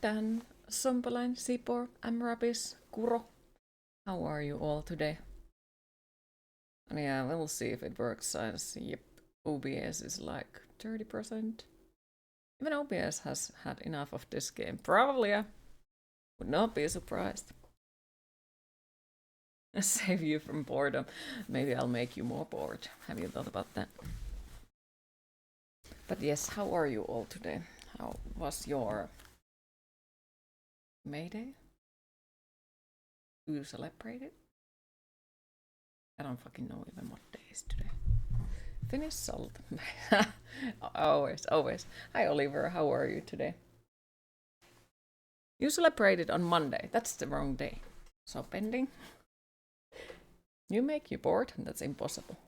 Dan, Sompalain, Sipor, Amrabis, Kuro. How are you all today? And yeah, we'll see if it works since, yep, OBS is like 30%. Even OBS has had enough of this game. Probably, yeah. Would not be surprised. Save you from boredom. Maybe I'll make you more bored. Have you thought about that? But yes, how are you all today? How was your May Day? Do you celebrate it? I don't fucking know even what day is today. Finnish salt. always, always. Hi Oliver, how are you today? You celebrated on Monday. That's the wrong day. So pending. You make you bored, and that's impossible.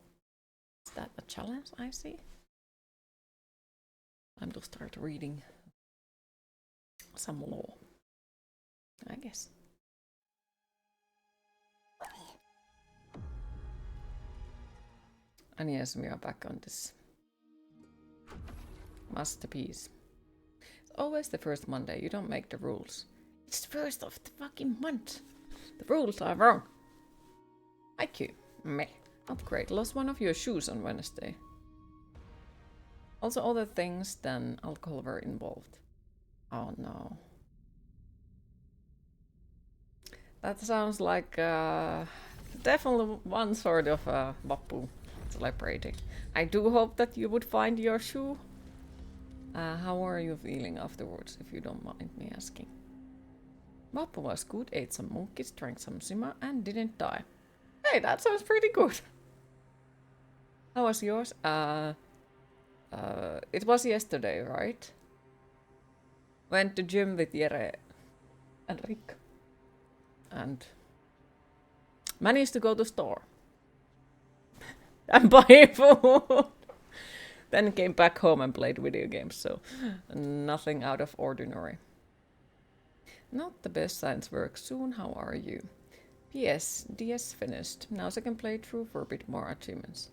Is that a challenge I see? Time to start reading some law, I guess. And yes, we are back on this masterpiece. It's always the first Monday. You don't make the rules. It's the first of the fucking month. The rules are wrong. IQ. Meh. Not great. Lost one of your shoes on Wednesday. Also, other things than alcohol were involved. Oh no. That sounds like definitely one sort of Vappu celebrating. I do hope that you would find your shoe. How are you feeling afterwards, if you don't mind me asking? Vappu was good, ate some monkeys, drank some sima, and didn't die. Hey, that sounds pretty good. How was yours? It was yesterday, right? Went to gym with Jere and Rick. And managed to go to store. And buy food. Then came back home and played video games, so nothing out of ordinary. Not the best science work. Soon, how are you? P.S. DS finished. Now second playthrough for a bit more achievements.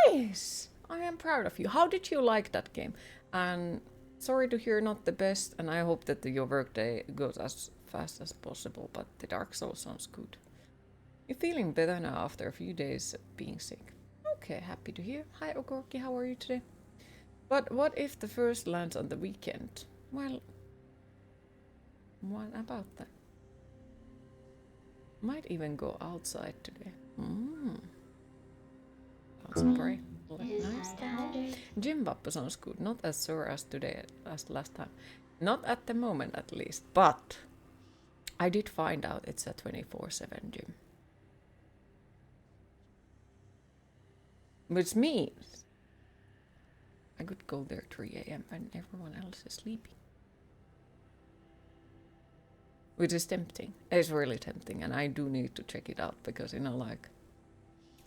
Nice! I am proud of you. How did you like that game? And sorry to hear not the best, and I hope that your workday goes as fast as possible, but the Dark Souls sounds good. You're feeling better now after a few days being sick. Okay, happy to hear. Hi Okorki, how are you today? But what if the first lands on the weekend? Well, what about that? Might even go outside today. Sounds great. Nice. Gym Vappu sounds good. Not as sore as today as last time. Not at the moment at least. But I did find out it's a 24/7 gym. Which means I could go there 3 a.m. when everyone else is sleeping. Which is tempting. It's really tempting, and I do need to check it out because, you know, like,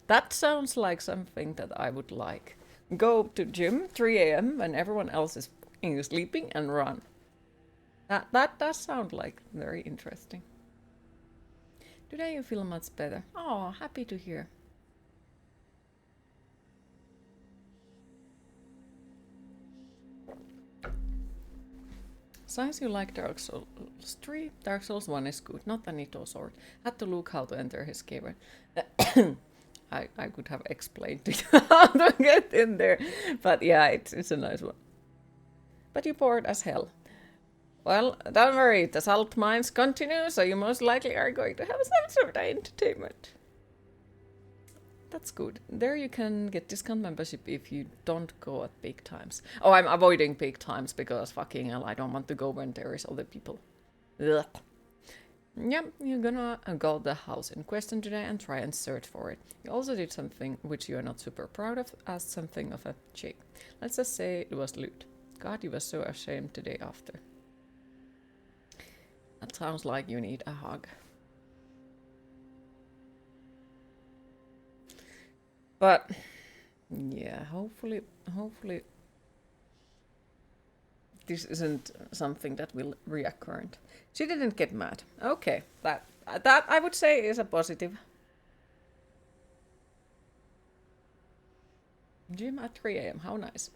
that sounds like something that I would like. Go to gym 3 a.m. when everyone else is sleeping and run. That does sound like very interesting. Today you feel much better. Oh, happy to hear. Since you like Dark Souls 3, Dark Souls 1 is good, not a Nito sword. Had to look how to enter his cave. I could have explained it how to get in there, but yeah, it's a nice one. But you're bored as hell. Well, don't worry, the salt mines continue, so you most likely are going to have some sort of entertainment. That's good. There you can get discount membership if you don't go at peak times. Oh, I'm avoiding peak times because fucking hell, I don't want to go when there is other people. Ugh. Yep, you're gonna go to the house in question today and try and search for it. You also did something which you are not super proud of as something of a cheat. Let's just say it was loot. God, you were so ashamed the day after. That sounds like you need a hug. But yeah, hopefully this isn't something that will reoccur. She didn't get mad. Okay, that I would say is a positive. Gym at 3 a.m. How nice.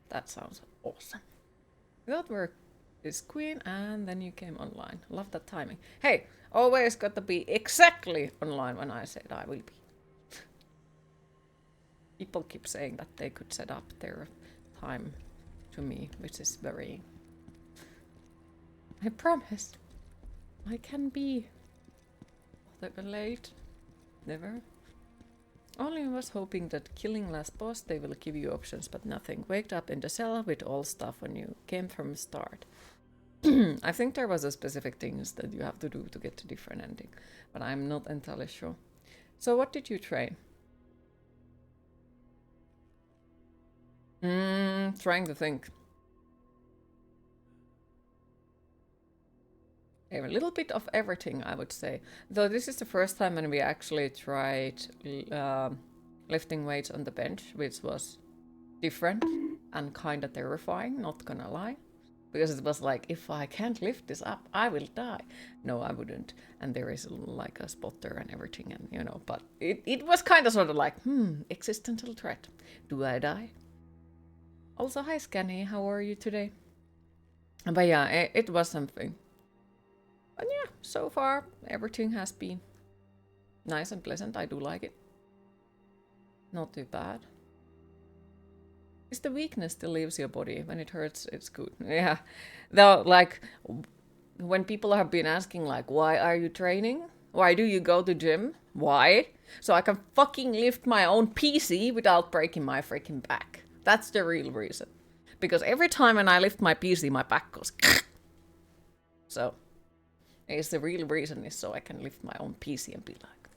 That sounds awesome. Without work this queen, and then you came online. Love that timing. Hey, always got to be exactly online when I said I will be. People keep saying that they could set up their time to me, which is very... I promise. I can be late. Never. Only was hoping that killing last boss they will give you options, but nothing. Waked up in the cell with all stuff when you came from the start. I think there was a specific things that you have to do to get to different ending, but I'm not entirely sure. So what did you train? Trying to think. A little bit of everything, I would say. Though this is the first time when we actually tried lifting weights on the bench, which was different and kind of terrifying, not gonna lie. Because it was like, if I can't lift this up, I will die. No, I wouldn't. And there is like a spotter and everything, and you know, but it was kind of sort of like, existential threat. Do I die? Also, hi Scanny, how are you today? But yeah, it was something. But yeah, so far everything has been nice and pleasant. I do like it. Not too bad. It's the weakness that leaves your body. When it hurts, it's good. Yeah. Though, like, when people have been asking, like, why are you training? Why do you go to gym? Why? So I can fucking lift my own PC without breaking my freaking back. That's the real reason. Because every time when I lift my PC, my back goes... So, it's the real reason is so I can lift my own PC and be like,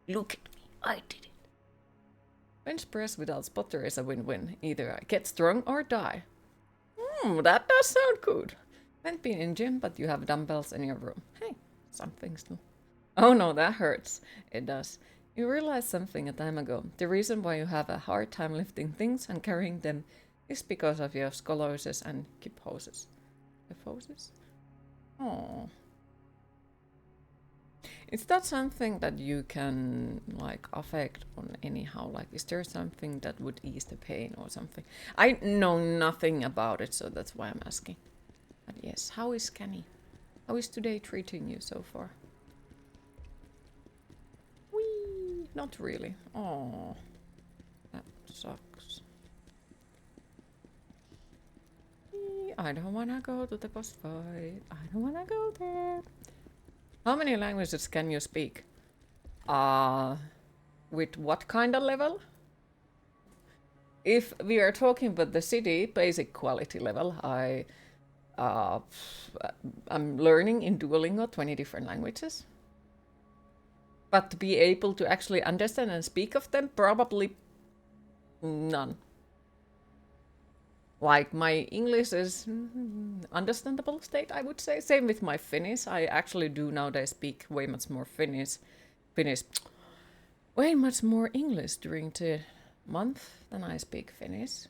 look at me, I did it. Bench press without spotter is a win-win. Either I get strong or die. That does sound good. Haven't been in gym, but you have dumbbells in your room. Hey, something still. Oh no, that hurts. It does. You realized something a time ago. The reason why you have a hard time lifting things and carrying them is because of your scoliosis and kyphosis. Kyphosis? Oh. Is that something that you can, like, affect on anyhow? Like, is there something that would ease the pain or something? I know nothing about it, so that's why I'm asking. But yes, how is Scanny? How is today treating you so far? Whee! Not really. Oh, that sucks. Whee! I don't wanna go to the boss fight. I don't wanna go there. How many languages can you speak? With what kind of level? If we are talking about the city, basic quality level, I'm learning in Duolingo 20 different languages. But to be able to actually understand and speak of them, probably none. Like, my English is understandable state, I would say. Same with my Finnish. I actually do nowadays speak way much more way much more English during the month than I speak Finnish.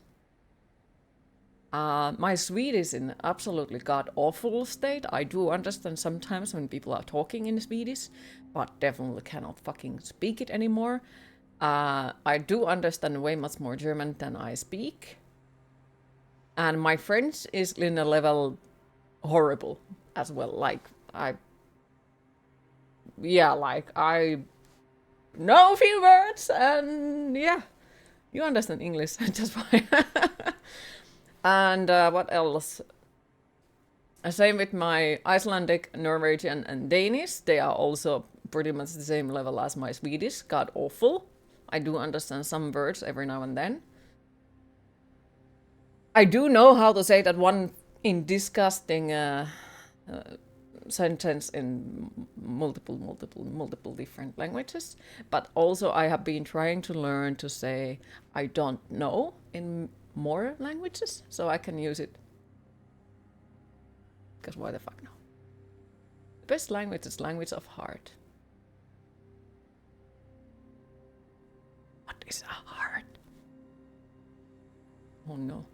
My Swedish is in absolutely god-awful state. I do understand sometimes when people are talking in Swedish, but definitely cannot fucking speak it anymore. I do understand way much more German than I speak. And my French is in a level horrible as well. Like, I know a few words, and yeah, you understand English just fine. And what else? Same with my Icelandic, Norwegian, and Danish. They are also pretty much the same level as my Swedish. God awful. I do understand some words every now and then. I do know how to say that one in disgusting sentence in multiple different languages, but also I have been trying to learn to say I don't know in more languages, so I can use it. Because why the fuck no? The best language is language of heart. What is a heart? Oh no.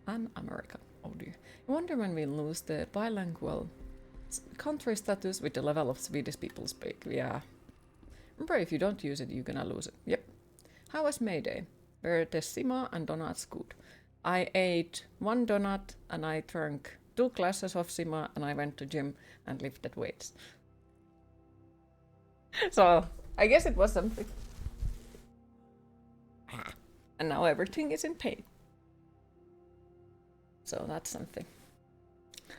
An American. Oh dear. I wonder when we lose the bilingual country status with the level of Swedish people speak. Yeah. Remember, if you don't use it, you're gonna lose it. Yep. How was May Day? Were Decima and donuts good? I ate one donut and I drank 2 classes of Sima, and I went to gym and lifted weights. So I guess it was something. And now everything is in pain. So that's something.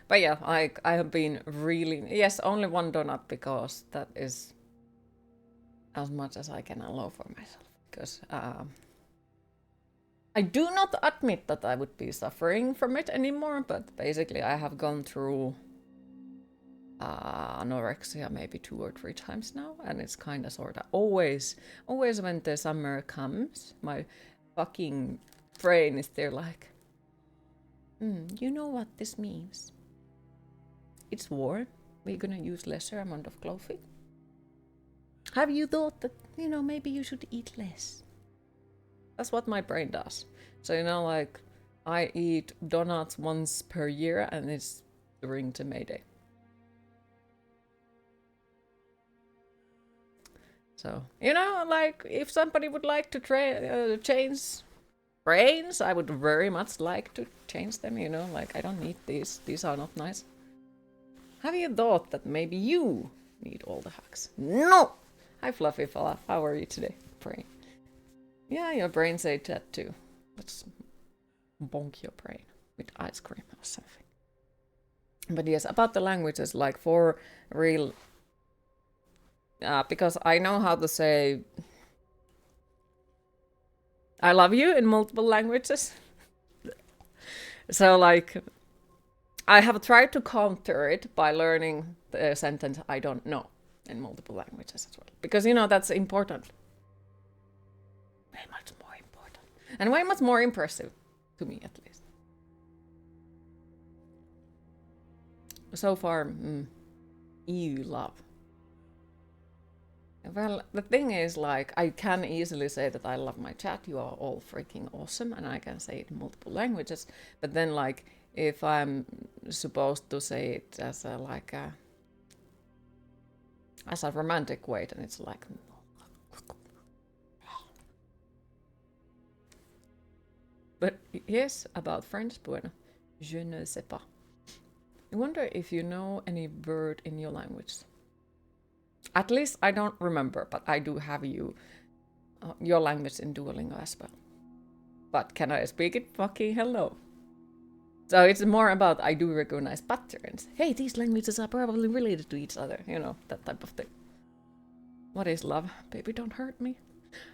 But yeah, I have been really... Yes, only 1 donut, because that is as much as I can allow for myself. Because I do not admit that I would be suffering from it anymore, but basically I have gone through anorexia maybe 2 or 3 times now, and it's kind of sort of always when the summer comes, my fucking brain is there like, you know what this means? It's warm. We're gonna use lesser amount of clothing. Have you thought that, maybe you should eat less? That's what my brain does. So, like, I eat donuts once per year, and it's during the May Day. So, like, if somebody would like to change brains, I would very much like to change them, like, I don't need these. These are not nice. Have you thought that maybe you need all the hacks? No! Hi, fluffy fella. How are you today, brain? Yeah, your brain said that too. Let's bonk your brain with ice cream or something. But yes, about the languages, like for real, because I know how to say I love you in multiple languages. So like, I have tried to counter it by learning the sentence I don't know in multiple languages as well. Because, that's important. Way much more important. And way much more impressive, to me at least. So far, EU love. Well, the thing is, like, I can easily say that I love my chat, you are all freaking awesome, and I can say it in multiple languages. But then, like, if I'm supposed to say it as a romantic way, then it's like... But yes, about French, bueno, je ne sais pas. I wonder if you know any word in your language. At least I don't remember, but I do have your language in Duolingo as well. But can I speak it? Fucking hello. So it's more about I do recognize patterns. Hey, these languages are probably related to each other. That type of thing. What is love? Baby, don't hurt me.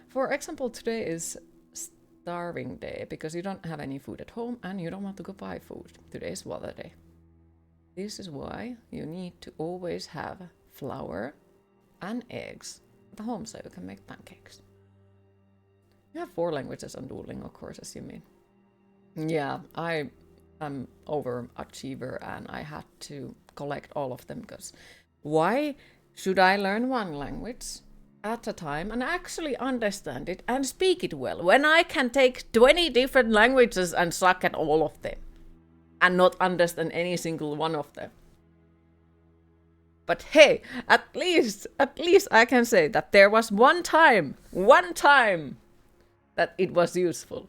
For example, today is starving day because you don't have any food at home and you don't want to go buy food. Today is water day. This is why you need to always have flour and eggs at home so you can make pancakes. You have 4 languages on Duolingo courses, you mean? Yeah, I am overachiever and I had to collect all of them because why should I learn 1 language at a time and actually understand it and speak it well when I can take 20 different languages and suck at all of them and not understand any single one of them? But hey, at least I can say that there was one time that it was useful.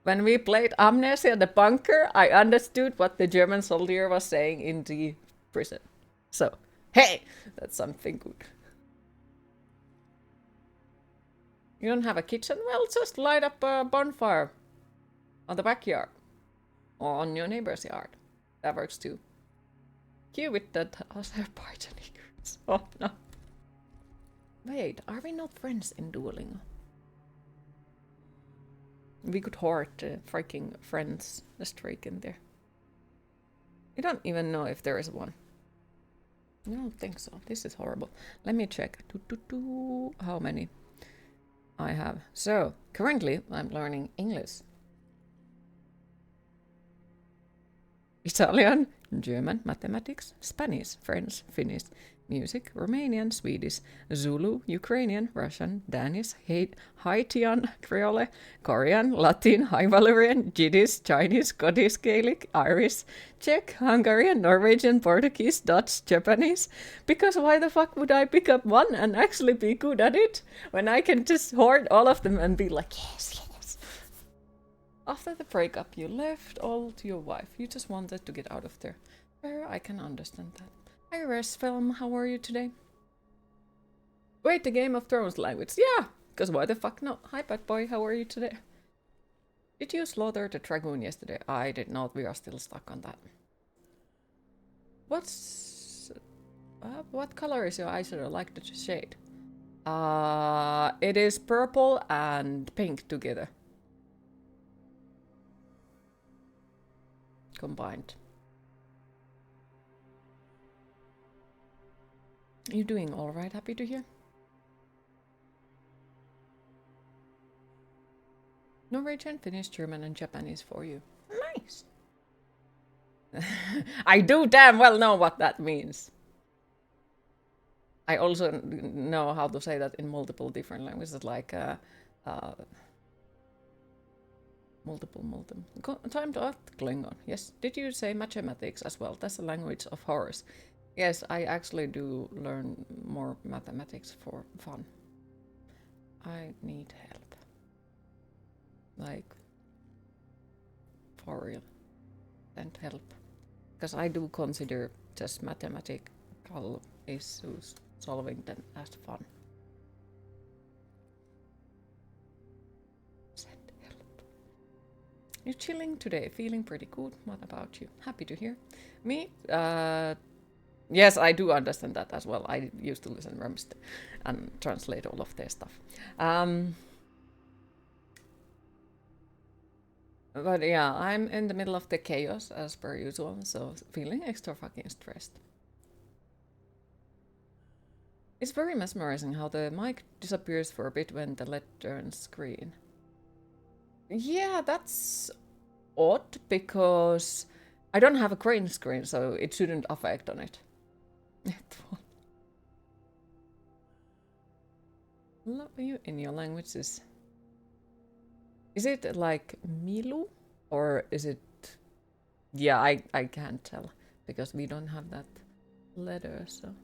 When we played Amnesia the Bunker, I understood what the German soldier was saying in the prison. So, hey, that's something good. You don't have a kitchen? Well, just light up a bonfire on the backyard or on your neighbor's yard. That works too. Cue with that Azerbaijan egrets. Oh no. Wait, are we not friends in Duolingo? We could hoard freaking friends streak in there. I don't even know if there is one. I don't think so. This is horrible. Let me check. How many I have. So, currently I'm learning English, Italian, German, mathematics, Spanish, French, Finnish, music, Romanian, Swedish, Zulu, Ukrainian, Russian, Danish, Haitian, Creole, Korean, Latin, High Valyrian, Yiddish, Chinese, Scottish, Gaelic, Irish, Czech, Hungarian, Norwegian, Portuguese, Dutch, Japanese. Because why the fuck would I pick up one and actually be good at it when I can just hoard all of them and be like, yes, yes. After the breakup, you left all to your wife. You just wanted to get out of there. Fair, I can understand that. Hi, Res Film, how are you today? Wait, the Game of Thrones language. Yeah, because why the fuck not? Hi, Bad Boy, how are you today? Did you slaughter the dragoon yesterday? I did not, we are still stuck on that. What's... what color is your eyeshadow? I like the shade. It is purple and pink together. Combined. You doing alright? Happy to hear. Norwegian, Finnish, German, and Japanese for you. Nice. I do damn well know what that means. I also know how to say that in multiple different languages, like multiple. Time to act Klingon. Yes. Did you say mathematics as well? That's a language of horrors. Yes, I actually do learn more mathematics for fun. I need help. Like, for real. And help. Because I do consider just mathematical issues solving them as fun. Send help. You're chilling today, feeling pretty good. What about you? Happy to hear. Me? Yes, I do understand that as well. I used to listen to Ramst and translate all of their stuff. But yeah, I'm in the middle of the chaos as per usual, so feeling extra fucking stressed. It's very mesmerizing how the mic disappears for a bit when the LED turns green. Yeah, that's odd because I don't have a green screen, so it shouldn't affect on it. Love you in your languages. Is it like Milu or is it? Yeah, I can't tell because we don't have that letter, so.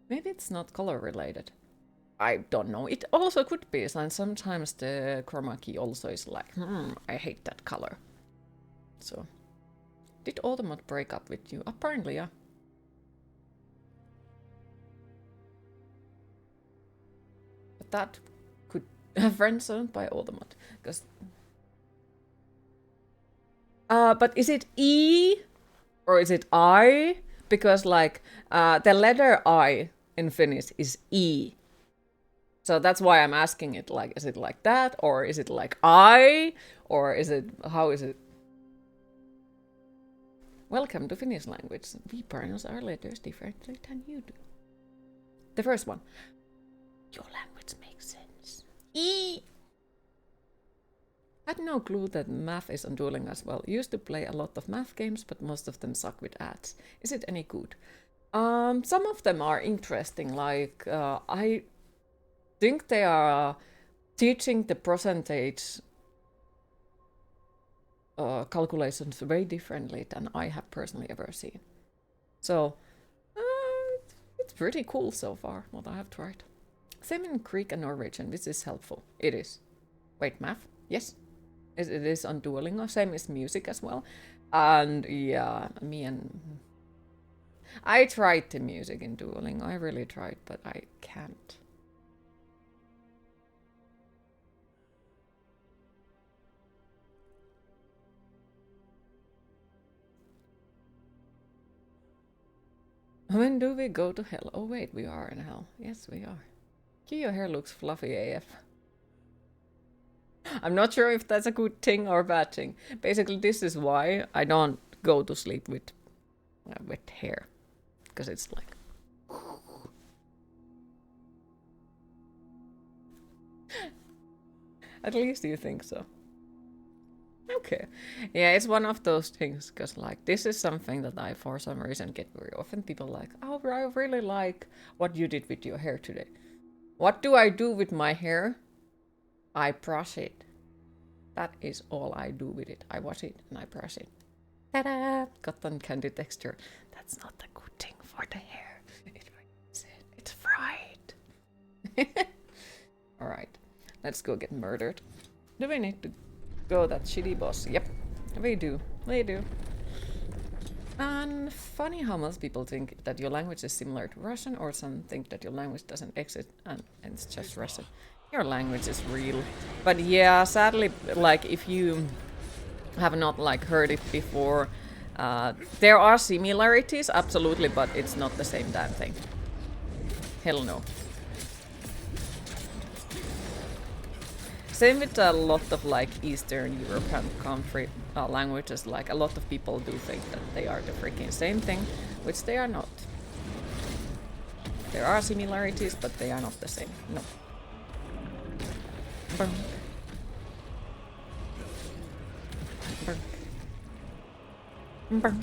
Maybe it's not color related. I don't know. It also could be, and sometimes the chroma key also is like, I hate that color. So, did Automod break up with you? Apparently, yeah. But that could friend-zoned by Automod, because. But is it E or is it I? Because like the letter I in Finnish is E. So that's why I'm asking it, like, is it like that? Or is it like I? Or is it, how is it? Welcome to Finnish language. We pronounce our letters differently than you do. The first one. Your language makes sense. E. I had no clue that math is on Dueling as well. Used to play a lot of math games, but most of them suck with ads. Is it any good? Some of them are interesting, like I think they are teaching the percentage calculations way differently than I have personally ever seen. So it's pretty cool so far, what I have tried. Same in Greek and Norwegian, this is helpful. It is. Wait, math? Yes. It is on Duolingo, same as music as well. And yeah, I tried the music in Duolingo, I really tried, but I can't. When do we go to hell? Oh wait, we are in hell. Yes, we are. Your hair looks fluffy AF. I'm not sure if that's a good thing or a bad thing. Basically, this is why I don't go to sleep with hair. Because it's like... At least you think so. Okay. Yeah, it's one of those things, because like, this is something that I, for some reason, get very often. People like, oh, I really like what you did with your hair today. What do I do with my hair? I brush it. That is all I do with it. I wash it and I brush it. Ta-da! Cotton candy texture. That's not a good thing for the hair. It's fried. Alright. Let's go get murdered. Do we need to go that shitty boss? Yep, we do. We do. And funny how most people think that your language is similar to Russian, or some think that your language doesn't exist and it's just Russian. Your language is real. But yeah, sadly, like if you have not like heard it before, there are similarities, absolutely, but it's not the same damn thing. Hell no. Same with a lot of like Eastern European country languages. Like a lot of people do think that they are the freaking same thing, which they are not. There are similarities, but they are not the same. No. Burn. Burn. Burn.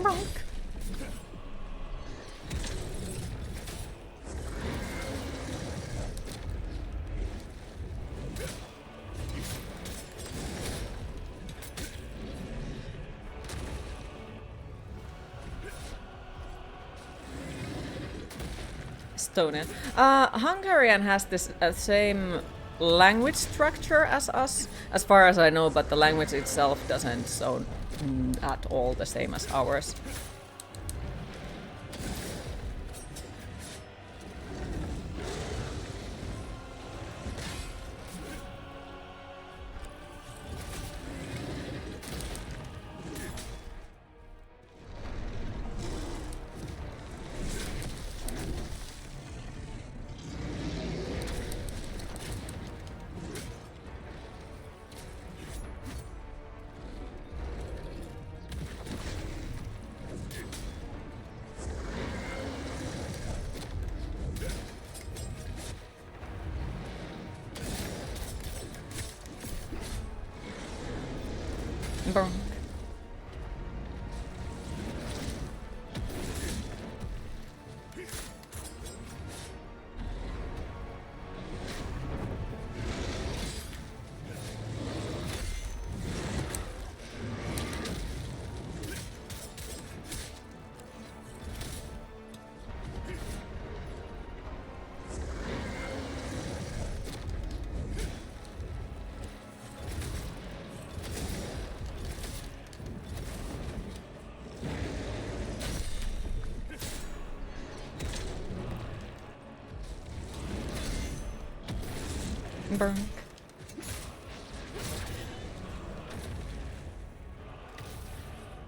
Burn. Estonian. Hungarian has this same language structure as us, as far as I know, but the language itself doesn't sound at all the same as ours. Burn. Burn.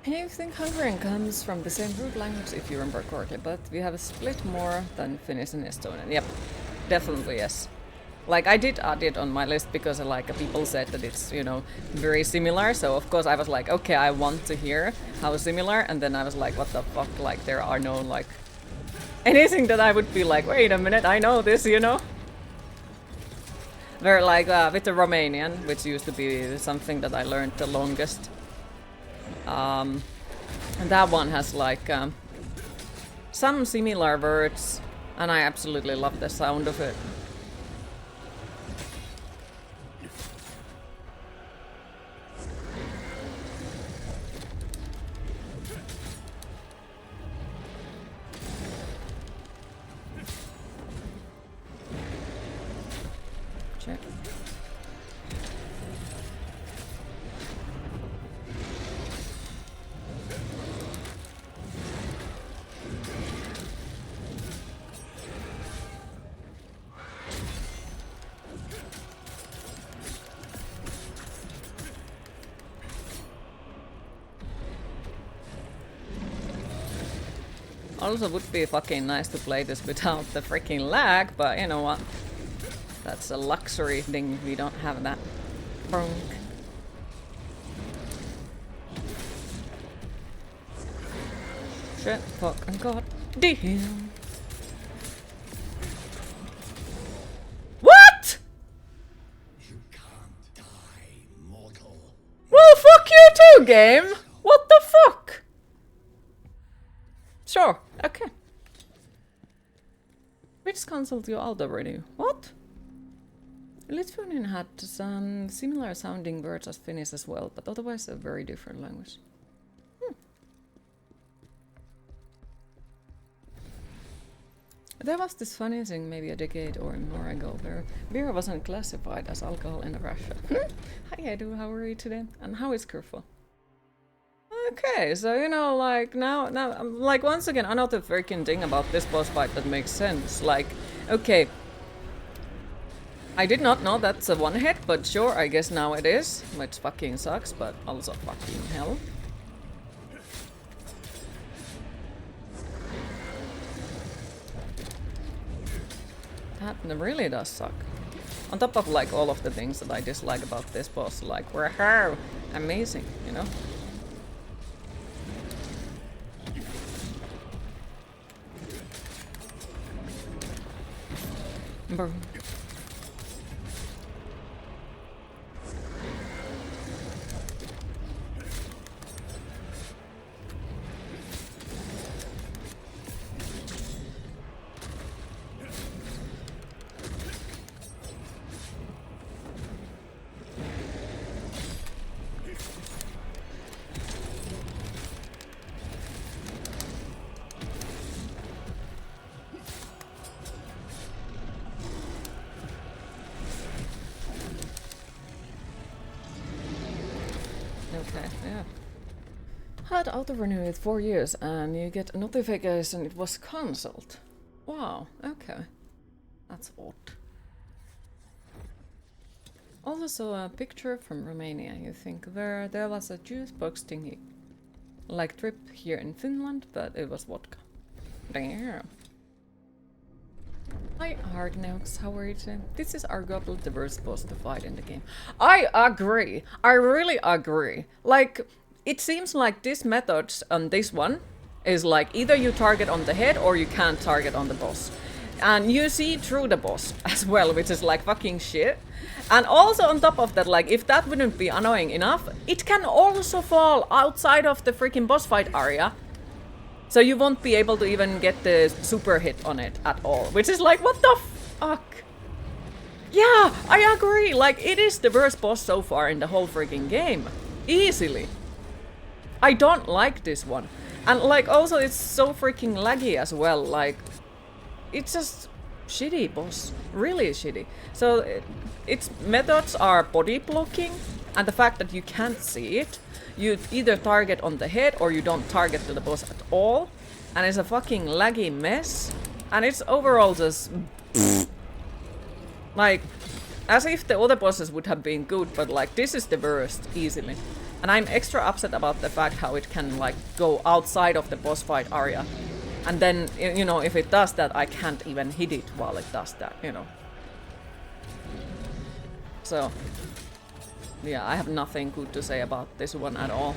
I think Hungarian comes from the same root language, if you remember correctly, but we have a split more than Finnish and Estonian. Yep, definitely yes. Like I did add it on my list because like people said that it's, you know, very similar. So of course I was like, okay, I want to hear how similar, and then I was like, what the fuck? Like there are no like anything that I would be like, wait a minute, I know this, you know. Where like with the Romanian, which used to be something that I learned the longest. And that one has like some similar words, and I absolutely love the sound of it. Check. Also would be fucking nice to play this without the freaking lag, but you know what? That's a luxury thing, we don't have that. Bonk. Shit, fuck, and god damn. What?! You can't die, mortal. Well, fuck you too, game! What the fuck? Sure, okay. Which console do you already? What? Lithuanian had some similar sounding words as Finnish as well, but otherwise a very different language. There was this funny thing maybe a decade or more ago where beer wasn't classified as alcohol in Russia. Hi Edu, how are you today? And how is Kerful? Okay, so you know, like now, like once again, another freaking thing about this boss fight that makes sense. Like, okay, I did not know that's a one hit, but sure, I guess now it is, which fucking sucks, but also fucking hell. That really does suck. On top of like all of the things that I dislike about this boss, like wow, amazing, you know. Brr. Okay, yeah. Had auto renew it 4 years and you get a notification it was cancelled. Wow, okay. That's odd. Also saw a picture from Romania, you think, where there was a juice box thingy. Like trip here in Finland, but it was vodka. Damn. Hi Hardnox, how are you today? This is arguably the worst boss to fight in the game. I agree. I really agree. Like, it seems like this method on this one is like either you target on the head or you can't target on the boss. And you see through the boss as well, which is like fucking shit. And also on top of that, like if that wouldn't be annoying enough, it can also fall outside of the freaking boss fight area. So you won't be able to even get the super hit on it at all, which is like, what the fuck? Yeah, I agree. Like, it is the worst boss so far in the whole freaking game. Easily. I don't like this one. And like, also it's so freaking laggy as well. Like, it's just shitty boss. Really shitty. So its methods are body blocking and the fact that you can't see it. You either target on the head or you don't target to the boss at all. And it's a fucking laggy mess. And it's overall just... like, as if the other bosses would have been good, but like, this is the worst, easily. And I'm extra upset about the fact how it can like go outside of the boss fight area. And then, you know, if it does that, I can't even hit it while it does that, you know. So... yeah, I have nothing good to say about this one at all.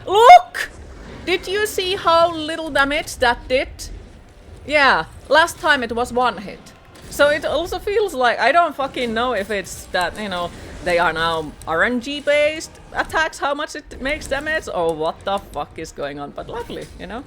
Look! Did you see how little damage that did? Yeah, last time it was one hit. So it also feels like, I don't fucking know if it's that, you know, they are now RNG based attacks, how much it makes damage, or what the fuck is going on, but lovely, you know?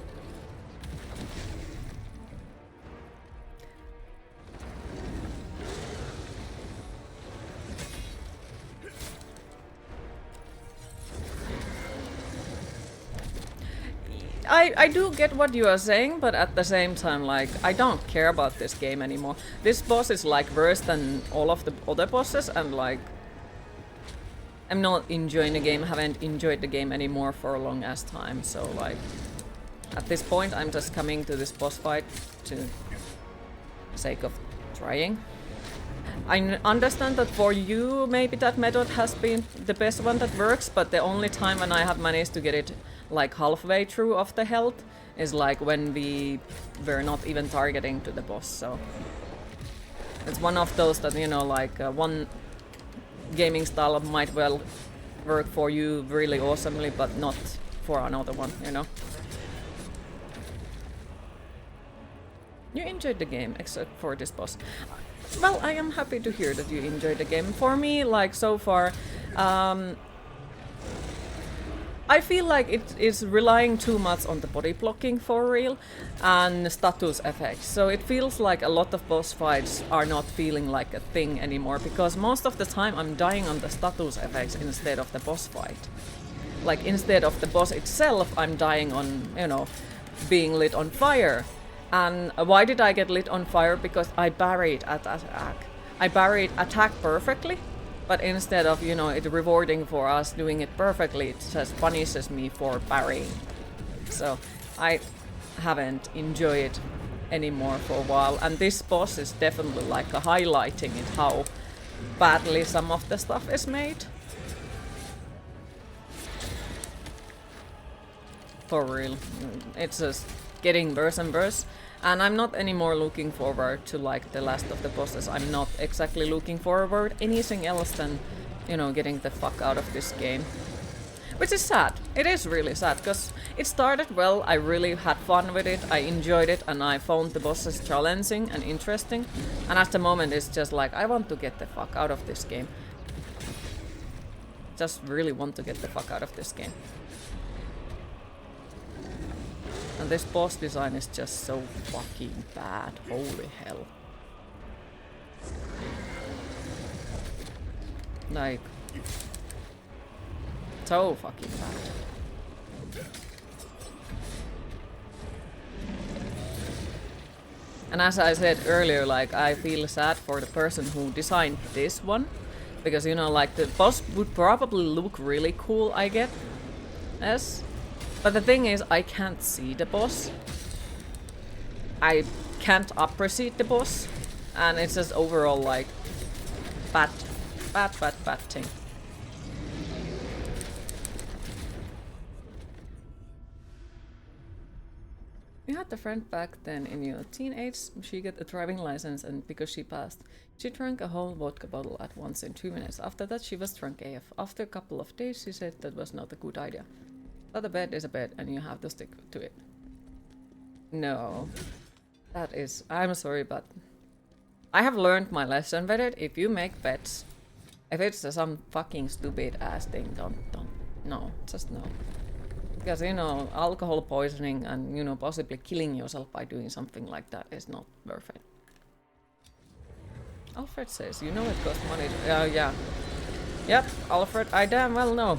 I do get what you are saying, but at the same time, like, I don't care about this game anymore. This boss is, like, worse than all of the other bosses, and, like, I'm not enjoying the game, haven't enjoyed the game anymore for a long ass time, so, like, at this point, I'm just coming to this boss fight to the sake of trying. I understand that for you, maybe that method has been the best one that works, but the only time when I have managed to get it like halfway through of the health is like when we were not even targeting to the boss, so it's one of those that, you know, like one gaming style might well work for you really awesomely, but not for another one, you know. You enjoyed the game, except for this boss. Well, I am happy to hear that you enjoyed the game. For me, like, so far, I feel like it is relying too much on the body blocking for real and status effects. So it feels like a lot of boss fights are not feeling like a thing anymore, because most of the time I'm dying on the status effects instead of the boss fight. Like, instead of the boss itself, I'm dying on, you know, being lit on fire. And why did I get lit on fire? Because I parried attack. I parried attack perfectly, but instead of, you know, it rewarding for us doing it perfectly, it just punishes me for parrying. So I haven't enjoyed it anymore for a while, and this boss is definitely like highlighting it how badly some of the stuff is made. For real. It's just getting worse and worse. And I'm not anymore looking forward to like the last of the bosses. I'm not exactly looking forward anything else than, you know, getting the fuck out of this game. Which is sad. It is really sad, because it started well, I really had fun with it, I enjoyed it, and I found the bosses challenging and interesting. And at the moment it's just like, I want to get the fuck out of this game. Just really want to get the fuck out of this game. And this boss design is just so fucking bad. Holy hell. Like, so fucking bad. And as I said earlier, like, I feel sad for the person who designed this one. Because, you know, like, the boss would probably look really cool, I get. Yes. But the thing is, I can't see the boss. I can't appreciate the boss. And it's just overall like bad thing. You had a friend back then in your teenage. She got a driving license, and because she passed, she drank a whole vodka bottle at once in 2 minutes. After that, she was drunk AF. After a couple of days, she said that was not a good idea. But a bed is a bed, and you have to stick to it. No. That is... I'm sorry, but... I have learned my lesson with it. If you make bets, if it's some fucking stupid ass thing, don't. No, just no. Because, you know, alcohol poisoning and, you know, possibly killing yourself by doing something like that is not worth it. Alfred says, you know it costs money to... yeah. Yep, Alfred, I damn well know.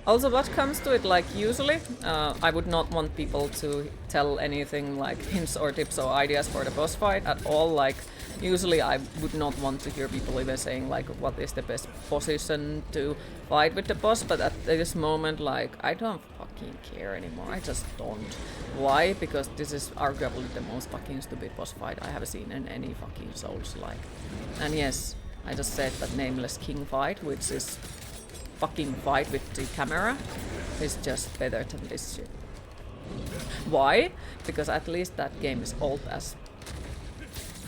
Also, what comes to it, like, usually, I would not want people to tell anything like hints or tips or ideas for the boss fight at all. Like, usually I would not want to hear people even saying, like, what is the best position to fight with the boss, but at this moment, like, I don't fucking care anymore. I just don't. Why? Because this is arguably the most fucking stupid boss fight I have seen in any fucking Souls-like. And yes, I just said that Nameless King fight, which is fucking fight with the camera, is just better than this shit. Why? Because at least that game is old as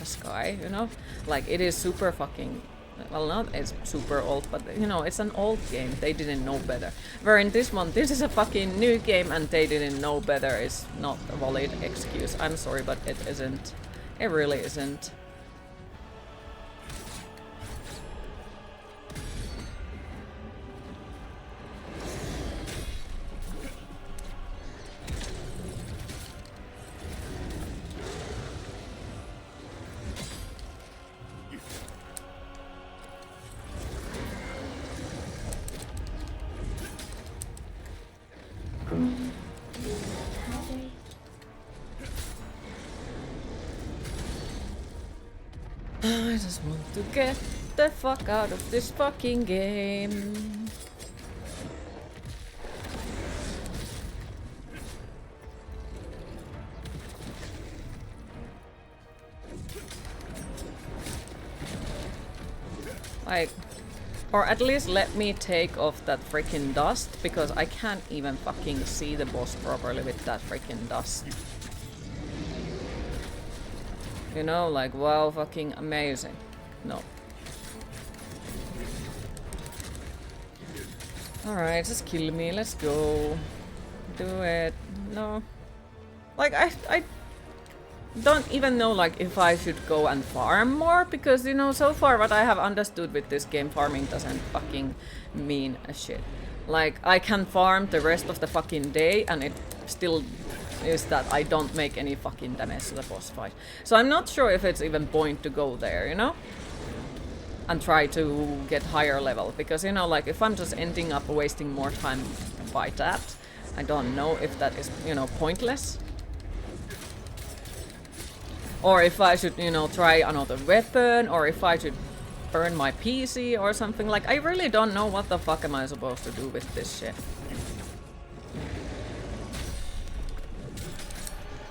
sky, you know? Like, it is super fucking... Well, not it's super old, but, you know, it's an old game. They didn't know better. Where in this one, this is a fucking new game and they didn't know better is not a valid excuse. I'm sorry, but it isn't. It really isn't. I just want to get the fuck out of this fucking game. Like, or at least let me take off that freaking dust, because I can't even fucking see the boss properly with that freaking dust. You know, like, wow, fucking amazing. No. Alright, just kill me, let's go. Do it. No. Like, I don't even know, like, if I should go and farm more, because, you know, so far what I have understood with this game, farming doesn't fucking mean a shit. Like, I can farm the rest of the fucking day, and it still is that I don't make any fucking damage to the boss fight. So I'm not sure if it's even point to go there, you know? and try to get higher level, because you know, like if I'm just ending up wasting more time by that, I don't know if that is, you know, pointless. Or if I should, you know, try another weapon, or if I should burn my PC or something. Like, I really don't know what the fuck am I supposed to do with this shit.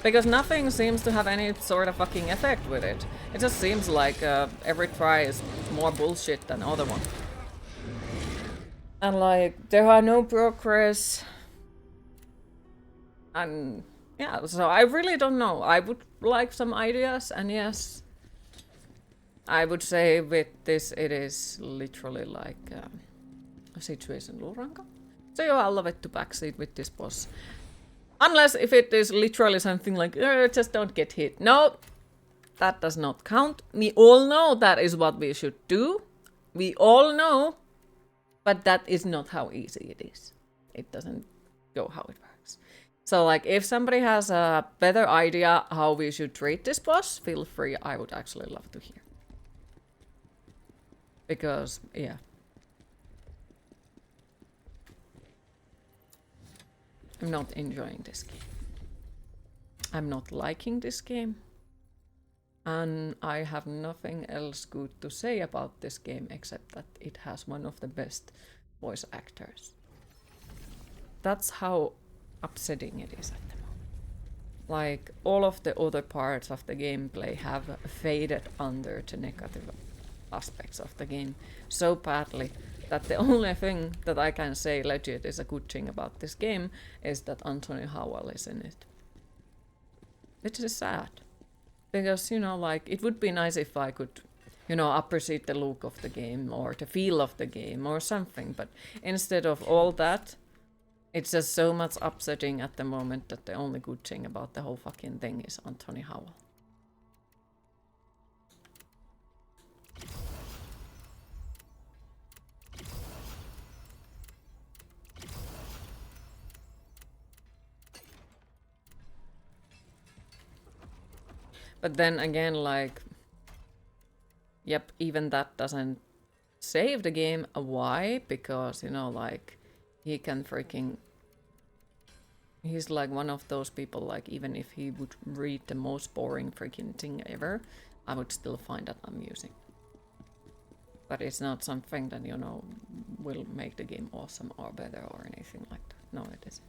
Because nothing seems to have any sort of fucking effect with it. It just seems like every try is more bullshit than other one. And like, there are no progress. And yeah, so I really don't know. I would like some ideas, and yes, I would say with this it is literally like a situation Luranka. So you are love it to backseat with this boss. Unless if it is literally something like, just don't get hit. No, that does not count. We all know that is what we should do. We all know, but that is not how easy it is. It doesn't go how it works. So like, if somebody has a better idea how we should treat this boss, feel free. I would actually love to hear. Because, yeah. I'm not enjoying this game. I'm not liking this game. And I have nothing else good to say about this game except that it has one of the best voice actors. That's how upsetting it is at the moment. Like, all of the other parts of the gameplay have faded under the negative aspects of the game so badly that the only thing that I can say legit is a good thing about this game is that Anthony Howell is in it. Which is sad. Because, you know, like, it would be nice if I could, you know, appreciate the look of the game or the feel of the game or something. But instead of all that, it's just so much upsetting at the moment that the only good thing about the whole fucking thing is Anthony Howell. But then again, like, yep, even that doesn't save the game. Why? Because, you know, like, he can freaking... He's like one of those people, like, even if he would read the most boring freaking thing ever, I would still find that amusing. But it's not something that, you know, will make the game awesome or better or anything like that. No, it isn't.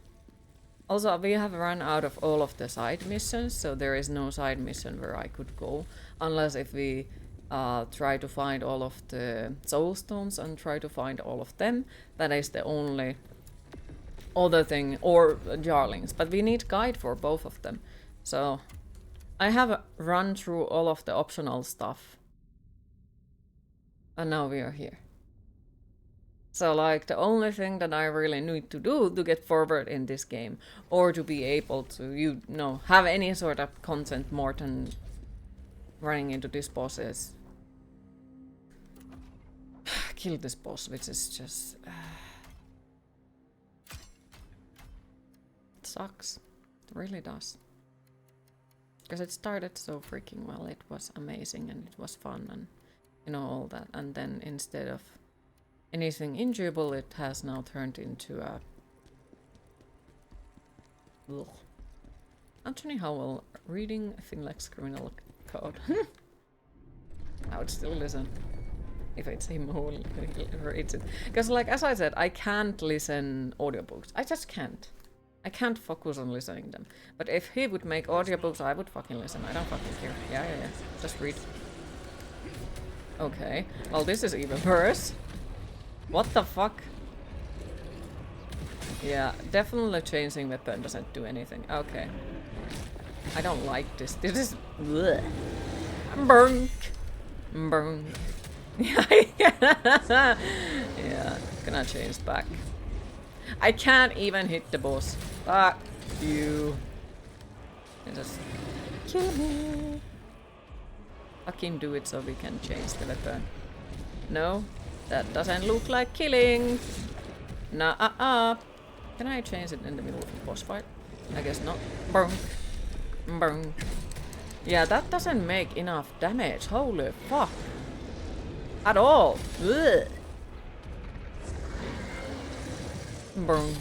Also, we have run out of all of the side missions, so there is no side mission where I could go, unless if we try to find all of the soul stones and try to find all of them. That is the only other thing, or jarlings, but we need guide for both of them. So I have run through all of the optional stuff, and now we are here. So, like, the only thing that I really need to do to get forward in this game, or to be able to, you know, have any sort of content more than running into this boss is kill this boss, which is just... it sucks. It really does. Because it started so freaking well. It was amazing and it was fun and, you know, all that. And then instead of anything enjoyable, it has now turned into a... Ugh. Anthony Howell reading Finlex Criminal Code. I would still listen if it's him who reads it. Because, like, as I said, I can't listen audiobooks. I just can't. I can't focus on listening them. But if he would make audiobooks, I would fucking listen. I don't fucking care. Yeah. Just read. Okay. Well, this is even worse. What the fuck? Yeah, definitely changing weapon doesn't do anything. Okay. I don't like this. This is... bleh. Burn. Yeah, gonna change back. I can't even hit the boss. Fuck you. You just kill me. Fucking do it so we can change the weapon. No, that doesn't look like killing. Nah, Can I change it in the middle of the boss fight? I guess not. Burn. Yeah, that doesn't make enough damage. Holy fuck. At all. Ugh. Brunk.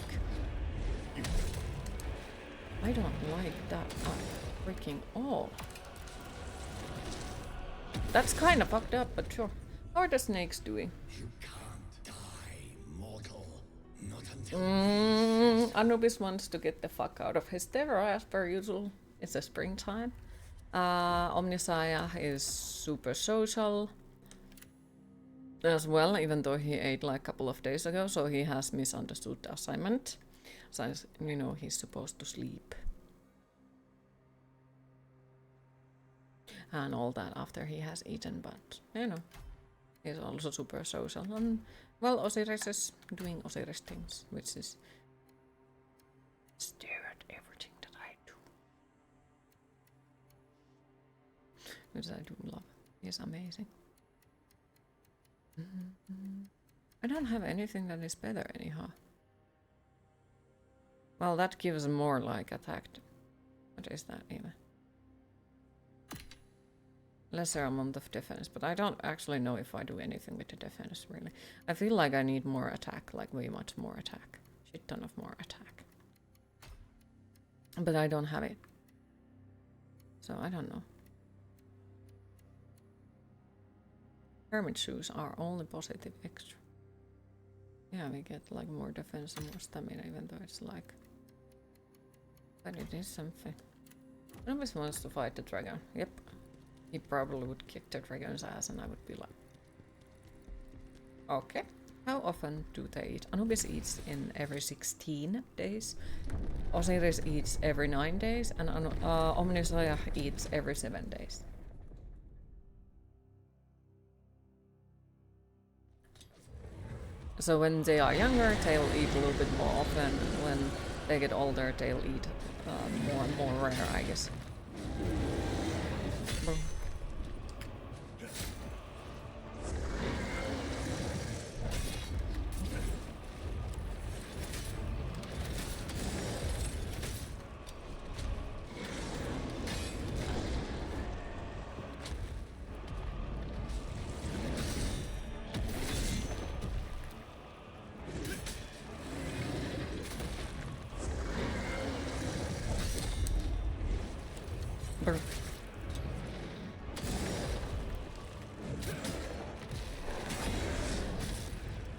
I don't like that at freaking all. That's kind of fucked up, but sure. How are the snakes doing? You can't die, mortal. Not until Anubis wants to get the fuck out of his terror as per usual. It's a springtime. Omnisaya is super social as well, even though he ate like a couple of days ago, so he has misunderstood the assignment. So, you know, he's supposed to sleep. And all that after he has eaten, but, you know, he's also super social. And, well, Osiris is doing Osiris things, which is stare at everything that I do. Which I do love. He's amazing. I don't have anything that is better anyhow. Well, that gives more like attack. What is that even? Lesser amount of defense, but I don't actually know if I do anything with the defense really. I feel like I need more attack, like way much more attack. Shit ton of more attack. But I don't have it. So I don't know. Hermit shoes are only positive extra. Yeah, we get like more defense and more stamina, even though it's like... But it is something. Anubis wants to fight the dragon. Yep. He probably would kick the dragon's ass and I would be like... Okay. How often do they eat? Anubis eats in every 16 days. Osiris eats every 9 days. And Omnisaya eats every 7 days. So when they are younger, they'll eat a little bit more often. When they get older, they'll eat more and more rare, I guess.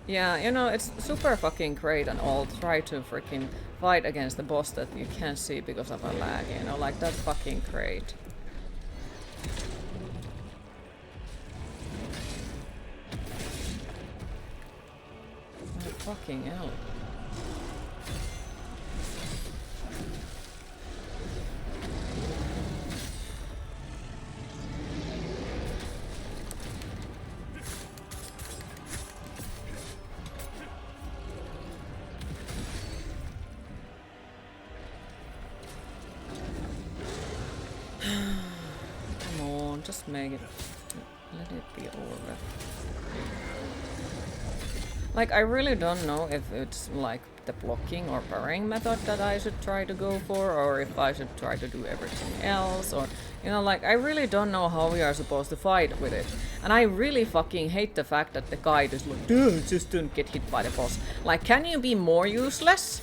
Yeah, you know, it's super fucking great and all try to freaking fight against the boss that you can't see because of a lag, you know, like that's fucking great. Oh, fucking hell. Just make it. Let it be over. Like, I really don't know if it's like the blocking or parrying method that I should try to go for, or if I should try to do everything else, or, you know, like, I really don't know how we are supposed to fight with it. And I really fucking hate the fact that the guide is like, dude, just don't get hit by the boss. Like, can you be more useless?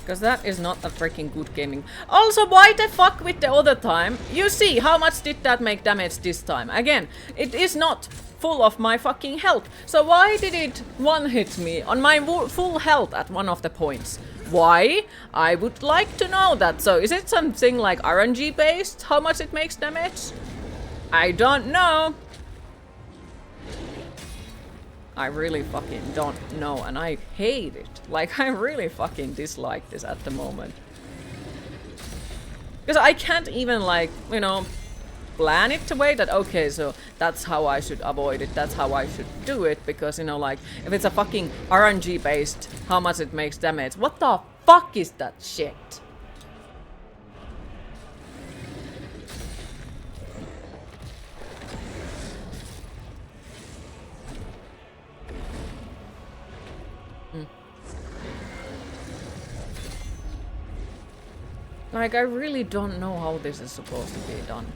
Because that is not a freaking good gaming. Also, why the fuck with the other time? You see, how much did that make damage this time? Again, it is not full of my fucking health. So why did it one-hit me on my full health at one of the points? Why? I would like to know that. So is it something like RNG based? How much it makes damage? I don't know. I really fucking don't know, and I hate it. Like, I really fucking dislike this at the moment. Because I can't even, like, you know, plan it the way that, okay, so that's how I should avoid it, that's how I should do it, because, you know, like, if it's a fucking RNG based, how much it makes damage, what the fuck is that shit? Like, I really don't know how this is supposed to be done.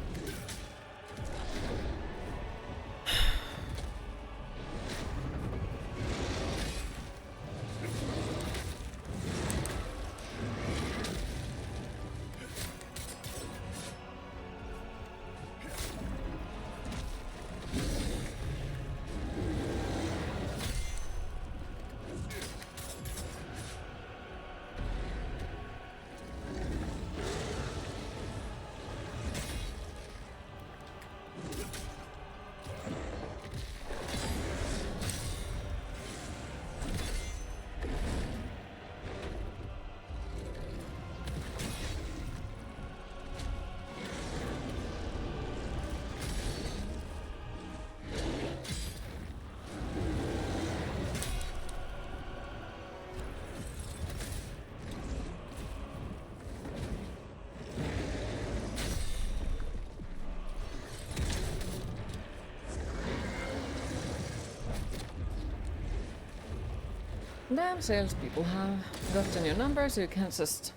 Damn, salespeople have gotten your numbers, you can just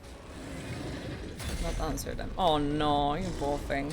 not answer them. Oh no, you poor thing.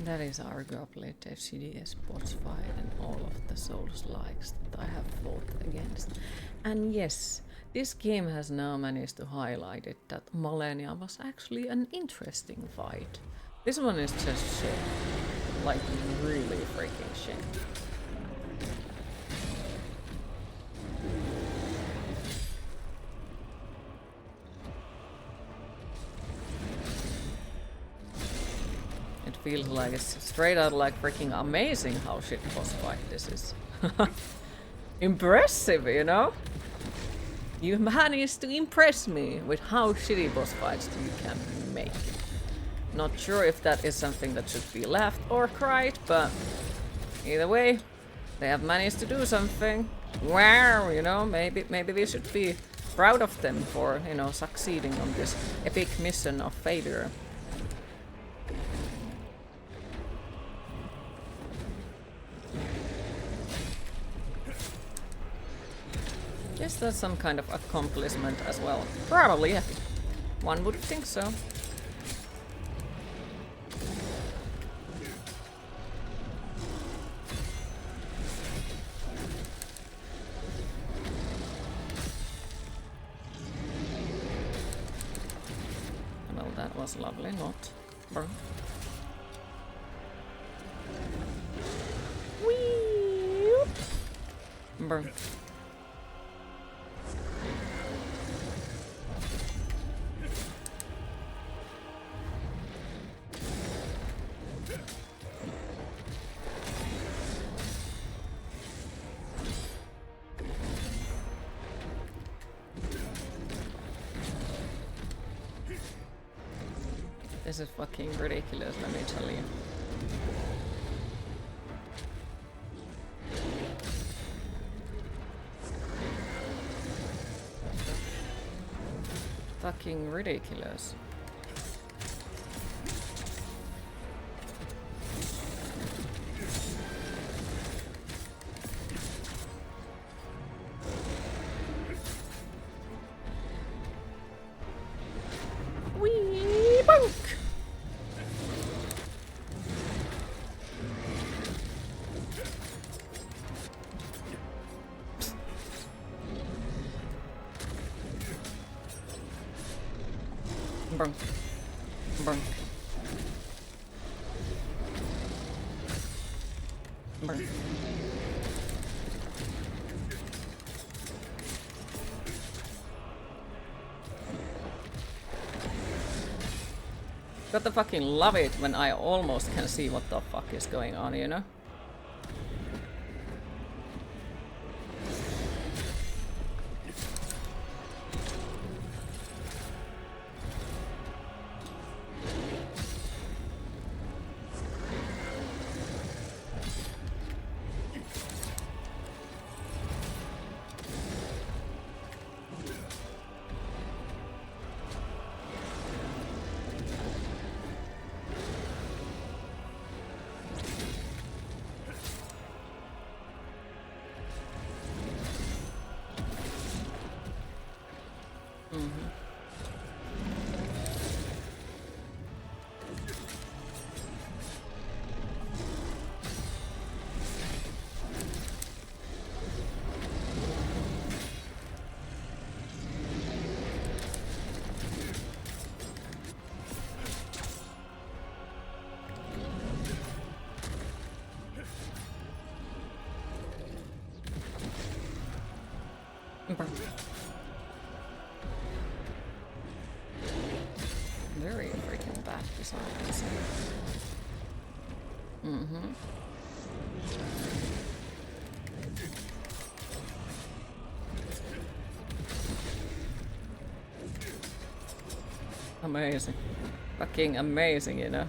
That is arguably the shittiest boss fight in all of the Souls-likes that I have fought against. And yes, this game has now managed to highlight it that Malenia was actually an interesting fight. This one is just shit. Like, really freaking shit. Feels like it's straight out like freaking amazing how shit boss fight this is. Impressive, you know? You managed to impress me with how shitty boss fights you can make. Not sure if that is something that should be laughed or cried, but either way, they have managed to do something. Wow, you know, maybe we should be proud of them for, you know, succeeding on this epic mission of failure. Guess that's some kind of accomplishment as well. Probably, yeah. One would think so. Well, that was lovely, not. Burn. Whee! Burn. This is fucking ridiculous, let me tell you. Fucking ridiculous. Wee bunk! Brunk. Brunk. Brunk. Gotta fucking love it when I almost can see what the fuck is going on, you know? Very freaking bad design. Amazing. Fucking amazing, you know.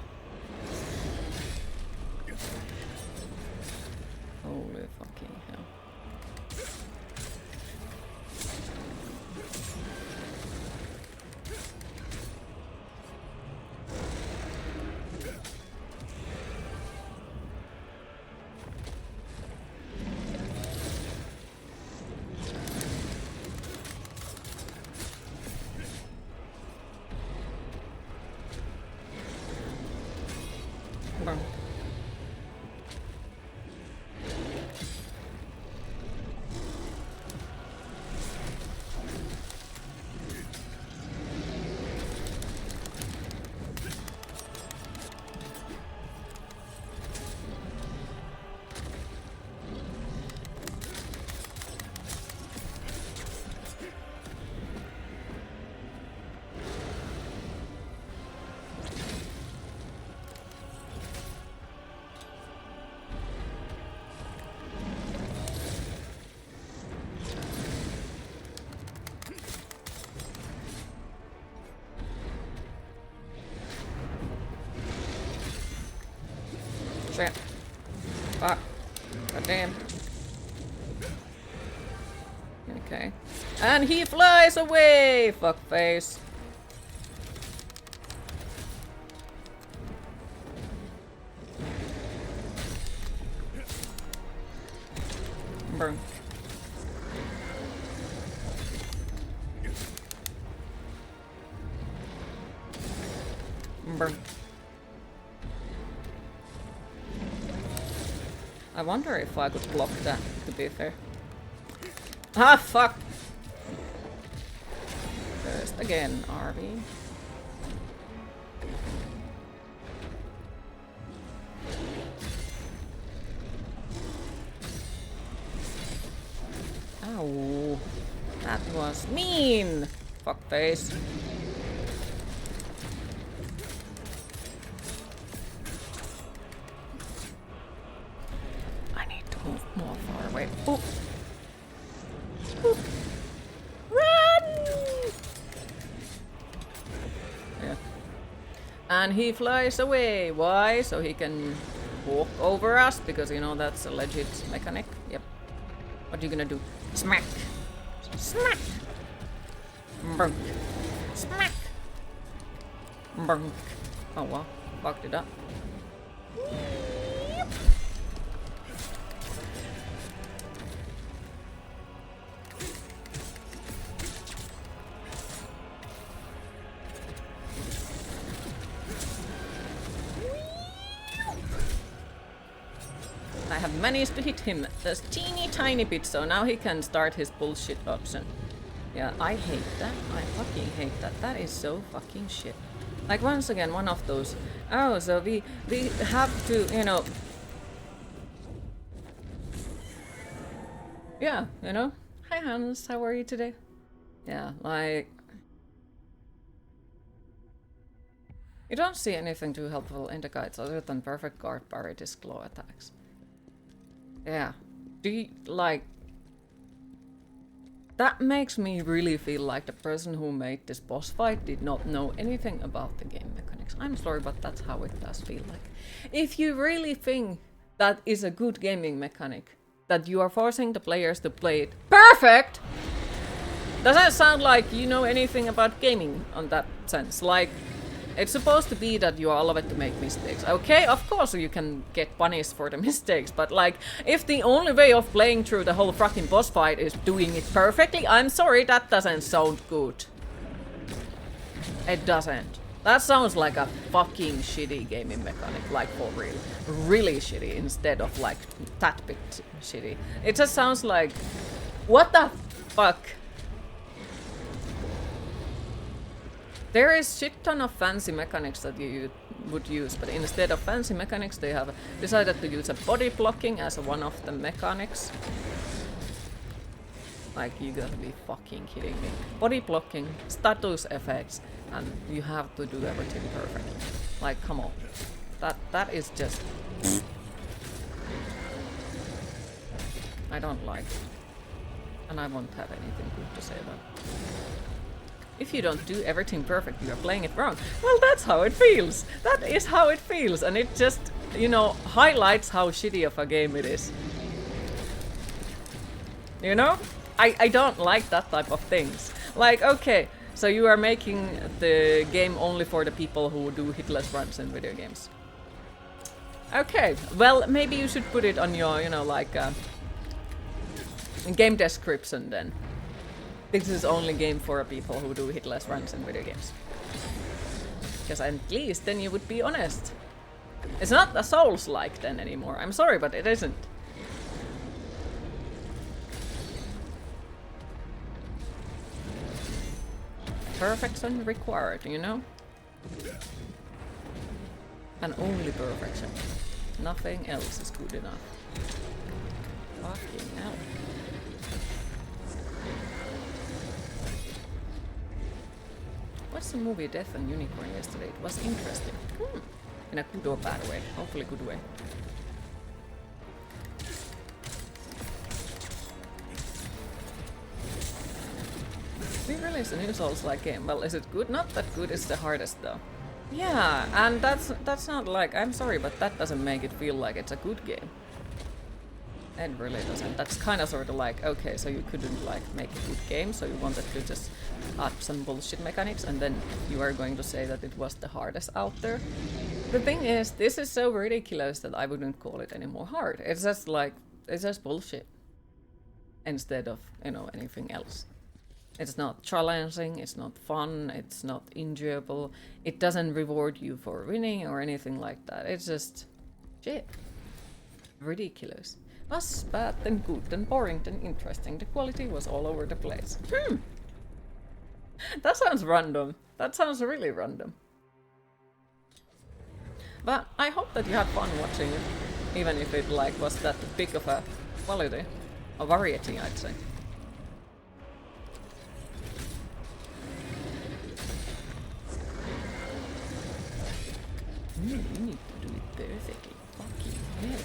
Holy fucking hell. Bro. Shit. Fuck. God damn. Okay. And he flies away! Fuckface. Burn. Burn. I wonder if I could block that, to be fair. Ah, fuck! First again, RV. Ow. That was mean! Fuckface. More far away. Oh. Run! Yeah. And he flies away. Why? So he can walk over us? Because, you know, that's a legit mechanic. Yep. What are you gonna do? Smack! Smack! Brunk. Smack! Brunk. Oh well. Fucked it up. I have managed to hit him just teeny tiny bit, so now he can start his bullshit option. Yeah, I hate that. I fucking hate that. That is so fucking shit. Like, once again, one of those. Oh, so we have to, you know. Yeah, you know. Hi Hans, how are you today? Yeah, like. You don't see anything too helpful in the guides other than perfect guard parries claw attacks. Yeah. Do you, like... That makes me really feel like the person who made this boss fight did not know anything about the game mechanics. I'm sorry, but that's how it does feel like. If you really think that is a good gaming mechanic, that you are forcing the players to play it perfect, doesn't sound like you know anything about gaming on that sense. Like, it's supposed to be that you are allowed to make mistakes. Okay, of course you can get punished for the mistakes, but like, if the only way of playing through the whole fucking boss fight is doing it perfectly, I'm sorry, that doesn't sound good. It doesn't. That sounds like a fucking shitty gaming mechanic, like for real. Really shitty instead of like that bit shitty. It just sounds like, what the fuck? There is shit ton of fancy mechanics that you would use, but instead of fancy mechanics they have decided to use a body blocking as one of the mechanics. Like, you gotta be fucking kidding me. Body blocking, status effects, and you have to do everything perfectly. Like, come on. That is just... I don't like it. And I won't have anything good to say about it. If you don't do everything perfect, you're playing it wrong. Well, that's how it feels. That is how it feels. And it just, you know, highlights how shitty of a game it is. You know? I don't like that type of things. Like, okay, so you are making the game only for the people who do hitless runs in video games. Okay, well, maybe you should put it on your, you know, like, game description then. This is only game for people who do hitless runs in video games. Because at least then you would be honest. It's not a Souls-like then anymore. I'm sorry, but it isn't. Perfection required, you know? And only perfection. Nothing else is good enough. Fucking hell. Watched the movie Death and Unicorn yesterday. It was interesting. In a good or bad way. Hopefully good way. We released a new Souls-like game. Well, is it good? Not that good. It's the hardest though. Yeah, and that's not like, I'm sorry, but that doesn't make it feel like it's a good game. It really doesn't. That's kind of sort of like, okay, so you couldn't like make a good game, so you wanted to just add some bullshit mechanics, and then you are going to say that it was the hardest out there. The thing is, this is so ridiculous that I wouldn't call it any more hard. It's just like, it's just bullshit. Instead of, you know, anything else. It's not challenging, it's not fun, it's not enjoyable. It doesn't reward you for winning or anything like that. It's just shit. Ridiculous. Was bad, then good, then boring, then interesting. The quality was all over the place. That sounds random. That sounds really random. But I hope that you had fun watching it, even if it like was that big of a quality, a variety, I'd say. You need to do it perfectly. Fucking hell.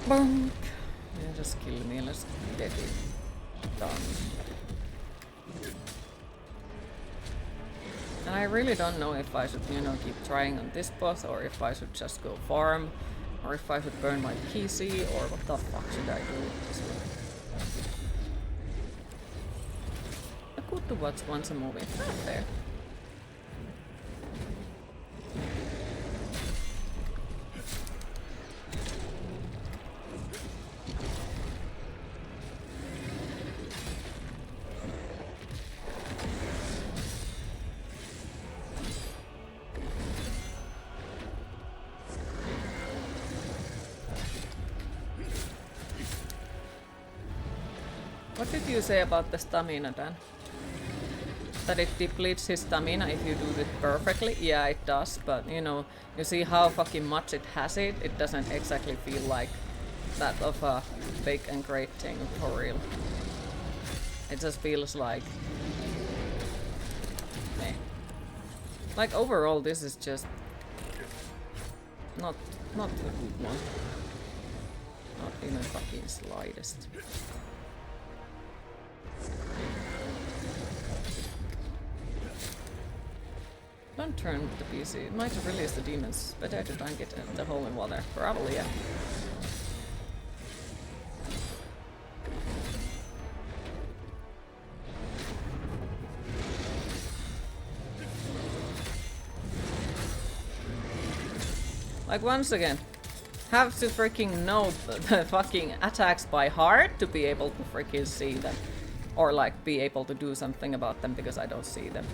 Bonk. Yeah, just kill me. Let's get it done. And I really don't know if I should, you know, keep trying on this boss, or if I should just go farm, or if I should burn my PC, or what the fuck should I do with this one? Good to watch once a movie. Not fair. What did you say about the stamina, Dan? That it depletes his stamina if you do it perfectly? Yeah, it does, but you know, you see how fucking much it has it? It doesn't exactly feel like that of a big and great thing for real. It just feels like... meh. Like overall this is just... not a good one. Not even fucking slightest. Don't turn with the PC. It might release the demons. Better to dunk it in the hole in water. Probably, yeah. Like once again, have to freaking know the fucking attacks by heart to be able to freaking see them. or like be able to do something about them because I don't see them.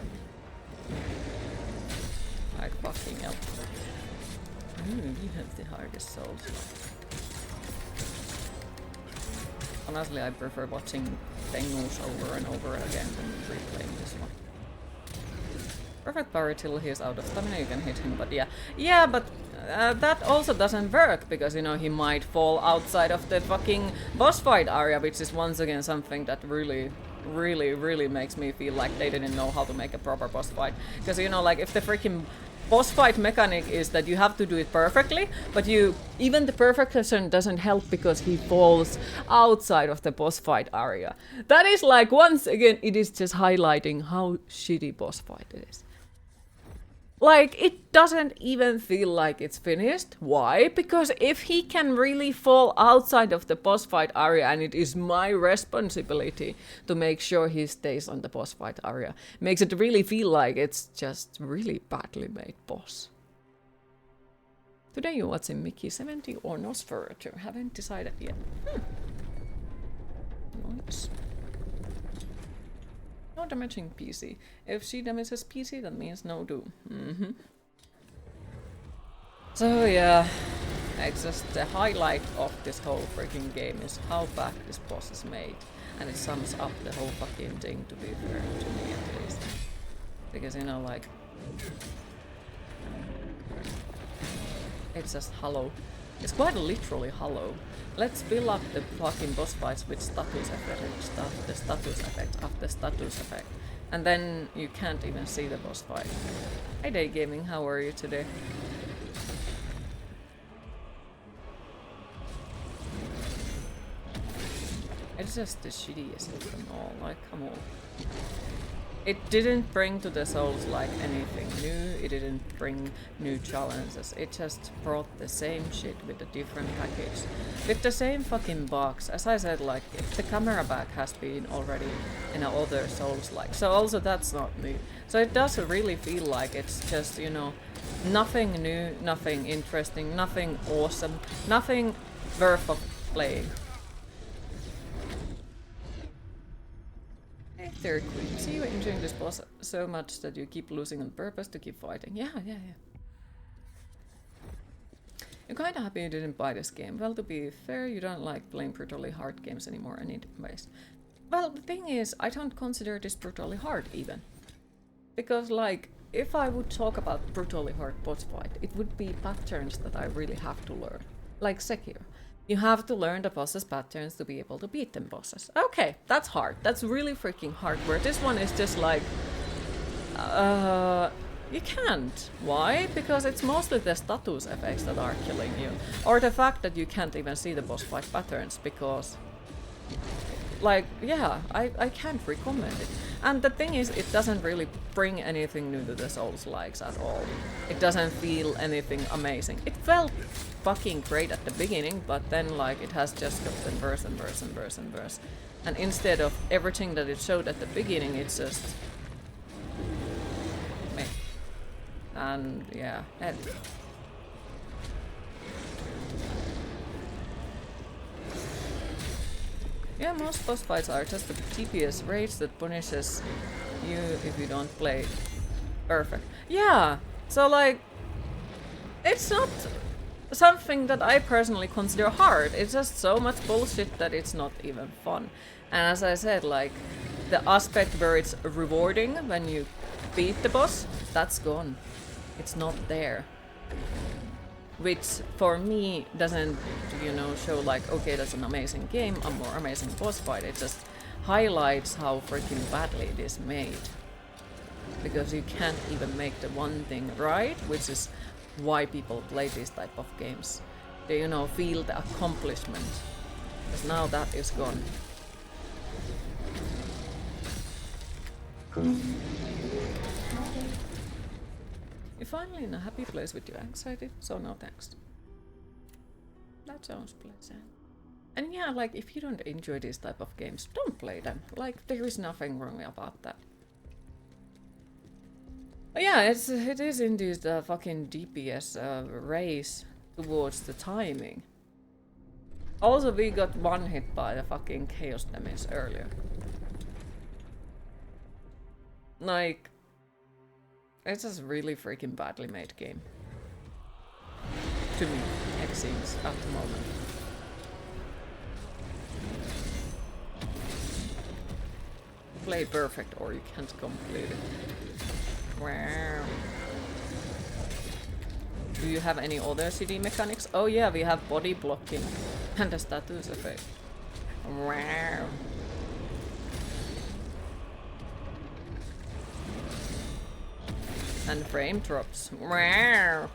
Like fucking hell. You have the hardest souls. Honestly, I prefer watching Tengus over and over again than replaying this one. Perfect power till he's out of stamina, you can hit him, but yeah. Yeah, but that also doesn't work, because, you know, he might fall outside of the fucking boss fight area, which is once again something that really makes me feel like they didn't know how to make a proper boss fight. Because, you know, like, if the freaking boss fight mechanic is that you have to do it perfectly, but even the perfection doesn't help because he falls outside of the boss fight area. That is like, once again, it is just highlighting how shitty boss fight it is. Like, it doesn't even feel like it's finished. Why? Because if he can really fall outside of the boss fight area, and it is my responsibility to make sure he stays on the boss fight area, makes it really feel like it's just really badly made boss. Today you're watching Mickey 70 or Nosferatu. Haven't decided yet. Nice. No damaging PC. If she damages PC, that means no doom. So yeah, it's just the highlight of this whole freaking game is how bad this boss is made. And it sums up the whole fucking thing, to be fair, to me at least. Because, you know, like, it's just hollow. It's quite literally hollow. Let's fill up the fucking boss fights with status effect, the status effect after status effect. And then you can't even see the boss fight. Hey Day Gaming, how are you today? It's just the shittiest of them all, like, come on. It didn't bring to the Souls like anything new, it didn't bring new challenges, it just brought the same shit with a different package. With the same fucking box, as I said, like, if the camera back has been already in other Souls like, so also that's not new. So it does really feel like it's just, you know, nothing new, nothing interesting, nothing awesome, nothing worth of playing. Third Queen, see you enjoying this boss so much that you keep losing on purpose to keep fighting. Yeah. You're kinda happy you didn't buy this game. Well, to be fair, you don't like playing brutally hard games anymore anyways. Well, the thing is, I don't consider this brutally hard even. Because, like, if I would talk about brutally hard boss fight, it would be patterns that I really have to learn. Like Sekiro. You have to learn the boss's patterns to be able to beat them bosses. Okay, that's hard. That's really freaking hard. Where this one is just like... you can't. Why? Because it's mostly the status effects that are killing you. Or the fact that you can't even see the boss fight patterns because... Like, yeah, I can't recommend it. And the thing is, it doesn't really bring anything new to the Souls-likes at all. It doesn't feel anything amazing. It felt fucking great at the beginning, but then, like, it has just gotten worse and worse and worse and worse. And instead of everything that it showed at the beginning, it's just... meh. And, yeah, Yeah, most boss fights are just a TPS rage that punishes you if you don't play perfect. Yeah, so like, it's not something that I personally consider hard. It's just so much bullshit that it's not even fun. And as I said, like, the aspect where it's rewarding when you beat the boss, that's gone. It's not there. Which, for me, doesn't, you know, show like, okay, that's an amazing game, a more amazing boss fight. It just highlights how freaking badly it is made. Because you can't even make the one thing right, which is why people play these type of games. They, you know, feel the accomplishment. Because now that is gone. You're finally in a happy place with your anxiety, so no thanks. That sounds pleasant. And yeah, like, if you don't enjoy these type of games, don't play them. Like, there is nothing wrong about that. But yeah, it is indeed the fucking DPS race towards the timing. Also, we got one hit by the fucking chaos damage earlier. Like, it's just really freaking badly made game. To me, it seems, at the moment. Play perfect or you can't complete it. Wow. Do you have any other CD mechanics? Oh yeah, we have body blocking and the status effect. Wow. And frame drops. Wow.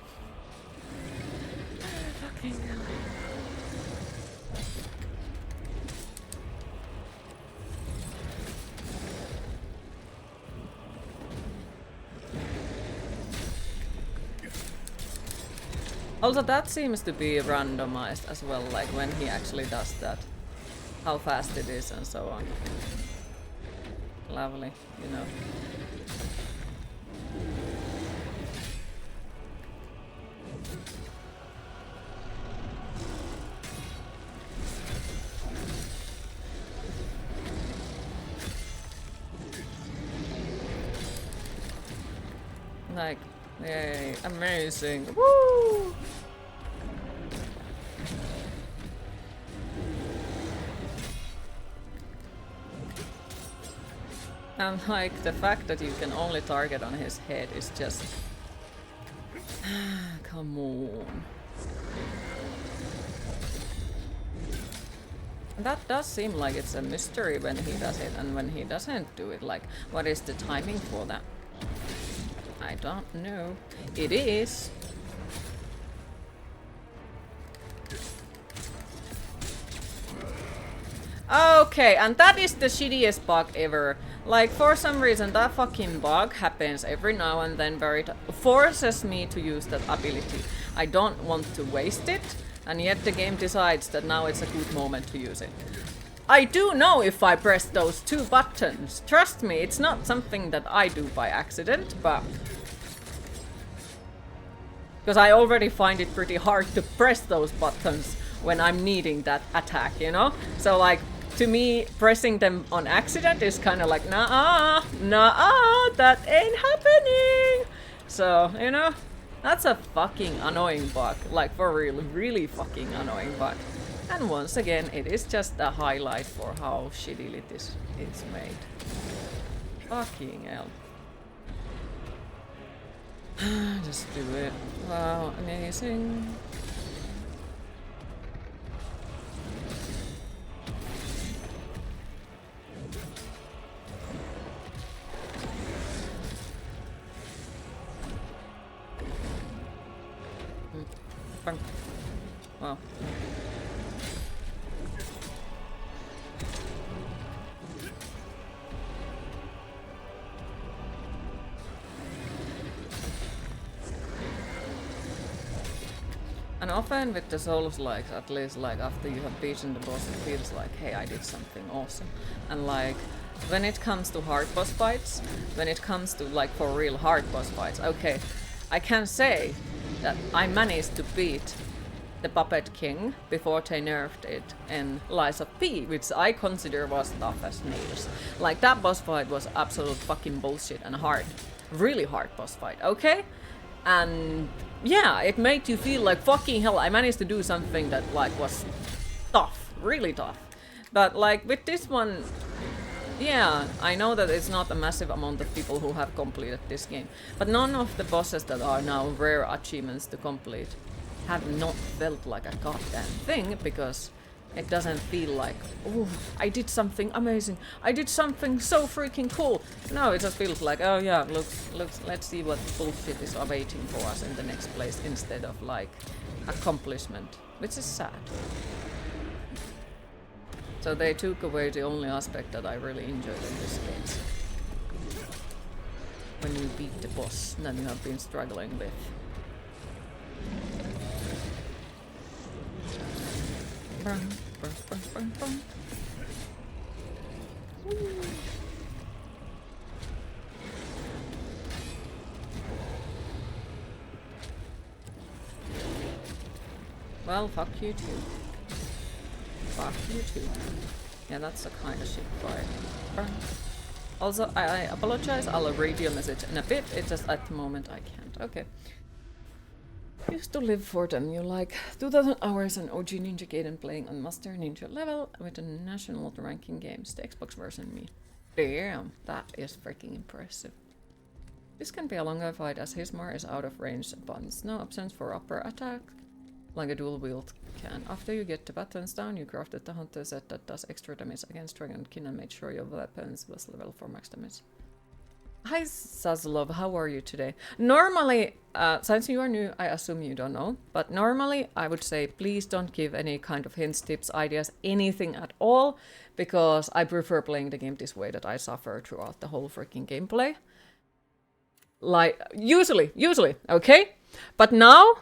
Fucking hell. Also, that seems to be randomized as well, like when he actually does that. How fast it is and so on. Lovely, you know. Like, yay, amazing. Woo! And like, the fact that you can only target on his head is just... Come on. That does seem like it's a mystery when he does it, and when he doesn't do it, like, what is the timing for that? I don't know. It is. Okay, and that is the shittiest bug ever. Like, for some reason, that fucking bug happens every now and then where it forces me to use that ability. I don't want to waste it, and yet the game decides that now it's a good moment to use it. I do know if I press those two buttons. Trust me, it's not something that I do by accident, but... Because I already find it pretty hard to press those buttons when I'm needing that attack, you know? So like, to me, pressing them on accident is kind of like, nah, that ain't happening! So, you know, that's a fucking annoying bug. Like, for real, really fucking annoying bug. And once again, it is just a highlight for how shittily this is made. Fucking hell. Just do it. Wow, amazing. Bang. Wow. And often with the Souls likes, at least like after you have beaten the boss, it feels like, hey, I did something awesome. And like, when it comes to hard boss fights, when it comes to like for real hard boss fights, okay, I can say that I managed to beat the Puppet King before they nerfed it in Lies of P, which I consider was tough as nails. Like, that boss fight was absolute fucking bullshit and hard. Really hard boss fight, okay? And yeah, it made you feel like fucking hell, I managed to do something that like was tough, really tough. But like with this one, yeah, I know that it's not a massive amount of people who have completed this game, but none of the bosses that are now rare achievements to complete have not felt like a goddamn thing, because it doesn't feel like, oh, I did something amazing, I did something so freaking cool. No, it just feels like, oh yeah, look, let's see what bullshit is awaiting for us in the next place, instead of like accomplishment, which is sad. So they took away the only aspect that I really enjoyed in this game. When you beat the boss that you have been struggling with. Well, fuck you too. Fuck you too. Yeah, that's the kind of shit fight. Also, I apologize. I'll read your message in a bit. It's just at the moment I can't. Okay. Used to live for them. You like 2,000 hours on OG Ninja Gaiden playing on Master Ninja level with the national ranking games. The Xbox version me. Damn, that is freaking impressive. This can be a longer fight as Hismar is out of range buttons. No options for upper attack, like a dual wield can. After you get the buttons down, you crafted the hunter set that does extra damage against Dragonkin and made sure your weapons was level for max damage. Hi Sazlov, how are you today? Normally, since you are new, I assume you don't know, but normally I would say please don't give any kind of hints, tips, ideas, anything at all, because I prefer playing the game this way that I suffer throughout the whole freaking gameplay. Like, usually, okay? But now,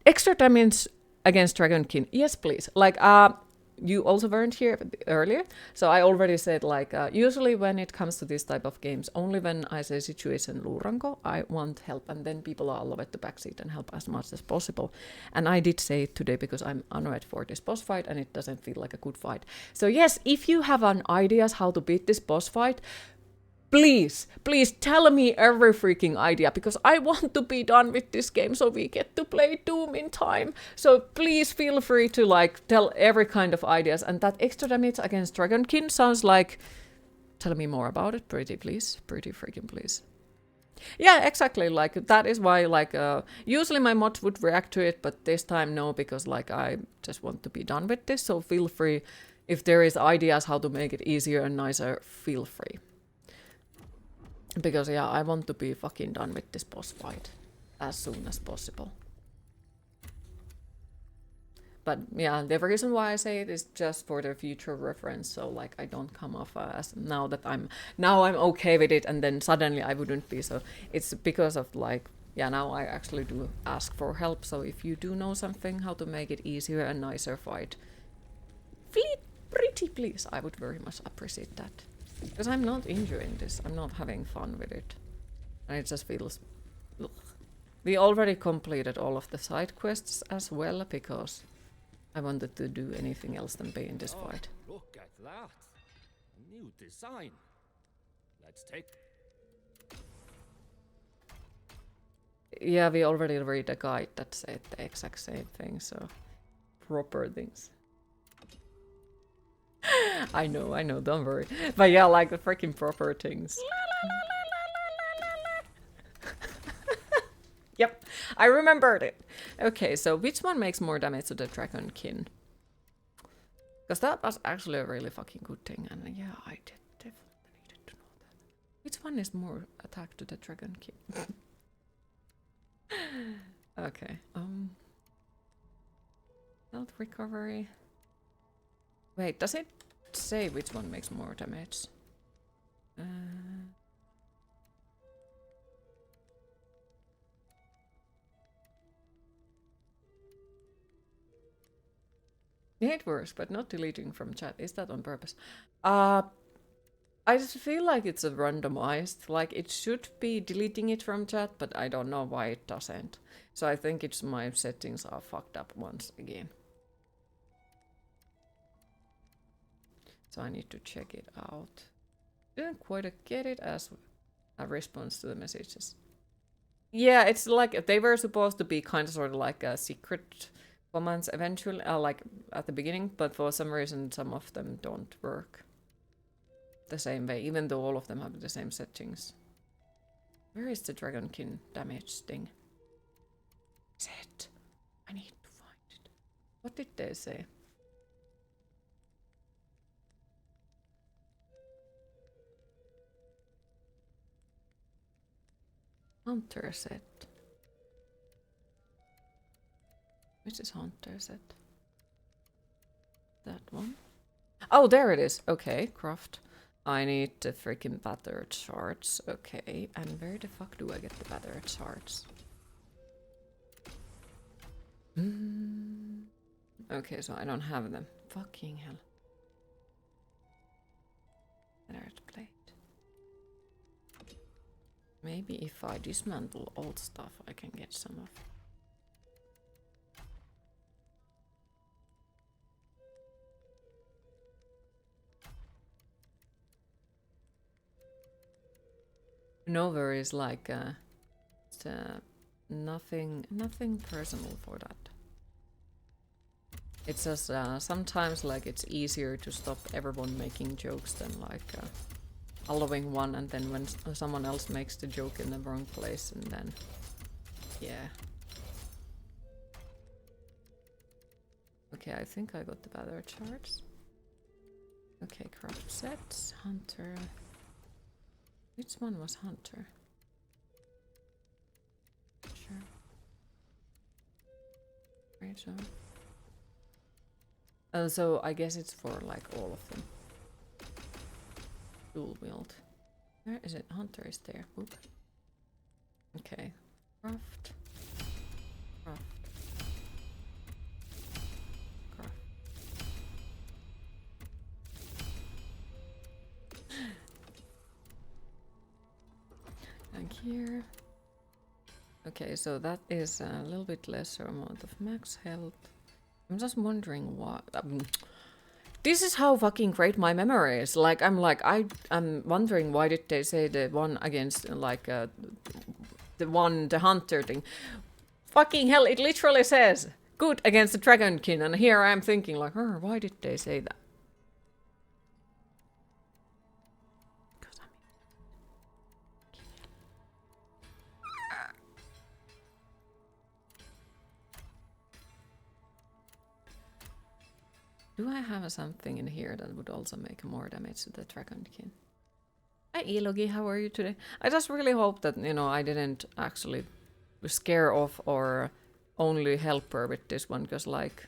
extra damage against Dragonkin, yes please. Like, you also weren't here earlier, so I already said, like, usually when it comes to this type of games, only when I say situation luranko, I want help, and then people are all at the backseat and help as much as possible. And I did say it today because I'm annoyed for this boss fight, and it doesn't feel like a good fight. So yes, if you have an ideas how to beat this boss fight, please tell me every freaking idea, because I want to be done with this game so we get to play Doom in time. So please feel free to like tell every kind of ideas. And that extra damage against Dragonkin sounds like... Tell me more about it, pretty freaking please. Yeah, exactly, like that is why like usually my mods would react to it, but this time no, because like I just want to be done with this. So feel free, if there is ideas how to make it easier and nicer, feel free. Because, yeah, I want to be fucking done with this boss fight as soon as possible. But, yeah, the reason why I say it is just for the future reference, so, like, I don't come off as now that I'm okay with it, and then suddenly I wouldn't be, so it's because of, like, yeah, now I actually do ask for help, so if you do know something, how to make it easier and nicer fight, pretty please, I would very much appreciate that. Because I'm not enjoying this. I'm not having fun with it. And it just feels... Ugh. We already completed all of the side quests as well, because I wanted to do anything else than be in this fight. Look at that. New design. Let's take... Yeah, we already read a guide that said the exact same thing, so... Proper things. I know, don't worry. But yeah, like the freaking proper things. Yep, I remembered it. Okay, so which one makes more damage to the Dragonkin? Because that was actually a really fucking good thing, and yeah, I definitely needed to know that. Which one is more attack to the Dragonkin? Okay, health recovery. Wait, does it say which one makes more damage? Yeah, it works, but not deleting from chat. Is that on purpose? I just feel like it's a randomized. Like, it should be deleting it from chat, but I don't know why it doesn't. So I think it's my settings are fucked up once again. So I need to check it out. Didn't quite get it as a response to the messages. Yeah, it's like they were supposed to be kind of sort of like a secret commands eventually, like at the beginning, but for some reason some of them don't work the same way, even though all of them have the same settings. Where is the Dragonkin damage thing? Is it? I need to find it. What did they say? Hunter set. Which is Hunter set? That one? Oh, there it is. Okay, craft. I need the freaking battered shards. Okay, and where the fuck do I get the battered shards? Okay, so I don't have them. Fucking hell. Battered plate. Maybe if I dismantle old stuff, I can get some of. Nowhere is like it's, nothing personal for that. It's just sometimes like it's easier to stop everyone making jokes than like allowing one, and then when someone else makes the joke in the wrong place, and then yeah. Okay, I think I got the better charts. Okay, craft sets, hunter. Which one was hunter? Sure. Right, so I guess it's for like all of them. Dual wield. Where is it? Hunter is there. Oop. Okay. Craft. Craft. Craft. And here. Okay, so that is a little bit lesser amount of max health. I'm just wondering what. This is how fucking great my memory is. Like, I'm wondering why did they say the one against, like, the hunter thing. Fucking hell, it literally says, good against the dragonkin, and here I am thinking, like, why did they say that? Do I have something in here that would also make more damage to the dragonkin? Hi Elogi, how are you today? I just really hope that, you know, I didn't actually scare off or only help her with this one, because, like,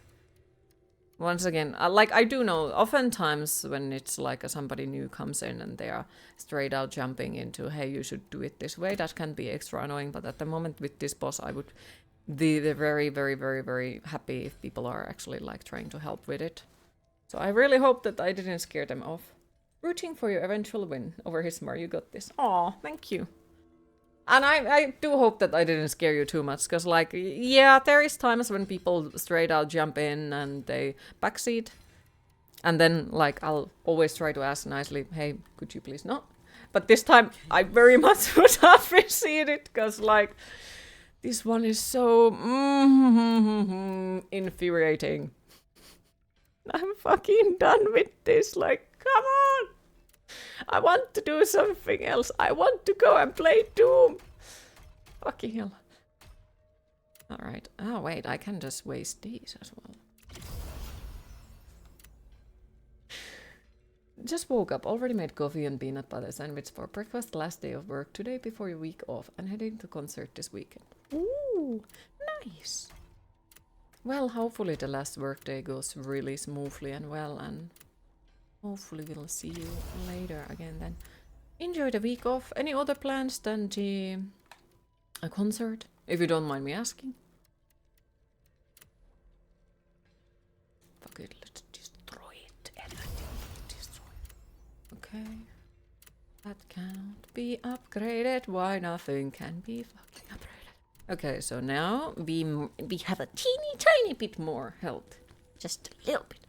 once again, like, I do know, oftentimes when it's like somebody new comes in and they are straight out jumping into, hey, you should do it this way, that can be extra annoying, but at the moment with this boss, I would be very, very, very, very happy if people are actually, like, trying to help with it. So I really hope that I didn't scare them off. Rooting for your eventual win over Hismar, you got this. Aw, thank you. And I do hope that I didn't scare you too much, because, like, yeah, there is times when people straight out jump in and they backseat. And then, like, I'll always try to ask nicely, hey, could you please not? But this time, I very much would appreciate it, because, like, this one is so infuriating. I'm fucking done with this, like, come on! I want to do something else. I want to go and play Doom! Fucking hell. Alright. Oh, wait, I can just waste these as well. Just woke up, already made coffee and peanut butter sandwich for breakfast, last day of work today before your week off, and heading to concert this weekend. Ooh, nice! Well, hopefully the last workday goes really smoothly and well, and hopefully we'll see you later again then. Enjoy the week off. Any other plans than a concert, if you don't mind me asking? Fuck it, let's destroy it. Everything destroy it. Okay. That cannot be upgraded. Why nothing can be fucking upgraded? Okay, so now we have a teeny tiny bit more health. Just a little bit.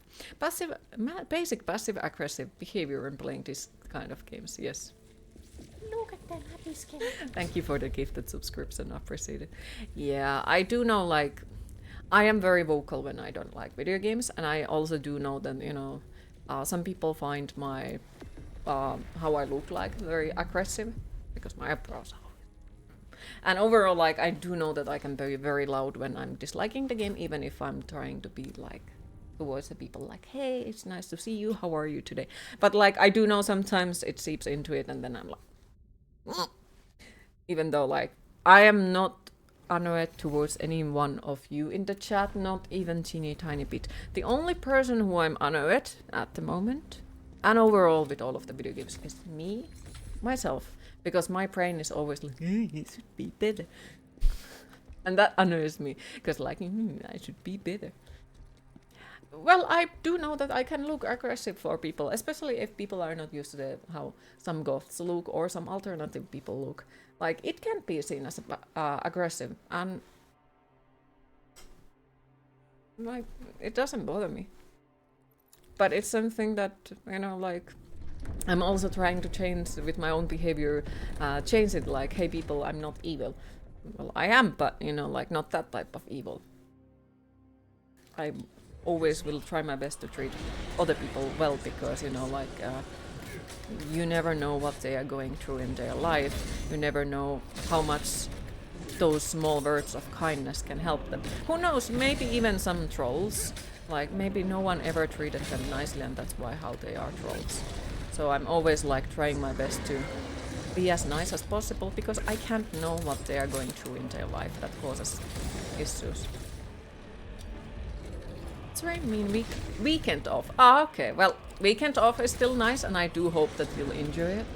Basic passive-aggressive behavior when playing this kind of games, yes. Look at them happy skin. Thank you for the gifted subscription, appreciate it. Yeah, I do know, like, I am very vocal when I don't like video games, and I also do know that, you know, some people find my, how I look like very aggressive, because my eyebrows are. And overall, like, I do know that I can be very loud when I'm disliking the game, even if I'm trying to be, like, towards the people, like, hey, it's nice to see you, how are you today? But, like, I do know sometimes it seeps into it, and then I'm like, even though, like, I am not annoyed towards any one of you in the chat, not even teeny tiny bit. The only person who I'm annoyed at the moment, and overall with all of the video games, is me, myself. Because my brain is always like, hey, it should be better. And that annoys me. Because, like, I should be better. Well, I do know that I can look aggressive for people. Especially if people are not used to how some goths look or some alternative people look. Like, it can be seen as aggressive. And, like, it doesn't bother me. But it's something that, you know, like, I'm also trying to change with my own behavior, change it like, hey people, I'm not evil. Well, I am, but you know, like not that type of evil. I always will try my best to treat other people well because, you know, like you never know what they are going through in their life. You never know how much those small words of kindness can help them. Who knows, maybe even some trolls, like maybe no one ever treated them nicely and that's why how they are trolls. So I'm always like trying my best to be as nice as possible because I can't know what they are going through in their life that causes issues. It's very mean weekend off. Ah, okay. Well, weekend off is still nice and I do hope that you'll enjoy it.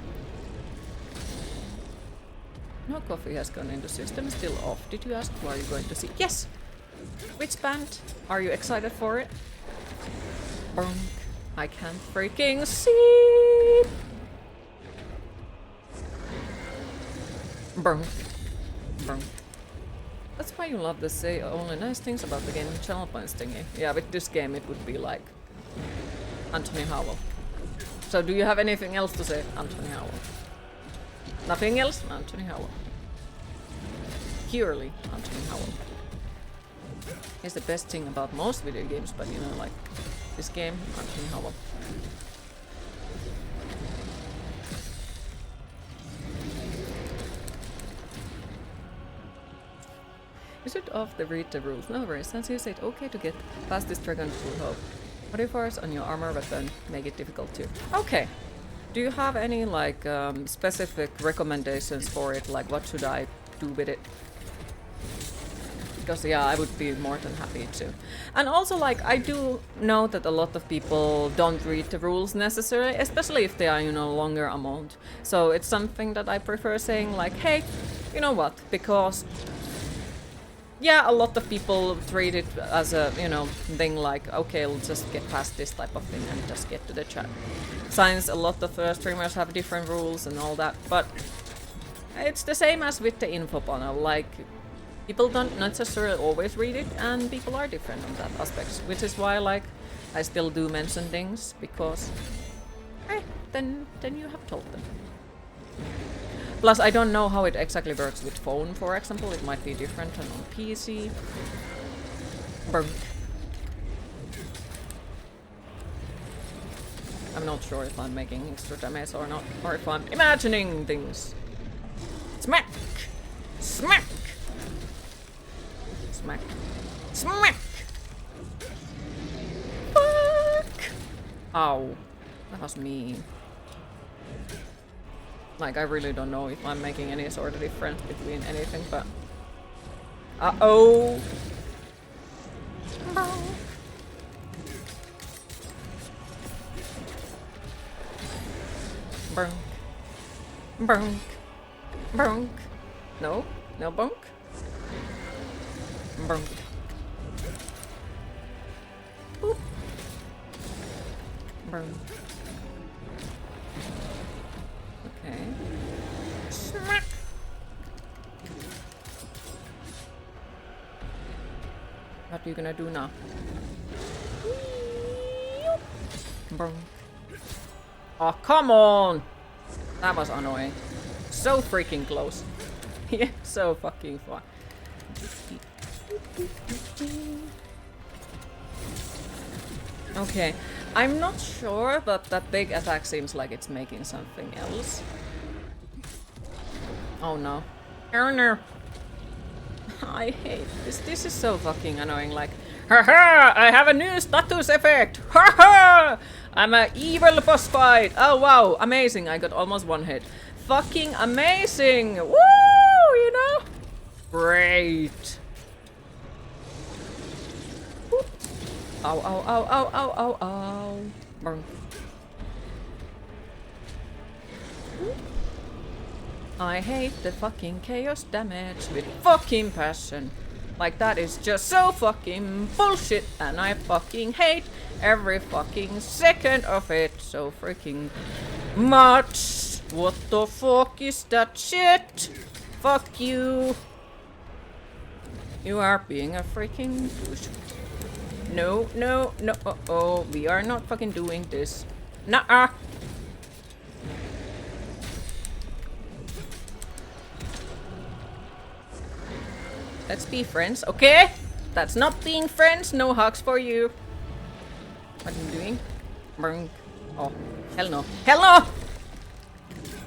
No coffee has gone into system, still off. Did you ask who are you going to see? Yes! Which band? Are you excited for it? Bonk. I can't freaking see! Bonk. Bonk. That's why you love to say only nice things about the game channel points thingy. Yeah, with this game it would be like Anthony Howell. So do you have anything else to say, Anthony Howell? Nothing else? Anthony Howell. Purely Anthony Howell. It's the best thing about most video games, but you know, like this game, Anthony Howell. You should off the read the rules. No worries, since you said okay to get past this dragon full hope. Modifiers on your armor weapon make it difficult too. Okay. Do you have any like specific recommendations for it? Like what should I do with it? Because yeah, I would be more than happy to. And also like I do know that a lot of people don't read the rules necessarily, especially if they are, you know, longer amount. So it's something that I prefer saying like, hey, you know what? Because yeah, a lot of people treat it as a, you know, thing like, okay, let's just get past this type of thing and just get to the chat. Since a lot of streamers have different rules and all that, but it's the same as with the info panel, like people don't necessarily always read it and people are different on that aspect, which is why like I still do mention things because then you have told them. Plus, I don't know how it exactly works with phone, for example. It might be different than on PC. Burn. I'm not sure if I'm making extra damage or not, or if I'm imagining things. Smack! Smack! Smack. Smack! Fuck! Ow. That was mean. Like, I really don't know if I'm making any sort of difference between anything, but... Uh-oh! Bonk. Bonk. Bonk. No? No bonk? Bonk. Boop. Bonk. Okay. Smack. What are you gonna do now? Bonk. Oh, come on! That was annoying. So freaking close. Yeah, so fucking fun. Okay, I'm not sure, but that big attack seems like it's making something else. Oh no. Oh no. I hate this. This is so fucking annoying. Like, haha! I have a new status effect! Haha! I'm an evil boss fight! Oh wow, amazing! I got almost one hit. Fucking amazing! Woo! You know? Great! Woo. Ow, ow, ow, ow, ow, ow, ow. Burn. I hate the fucking chaos damage with fucking passion. Like, that is just so fucking bullshit, and I fucking hate every fucking second of it so freaking much. What the fuck is that shit? Fuck you. You are being a freaking douche. No, no, no, oh, we are not fucking doing this. Nuh-uh. Let's be friends, okay? That's not being friends. No hugs for you. What are you doing? Brunk. Oh, hell no. Hell no!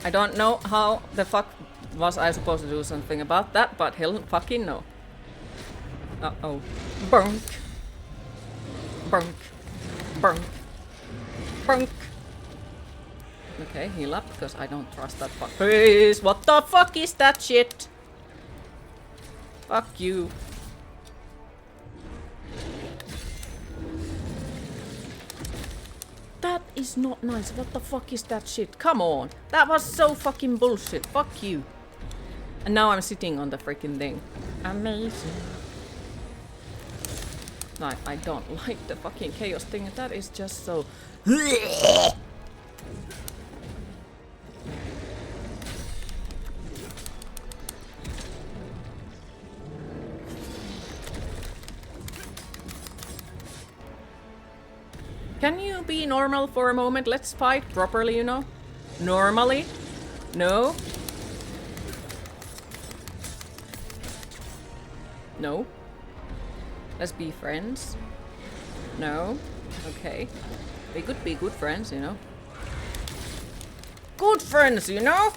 I don't know how the fuck was I supposed to do something about that, but hell fucking no. Uh-oh. Brunk. Brunk. Brunk. Brunk. Okay, heal up, because I don't trust that fuck. Please, what the fuck is that shit? Fuck you. That is not nice. What the fuck is that shit? Come on. That was so fucking bullshit. Fuck you. And now I'm sitting on the freaking thing. Amazing. No, I don't like the fucking chaos thing. That is just so... Can you be normal for a moment? Let's fight properly, you know? Normally? No? No? Let's be friends? No? Okay. We could be good friends, you know? Good friends, you know?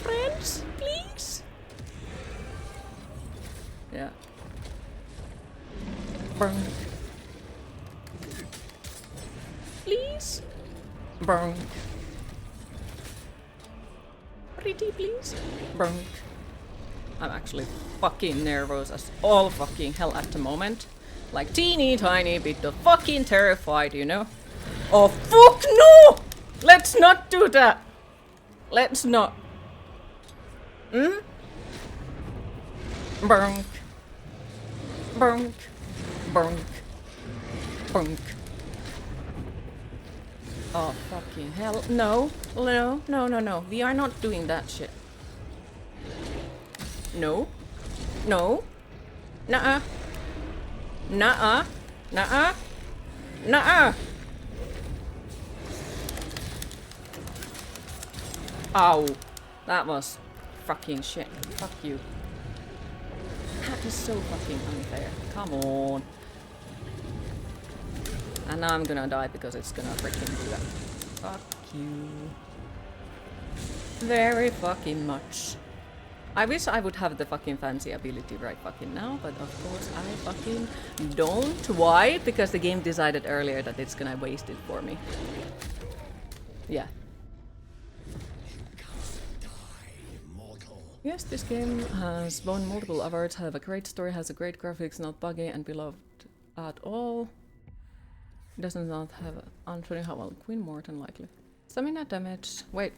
Friends, please? Yeah. Burn. Please? Burn. Pretty, please? Burn. I'm actually fucking nervous as all fucking hell at the moment. Like teeny tiny bit of fucking terrified, you know? Oh fuck no! Let's not do that! Let's not. Hmm? Burn. Burn. Burn. Burn. Oh fucking hell. No. No. No, no, no. We are not doing that shit. No. No. Nuh-uh. Nuh-uh. Nuh-uh. Nuh-uh. Ow. That was fucking shit. Fuck you. That is so fucking unfair. Come on. And now I'm gonna die because it's gonna freaking do that. Fuck you. Very fucking much. I wish I would have the fucking fancy ability right fucking now, but of course I fucking don't. Why? Because the game decided earlier that it's gonna waste it for me. Yeah. Yes, this game has won multiple awards, have a great story, has a great graphics, not buggy and beloved at all. Does not have unfunny how well Queen Morton likely. Stamina damage. Wait.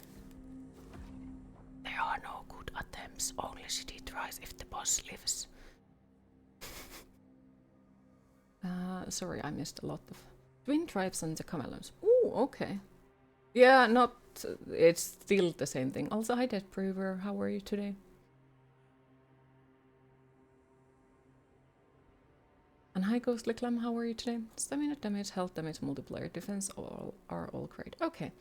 There are no good attempts, only shitty tries if the boss lives. Sorry, I missed a lot of Twin Tribes and the Camelons. Ooh, okay. Yeah, not. It's still the same thing. Also, hi, Dead Prover. How are you today? And hi, Ghostly Clam. How are you today? Stamina damage, health damage, multiplayer defense are all great. Okay.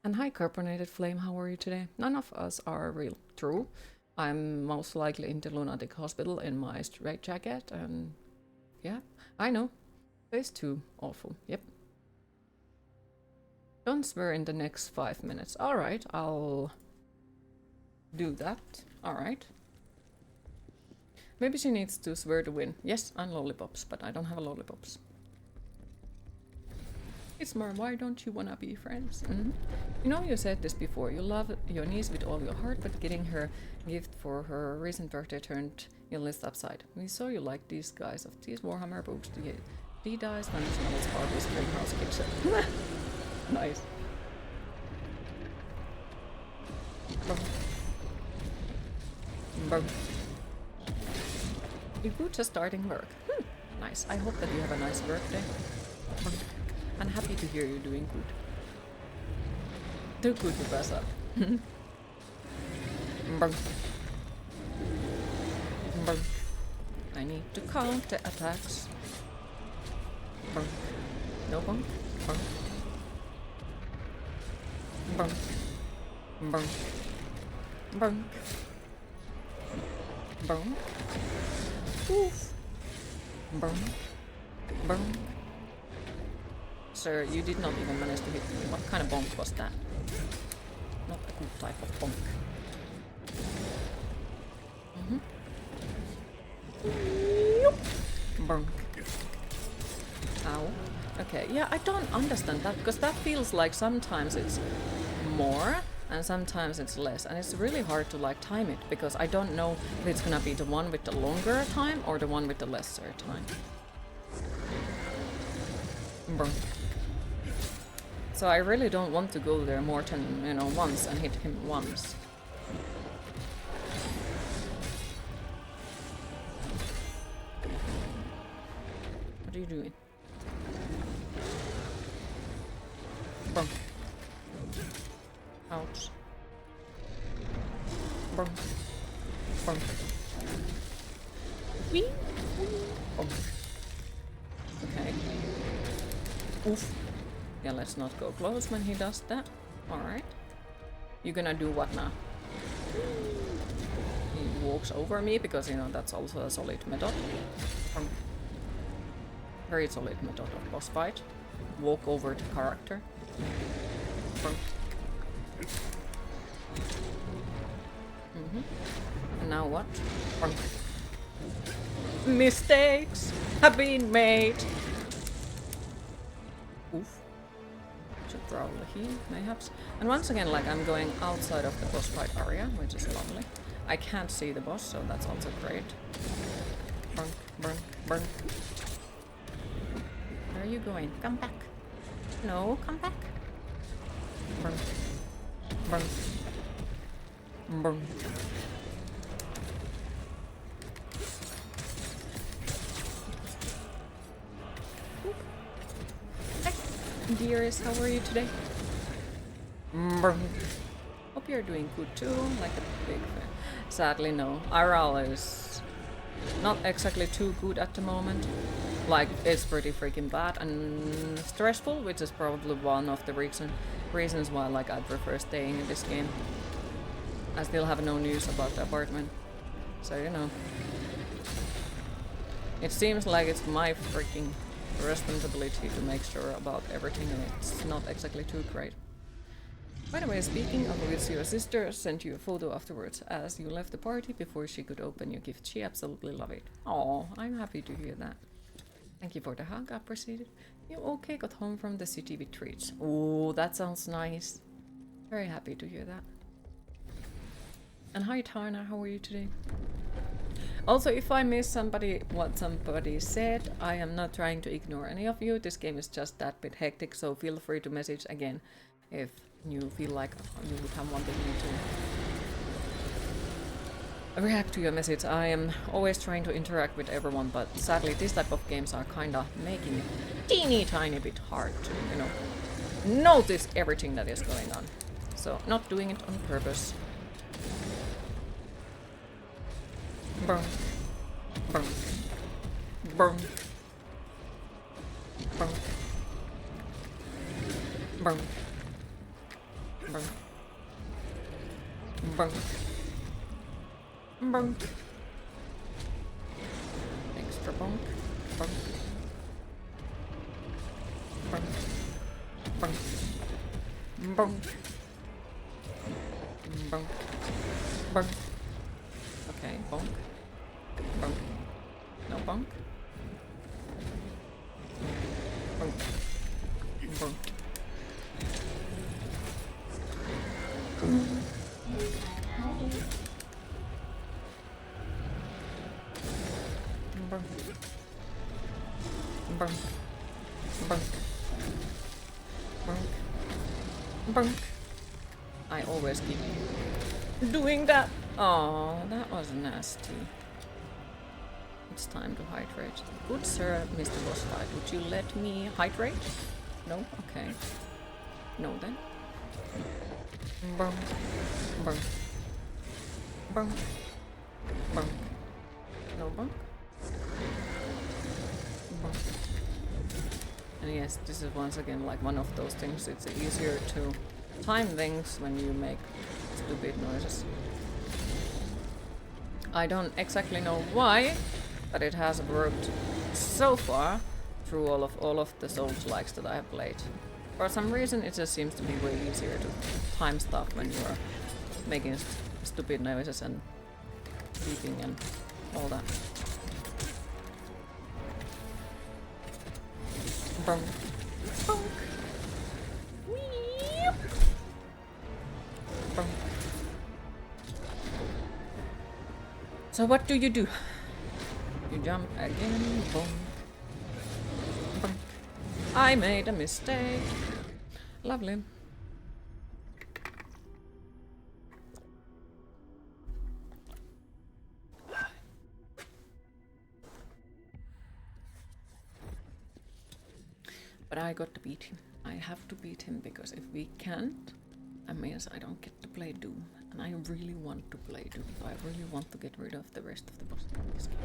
And hi, Carbonated Flame. How are you today? None of us are real. True. I'm most likely in the lunatic hospital in my straitjacket. And yeah, I know. Phase 2. Awful. Yep. Don't swear in the next 5 minutes. Alright, I'll do that. Alright. Maybe she needs to swear to win. Yes, and lollipops, but I don't have lollipops. It's more, why don't you wanna be friends? Mm-hmm. You know, you said this before. You love your niece with all your heart, but getting her gift for her recent birthday turned your list upside. We saw you like these guys of these Warhammer books. D-Dice, Spanish novels, Barbies, Greenhouse Kitchen. Nice. You're good just starting work. Nice. I hope that you have a nice workday. I'm happy to hear you're doing good. Too good to pass up. I need to count the attacks. Bunk. No bunk. Bunk. Bunk. Bunk. Bunk. Bunk. Oof. Bunk. Bunk. Sir, you did not even manage to hit me. What kind of bonk was that? Not a good type of bonk. Bonk. Ow. Okay, yeah, I don't understand that, because that feels like sometimes it's more and sometimes it's less, and it's really hard to like time it, because I don't know if it's gonna be the one with the longer time or the one with the lesser time. Bonk. So I really don't want to go there more than, you know, once and hit him once. What are you doing? Bump. Ouch. Bump. Bump. Whee! Bump. Okay. Oof. Yeah, let's not go close when he does that. Alright. You're gonna do what now? He walks over me because, you know, that's also a solid method. Very solid method of boss fight. Walk over the character. And now what? Mistakes have been made. Oof. Should probably heal, mayhaps. And once again, like, I'm going outside of the boss fight area, which is lovely. I can't see the boss, so that's also great. Burn, burn, burn. Where are you going? Come back. No, come back. Burn. Burn. Burn. Dearest, how are you today? Burn. Hope you're doing good too, like a big fan. Sadly, no. IRL is not exactly too good at the moment. Like, it's pretty freaking bad and stressful, which is probably one of the reasons why, like, I prefer staying in this game. I still have no news about the apartment, so you know. It seems like it's my freaking responsibility to make sure about everything, and it's not exactly too great. By the way, speaking of which, your sister sent you a photo afterwards as you left the party before she could open your gift. She absolutely loved it. Oh, I'm happy to hear that. Thank you for the hug, I appreciate it. You okay got home from the city with treats. Oh, that sounds nice. Very happy to hear that. And hi Tarna, how are you today? Also, if I miss what somebody said, I am not trying to ignore any of you. This game is just that bit hectic, so feel free to message again if you feel like you would have wanted me to react to your message. I am always trying to interact with everyone, but sadly these type of games are kinda making it teeny tiny bit hard to, you know, notice everything that is going on. So, not doing it on purpose. Burn. Burn. Burn. Burn. Burn. Burn. Burn. Burn. Extra bonk. Burn. Burn. Burn. Burn. Burn. Burn. Okay, bonk. Bonk. No bonk. Bonk. Bonk. Bonk. Bonk. Bonk. Bonk. Bonk. I always keep doing that. Oh, that was nasty. It's time to hydrate. Good sir, Mr. Boss Fight, would you let me hydrate? No? Okay. No then. Bum. Bum. Bum. Bum. No bum. And yes, this is once again like one of those things. It's easier to time things when you make stupid noises. I don't exactly know why, but it has worked so far through all of the Souls-likes that I have played. For some reason, it just seems to be way easier to time stuff when you are making stupid noises and beeping and all that. Bonk. Bonk. Weep. Bonk. So what do? You jump again. Bonk. Bonk. I made a mistake. Lovely. But I got to beat him. I have to beat him because if we can't, that means I don't get to play Doom. And I really want to play Doom. So I really want to get rid of the rest of the bosses in this game.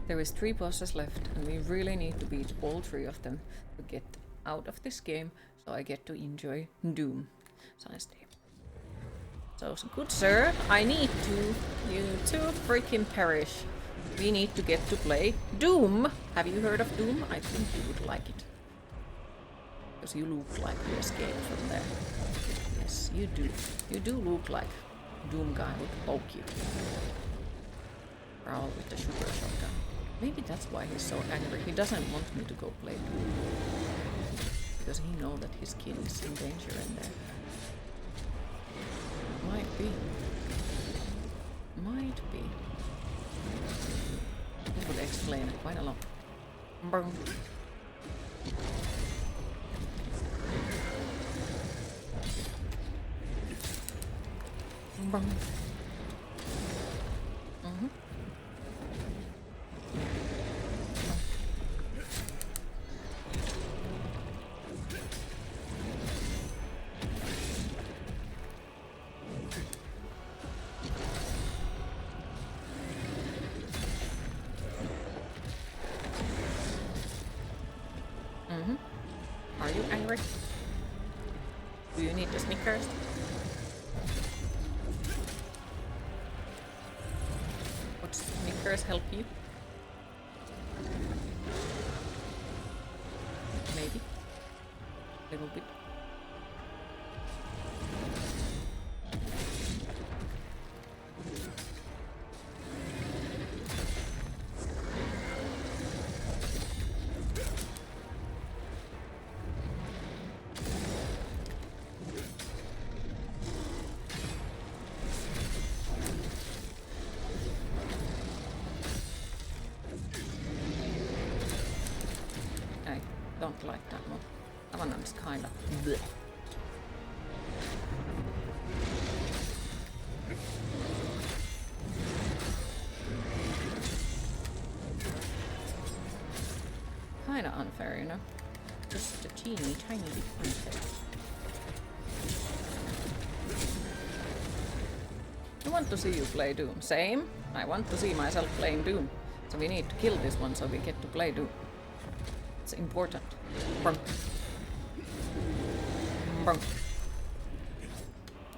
There is 3 bosses left and we really need to beat all 3 of them to get out of this game so I get to enjoy Doom. So I stay. So good sir, I need you to freaking perish. We need to get to play Doom. Have you heard of Doom? I think you would like it. Because you look like you escaped from there. Yes, you do. You do look like Doom guy would poke you. Prowl with the sugar shotgun. Maybe that's why he's so angry. He doesn't want me to go play Doom. Because he knows that his skin is in danger in there. Might be. Might be. This would explain it quite a lot. Boom. Boom. Mm-hmm. Mm-hmm. Are you angry? Do you need the Snickers? Would Snickers help you? Maybe. A little bit. Don't like that one. That one is kind of bleh. Kinda unfair, you know? Just a teeny tiny bit unfair. I want to see you play Doom. Same. I want to see myself playing Doom. So we need to kill this one so we get to play Doom. It's important. Brunk. Brunk.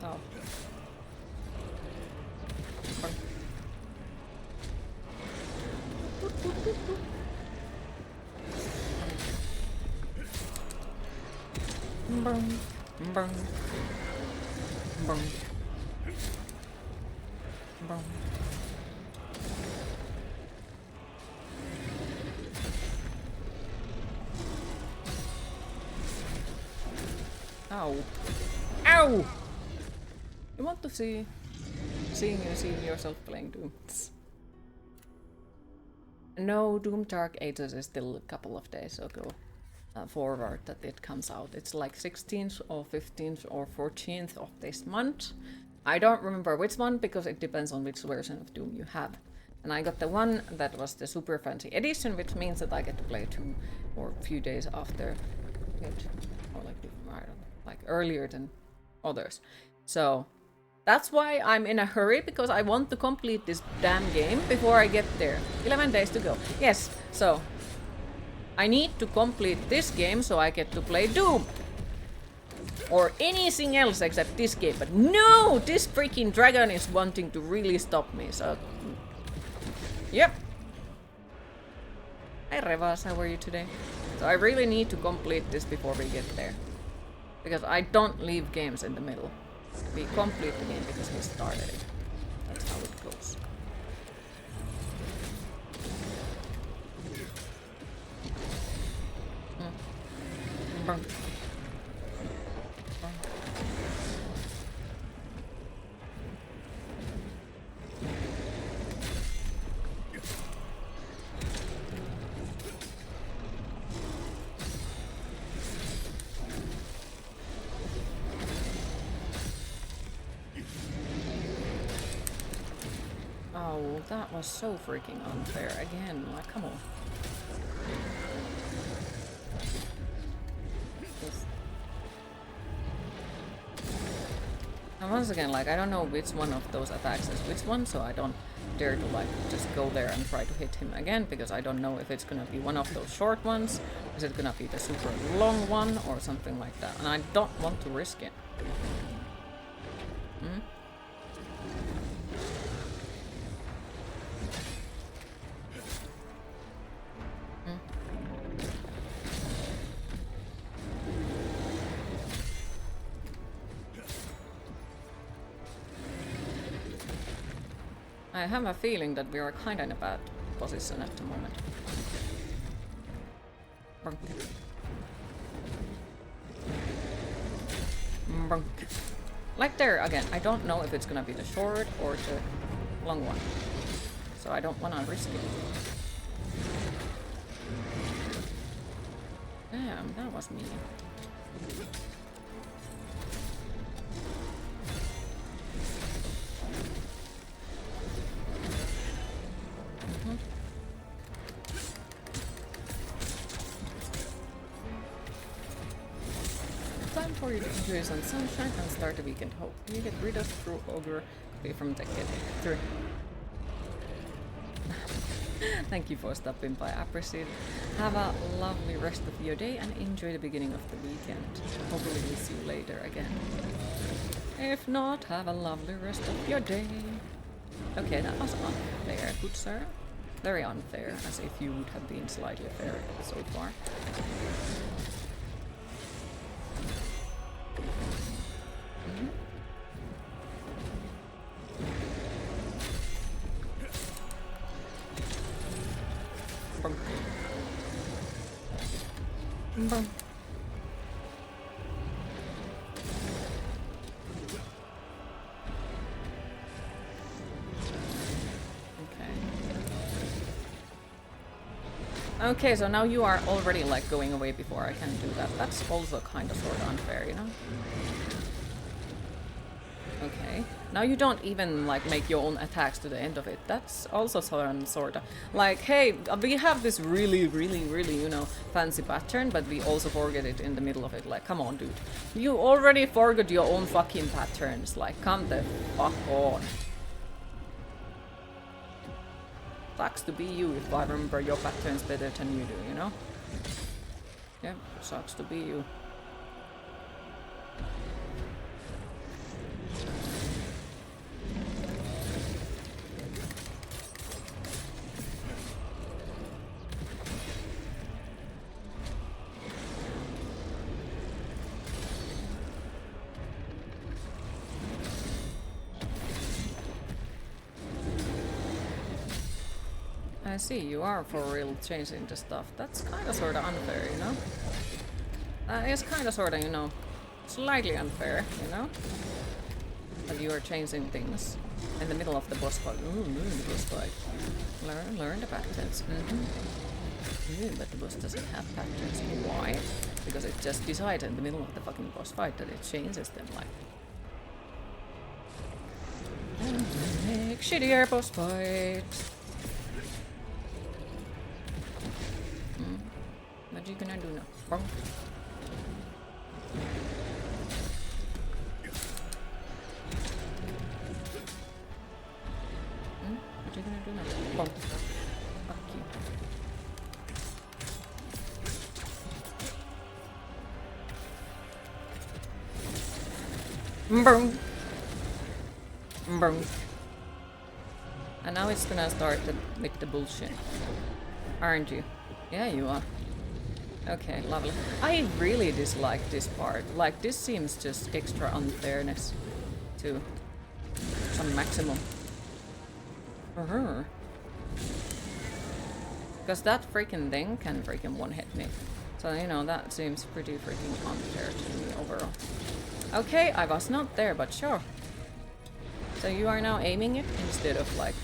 Oh. Brunk. Brunk. Brunk. Brunk. Brunk. Ow. Ow! You want to see seeing yourself playing Doom. No, Doom Dark Ages is still a couple of days ago forward that it comes out. It's like 16th or 15th or 14th of this month. I don't remember which one because it depends on which version of Doom you have. And I got the one that was the super fancy edition, which means that I get to play 2 or a few days after it. Or like, I don't know, like earlier than others. So that's why I'm in a hurry, because I want to complete this damn game before I get there. 11 days to go. Yes, so I need to complete this game so I get to play Doom. Or anything else except this game. But no! This freaking dragon is wanting to really stop me, so... Yep. Hi Revas, how are you today? So I really need to complete this before we get there. Because I don't leave games in the middle. We complete the game because we started it. That's how it goes. Mm. Oh, that was so freaking unfair again. Like, come on. And once again, like, I don't know which one of those attacks is which one, so I don't dare to, like, just go there and try to hit him again, because I don't know if it's gonna be one of those short ones, is it gonna be the super long one, or something like that. And I don't want to risk it. Hmm? I have a feeling that we are kind of in a bad position at the moment. Bonk. Bonk. Like there again, I don't know if it's gonna be the short or the long one. So I don't wanna risk it. Damn, that was mean. Time for you to enjoy some sunshine and start the weekend. Hope you get rid of true ogre copy from Decade 3. Thank you for stopping by. I appreciate it. Have a lovely rest of your day and enjoy the beginning of the weekend. Hopefully we'll see you later again. If not, have a lovely rest of your day. Okay, that was unfair, good sir. Very unfair, as if you would have been slightly fair so far. Boom. Okay, so now you are already like going away before I can do that. That's also kind of sort of unfair, you know? Okay. Now you don't even like make your own attacks to the end of it. That's also sort of like, hey, we have this really, you know, fancy pattern, but we also forget it in the middle of it. Like, come on, dude. You already forgot your own fucking patterns. Like, come the fuck on. Sucks to be you if I remember your patterns better than you do, you know? Yeah, sucks to be you. I see, you are for real changing the stuff. That's kind of sort of unfair, you know? It's kind of sort of, you know, slightly unfair, you know? That you are changing things in the middle of the boss fight. Ooh, the boss fight. Learn the patterns. Ooh, but the boss doesn't have patterns. Why? Because it just decides in the middle of the fucking boss fight that it changes them, like. And make shittier boss fights. What are you gonna do now? Bonk. What are you gonna do now? Bonk. Fuck you. Boom. Boom. And now it's gonna start with the bullshit. Aren't you? Yeah, you are. Okay, lovely. I really dislike this part. Like, this seems just extra unfairness to some maximum. Because that freaking thing can freaking one-hit me. So, you know, that seems pretty freaking unfair to me overall. Okay, I was not there, but sure. So you are now aiming it instead of like...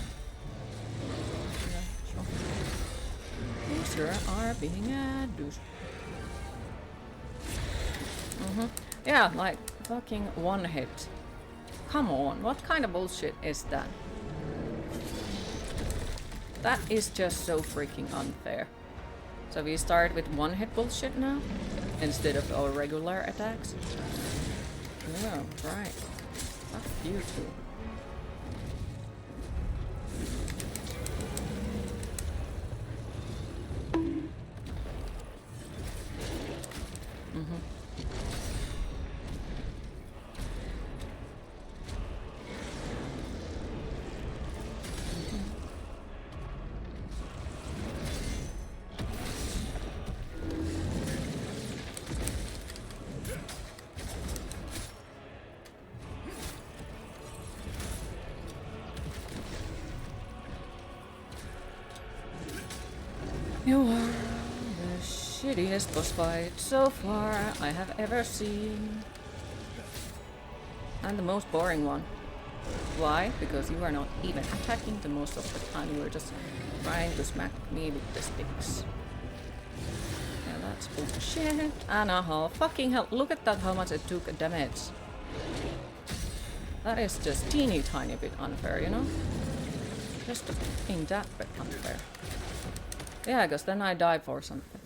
Yeah, sure. You sure are being a douche. Yeah, like fucking one hit. Come on, what kind of bullshit is that? That is just so freaking unfair. So we start with one hit bullshit now? Instead of our regular attacks? Oh, right. Fuck you too. You are the shittiest boss fight so far I have ever seen. And the most boring one. Why? Because you are not even attacking the most of the time. You are just trying to smack me with the sticks. Yeah, that's bullshit. And fucking hell, look at that, how much it took damage. That is just teeny tiny bit unfair, you know? Just in that bit unfair. Yeah, because then I die for something.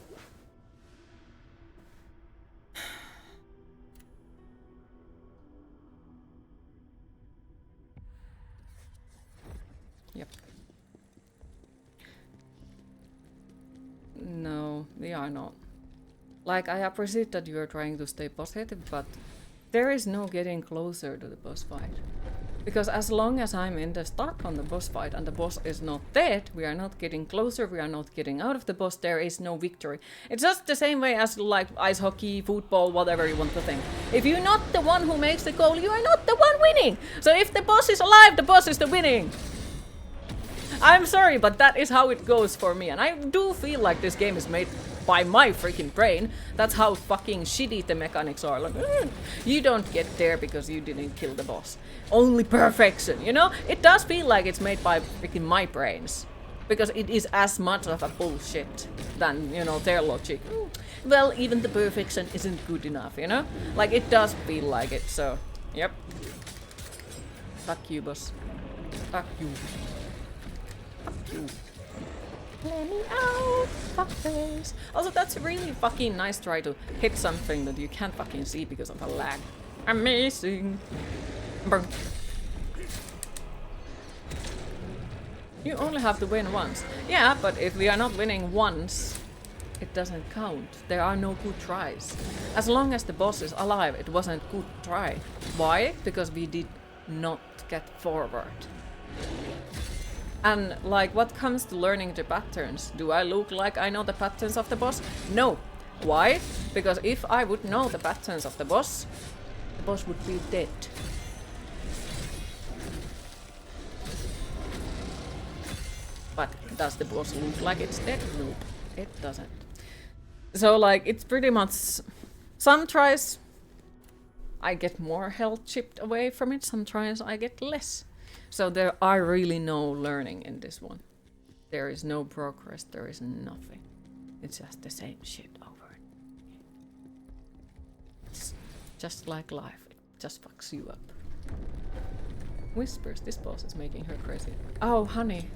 Yep. No, we are not. Like, I appreciate that you are trying to stay positive, but there is no getting closer to the boss fight. Because as long as I'm in the start on the boss fight and the boss is not dead, we are not getting closer, we are not getting out of the boss, there is no victory. It's just the same way as like ice hockey, football, whatever you want to think. If you're not the one who makes the goal, you are not the one winning. So if the boss is alive, the boss is the winning. I'm sorry, but that is how it goes for me. And I do feel like this game is made by my freaking brain. That's how fucking shitty the mechanics are. Like, you don't get there because you didn't kill the boss. Only perfection, you know? It does feel like it's made by freaking my brains. Because it is as much of a bullshit than, you know, their logic. Well, even the perfection isn't good enough, you know? Like, it does feel like it, so... Yep. Fuck you, boss. Fuck you. Fuck you. Let me out, fuckface. Also, that's a really fucking nice try to hit something that you can't fucking see because of a lag. Amazing. Burn. You only have to win once. Yeah, but if we are not winning once, it doesn't count. There are no good tries. As long as the boss is alive, it wasn't good try. Why? Because we did not get forward. And like, what comes to learning the patterns? Do I look like I know the patterns of the boss? No. Why? Because if I would know the patterns of the boss would be dead. But does the boss look like it's dead? Nope, it doesn't. So like, it's pretty much... Some tries I get more health chipped away from it, some tries I get less. So there are really no learning in this one. There is no progress, there is nothing. It's just the same shit over it. It's just like life, it just fucks you up. Whispers, this boss is making her crazy. Oh, honey,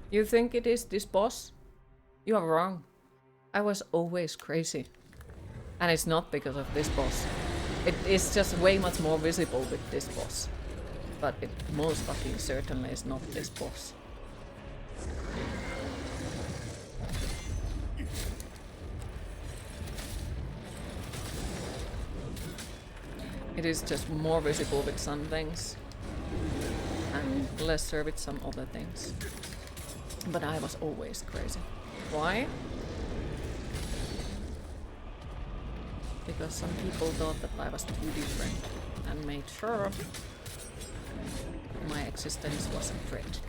you think it is this boss? You are wrong. I was always crazy. And it's not because of this boss. It is just way much more visible with this boss. But it most fucking certainly is not this boss. It is just more visible with some things and lesser with some other things. But I was always crazy. Why? Because some people thought that I was too different and made sure my existence was a threat.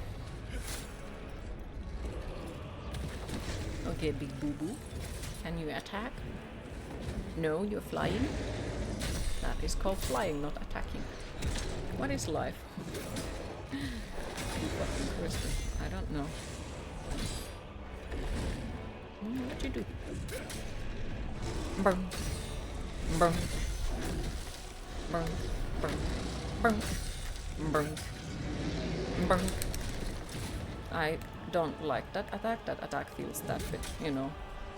Okay, big boo-boo. Can you attack? No, you're flying. That is called flying, not attacking. What is life? Fucking question. I don't know. What you do? Burn. Burn. Burn. Burn. Burn. Burn. Burn. I don't like that attack. That attack feels that bit, you know,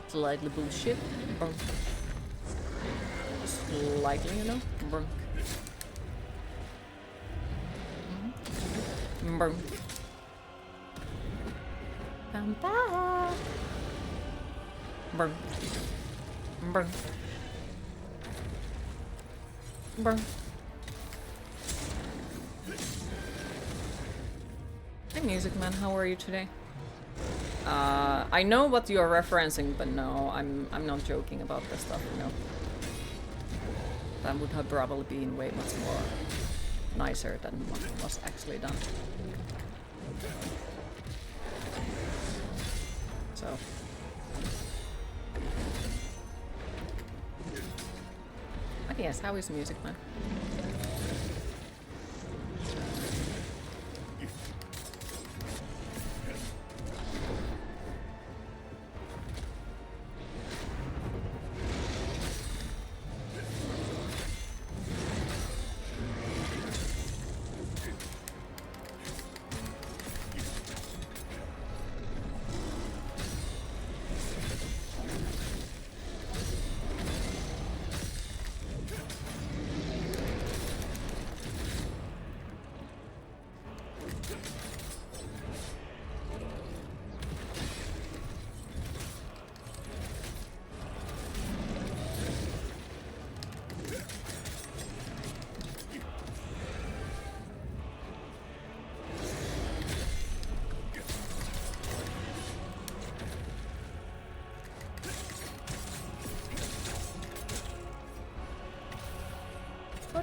slightly bullshit. Burn. Slightly, you know. Burn. Burn. Come back. Burn. Burn. Burn. Hey Music Man, how are you today? I know what you are referencing, but no, I'm not joking about this stuff, no. That would have probably been way much more nicer than what was actually done. So. But yes, how is Music Man?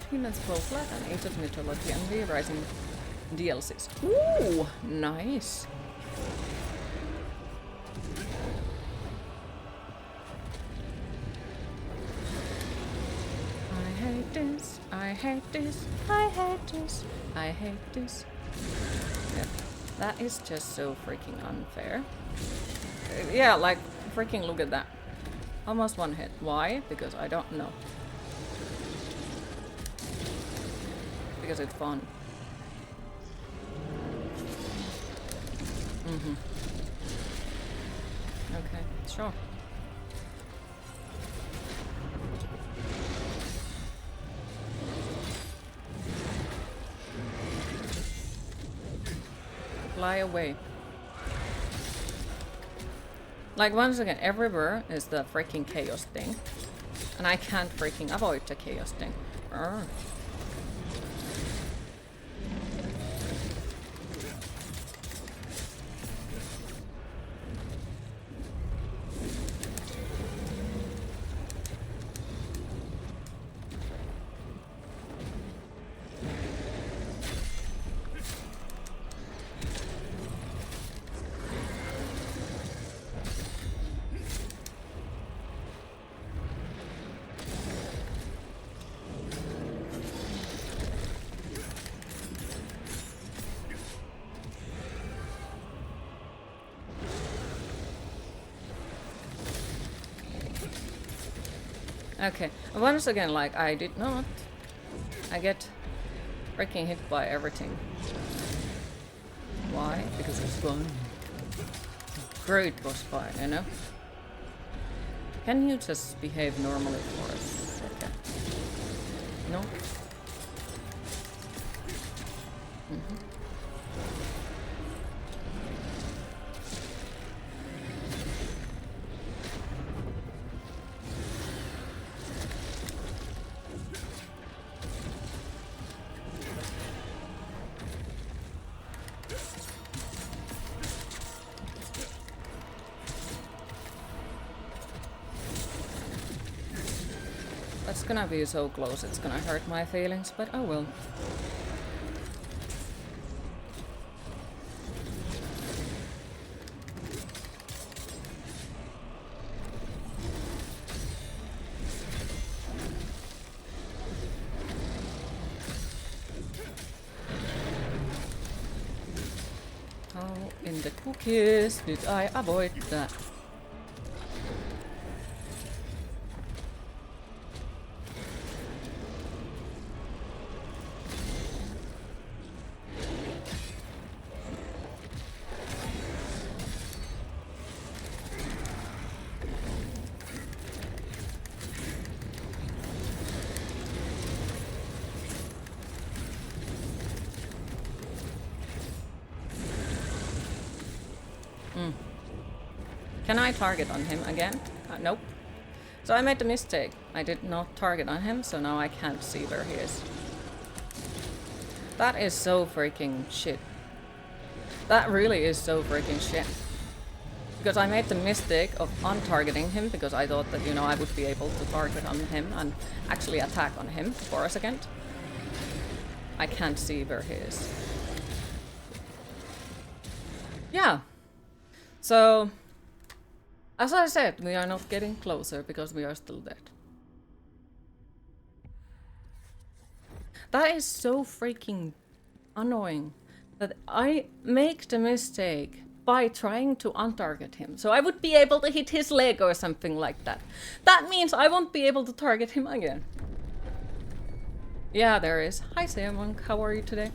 Humans Fall Flat and Age of Mythology and V-Rising DLCs. Ooh, nice. I hate this, I hate this, I hate this, I hate this. Yep. That is just so freaking unfair. Yeah, like, freaking look at that. Almost one hit. Why? Because I don't know. Because it's fun. Okay, sure. Fly away. Like, once again, everywhere is the freaking chaos thing. And I can't freaking avoid the chaos thing. Urgh. Okay, once again, like, I did not. I get freaking hit by everything. Why? Because it's fun. Great boss fight, you know? Can you just behave normally for us? Okay. No? It's gonna be so close, it's gonna hurt my feelings, but oh well. How in the cookies did I avoid that? Can I target on him again? Nope. So I made a mistake. I did not target on him, so now I can't see where he is. That is so freaking shit. That really is so freaking shit. Because I made the mistake of untargeting him because I thought that, you know, I would be able to target on him and actually attack on him for a second. I can't see where he is. Yeah. So, as I said, we are not getting closer because we are still dead. That is so freaking annoying that I make the mistake by trying to untarget him. So I would be able to hit his leg or something like that. That means I won't be able to target him again. Yeah, there is. Hi, Monk. How are you today?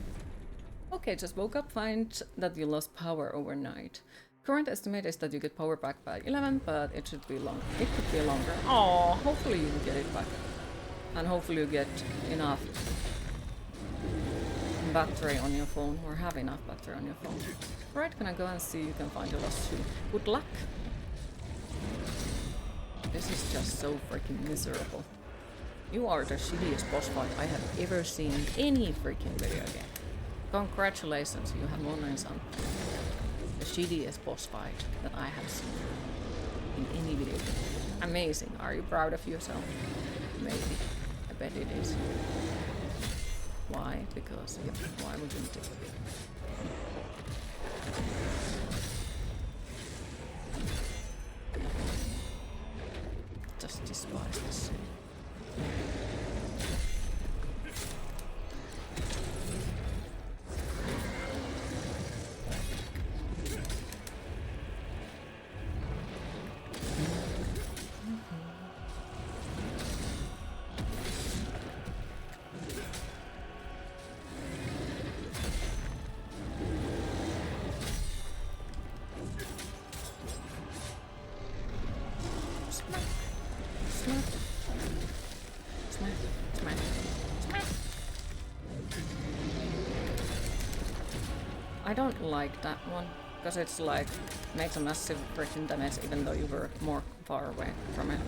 Okay, just woke up, find that you lost power overnight. Current estimate is that you get power back by 11, but it should be long. It could be longer. Oh, hopefully you get it back. And hopefully you get enough battery on your phone, or have enough battery on your phone. Right, can I go and see you can find your lost shoe? Good luck! This is just so freaking miserable. You are the shittiest boss fight I have ever seen in any freaking video game. Congratulations, you have won in some. The shittiest boss fight that I have seen in any video game. Amazing. Are you proud of yourself? Maybe. I bet it is. Why? Because, yeah, why wouldn't it be? Just despise this city. I don't like that one, because it's like, makes a massive freaking damage even though you were more far away from it.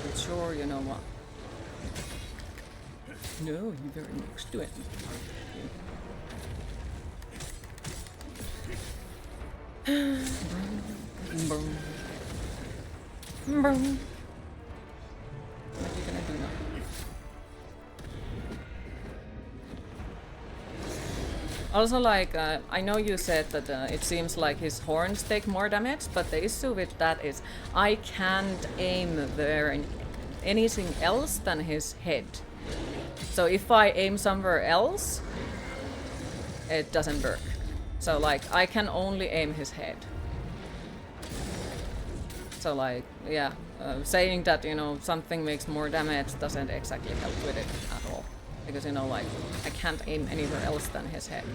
But sure, you know what? No, you're very next to it. Boom. Boom. What are you gonna do now? Also, like, I know you said that it seems like his horns take more damage, but the issue with that is I can't aim there anything else than his head. So if I aim somewhere else, it doesn't work. So, like, I can only aim his head. So, like, yeah, saying that, you know, something makes more damage doesn't exactly help with it at all. Because, you know, like, I can't aim anywhere else than his head.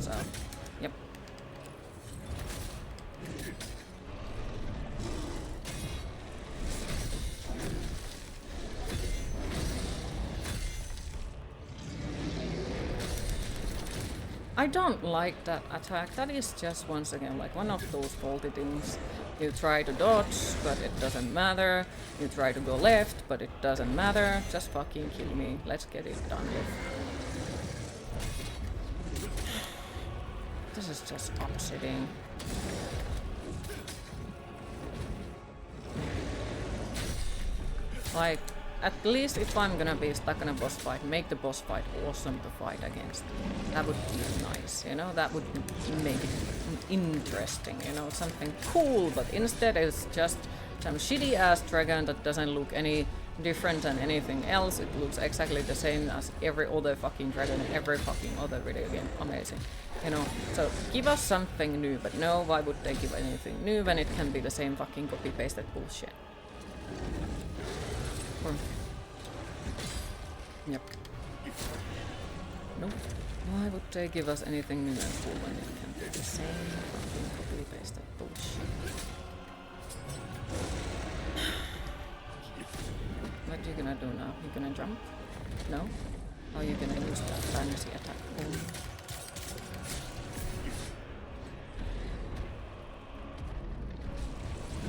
So, yep. I don't like that attack. That is just, once again, like one of those faulty things. You try to dodge, but it doesn't matter. You try to go left, but it doesn't matter. Just fucking kill me. Let's get it done with. This is just upsetting. Like, at least if I'm gonna be stuck in a boss fight, make the boss fight awesome to fight against. That would be nice, you know, that would make it interesting, you know, something cool, but instead it's just some shitty ass dragon that doesn't look any different than anything else. It looks exactly the same as every other fucking dragon in every fucking other video game. Amazing. You know, so give us something new, but no, why would they give anything new when it can be the same fucking copy-pasted bullshit? Yep. Nope. Why would they give us anything new and cool when it can be the same fucking copy-pasted bullshit? What are you gonna do now? You gonna jump? No? How are you gonna use that fancy attack? Boom.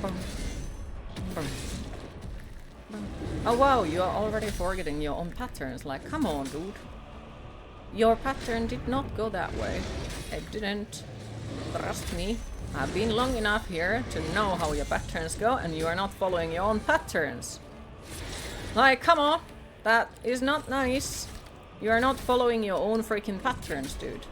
Boom. Boom. Oh wow, you are already forgetting your own patterns. Like, come on, dude. Your pattern did not go that way. It didn't. Trust me. I've been long enough here to know how your patterns go, and you are not following your own patterns. Like, come on. That is not nice. You are not following your own freaking patterns, dude.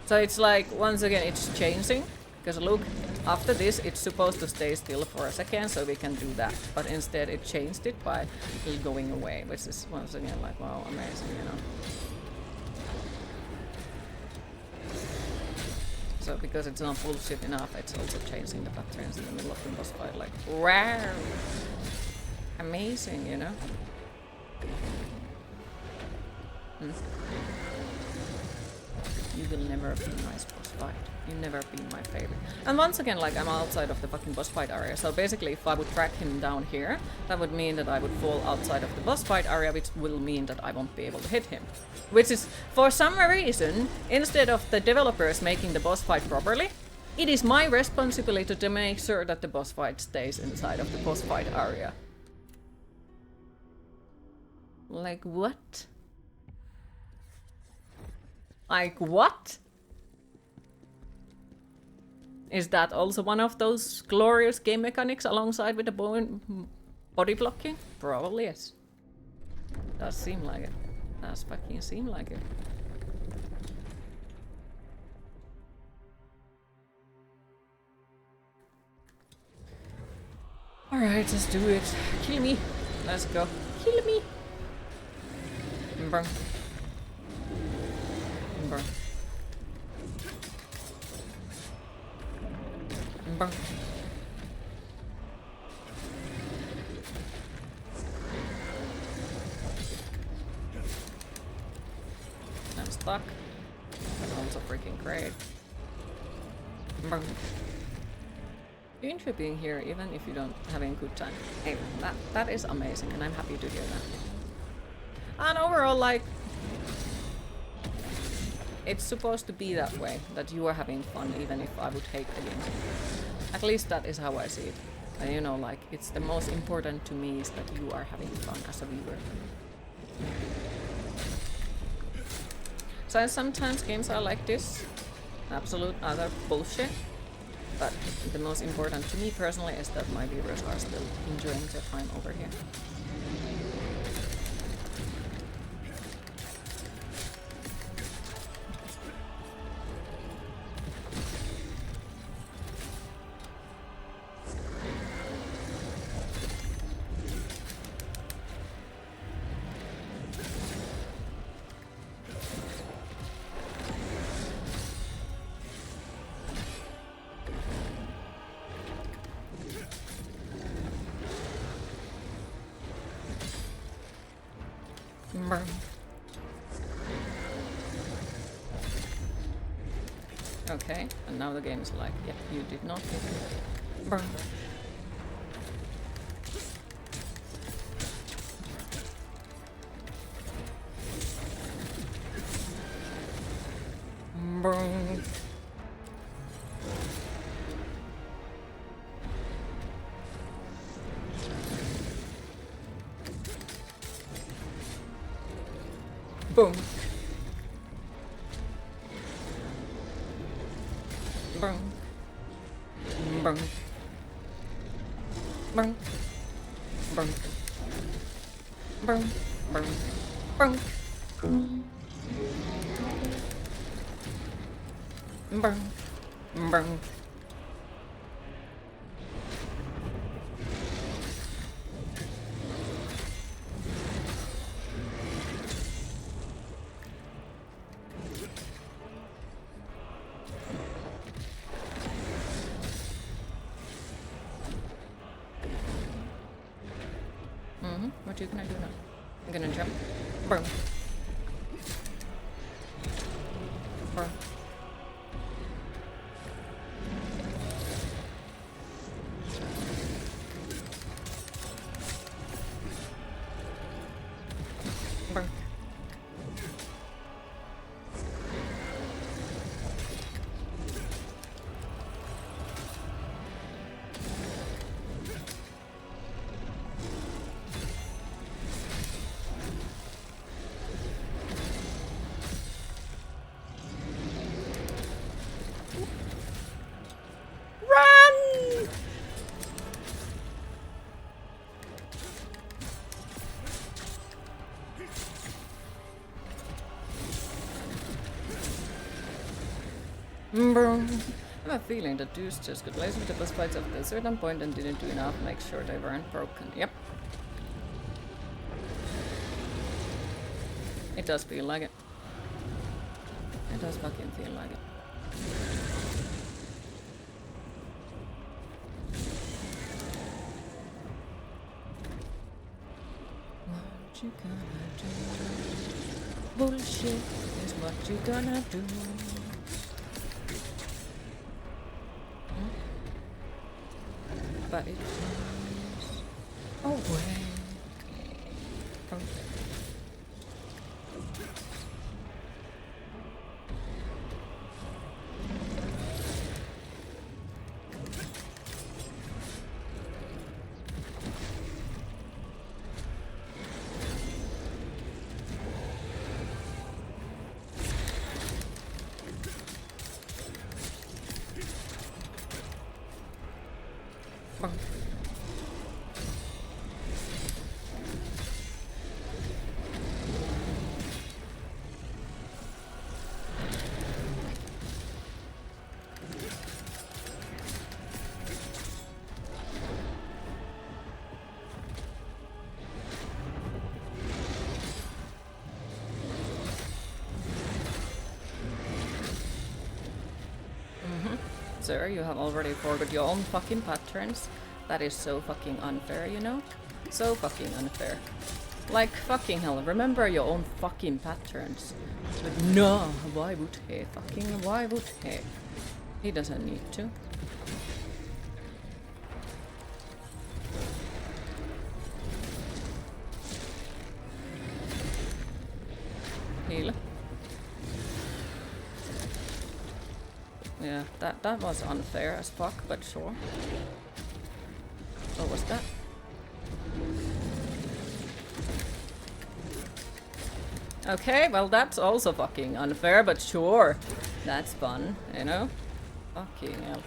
So it's like, once again, it's changing. Because look, after this, it's supposed to stay still for a second, so we can do that. But instead, it changed it by going away, which is, once again, like, wow, amazing, you know. So because it's not bullshit enough, it's also changing the patterns in the middle of the boss fight, like, wow. Amazing, you know? You will never be my boss fight. You've never been my favorite. And once again, like, I'm outside of the fucking boss fight area, so basically if I would track him down here, that would mean that I would fall outside of the boss fight area, which will mean that I won't be able to hit him. Which is, for some reason, instead of the developers making the boss fight properly, it is my responsibility to make sure that the boss fight stays inside of the boss fight area. Like, what? Like, what? Is that also one of those glorious game mechanics alongside with the body blocking? Probably yes. Does seem like it. Does fucking seem like it. Alright, let's do it. Kill me. Let's go. Kill me. Burn. Burn. Burn. I'm stuck. That's also freaking great. Burn. You enjoy being here even if you don't having a good time. Hey, that is amazing, and I'm happy to hear that. And overall, like, it's supposed to be that way, that you are having fun even if I would hate the game. At least that is how I see it. And you know, like, it's the most important to me is that you are having fun as a viewer. So sometimes games are like this, absolute other bullshit. But the most important to me personally is that my viewers are still enjoying their time over here. Okay, and now the game is like, yep, you did not hit me. Burn. Burn. Boom. Boom. Boom. Boom. Boom. Boom, boom, boom. Boom, boom. What you gonna do now? I'm gonna jump. Boom. Boom. Boom. Run! Boom. I have a feeling that dudes just got lazy with the boss fights up to a certain point and didn't do enough to make sure they weren't broken. Yep. It does feel like it. It does fucking feel like it. What you gonna do? Bullshit is what you gonna do. But it goes away. Sir, you have already forgot your own fucking patterns. That is so fucking unfair, you know? So fucking unfair. Like, fucking hell, remember your own fucking patterns. But no, why would he? Fucking why would he? He doesn't need to. Heal. Yeah, that was unfair as fuck, but sure. What was that? Okay, well that's also fucking unfair, but sure. That's fun, you know? Fucking hell.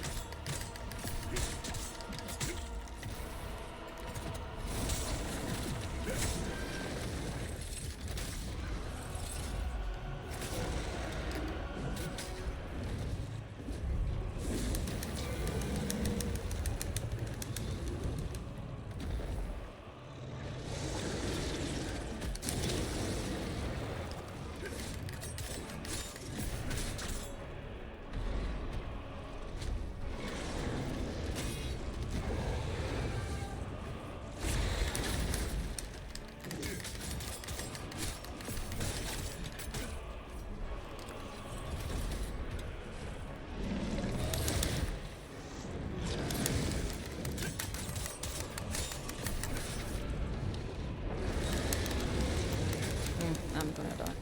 I'm gonna die.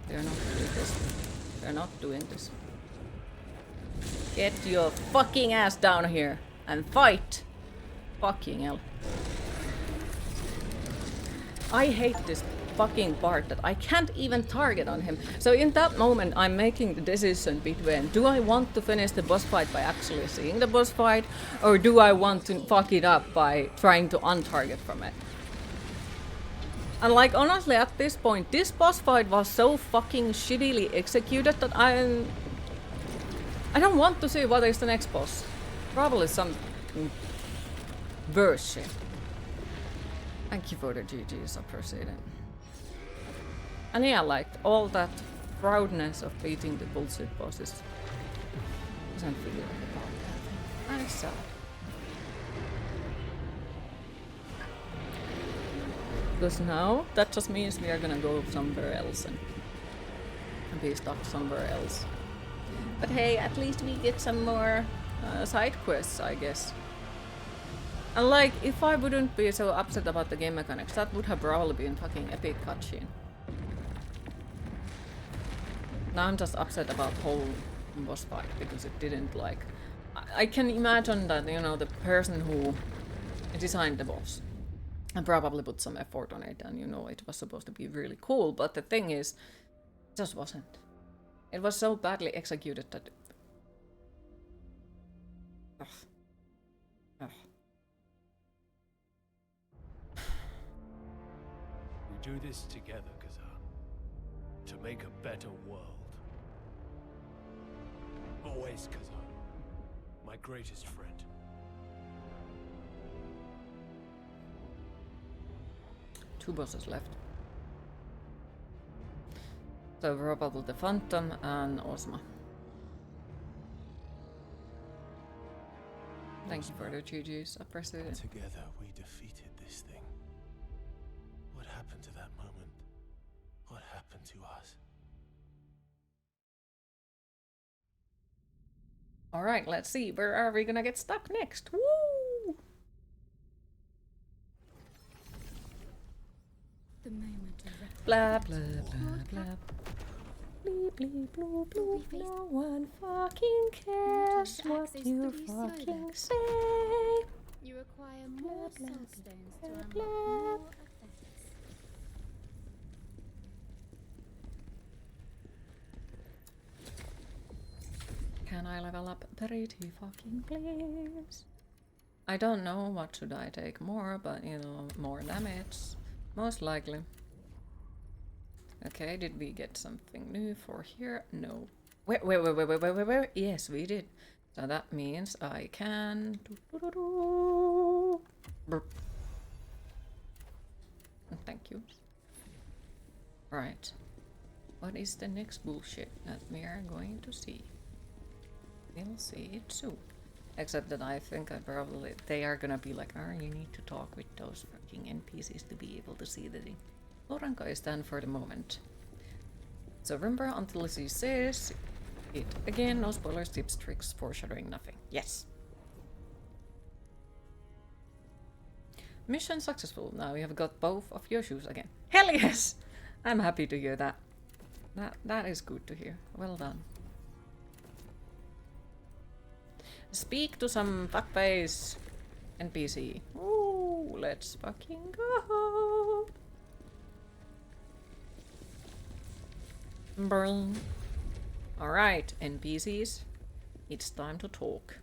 They're not doing this. They're not doing this. Get your fucking ass down here and fight! Fucking hell. I hate this fucking part that I can't even target on him. So in that moment, I'm making the decision between, do I want to finish the boss fight by actually seeing the boss fight, or do I want to fuck it up by trying to untarget from it? And like, honestly, at this point, this boss fight was so fucking shittily executed that I don't want to see what is the next boss. Probably some worse shit. Thank you for the GGs, appreciate it. And yeah, like, all that proudness of beating the bullshit bosses doesn't feel like about that. I'm sad. Because now, that just means we are gonna go somewhere else and be stuck somewhere else. But hey, at least we get some more side quests, I guess. And like, if I wouldn't be so upset about the game mechanics, that would have probably been fucking epic cutscene. Now I'm just upset about whole boss fight because it didn't like... I can imagine that, you know, the person who designed the boss and probably put some effort on it, and you know, it was supposed to be really cool, but the thing is, it just wasn't. It was so badly executed that... Ugh. Ugh. We do this together, Khazan, to make a better world. Always, Khazan, my greatest friend. Two bosses left. So probably the Phantom and Ozma. Thank you for the GGs, I appreciate it. Together we defeated this thing. What happened to that moment? What happened to us? Alright, let's see, where are we gonna get stuck next? Woo! The moment of Blah blah blah blah. Bleep bleep bloop bloop. No one fucking cares what you fucking say. You require more soul stones to unlock blah. more effects. Can I level up pretty fucking please? I don't know what should I take more, but you know, more damage. Most likely. Okay, did we get something new for here? No. Wait. Yes, we did. So that means I can... Thank you. Right. What is the next bullshit that we are going to see? We'll see it soon. Except that I think they are gonna be like, oh, you need to talk with those fucking NPCs to be able to see the thing. Loranko is done for the moment. So remember until she says it again, no spoilers, tips, tricks, foreshadowing, nothing. Yes. Mission successful. Now you have got both of your shoes again. Hell yes! I'm happy to hear that. That is good to hear. Well done. Speak to some fuckface NPC. Ooh, let's fucking go. Burn. Alright, NPCs. It's time to talk.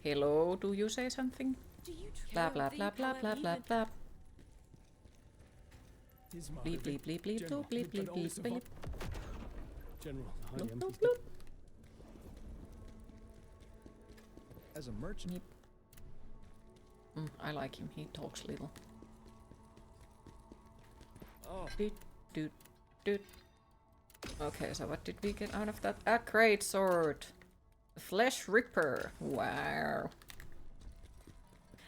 Hello, do you say something? Do you Blah blah blah blah blah blah blah. Bleep bleep bleep bleep bleep bleep bleep bleep bleep. General, I Bloop, am bloop, bloop. As a merchant. I like him, he talks little. Oh, Doot, doot, doot. Okay, so what did we get out of that? A great sword! A flesh ripper! Wow!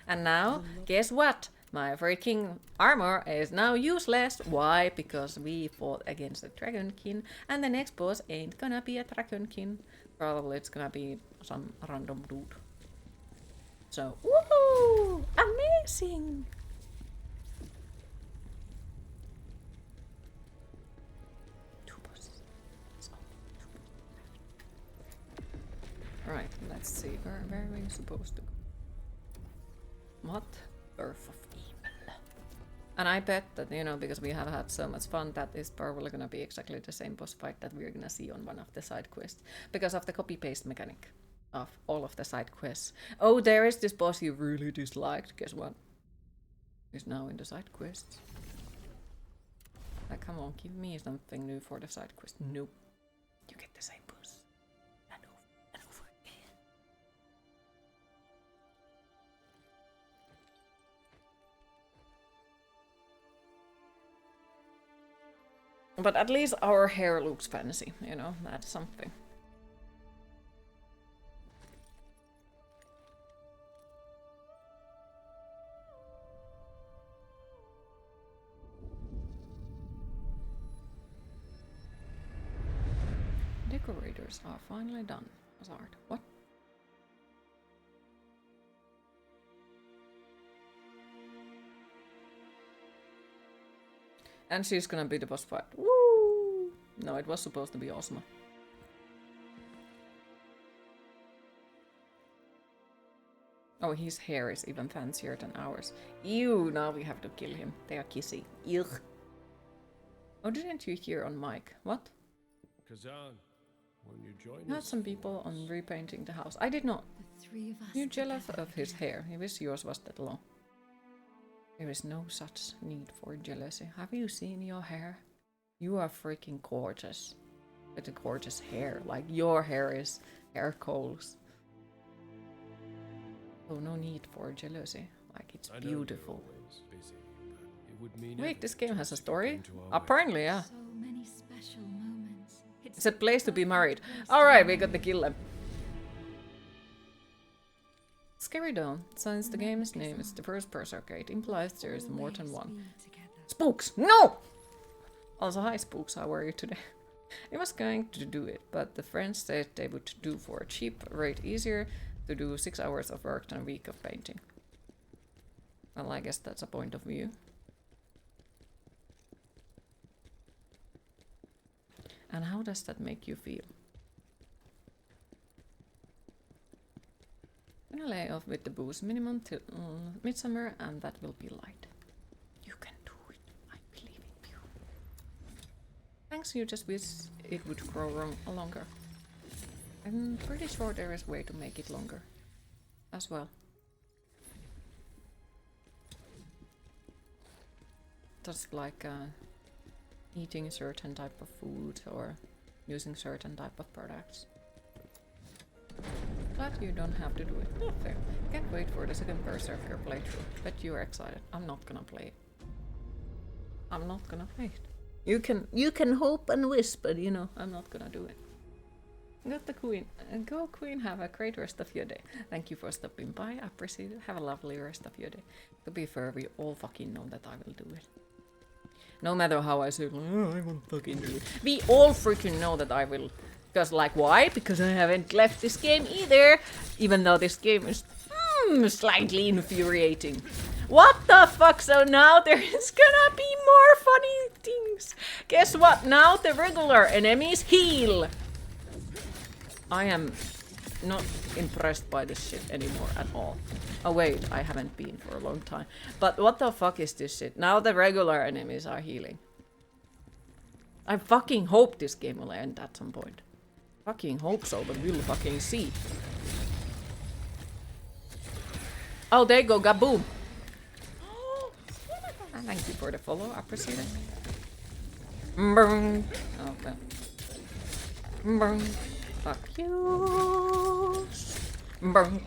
And now, guess what? My freaking armor is now useless. Why? Because we fought against the Dragonkin, and the next boss ain't gonna be a Dragonkin. Probably it's gonna be some random dude. So, woohoo! Amazing! Two bosses. Right, let's see. Where are we supposed to go? What? Birth of Evil. And I bet that, you know, because we have had so much fun, that is probably gonna be exactly the same boss fight that we're gonna see on one of the side quests. Because of the copy-paste mechanic of all of the side quests. Oh, there is this boss you really disliked. Guess what? He's now in the side quests. Like, come on, give me something new for the side quest. Nope. You get the same boss. And over again. But at least our hair looks fancy, you know, that's something. Decorators are finally done. Hazard. What? And she's gonna be the boss fight. Woo! No, it was supposed to be Ozma. Oh, his hair is even fancier than ours. Ew, now we have to kill him. They are kissy. Ugh. Oh, didn't you hear on mic? What? Khazan, when you join You had us, some people on repainting the house. I did not. The three of us. You're jealous together of his again. hair. He wish yours was that long. There is no such need for jealousy. Have you seen your hair? You are freaking gorgeous. With a gorgeous hair. Like your hair is hair coals. So no need for jealousy. Like it's I know you're beautiful. always busy, but it would mean Wait, this everything game to has a us to story? get into our Apparently, ways. yeah. So many special moments. It's a place to be married. perfect place to Alright, be we got to married. kill them. Scary Dawn. Since the game's name is the first Berserker, it implies there is more than Always one. be together. Spooks! No! Also, hi Spooks, how are you today? I was going to do it, but the friends said they would do for a cheap rate easier to do 6 hours of work than a week of painting. Well, I guess that's a point of view. And how does that make you feel? I'm gonna lay off with the booze minimum till midsummer, and that will be light. You can do it. I believe in you. Thanks, you just wish it would grow longer. I'm pretty sure there is a way to make it longer as well. Just like eating a certain type of food or using certain type of products. Glad you don't have to do it. Not fair. Can't wait for the second Berserker playthrough. Bet you're excited. I'm not gonna play it. I'm not gonna play it. You can hope and wish, but you know, I'm not gonna do it. Got the queen. Go queen, have a great rest of your day. Thank you for stopping by. I appreciate it. Have a lovely rest of your day. To be fair, we all fucking know that I will do it. No matter how I say, like, oh, I won't fucking do it. We all freaking know that I will. Because, like, why? Because I haven't left this game either. Even though this game is slightly infuriating. What the fuck? So now there is gonna be more funny things. Guess what? Now the regular enemies heal. I am not impressed by this shit anymore at all. Oh wait, I haven't been for a long time. But what the fuck is this shit? Now the regular enemies are healing. I fucking hope this game will end at some point. Fucking hope so, but we'll fucking see. Oh, there you go, gaboom! And thank you for the follow, I appreciate it. Brrrr. Oh, well. Brrrr. Fuck you. Brrrr.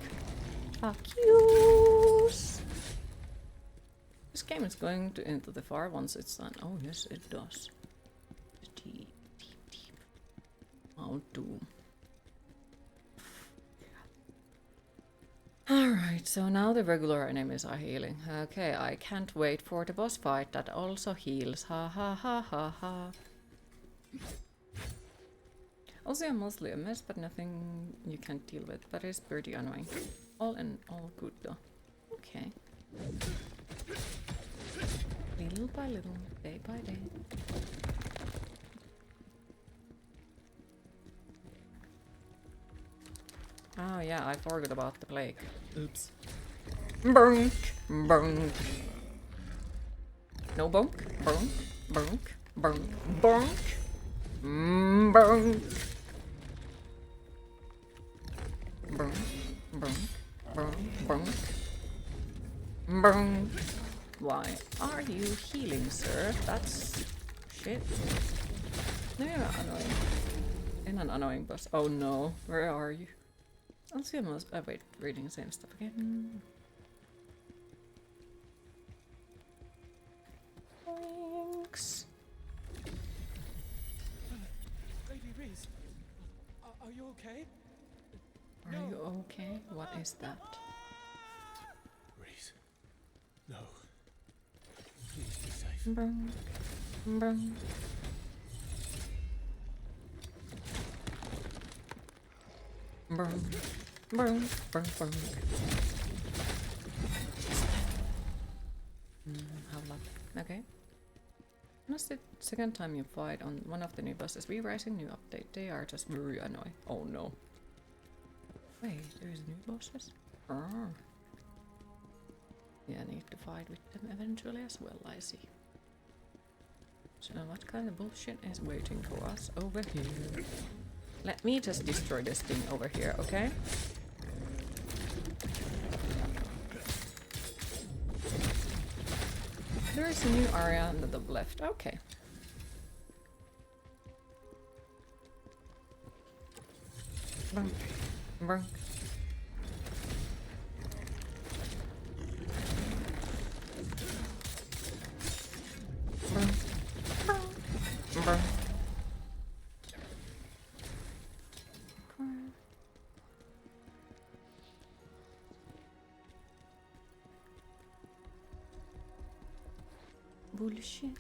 Fuck you. This game is going to into the far once it's done. Oh yes, it does. Deep, deep, deep. Mount Doom. Alright, so now the regular enemies are healing. Okay, I can't wait for the boss fight that also heals. Ha ha ha ha ha. Also, I'm mostly a mess, but nothing you can't deal with. But it's pretty annoying. All in all good though. Okay. Little by little, day by day. Oh yeah, I forgot about the plague. Oops. Bunk, bunk. No bonk. Bonk. Bonk. Bonk. Bonk. Bonk. Bonk. Bonk. Bonk. Bonk. Bonk. Why are you healing, sir? That's shit. No, you're not annoying. In an annoying boss. Oh no, where are you? I'll see almost. Oh wait, reading the same stuff again. Thanks. Lady Reese, are you okay? Are you okay? What is that? Reese. No. Please be safe. Brunk. Brunk. Brunk. Brunk. Brunk. Brunk. How lovely. Okay. That's the second time you fight on one of the new bosses. Re-rising new update. They are just very annoying. Oh no. Wait, there's new bosses? Oh. Yeah, I need to fight with them eventually as well, I see. So what kind of bullshit is waiting for us over here? Let me just destroy this thing over here, okay? There is a new area on the top left. Okay. Brunk. Brunk. Brunk. Brunk. Brunk. Bullshit.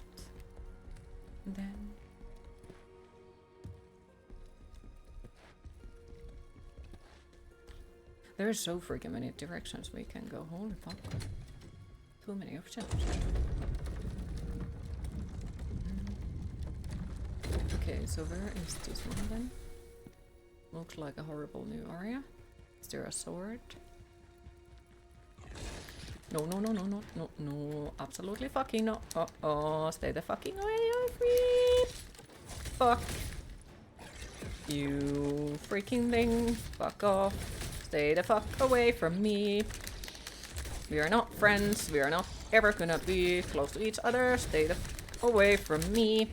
Then there are so freaking many directions we can go. Holy fuck. Too many options. Okay, so where is this one then? Looks like a horrible new area. Is there a sword? No, no, no, no, no, no, no, absolutely fucking no. Oh, stay the fucking away of me. Fuck. You freaking thing. Fuck off. Stay the fuck away from me. We are not friends. We are not ever gonna be close to each other. Stay the fuck away from me.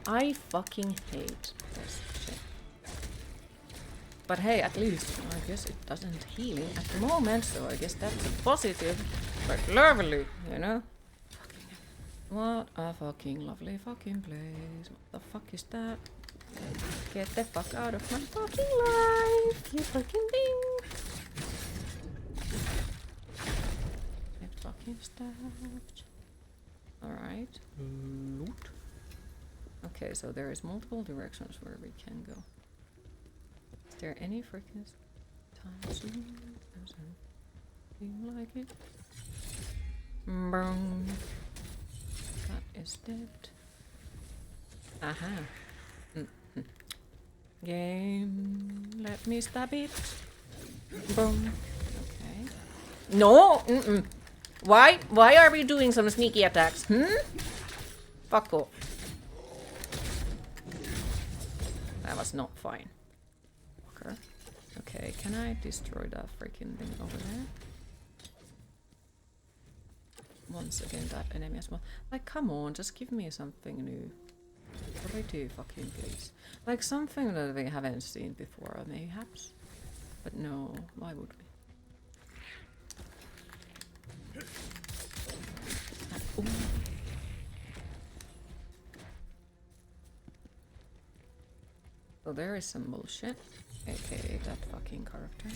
I fucking hate this shit. But hey, at least I guess it doesn't healing at the moment, so I guess that's a positive. But lovely, you know? What a fucking lovely fucking place. What the fuck is that? Get the fuck out of my fucking life, you fucking thing. Get fucking stabbed. Alright. Loot. Okay, so there is multiple directions where we can go. Is there any freaking time soon? Doesn't feel like it. Boom. That is dead. Aha. Game. Let me stab it. Boom. Okay. No! Why? Why are we doing some sneaky attacks? Fuck off. That was not fine. Okay. Okay, can I destroy that freaking thing over there? Once again, that enemy as well. Like, come on, just give me something new. Pretty fucking please. Like, something that we haven't seen before, mayhaps? But no, why would we? Ooh. So there is some bullshit, aka that fucking character.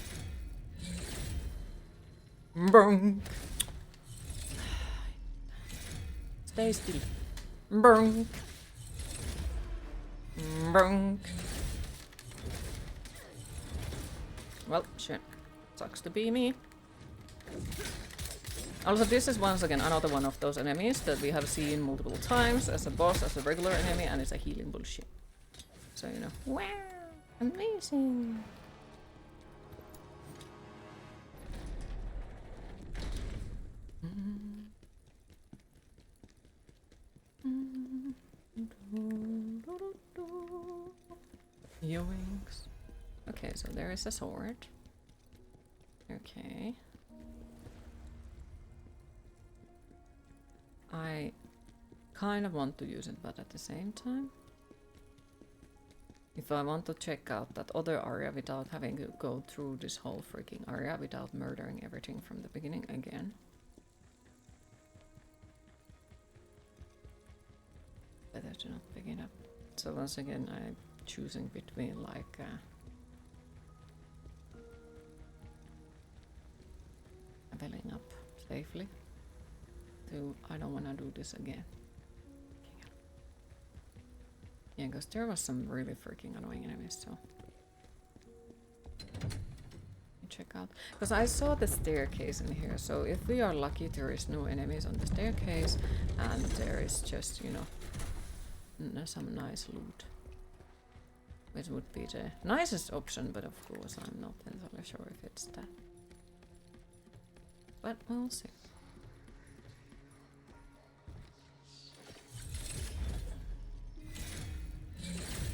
Boom. Stay still. Boom. Boom. Well, shit. Sucks to be me. Also, this is once again another one of those enemies that we have seen multiple times as a boss, as a regular enemy, and it's a healing bullshit. So, you know. Wow! Amazing. Yoinks. Okay, so there is a sword. Okay. I kind of want to use it, but at the same time, if I want to check out that other area without having to go through this whole freaking area without murdering everything from the beginning again. Better to not pick it up. So once again, I'm choosing between like leveling up safely to I don't want to do this again. Yeah, because there was some really freaking annoying enemies, so check out. Because I saw the staircase in here, so if we are lucky, there is no enemies on the staircase, and there is just, you know, some nice loot. Which would be the nicest option, but of course I'm not entirely sure if it's that. But we'll see.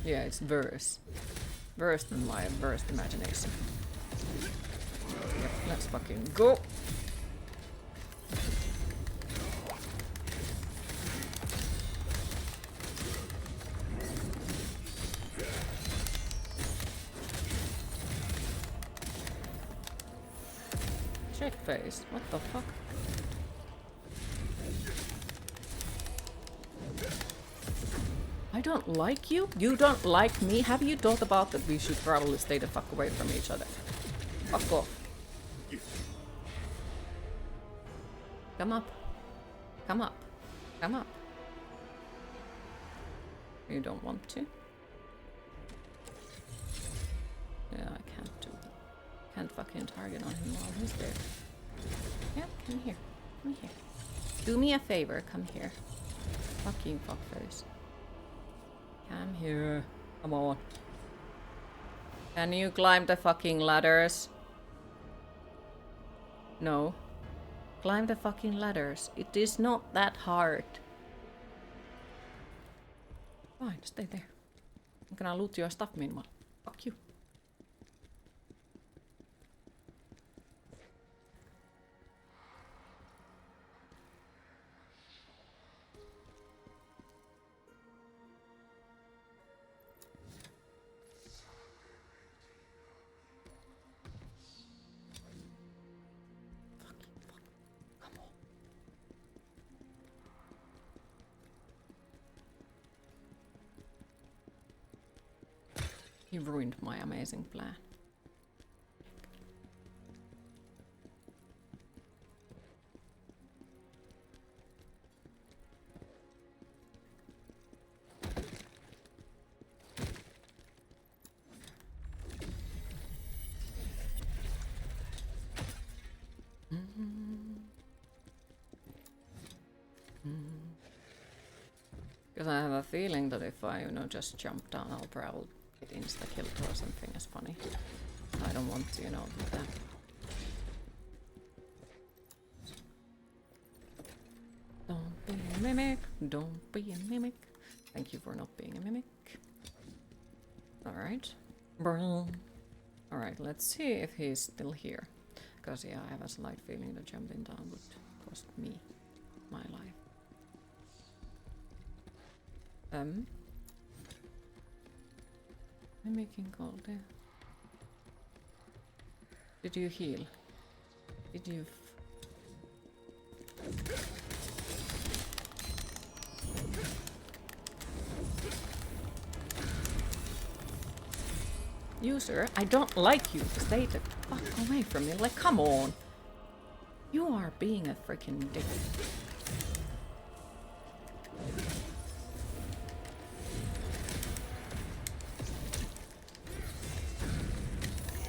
Yeah, it's worse. Worse than my worst imagination. Yep, let's fucking go! Shit face, what the fuck? I don't like you? You don't like me? Have you thought about that we should probably stay the fuck away from each other? Fuck off. Come up. Come up. Come up. You don't want to? Yeah, I can't do that. Can't fucking target on him while he's there. Yeah, come here. Come here. Do me a favor, come here. Fucking fuckface. Come here. Come on. Can you climb the fucking ladders? No. Climb the fucking ladders. It is not that hard. Fine, stay there. I'm gonna loot your stuff meanwhile. Fuck you. You ruined my amazing plan. Because I have a feeling that if I, you know, just jump down, I'll probably get insta-killed or something as funny. I don't want to, you know, do that. Don't be a mimic, don't be a mimic. Thank you for not being a mimic. Alright. Alright, let's see if he's still here. Because, yeah, I have a slight feeling that jumping down would cost me my life. I'm making gold there. Did you heal? Did you... User, I don't like you. Stay the fuck away from me. Like, come on. You are being a freaking dick.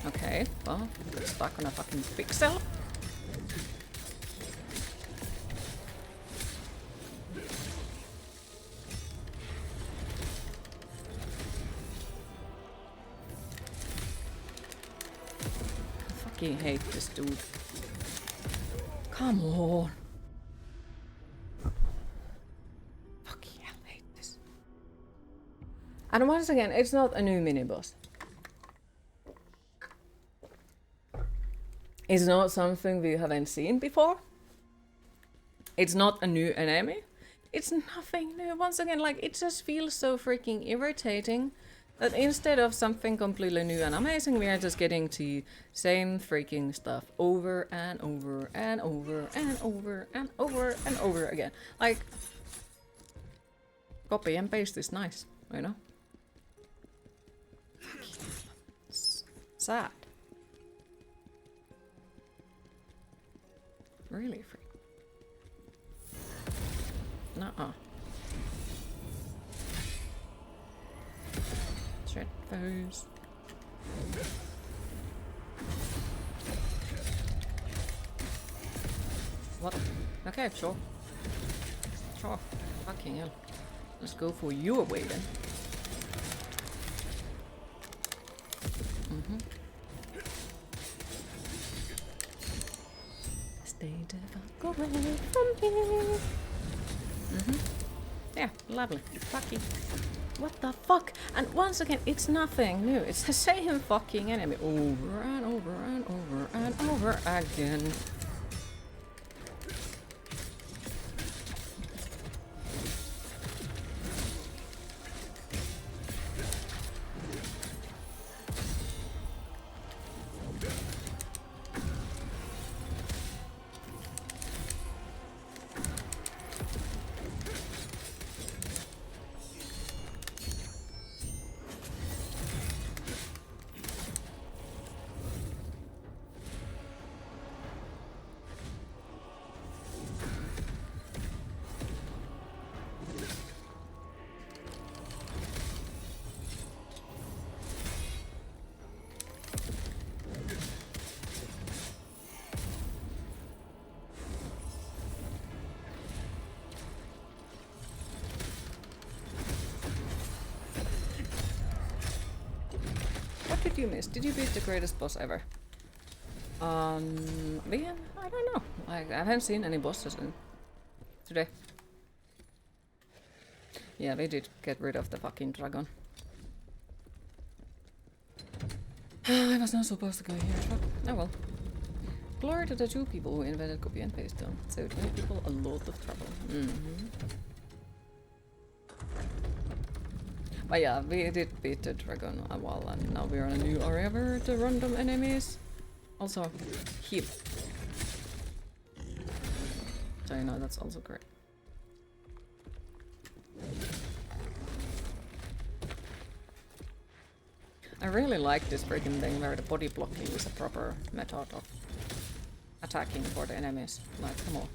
Okay, well, got stuck on a fucking pixel. fucking hate this dude. Come on. Fucking hell, hate this. And once again, it's not a new mini boss. It's not something we haven't seen before. It's not a new enemy. It's nothing new. Once again, like, it just feels so freaking irritating that instead of something completely new and amazing, we are just getting the same freaking stuff over and over and over and over and over and over again. Like, copy and paste is nice, you know? It's sad. Really freaking. Nuh-uh. Shred those. What? Okay, sure. Sure. Fucking hell. Let's go for your way then. Stay the fuck away from me. Yeah, lovely. Fucky. What the fuck? And once again, it's nothing new. It's the same fucking enemy over and over and over and over again. What did you miss? Did you beat the greatest boss ever? Vegan? I don't know. I haven't seen any bosses in today. Yeah, we did get rid of the fucking dragon. I was not supposed to go here. Fuck. Oh well. Glory to the two people who invented copy and paste though. Saved many people a lot of trouble. But yeah, we did beat the dragon a while and now we're on a new area where the random enemies also heal. So you know that's also great. I really like this freaking thing where the body blocking is a proper method of attacking for the enemies. Like, come on.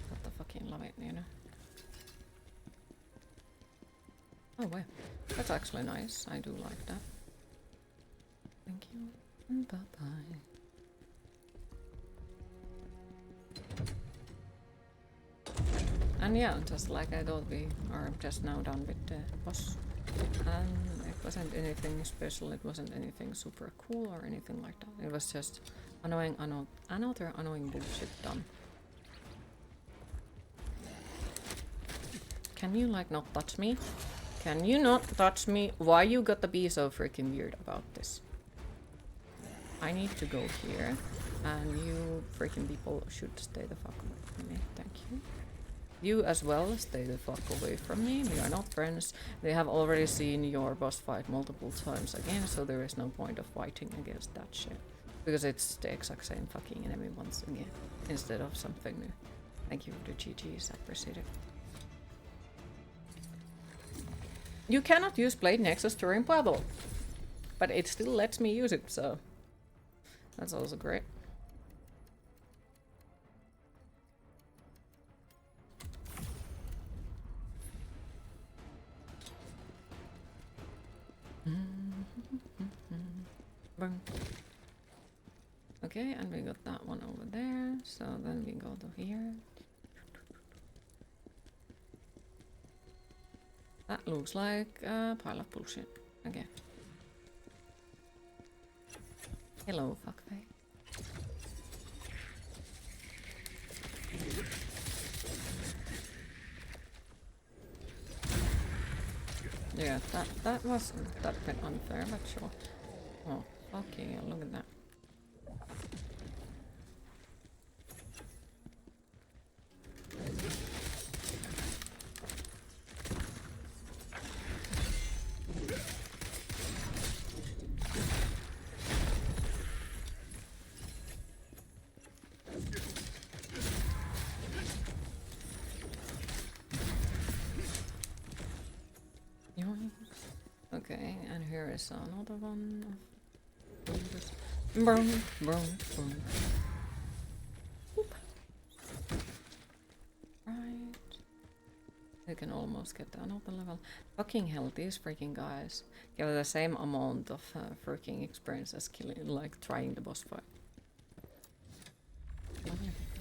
Gotta fucking love it, you know? Oh, wow. That's actually nice. I do like that. Thank you. And bye-bye. And yeah, just like I thought, we are just now done with the boss. And it wasn't anything special, it wasn't anything super cool or anything like that. It was just annoying, another annoying bullshit done. Can you like not touch me? Can you not touch me? Why you gotta be so freaking weird about this? I need to go here, and you freaking people should stay the fuck away from me. Thank you. You as well, stay the fuck away from me. We are not friends. They have already seen your boss fight multiple times again, so there is no point of fighting against that shit. Because it's the exact same fucking enemy once again, instead of something new. Thank you for the GGs, I appreciate it. You cannot use Blade Nexus during battle, but it still lets me use it, so that's also great. Okay, and we got that one over there, so then we go to here. That looks like a pile of bullshit. Again. Hello, fuckface. Yeah, that wasn't that bit unfair, but sure. Oh, fucking hell, look at that. Okay, and here is another one. Boom, boom, boom. Whoop. Right. You can almost get to another level. Fucking hell, these freaking guys give the same amount of freaking experience as killing, like trying the boss fight.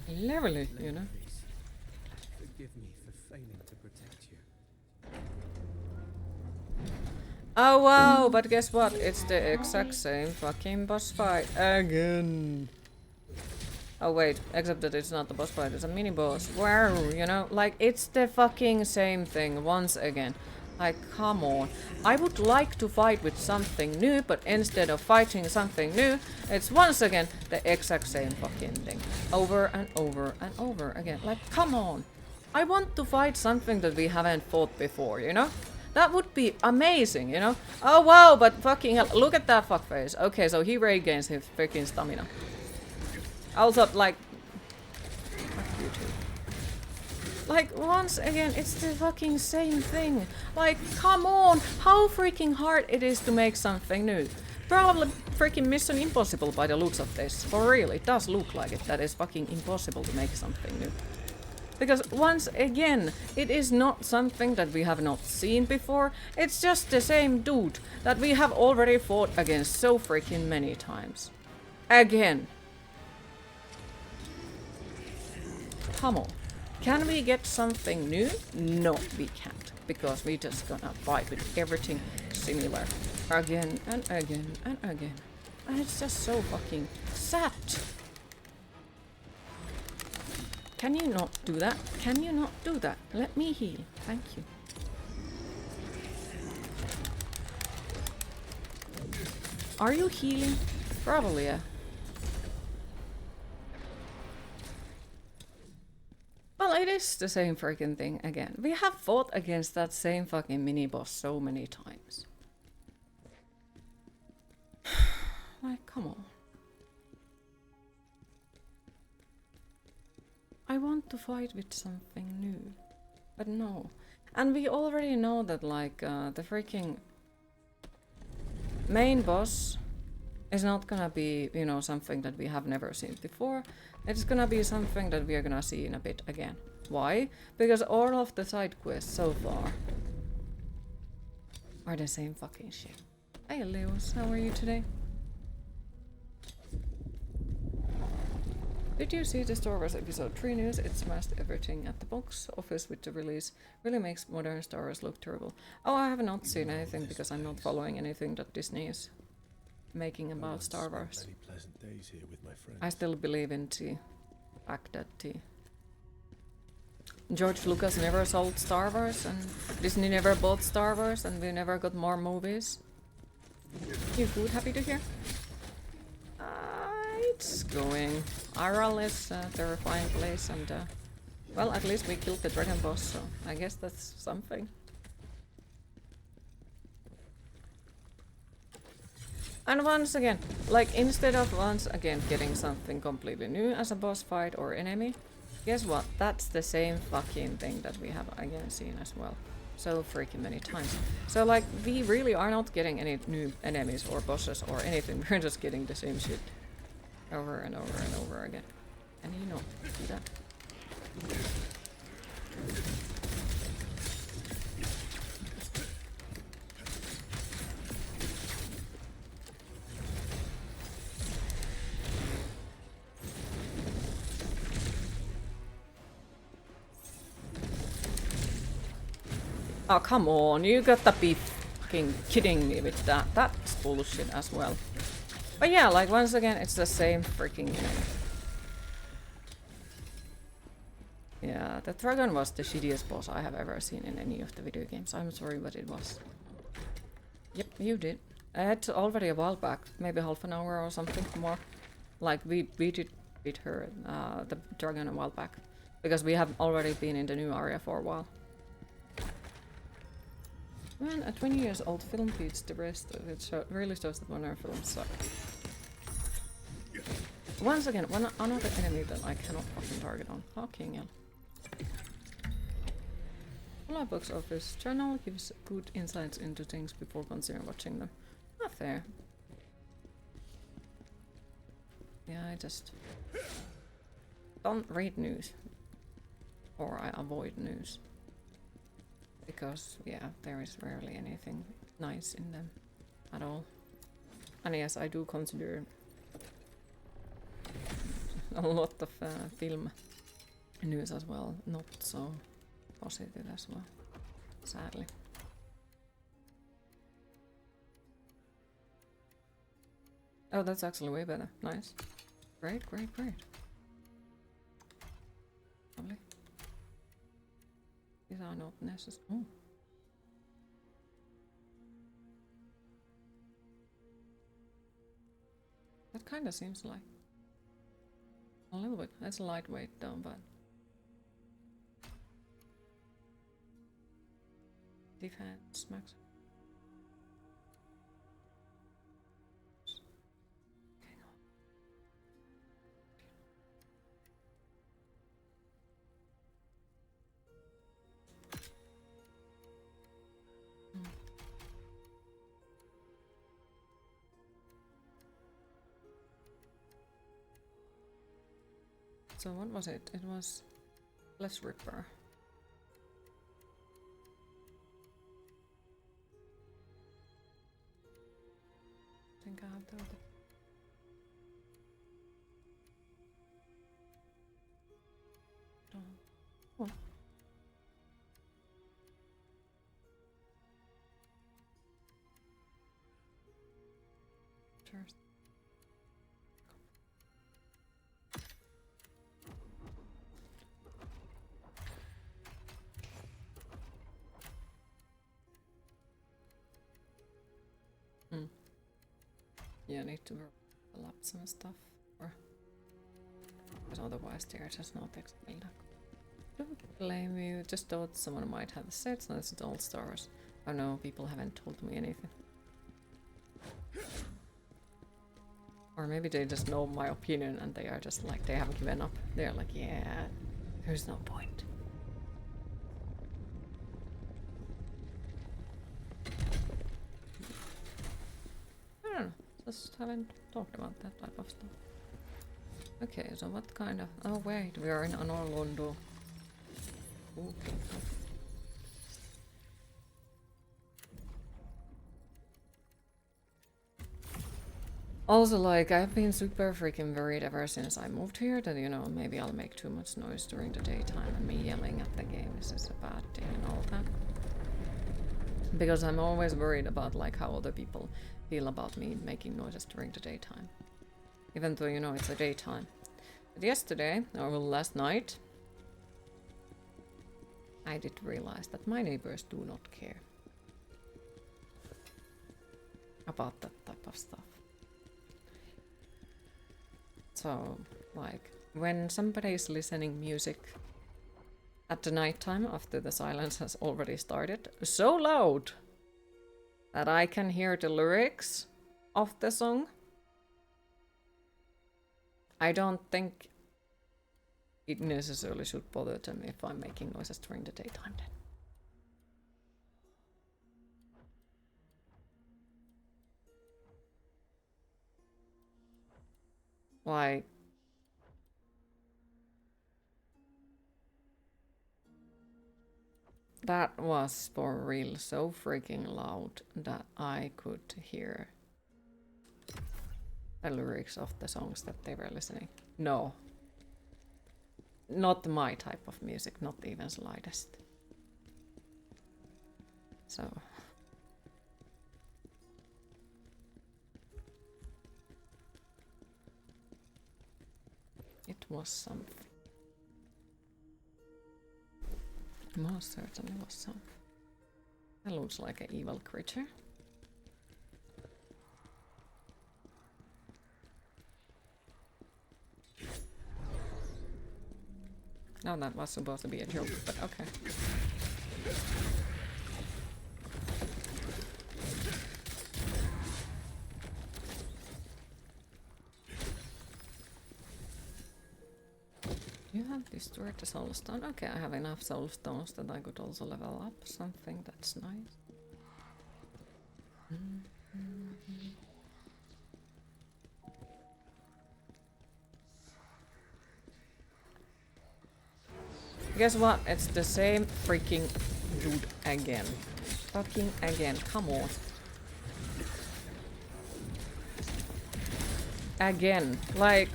Lovely, you know. Forgive me for failing to protect you. Oh wow, but guess what? It's the exact same fucking boss fight again. Oh wait, except that it's not the boss fight, it's a mini boss. Wow, you know, like it's the fucking same thing once again. Like, come on. I would like to fight with something new, but instead of fighting something new, it's once again the exact same fucking thing. Over and over and over again. Like, come on. I want to fight something that we haven't fought before, you know? That would be amazing, you know? Oh wow, but fucking hell, look at that fuckface. Okay, so he regains his freaking stamina. Also, like... Fuck you too. Like, once again, it's the fucking same thing. Like, come on! How freaking hard it is to make something new. Probably freaking Mission Impossible by the looks of this. For real, it does look like it. That is fucking impossible to make something new. Because once again, it is not something that we have not seen before. It's just the same dude that we have already fought against so freaking many times. Again. Come on. Can we get something new? No, we can't. Because we just gonna fight with everything similar. Again and again and again. And it's just so fucking sad. Can you not do that? Can you not do that? Let me heal. Thank you. Are you healing? Probably, yeah. Well, it is the same freaking thing again. We have fought against that same fucking mini-boss so many times. Like, come on. I want to fight with something new. But no. And we already know that, like, the freaking main boss is not gonna be, you know, something that we have never seen before. It's gonna be something that we are gonna see in a bit again. Why? Because all of the side quests so far are the same fucking shit. Hey Leos, how are you today? Did you see the Star Wars Episode 3 news? It smashed everything at the box office with the release. Really makes modern Star Wars look terrible. Oh, I have not seen anything because I'm not following anything that Disney is making about Star Wars. I still believe in the fact that George Lucas never sold Star Wars and Disney never bought Star Wars and we never got more movies. You good? Happy to hear? It's going. Aral is a terrifying place and well, at least we killed the dragon boss, so I guess that's something. And once again, like instead of once again getting something completely new as a boss fight or enemy, guess what? That's the same fucking thing that we have again seen as well. So freaking many times. So like, we really are not getting any new enemies or bosses or anything, we're just getting the same shit. Over and over and over again. And you know, do that. Oh, come on, you gotta be fucking kidding me with that. That's bullshit as well. But yeah, like once again, it's the same freaking enemy. Yeah, the dragon was the shittiest boss I have ever seen in any of the video games. I'm sorry, but it was. Yep, you did. I had already a while back, maybe half an hour or something more. Like we did beat her, the dragon a while back. Because we have already been in the new area for a while. Man, a 20 years old film beats the rest. It really shows that modern films suck. Once again, another enemy that I cannot fucking target on. Fucking hell. Online box office channel gives good insights into things before considering watching them. Not fair. Yeah, I just don't read news. Or I avoid news. Because, yeah, there is rarely anything nice in them at all. And yes, I do consider a lot of film news as well, not so positive as well, sadly. Oh, that's actually way better. Nice. Great, great, great. Lovely. These are not necessary. Oh. That kind of seems like a little bit. It's lightweight though, but defense max. So what was it? It was less Ripper. I think I have the other. Oh. First. Yeah, I need to fill up some stuff, or because otherwise they're just not explained. Don't blame you. Just thought someone might have said so. It's all stars. Oh no, people haven't told me anything. Or maybe they just know my opinion and they are just like, they haven't given up. They're like, yeah, there's no point. I don't know. Just haven't talked about that type of stuff. Okay, so what kind of... Oh wait, we are in Anorlondo. Okay. Also, like, I've been super freaking worried ever since I moved here that, you know, maybe I'll make too much noise during the daytime and me yelling at the game is just a bad thing and all that. Because I'm always worried about, like, how other people feel about me making noises during the daytime. Even though, you know, it's a daytime. But yesterday, or well, last night, I did realize that my neighbors do not care about that type of stuff. So, like, when somebody is listening music at the nighttime after the silence has already started, so loud that I can hear the lyrics of the song, I don't think it necessarily should bother them if I'm making noises during the daytime then. Like, that was for real so freaking loud that I could hear the lyrics of the songs that they were listening. No. Not my type of music, not even slightest. So it was something. Most certainly was something. That looks like an evil creature. No, that was supposed to be a joke, but okay. You have destroyed the soul stone. Okay, I have enough soul stones that I could also level up something. That's nice. Guess what? It's the same freaking dude again. Fucking again. Come on. Again. Like...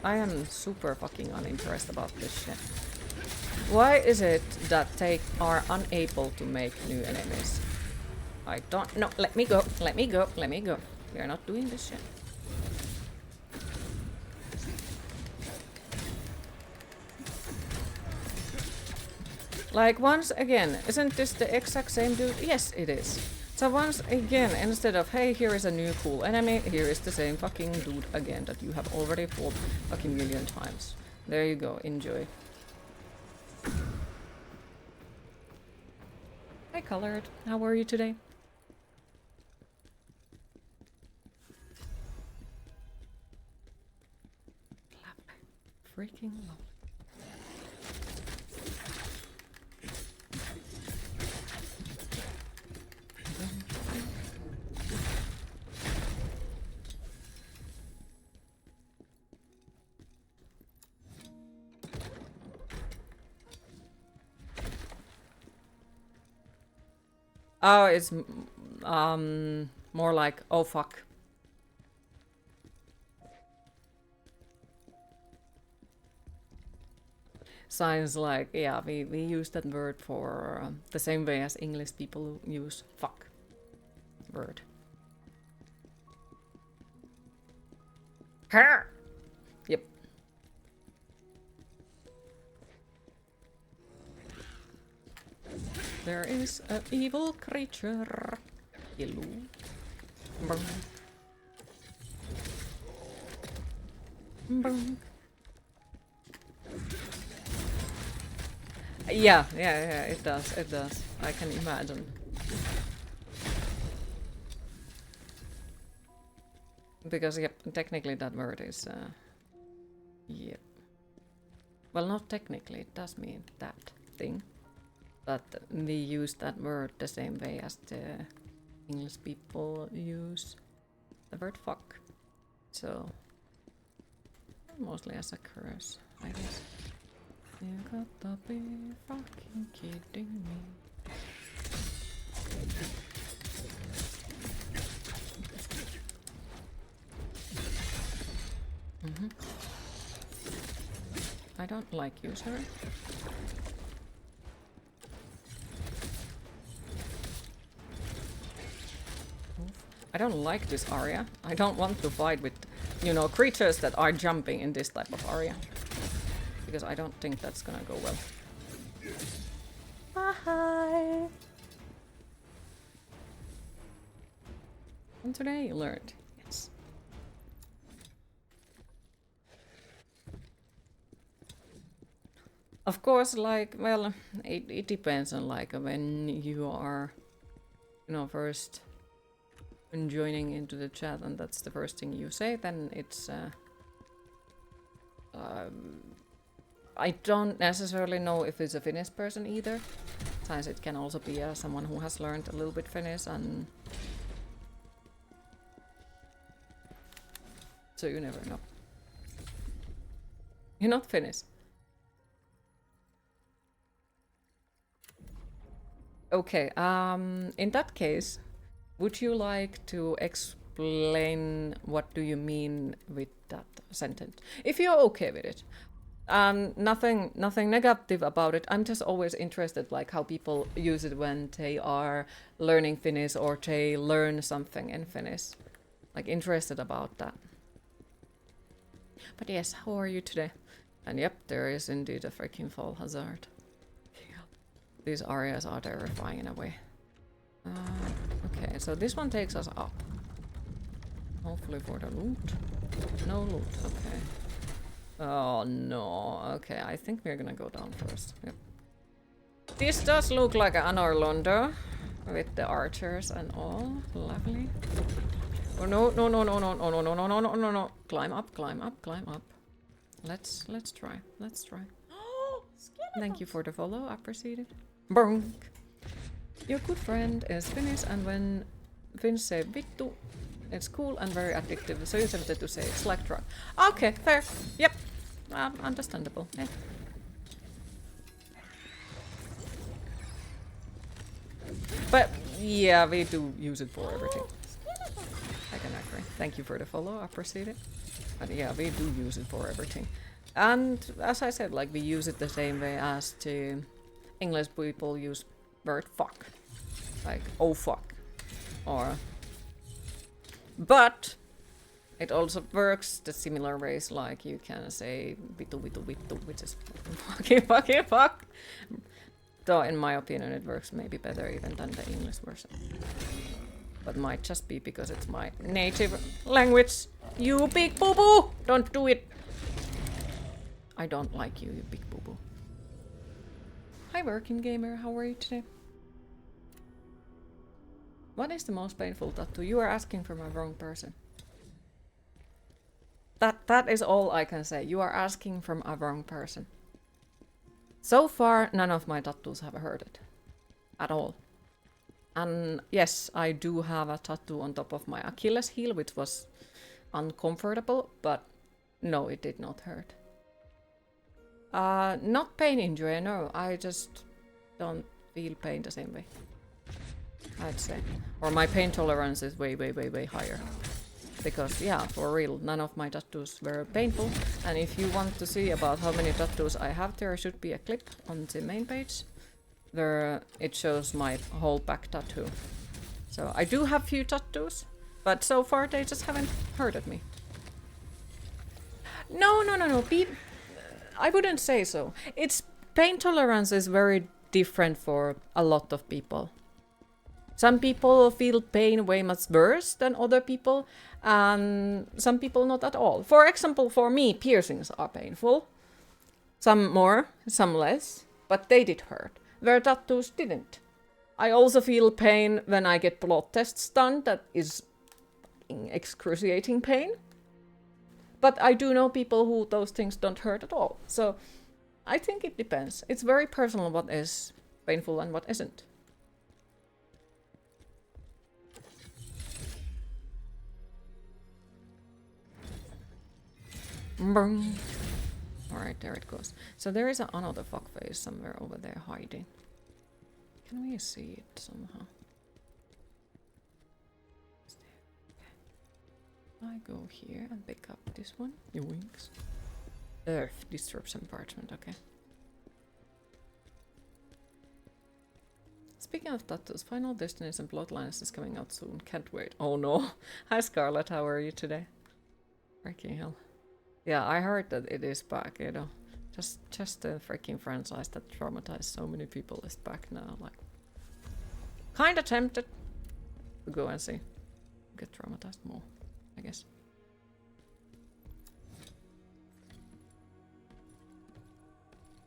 I am super fucking unimpressed about this shit. Why is it that they are unable to make new enemies? I don't know. Let me go. Let me go. Let me go. We are not doing this shit. Like, once again, isn't this the exact same dude? Yes, it is. So once again, instead of, hey, here is a new cool enemy, here is the same fucking dude again that you have already fought fucking million times. There you go, enjoy. Hi, Colored. How are you today? Lovely. Freaking lovely. Oh, it's more like, oh fuck. Sounds like, yeah, we use that word for the same way as English people use fuck word. Her. Yep. There is an evil creature. Hello. Brr. Brr. Yeah, it does, it does. I can imagine. Because, yep, technically that word is, yep. Well, not technically, it does mean that thing. But we use that word the same way as the English people use the word fuck. So, mostly as a curse, I guess. You gotta be fucking kidding me. I don't like you, sir. I don't like this area. I don't want to fight with, you know, creatures that are jumping in this type of area. Because I don't think that's gonna go well. Hi! And today you learned. Yes. Of course, like, well, it depends on, like, when you are, you know, first joining into the chat and that's the first thing you say, then it's I don't necessarily know if it's a Finnish person either. Sometimes it can also be someone who has learned a little bit Finnish, and so you never know. You're not Finnish. Okay, in that case, would you like to explain what do you mean with that sentence? If you're okay with it. Nothing negative about it. I'm just always interested, like how people use it when they are learning Finnish or they learn something in Finnish. Like interested about that. But yes, how are you today? And yep, there is indeed a freaking fall hazard. These areas are terrifying in a way. Okay, so this one takes us up. Hopefully for the loot. No loot, okay. Oh no, okay, I think we're gonna go down first. Yep. This does look like an Orlando with the archers and all. Lovely. Oh no, no, no, no, no, no, no, no, no, no, no, no, no. Climb up, climb up, climb up. Let's try. Let's try. Thank you for the follow, appreciate it. Bonk. Your good friend is Finnish, and when Finns say vittu, it's cool and very addictive, so you tempted to say it's like drug. Okay, fair. Yep. Understandable. Yeah. But yeah, we do use it for everything. I can agree. Thank you for the follow, appreciate it. But yeah, we do use it for everything. And as I said, like we use it the same way as the English people use word fuck. Like, oh fuck. Or... But it also works the similar ways, like you can say vittu vittu vittu, which is fucking fuck. Though in my opinion it works maybe better even than the English version. But might just be because it's my native language. You big boo boo! Don't do it! I don't like you, you big boo boo. Hi working gamer, how are you today? What is the most painful tattoo? You are asking from a wrong person. That is all I can say. You are asking from a wrong person. So far, none of my tattoos have hurted. At all. And yes, I do have a tattoo on top of my Achilles heel, which was uncomfortable, but no, it did not hurt. Not pain injury, no. I just don't feel pain the same way, I'd say. Or my pain tolerance is way, way, way, way higher. Because, yeah, for real, none of my tattoos were painful. And if you want to see about how many tattoos I have, there should be a clip on the main page. There, it shows my whole back tattoo. So I do have few tattoos, but so far they just haven't hurted me. No. I wouldn't say so. Its pain tolerance is very different for a lot of people. Some people feel pain way much worse than other people, and some people not at all. For example, for me, piercings are painful. Some more, some less, but they did hurt, where tattoos didn't. I also feel pain when I get blood tests done, that is excruciating pain. But I do know people who those things don't hurt at all. So I think it depends. It's very personal what is painful and what isn't. Alright, there it goes. So there is another fuckface somewhere over there hiding. Can we see it somehow? I go here and pick up this one. Yoinks. Earth, disruption parchment, okay. Speaking of tattoos, Final Destination Bloodlines is coming out soon. Can't wait. Oh no. Hi Scarlett, how are you today? Freaking hell. Yeah, I heard that it is back, you know. Just the freaking franchise that traumatized so many people is back now. Like, kinda tempted to go and see. Get traumatized more, I guess.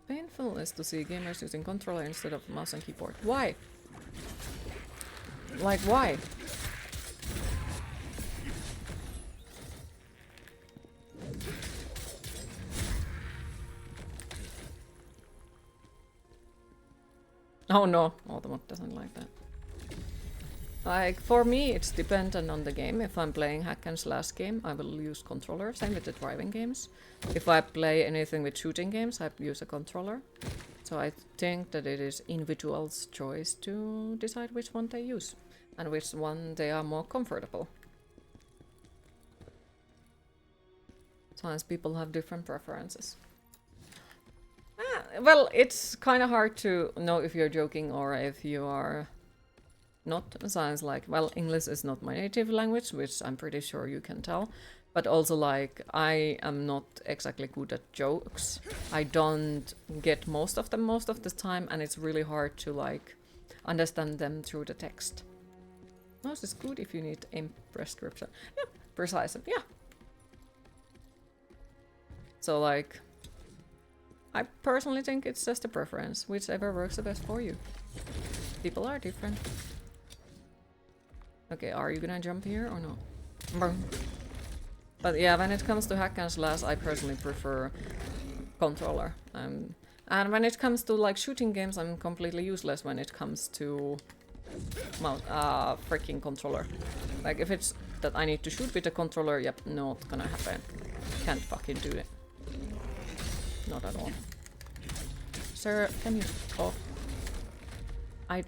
Painful is to see gamers using controller instead of mouse and keyboard. Why? Like, why? Oh no, Automod doesn't like that. Like, for me, it's dependent on the game. If I'm playing hack and slash game, I will use controller. Same with the driving games. If I play anything with shooting games, I use a controller. So I think that it is individual's choice to decide which one they use and which one they are more comfortable. Sometimes people have different preferences. well, it's kind of hard to know if you're joking or if you are not. Sounds like, well, English is not my native language, which I'm pretty sure you can tell. But also, like, I am not exactly good at jokes. I don't get most of them most of the time, and it's really hard to, like, understand them through the text. Mouse is good if you need a prescription. Yeah, precise. Yeah. So, like, I personally think it's just a preference, whichever works the best for you. People are different. Okay, are you gonna jump here or not? But yeah, when it comes to hack and slash, I personally prefer controller. And when it comes to like shooting games, I'm completely useless when it comes to freaking controller. Like if it's that I need to shoot with a controller, yep, not gonna happen. Can't fucking do it. Not at all. Sir, can you off? I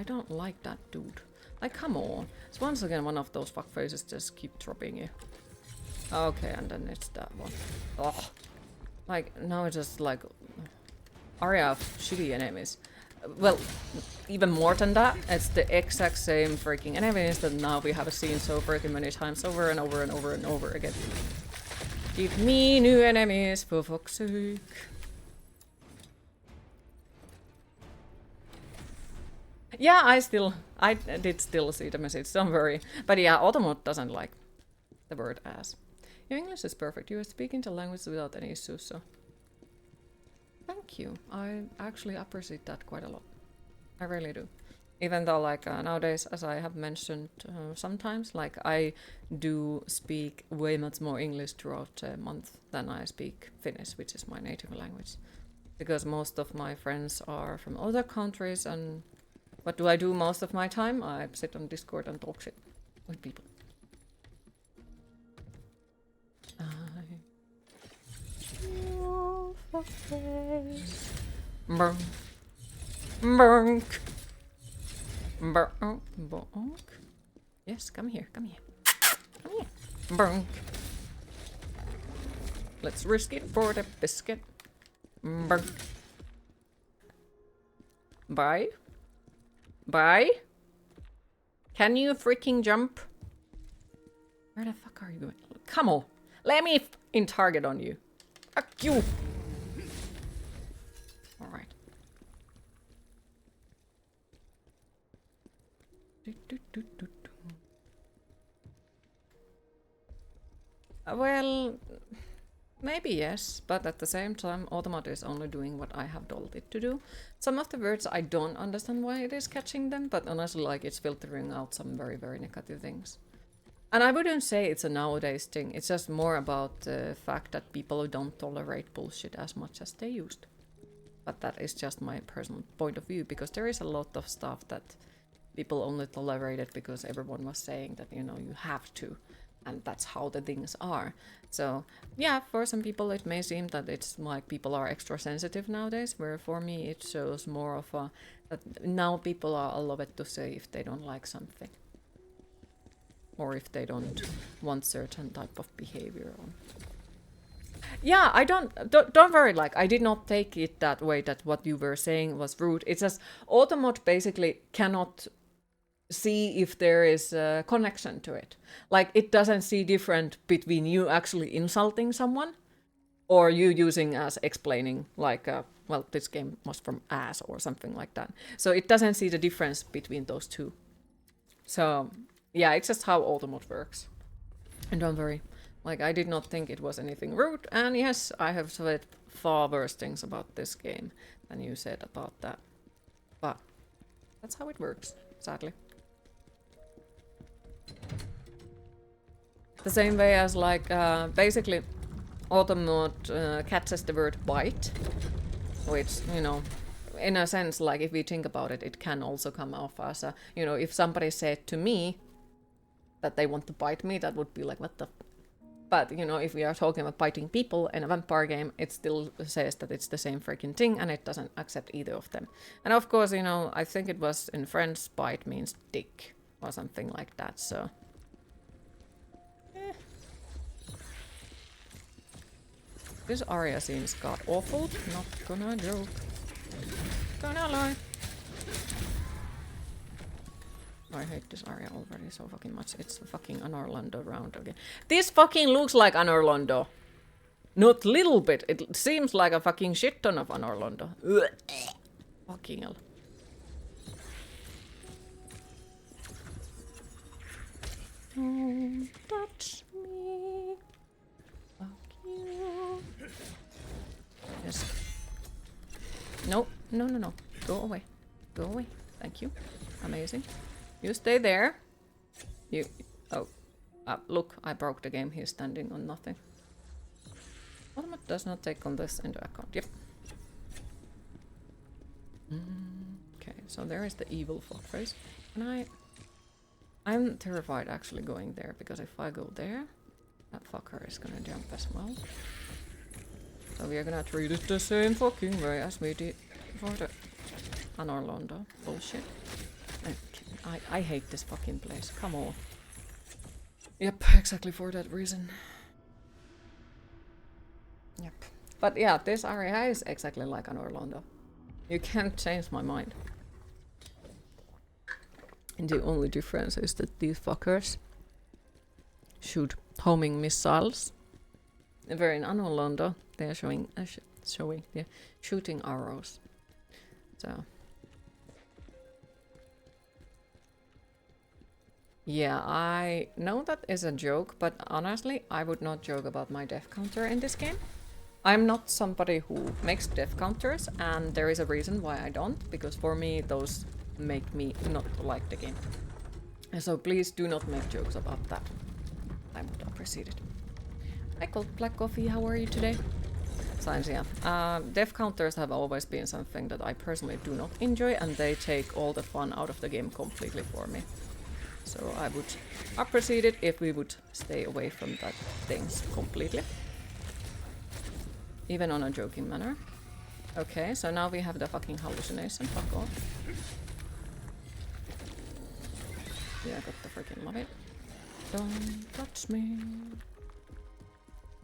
don't like that dude. Like, come on. It's once again one of those fuckfaces just keep dropping you. Okay, and then it's that one. Oh, like now it's just like area of shitty enemies. Well, even more than that, it's the exact same freaking enemies that now we have seen so freaking many times over and over and over and over again. Give me new enemies, for fuck's sake. Yeah, I did still see the message, don't worry. But yeah, Automod doesn't like the word ass. Your English is perfect. You are speaking the language without any issues, so... Thank you. I actually appreciate that quite a lot. I really do. Even though, like, nowadays, as I have mentioned sometimes, like, I do speak way much more English throughout the month than I speak Finnish, which is my native language. Because most of my friends are from other countries, and what do I do most of my time? I sit on Discord and talk shit with people. Burn. Burn. Burn. Burn. Yes, come here, come here. Come here. Burn. Let's risk it for the biscuit. Burn. Bye. Bye. Can you freaking jump? Where the fuck are you going? Come on. Let me in target on you. Fuck you. Alright. Well, maybe yes, but at the same time, Automod is only doing what I have told it to do. Some of the words I don't understand why it is catching them, but honestly, like, it's filtering out some very, very negative things. And I wouldn't say it's a nowadays thing, it's just more about the fact that people don't tolerate bullshit as much as they used. But that is just my personal point of view, because there is a lot of stuff that people only tolerated because everyone was saying that, you know, you have to, and that's how the things are. So, yeah, for some people it may seem that it's like people are extra sensitive nowadays, where for me it shows more of a, that now people are allowed to say if they don't like something. Or if they don't want certain type of behavior on. Yeah, I don't worry, like, I did not take it that way, that what you were saying was rude. It's just, Automod basically cannot see if there is a connection to it. Like, it doesn't see different between you actually insulting someone, or you using as explaining, like, well, this game was from ass, or something like that. So it doesn't see the difference between those two. So... yeah, it's just how Automod works. And don't worry, like, I did not think it was anything rude, and yes, I have said far worse things about this game than you said about that. But that's how it works, sadly. The same way as, like, basically, Automod catches the word bite, which, you know, in a sense, like, if we think about it, it can also come off as a, you know, if somebody said to me that they want to bite me, that would be like, what the... But, you know, if we are talking about biting people in a vampire game, it still says that it's the same freaking thing, and it doesn't accept either of them. And of course, you know, I think it was in French, bite means dick, or something like that, so... This area seems god awful. Not gonna joke. Gonna lie. I hate this area already so fucking much. It's fucking an Orlando round again. This fucking looks like an Orlando. Not little bit. It seems like a fucking shit ton of an Orlando. Ugh. Fucking hell. Don't touch me. Fuck you. Yes. No, no, no, no. Go away. Go away. Thank you. Amazing. You stay there. You... Oh. Look, I broke the game. He's standing on nothing. Ultimate does not take on this into account. Yep. Okay, so there is the evil fuckface. And I'm terrified actually going there, because if I go there, that fucker is gonna jump as well. So we are gonna treat it the same fucking way as we did for the Orlando bullshit. I hate this fucking place. Come on. Yep, exactly for that reason. Yep. But yeah, this area is exactly like an Orlando. You can't change my mind. And the only difference is that these fuckers shoot homing missiles. Where in an Orlando, they are showing shooting arrows. So yeah, I know that is a joke, but honestly, I would not joke about my death counter in this game. I'm not somebody who makes death counters, and there is a reason why I don't, because for me, those make me not like the game. So please do not make jokes about that. I would appreciate it. Hi, Cold Black Coffee, how are you today? Science, yeah. Death counters have always been something that I personally do not enjoy, and they take all the fun out of the game completely for me. So I would appreciate it if we would stay away from that things completely. Even on a joking manner. Okay, so now we have the fucking hallucination. Fuck off. Yeah, I got the freaking love it. Don't touch me.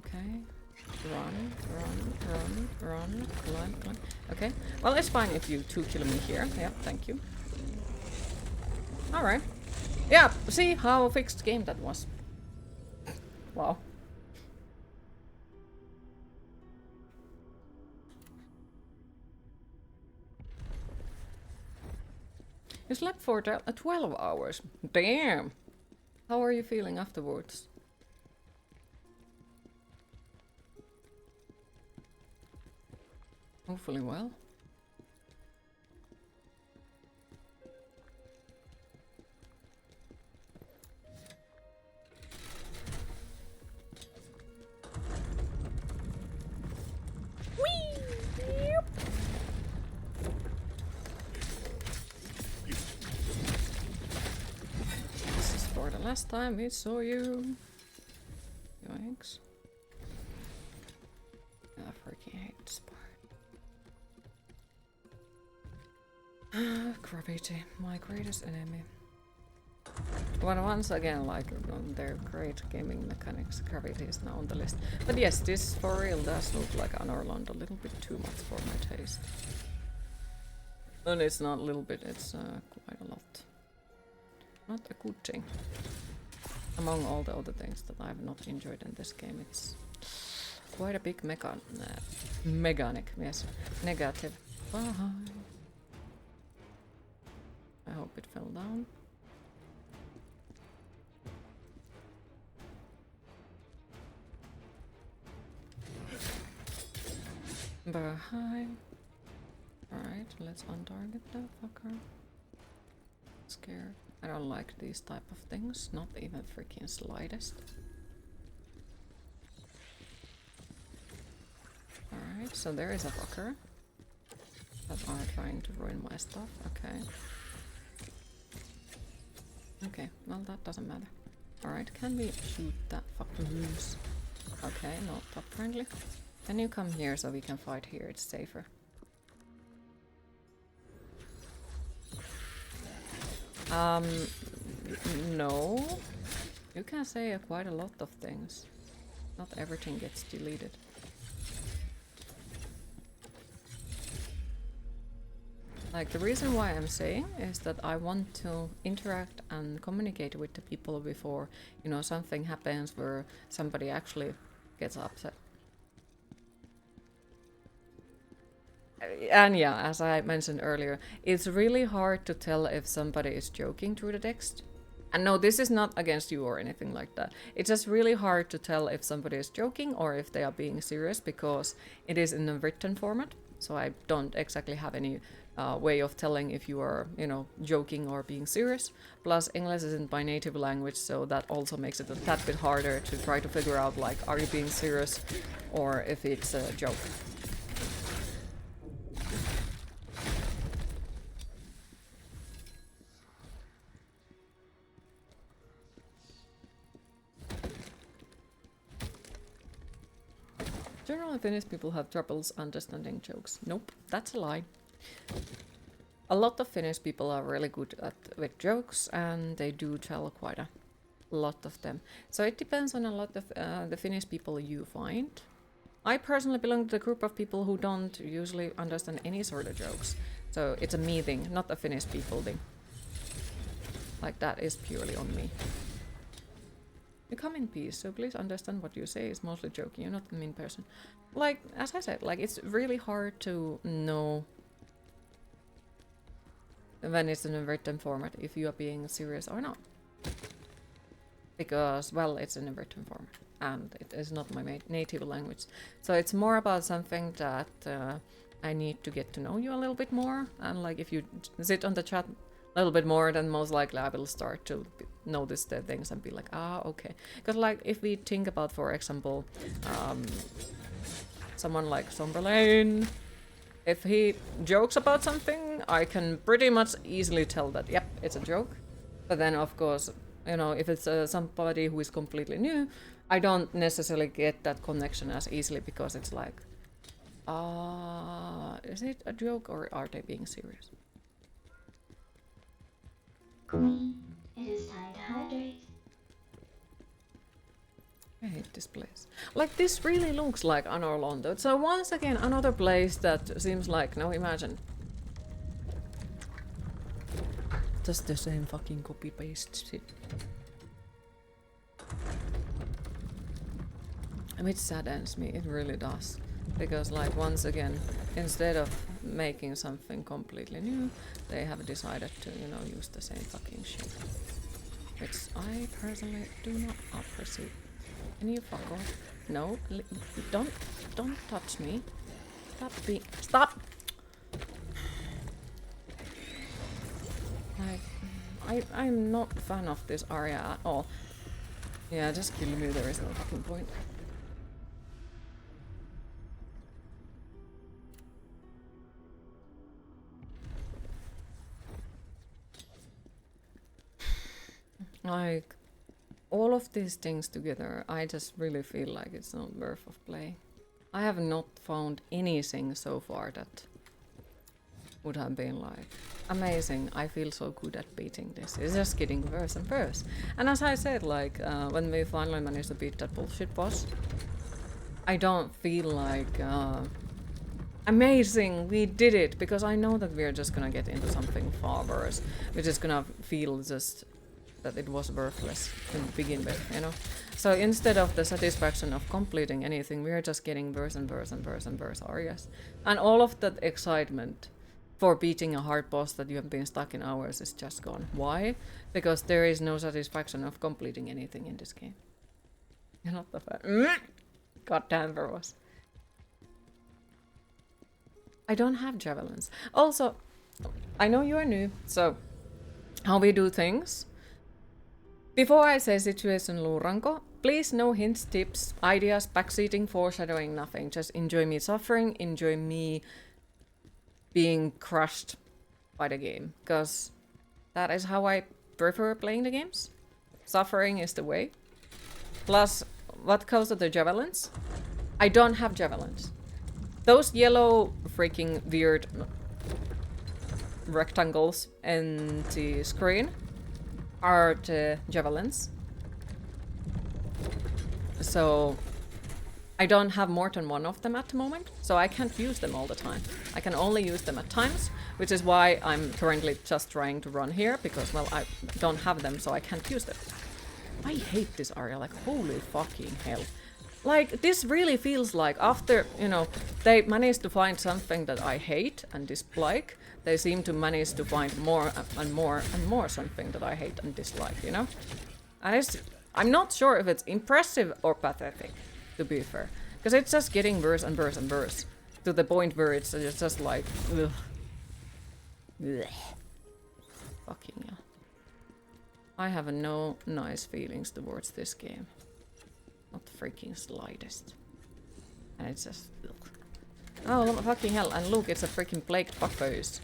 Okay. Run, run, run, run, climb, climb. Okay. Well, it's fine if you 2 kill me here. Yeah, thank you. Alright. Yeah, see how fixed game that was. Wow. You slept for 12 hours. Damn. How are you feeling afterwards? Hopefully well. This is for the last time we saw you. Yoinks. I freaking hate this part. Gravity, my greatest enemy. Well, once again, like on their great gaming mechanics, gravity is now on the list. But yes, this for real does look like an Orlando, a little bit too much for my taste. And it's not a little bit, it's quite a lot. Not a good thing. Among all the other things that I've not enjoyed in this game, it's quite a big mechanic, yes. Negative. Bye. I hope it fell down. Behind. Alright, let's untarget that fucker. Scared. I don't like these type of things, not even freaking slightest. Alright, so there is a fucker that are trying to ruin my stuff. Okay. Okay, well that doesn't matter. Alright, can we shoot that fucker loose? Okay, not top friendly. Can you come here so we can fight here? It's safer. No. You can say quite a lot of things. Not everything gets deleted. Like, the reason why I'm saying is that I want to interact and communicate with the people before, you know, something happens where somebody actually gets upset. And yeah, as I mentioned earlier, it's really hard to tell if somebody is joking through the text. And no, this is not against you or anything like that. It's just really hard to tell if somebody is joking or if they are being serious because it is in a written format. So I don't exactly have any way of telling if you are, you know, joking or being serious. Plus, English isn't my native language, so that also makes it a tad bit harder to try to figure out, like, are you being serious or if it's a joke. Generally, Finnish people have troubles understanding jokes. Nope, that's a lie. A lot of Finnish people are really good with jokes, and they do tell quite a lot of them. So it depends on a lot of the Finnish people you find. I personally belong to the group of people who don't usually understand any sort of jokes. So it's a me thing, not a Finnish people thing. Like, that is purely on me. You come in peace, so please understand what you say is mostly joking. You're not a mean person. Like, as I said, like, it's really hard to know when it's in a written format if you are being serious or not. Because, well, it's in a written format and it is not my native language. So it's more about something that I need to get to know you a little bit more. And like, if you sit on the chat a little bit more, then most likely I will start to notice the things and be like, ah, okay. Because like, if we think about, for example, someone like Somberlane, if he jokes about something, I can pretty much easily tell that, yep, it's a joke. But then, of course, you know, if it's somebody who is completely new, I don't necessarily get that connection as easily because it's like, is it a joke or are they being serious? Queen, it is time to hydrate. I hate this place. Like, this really looks like Anor Londo. So once again, another place that seems like, no, imagine. Just the same fucking copy-paste shit. Which saddens me, it really does. Because, like, once again, instead of making something completely new, they have decided to, you know, use the same fucking shit. Which I personally do not appreciate. Can you fuck off? No, don't touch me. Stop! Like, I'm not a fan of this area at all. Yeah, just kill me, there is no fucking point. Like, all of these things together, I just really feel like it's not worth of play. I have not found anything so far that would have been like amazing. I feel so good at beating this. It's just getting worse and worse. And as I said, like, when we finally managed to beat that bullshit boss, I don't feel like amazing, we did it, because I know that we're just gonna get into something far worse. We're just gonna feel just that it was worthless to begin with, you know? So instead of the satisfaction of completing anything, we're just getting worse and worse and worse and worse areas. And all of that excitement for beating a hard boss that you have been stuck in hours is just gone. Why? Because there is no satisfaction of completing anything in this game. You're not the fan. Goddamn, bros. I don't have javelins. Also, I know you are new, so how we do things. Before I say situation luuranko, please no hints, tips, ideas, backseating, foreshadowing, nothing. Just enjoy me suffering, enjoy me being crushed by the game. Because that is how I prefer playing the games. Suffering is the way. Plus, what comes to the javelins? I don't have javelins. Those yellow freaking weird rectangles in the screen are the javelins. So I don't have more than one of them at the moment, so I can't use them all the time. I can only use them at times, which is why I'm currently just trying to run here, because, well, I don't have them, so I can't use them. I hate this area, like, holy fucking hell. Like, this really feels like after, you know, they managed to find something that I hate and dislike, they seem to manage to find more and more and more something that I hate and dislike, you know? And I'm not sure if it's impressive or pathetic, to be fair. Because it's just getting worse and worse and worse. To the point where it's just like, ugh. Ugh. Fucking hell. I have no nice feelings towards this game. Not freaking slightest. And it's just, ugh. Oh, fucking hell. And look, it's a freaking plagued fuckface.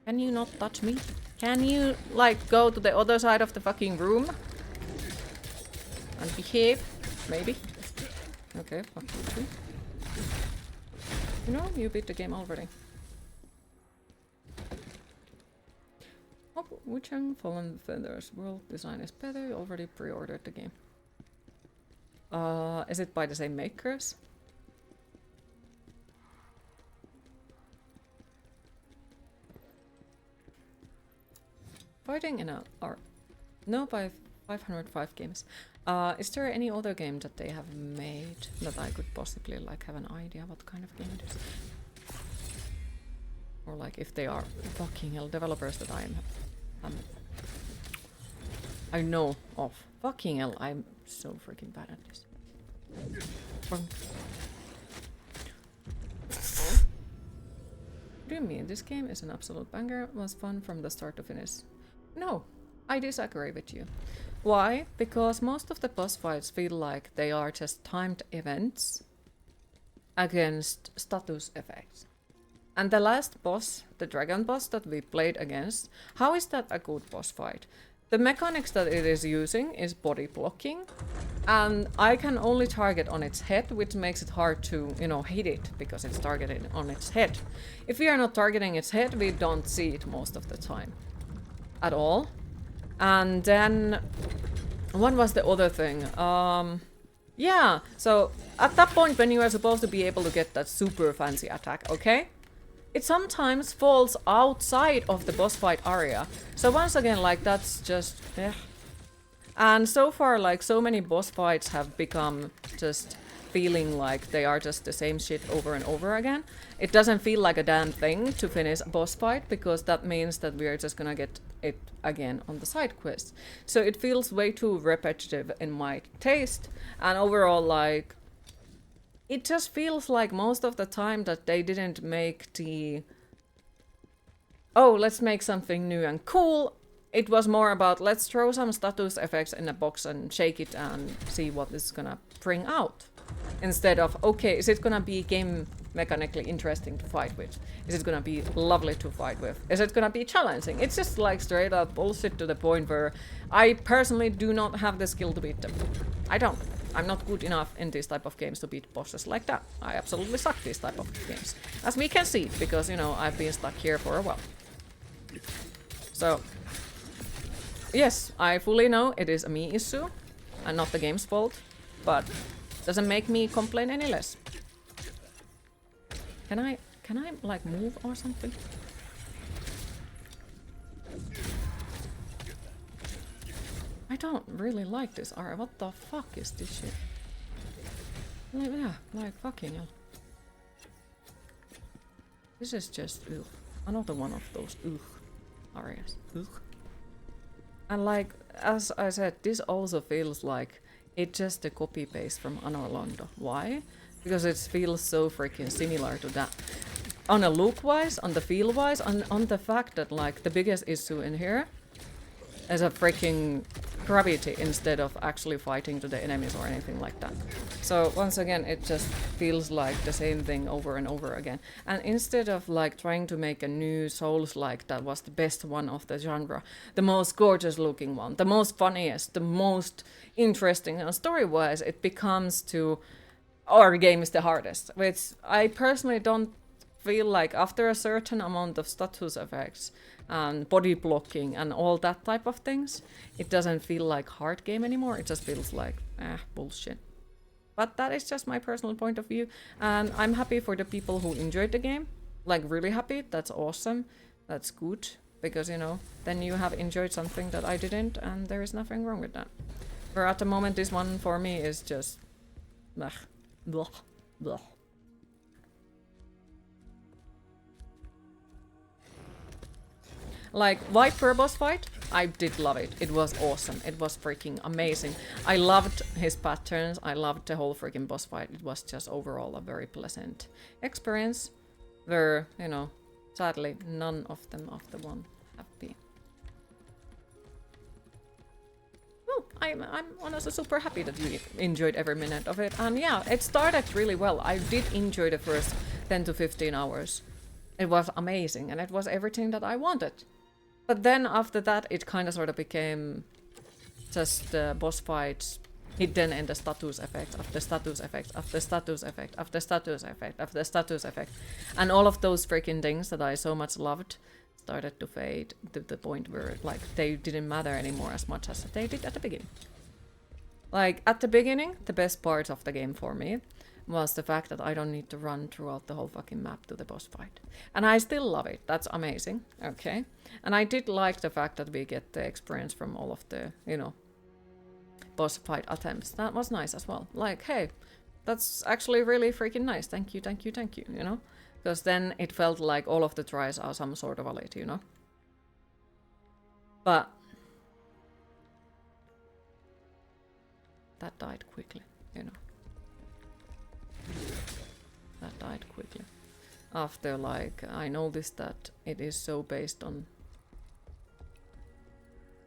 Can you not touch me? Can you, like, go to the other side of the fucking room? And behave? Maybe? Okay, fuck you. You know, you beat the game already. Oh, Wuchang Fallen Feathers. World design is better. You already pre-ordered the game. Is it by the same makers? Fighting in a art. No, by 505 games. Is there any other game that they have made that I could possibly like have an idea what kind of game it is? Or like if they are fucking hell developers that I know of. Fucking hell, I'm so freaking bad at this. What do you mean? This game is an absolute banger. It was fun from the start to finish. No, I disagree with you. Why? Because most of the boss fights feel like they are just timed events against status effects. And the last boss, the dragon boss that we played against, how is that a good boss fight? The mechanics that it is using is body blocking, and I can only target on its head, which makes it hard to, you know, hit it, because it's targeted on its head. If we are not targeting its head, we don't see it most of the time. At all. And then, what was the other thing? Yeah, so at that point when you are supposed to be able to get that super fancy attack, okay? It sometimes falls outside of the boss fight area. So once again, like, that's just, eh. And so far, like, so many boss fights have become just feeling like they are just the same shit over and over again. It doesn't feel like a damn thing to finish a boss fight, because that means that we are just gonna get it again on the side quest. So it feels way too repetitive in my taste, and overall, like, it just feels like most of the time that they didn't make the, oh, let's make something new and cool. It was more about, let's throw some status effects in a box and shake it and see what it's gonna bring out. Instead of, okay, is it gonna be game mechanically interesting to fight with? Is it gonna be lovely to fight with? Is it gonna be challenging? It's just like straight up bullshit to the point where I personally do not have the skill to beat them. I don't. I'm not good enough in these type of games to beat bosses like that. I absolutely suck these type of games. As we can see, because, you know, I've been stuck here for a while. So, yes, I fully know it is a me issue and not the game's fault, but doesn't make me complain any less. Can I like move or something? I don't really like this area. What the fuck is this shit? Like, yeah, like fucking hell. This is just ugh. Another one of those ugh areas. Ugh. And like, as I said, this also feels like it's just a copy paste from Anor Londo. Why? Because it feels so freaking similar to that. On a look wise, on the feel wise, on the fact that like the biggest issue in here is a freaking gravity instead of actually fighting to the enemies or anything like that. So once again, it just feels like the same thing over and over again. And instead of like trying to make a new Souls-like that was the best one of the genre, the most gorgeous looking one, the most funniest, the most interesting, and story-wise it becomes to our game is the hardest, which I personally don't feel like after a certain amount of status effects and body blocking and all that type of things, it doesn't feel like hard game anymore. It just feels like bullshit. But that is just my personal point of view, and I'm happy for the people who enjoyed the game. Like, really happy. That's awesome. That's good. Because, you know, then you have enjoyed something that I didn't, and there is nothing wrong with that. Where at the moment, this one for me is just... Blech. Blech. Blech. Like, Viper boss fight, I did love it. It was awesome. It was freaking amazing. I loved his patterns. I loved the whole freaking boss fight. It was just overall a very pleasant experience. Where, you know, sadly, none of them of the one have been. Well, I'm honestly super happy that you enjoyed every minute of it. And yeah, it started really well. I did enjoy the first 10 to 15 hours. It was amazing, and it was everything that I wanted. But then after that, it kind of sort of became just boss fights hidden in the status effect of the status effect of the status effect of the status effect of the status effect. And all of those freaking things that I so much loved started to fade to the point where like they didn't matter anymore as much as they did at the beginning. Like at the beginning, the best part of the game for me was the fact that I don't need to run throughout the whole fucking map to the boss fight. And I still love it. That's amazing. Okay. And I did like the fact that we get the experience from all of the, you know, boss fight attempts. That was nice as well. Like, hey, that's actually really freaking nice. Thank you, thank you, thank you, you know? Because then it felt like all of the tries are some sort of valid, you know? But that died quickly, you know? That died quickly. After, like, I noticed that it is so based on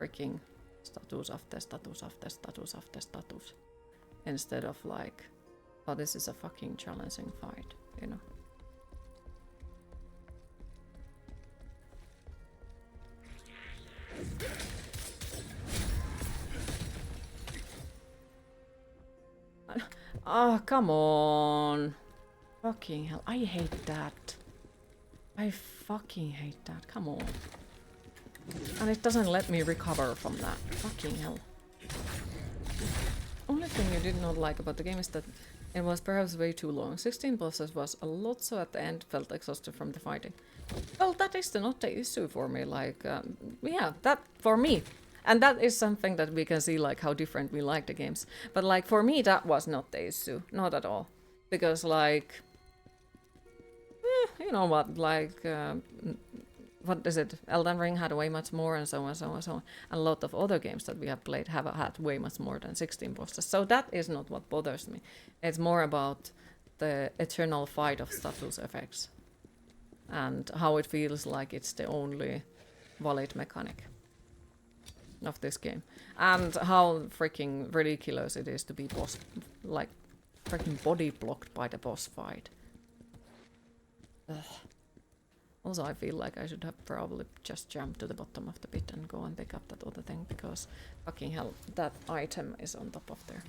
freaking status after status after status after status. Instead of like, oh, this is a fucking challenging fight, you know? Oh, come on. Fucking hell. I hate that. I fucking hate that. Come on. And it doesn't let me recover from that. Fucking hell. Only thing you did not like about the game is that it was perhaps way too long. 16 bosses was a lot, so at the end felt exhausted from the fighting. Well, that is not the issue for me. Like, yeah, that for me. And that is something that we can see, like, how different we like the games. But, like, for me, that was not the issue. Not at all. Because, like, you know what, like, what is it? Elden Ring had way much more, and so on, so on, so on. And a lot of other games that we have played have had way much more than 16 bosses. So that is not what bothers me. It's more about the eternal fight of status effects. And how it feels like it's the only valid mechanic of this game. And how freaking ridiculous it is to be like, freaking body blocked by the boss fight. Ugh. Also, I feel like I should have probably just jumped to the bottom of the pit and go and pick up that other thing, because fucking hell, that item is on top of there.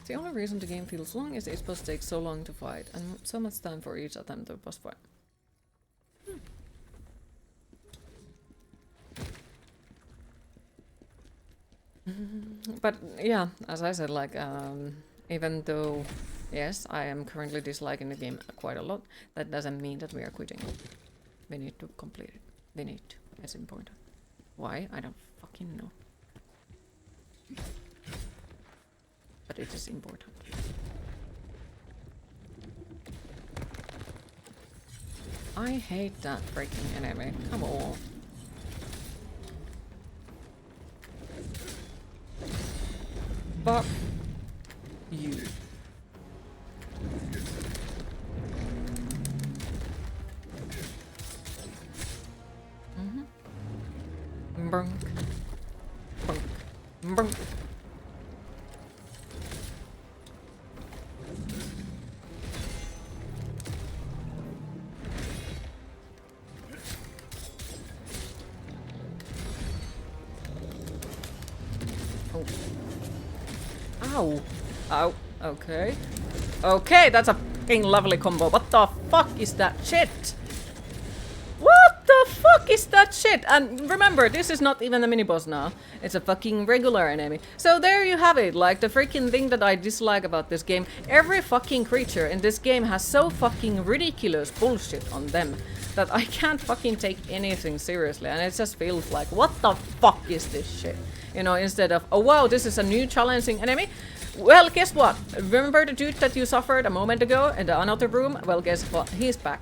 The only reason the game feels long is it's supposed to take so long to fight, and so much time for each attempt of boss fight. But yeah, as I said, like, even though, yes, I am currently disliking the game quite a lot, that doesn't mean that we are quitting. We need to complete it. We need to. It's important. Why? I don't fucking know. But it is important. I hate that freaking enemy. Come on. Fuck you. Brunk. Brunk. Brunk. Oh. Ow. Ow. Okay. Okay, that's a fucking lovely combo. What the fuck is that shit? What the the fuck is that shit? And remember, this is not even a mini boss now. It's a fucking regular enemy. So there you have it, like the freaking thing that I dislike about this game. Every fucking creature in this game has so fucking ridiculous bullshit on them that I can't fucking take anything seriously. And it just feels like, what the fuck is this shit? You know, instead of, oh wow, this is a new challenging enemy. Well, guess what? Remember the dude that you suffered a moment ago in the another room? Well, guess what? He's back.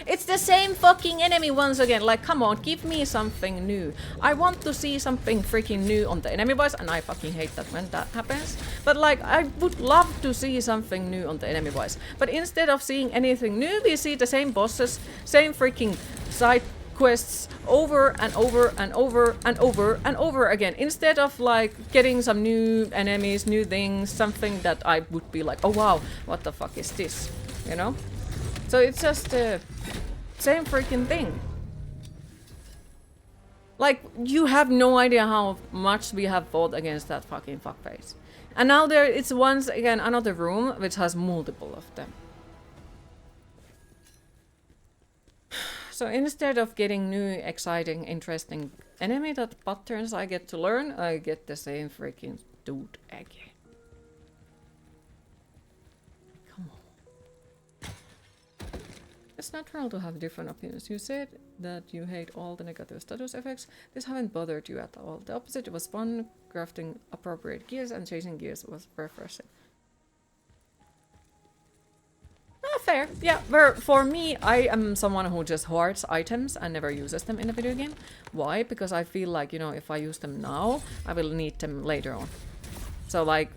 It's the same fucking enemy once again. Like, come on, give me something new. I want to see something freaking new on the enemy voice, and I fucking hate that when that happens. But like, I would love to see something new on the enemy voice. But instead of seeing anything new, we see the same bosses, same freaking side quests over and over and over and over and over again, instead of like getting some new enemies, new things, something that I would be like, oh wow, what the fuck is this, you know? So it's just the same freaking thing. Like, you have no idea how much we have fought against that fucking fuckface. And now there it's once again another room which has multiple of them. So instead of getting new, exciting, interesting enemy that patterns I get to learn, I get the same freaking dude again. Come on. It's natural to have different opinions. You said that you hate all the negative status effects. This haven't bothered you at all. The opposite was fun, crafting appropriate gears and chasing gears was refreshing. Fair. Yeah, for me, I am someone who just hoards items and never uses them in a video game. Why? Because I feel like, you know, if I use them now, I will need them later on. So, like,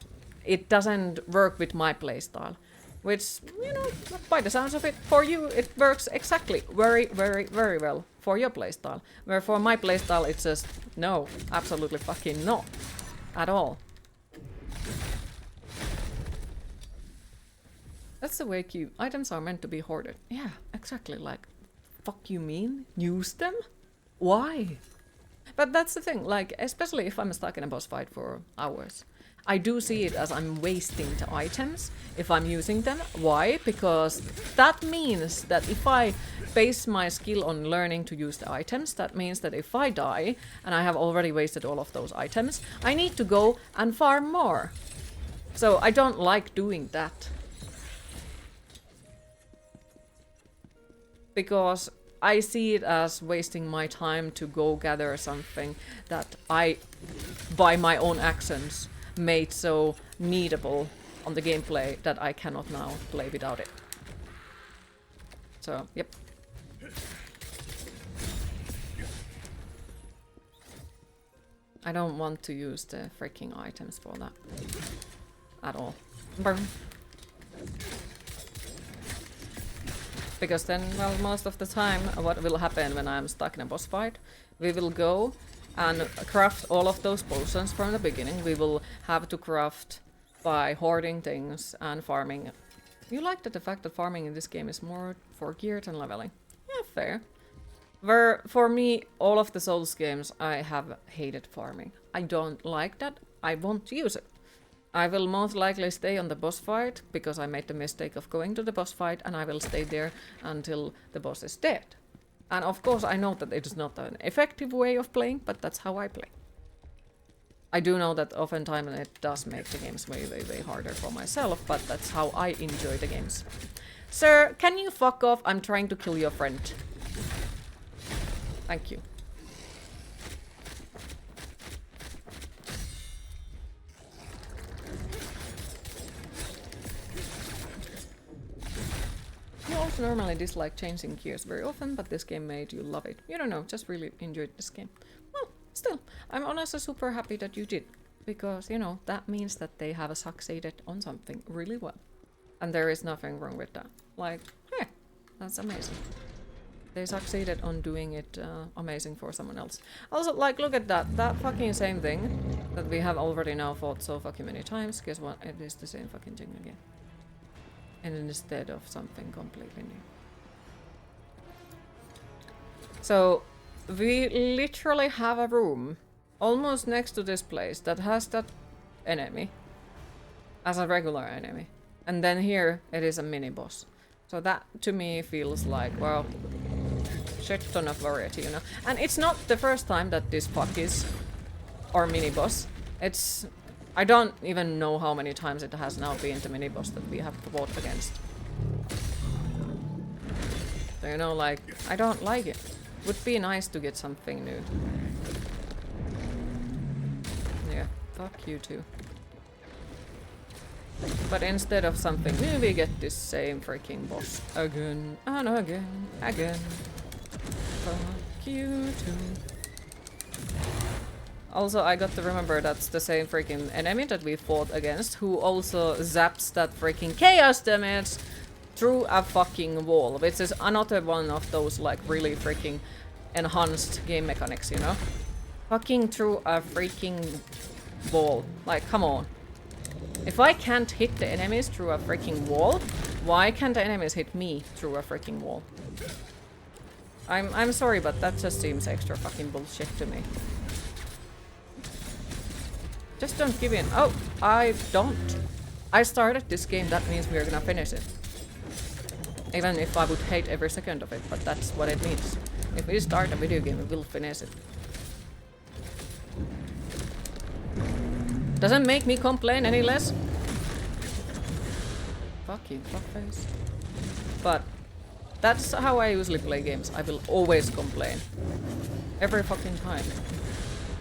it doesn't work with my playstyle. Which, you know, by the sounds of it, for you, it works exactly very, very, very well for your playstyle. Where for my playstyle, it's just, no, absolutely fucking not. At all. That's the way cute. Items are meant to be hoarded. Yeah, exactly. Like, fuck you mean? Use them? Why? But that's the thing, like, especially if I'm stuck in a boss fight for hours. I do see it as I'm wasting the items if I'm using them. Why? Because that means that if I base my skill on learning to use the items, that means that if I die and I have already wasted all of those items, I need to go and farm more. So I don't like doing that. Because I see it as wasting my time to go gather something that I, by my own actions, made so needable on the gameplay that I cannot now play without it. So, yep. I don't want to use the freaking items for that. At all. Burn. Because then, well, most of the time, what will happen when I'm stuck in a boss fight, we will go and craft all of those potions from the beginning. We will have to craft by hoarding things and farming. You like that the fact that farming in this game is more for gear than leveling. Yeah, fair. Where, for me, all of the Souls games, I have hated farming. I don't like that. I won't use it. I will most likely stay on the boss fight, because I made the mistake of going to the boss fight, and I will stay there until the boss is dead. And of course I know that it is not an effective way of playing, but that's how I play. I do know that oftentimes it does make the games way, way, way harder for myself, but that's how I enjoy the games. Sir, can you fuck off? I'm trying to kill your friend. Thank you. You also normally dislike changing gears very often, but this game made you love it. You don't know, just really enjoyed this game. Well, still, I'm honestly super happy that you did. Because, you know, that means that they have succeeded on something really well. And there is nothing wrong with that. Like, hey, that's amazing. They succeeded on doing it amazing for someone else. Also, like, look at that. That fucking same thing that we have already now fought so fucking many times. Guess what? It is the same fucking thing again. And instead of something completely new. So, we literally have a room almost next to this place that has that enemy as a regular enemy. And then here it is a mini boss. So that to me feels like, well, shit ton of variety, you know. And it's not the first time that this fuck is our mini boss. It's I don't even know how many times it has now been the mini boss that we have fought against. So, you know, like, I don't like it. Would be nice to get something new. Yeah, fuck you too. But instead of something new, we get this same freaking boss again and again. Fuck you too. Also, I got to remember that's the same freaking enemy that we fought against, who also zaps that freaking chaos damage through a fucking wall, which is another one of those like really freaking enhanced game mechanics, you know? Fucking through a freaking wall. Like, come on. If I can't hit the enemies through a freaking wall, why can't the enemies hit me through a freaking wall? I'm sorry, but that just seems extra fucking bullshit to me. Just don't give in. Oh, I don't. I started this game, that means we're gonna finish it. Even if I would hate every second of it, but that's what it means. If we start a video game, we will finish it. Doesn't make me complain any less. Fuck you, fuckface. But that's how I usually play games. I will always complain. Every fucking time.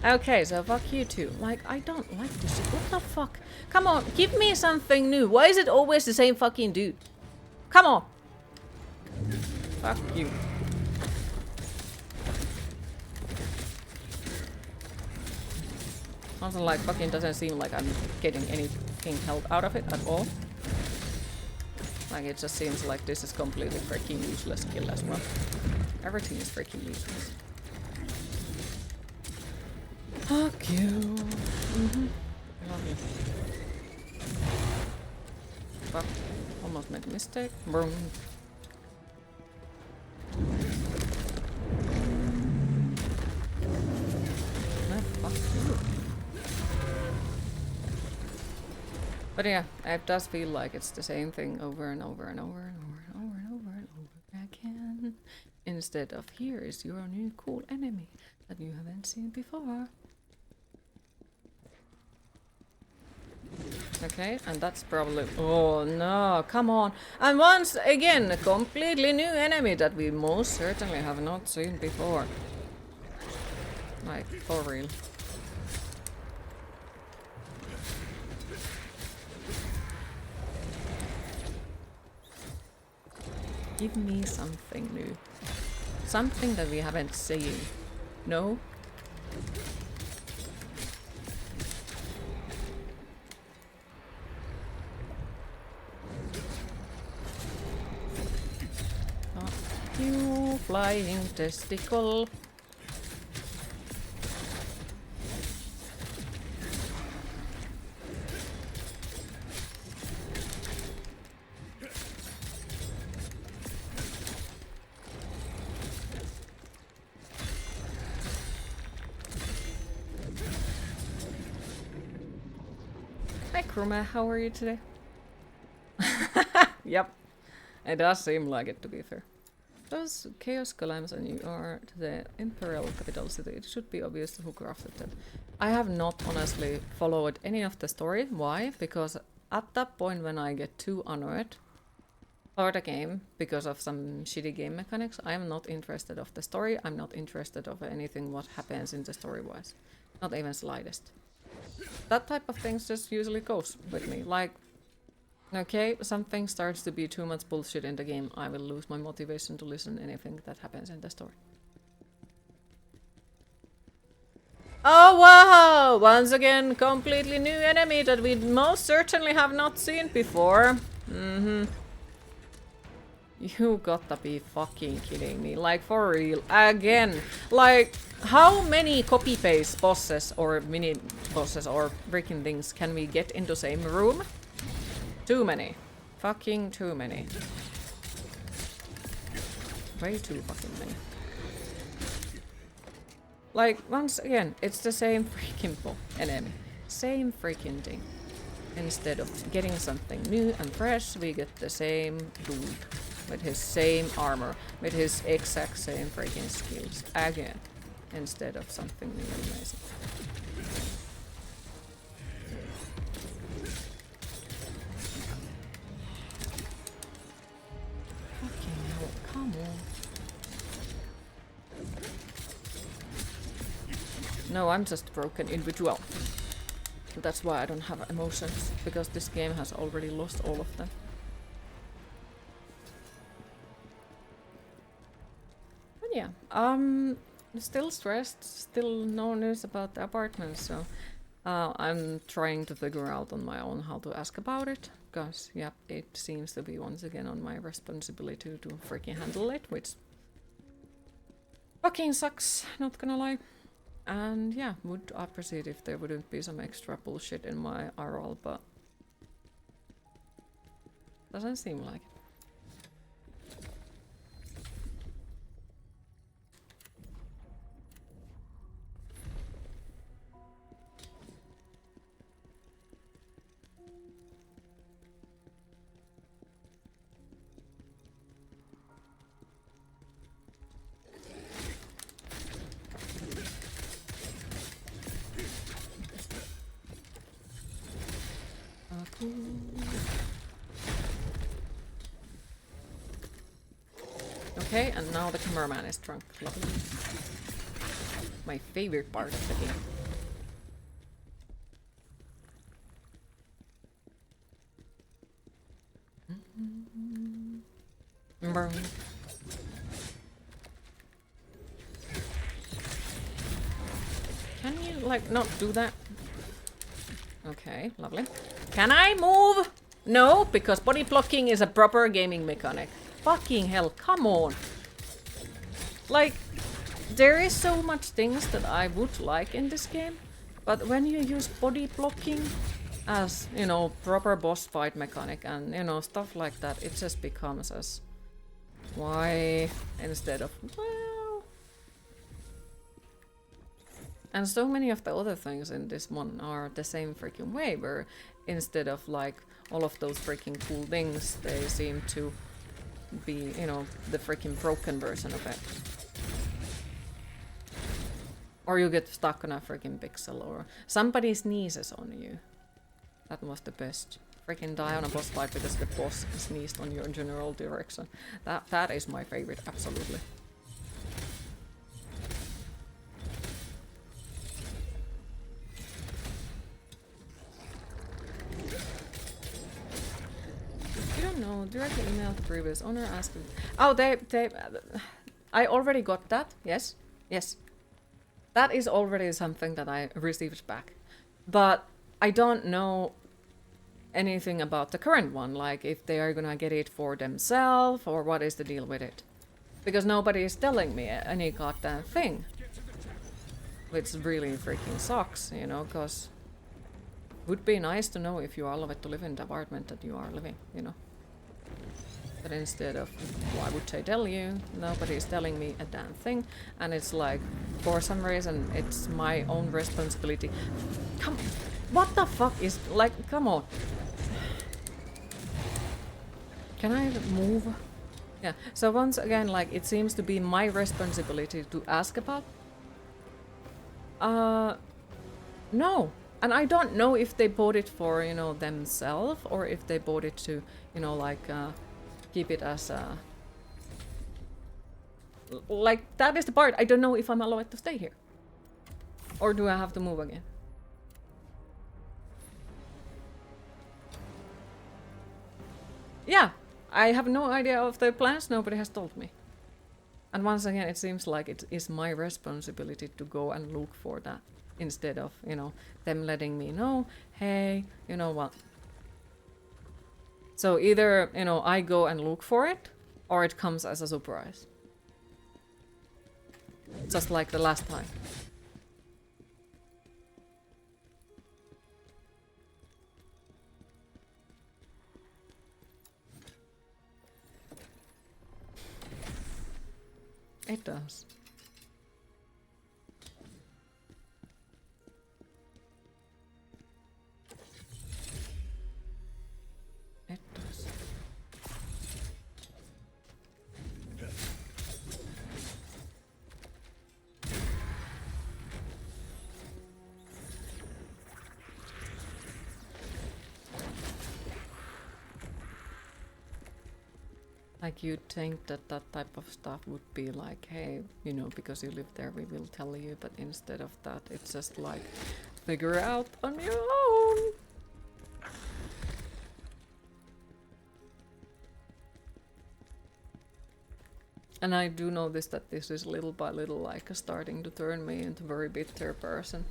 Okay, so fuck you too. Like, I don't like this shit. What the fuck? Come on, give me something new. Why is it always the same fucking dude? Come on. Fuck you. Also, like, fucking doesn't seem like I'm getting anything held out of it at all. Like, it just seems like this is completely freaking useless kill as well. Everything is freaking useless. Fuck you. Love you. Fuck. Almost made a mistake. Boom. No, fuck you. But yeah, it does feel like it's the same thing over and over and over and over and over and over and over again. Instead of here is your new cool enemy that you haven't seen before. Okay, and that's probably... Oh no, come on. And once again, a completely new enemy that we most certainly have not seen before. Like, for real. Give me something new. Something that we haven't seen. No? You flying testicle. Hi Kruma, how are you today? Yep. It does seem like it, to be fair. Those chaos columns and you are to the imperial capital city. It should be obvious who crafted them. I have not honestly followed any of the story. Why? Because at that point when I get too annoyed for the game because of some shitty game mechanics, I am not interested of the story. I'm not interested of anything what happens in the story wise. Not even slightest. That type of things just usually goes with me. Like, okay, something starts to be too much bullshit in the game, I will lose my motivation to listen to anything that happens in the story. Oh wow! Once again, completely new enemy that we most certainly have not seen before. You gotta be fucking kidding me. Like, for real. Again. Like, how many copy-paste bosses or mini-bosses or freaking things can we get into same room? Too many. Fucking too many. Way too fucking many. Like, once again, it's the same freaking enemy. Same freaking thing. Instead of getting something new and fresh, we get the same dude. with his same armor, with his exact same freaking skills again, instead of something new and amazing. Fucking hell, come on. No, I'm just a broken individual. That's why I don't have emotions, because this game has already lost all of them. But yeah, still stressed, still no news about the apartment, so I'm trying to figure out on my own how to ask about it, because yeah, it seems to be once again on my responsibility to freaking handle it, which fucking sucks, not gonna lie. And yeah, would appreciate if there wouldn't be some extra bullshit in my RL, but doesn't seem like it. Okay, and now the cameraman is drunk. Lovely. My favorite part of the game. Burn. Can you, like, not do that? Okay, lovely. Can I move? No, because body blocking is a proper gaming mechanic. Fucking hell, come on. Like, there is so much things that I would like in this game, but when you use body blocking as, you know, proper boss fight mechanic and, you know, stuff like that, it just becomes as why instead of well. And so many of the other things in this one are the same freaking way, where instead of like all of those freaking cool things, they seem to be, you know, the freaking broken version of it. Or you get stuck on a freaking pixel, or somebody sneezes on you. That was the best. Freaking die on a boss fight because the boss sneezed on your general direction. That is my favorite, absolutely. You don't know, directly emailed the previous owner asking. Oh, I already got that. Yes, yes. That is already something that I received back. But I don't know anything about the current one, like if they are gonna get it for themselves or what is the deal with it. Because nobody is telling me any goddamn thing. Which really freaking sucks, you know, because would be nice to know if you are allowed to live in the apartment that you are living, you know. But instead of, why would I tell you? Nobody is telling me a damn thing. And it's like, for some reason, it's my own responsibility. Come, what the fuck is, like, come on. Can I move? Yeah, so once again, like, it seems to be my responsibility to ask about. No. And I don't know if they bought it for, you know, themselves, or if they bought it to, you know, like, keep it as a... Like, that is the part. I don't know if I'm allowed to stay here. Or do I have to move again? Yeah, I have no idea of their plans. Nobody has told me. And once again, it seems like it is my responsibility to go and look for that. Instead of, you know, them letting me know, hey, you know what? So either, you know, I go and look for it, or it comes as a surprise. Just like the last time. It does. It does. Like you'd think that that type of stuff would be like, hey, you know, because you live there, we will tell you. But instead of that, it's just like, figure out on your own. And I do notice that this is little by little like starting to turn me into a very bitter person.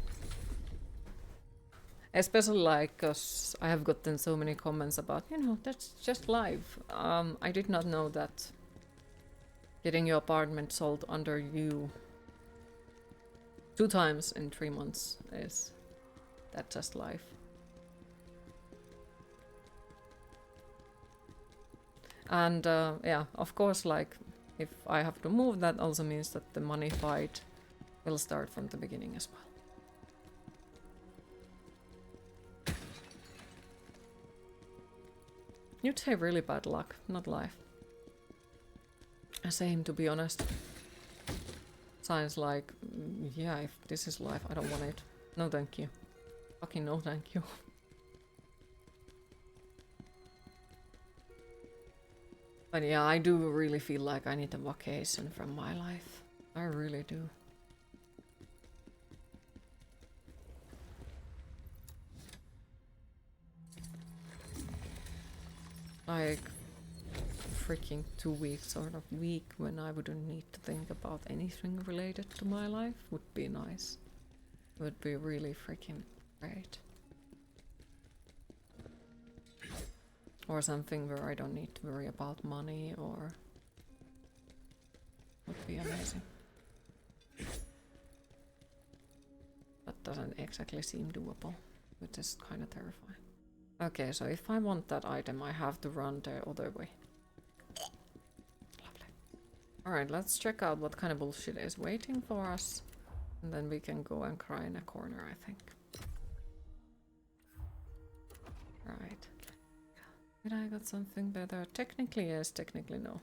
Especially like, cause I have gotten so many comments about, you know, that's just life. I did not know that getting your apartment sold under you 2 times in 3 months is that's just life. And yeah, of course, like if I have to move, that also means that the money fight will start from the beginning as well. You'd say really bad luck, not life. Same, to be honest. Sounds like, yeah, if this is life, I don't want it. No thank you. Fucking no thank you. But yeah, I do really feel like I need a vacation from my life. I really do. Like freaking 2 weeks or a week when I wouldn't need to think about anything related to my life would be nice. Would be really freaking great. Or something where I don't need to worry about money or would be amazing. That doesn't exactly seem doable, which is kind of terrifying. Okay, so if I want that item, I have to run the other way. Lovely. Alright, let's check out what kind of bullshit is waiting for us. And then we can go and cry in a corner, I think. Right. Did I got something better? Technically yes, technically no.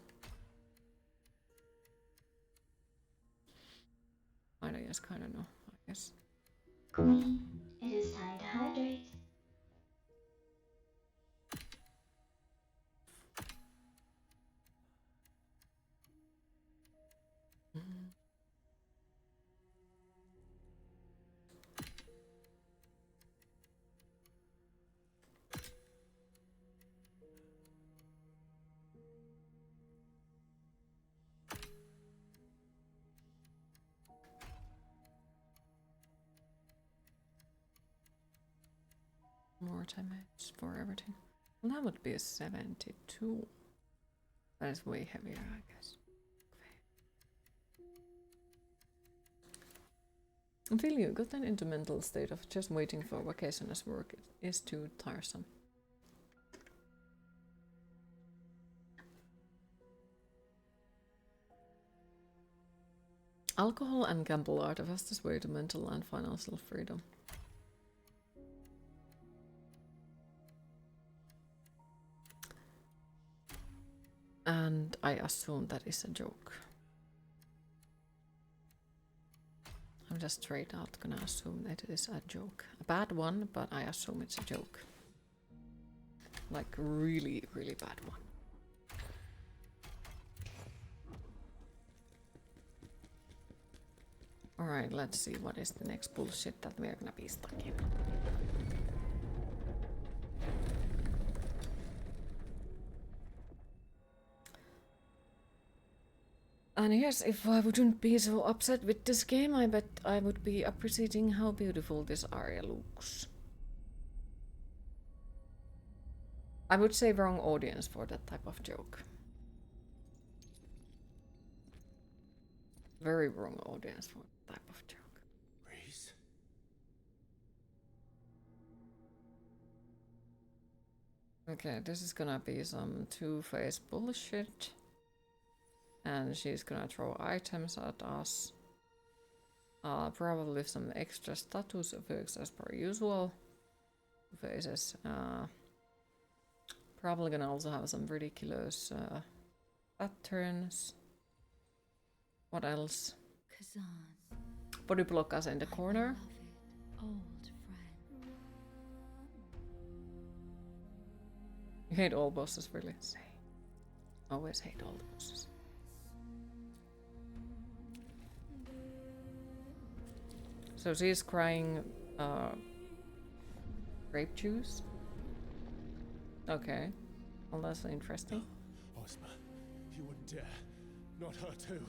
Kinda yes, kinda no, I guess. Queen, it is time to hydrate. More damage for everything. Well, that would be a 72. That is way heavier, I guess. I feel you gotten into mental state of just waiting for vacation as work is too tiresome. Alcohol and gamble are the fastest way to mental and financial freedom. And I assume that is a joke. I'm just straight out gonna assume it is a joke. A bad one, but I assume it's a joke. Like really, really bad one. Alright, let's see what is the next bullshit that we're gonna be stuck in. And yes, if I wouldn't be so upset with this game, I bet I would be appreciating how beautiful this area looks. I would say wrong audience for that type of joke. Very wrong audience for that type of joke. Reese? Okay, this is gonna be some two-faced bullshit. And she's gonna throw items at us. Probably some extra status effects as per usual. Faces. Probably gonna also have some ridiculous patterns. What else? Khazan, Body block us in the corner. old friend. You hate all bosses, really? Say. Always hate all the bosses. So she's crying grape juice? Okay. Well, that's interesting. Ozma, you wouldn't dare. Not her too.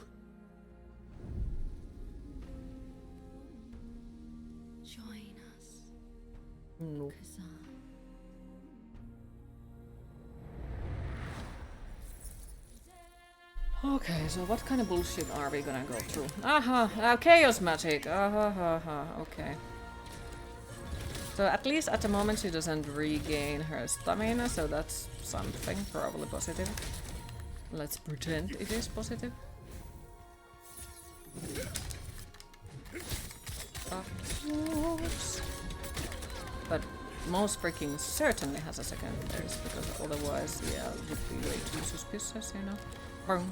Join us, No. Khazan. Okay, so what kind of bullshit are we gonna go through? Aha, chaos magic. Okay. So at least at the moment she doesn't regain her stamina, so that's something probably positive. Let's pretend it is positive. Oops. But most freaking certainly has a second phase, because otherwise, yeah, it would be way too suspicious, you know? Bonk.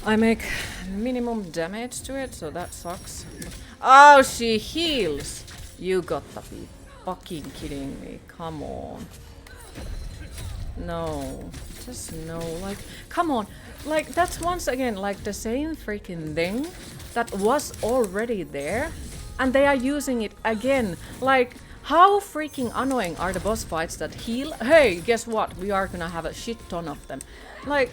I make minimum damage to it, so that sucks. Oh, she heals! You gotta be fucking kidding me. Come on. No. Just no. Like, come on. Like, that's once again, like, the same freaking thing that was already there, and they are using it again. Like, how freaking annoying are the boss fights that heal? Hey, guess what? We are gonna have a shit ton of them. Like...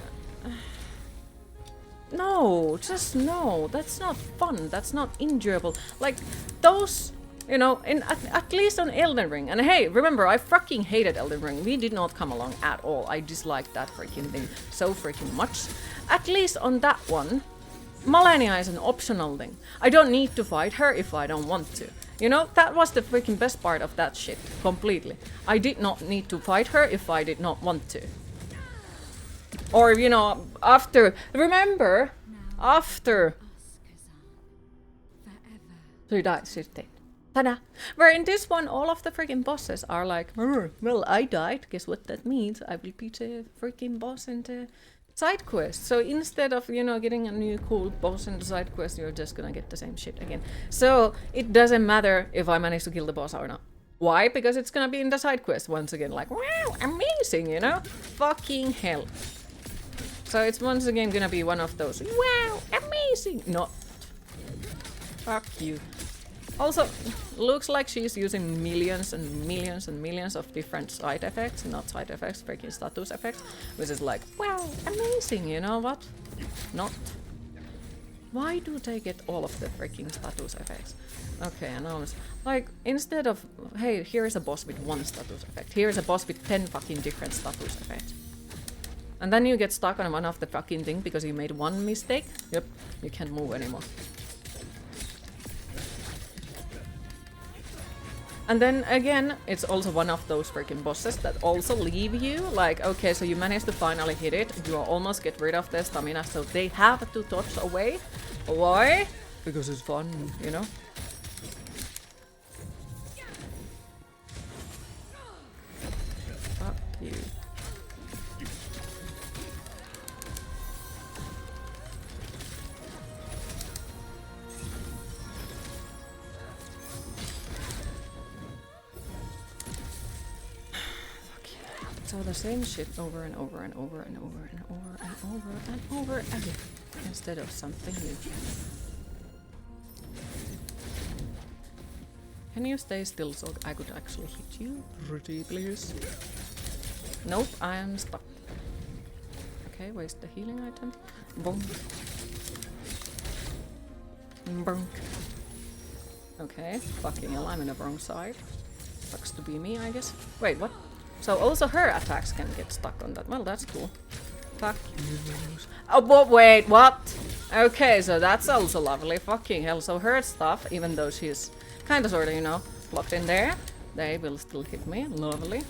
No, just no. That's not fun. That's not enjoyable. Like, those, you know, at least on Elden Ring. And hey, remember, I fucking hated Elden Ring. We did not come along at all. I disliked that freaking thing so freaking much. At least on that one, Malenia is an optional thing. I don't need to fight her if I don't want to. You know, that was the freaking best part of that shit. Completely. I did not need to fight her if I did not want to. Or, you know, after... Remember, after... She died, she's dead. Ta-da! Where in this one, all of the freaking bosses are like, well, I died. Guess what that means? I will beat a freaking boss in the side quest. So instead of, you know, getting a new cool boss in the side quest, you're just gonna get the same shit again. So it doesn't matter if I manage to kill the boss or not. Why? Because it's gonna be in the side quest once again. Like, wow, amazing, you know? Fucking hell. So it's once again gonna be one of those, wow, amazing! Not. Fuck you. Also, looks like she's using millions and millions and millions of different side effects, not side effects, freaking status effects, which is like, wow, amazing, you know what? Not. Why do they get all of the freaking status effects? Okay, and now it's like, instead of, hey, here is a boss with one status effect, here is a boss with 10 fucking different status effects. And then you get stuck on one of the fucking thing because you made one mistake. Yep, you can't move anymore. And then again, it's also one of those freaking bosses that also leave you like, okay, so you managed to finally hit it, you almost get rid of their stamina, so they have to touch away. Why? Because it's fun, you know? Fuck you. So the same shit over and over and over and over and over and over and over again, instead of something new. Can you stay still so I could actually hit you? Pretty please. Nope, I am stuck. Okay, waste the healing item. Bonk. Bonk. Okay, fucking hell, I'm in the wrong side. Sucks to be me, I guess. Wait, what? So also her attacks can get stuck on that. Well, that's cool. Fuck you. Oh, but wait, what? Okay, so that's also lovely. Fucking hell. So her stuff, even though she's kind of sort of, you know, blocked in there, they will still hit me. Lovely.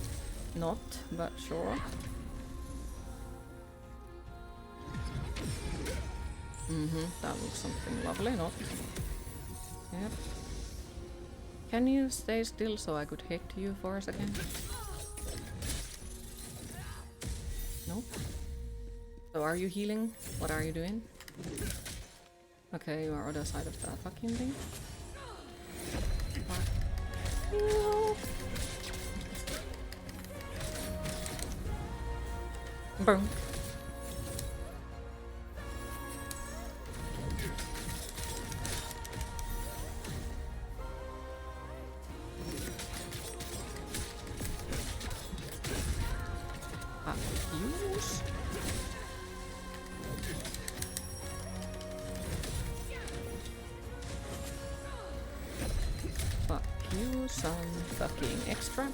Not, but sure. That looks something lovely, not? Yep. Can you stay still so I could hit you for a second? Nope. So are you healing? What are you doing? Okay, you are other side of that fucking thing. Fuck you. Boom. Use. Fuck you, some fucking extra.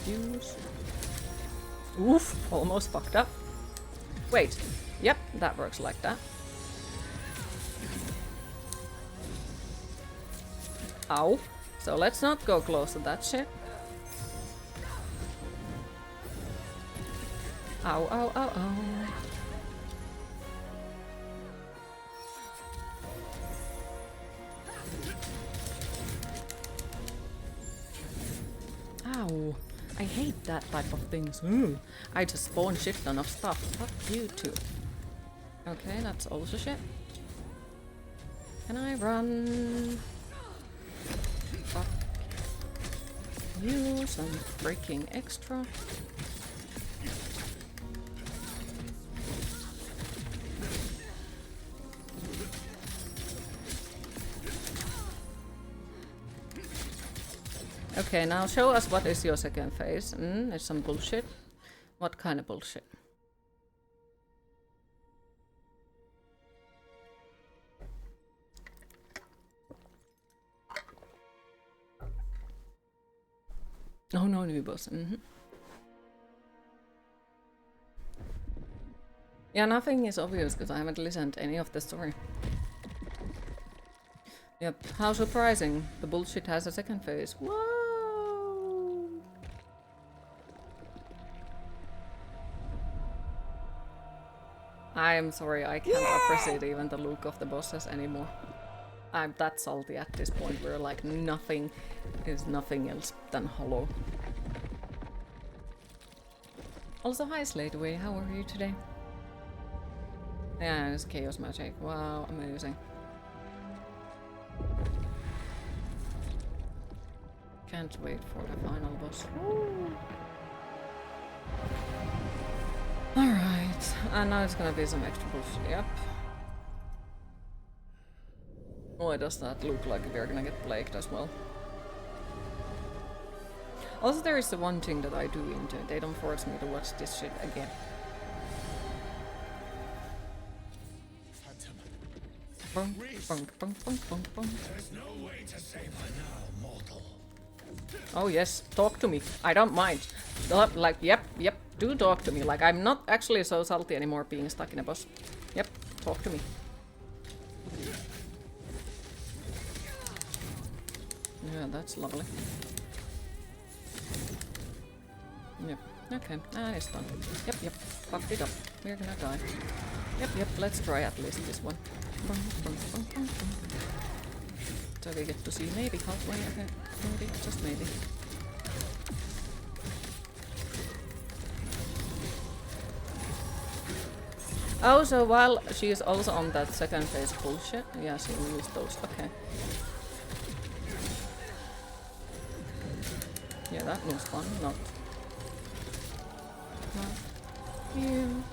Use. Oof, almost fucked up. Wait, yep, that works like that. Ow. So let's not go close to that shit. Ow, ow, ow, ow. Ow. I hate that type of things. I just spawn shit ton of stuff. Fuck you too. Okay, that's also shit. Can I run? Fuck you, some freaking extra. Okay, now show us what is your second phase. It's some bullshit. What kind of bullshit? Oh no, new boss. Yeah, nothing is obvious because I haven't listened to any of the story. Yep, how surprising. The bullshit has a second phase. Whoa! I am sorry, I can't appreciate even the look of the bosses anymore. I'm that salty at this point where like nothing is nothing else than hollow. Also, hi Slateaway, how are you today? Yeah, it's chaos magic. Wow, amazing. Can't wait for the final boss. Alright, and now it's gonna be some extra bullshit, yep. Why does that look like we're gonna get plagued as well? Also, there is the one thing that I do into it. They don't force me to watch this shit again. Bunk, bunk, bunk, bunk, bunk, bunk. There's no way to save her now, mortal. Oh yes, talk to me. I don't mind. Like, yep, do talk to me. Like, I'm not actually so salty anymore being stuck in a boss. Yep, talk to me. Yeah, that's lovely. Yep, okay, it's done. Yep, fucked it up. We're gonna die. Yep, let's try at least this one. So we get to see maybe halfway ahead. Maybe, just maybe. Oh, so while she is also on that second phase bullshit, yeah, she will use those. Okay. Yeah, that was fun. Not you.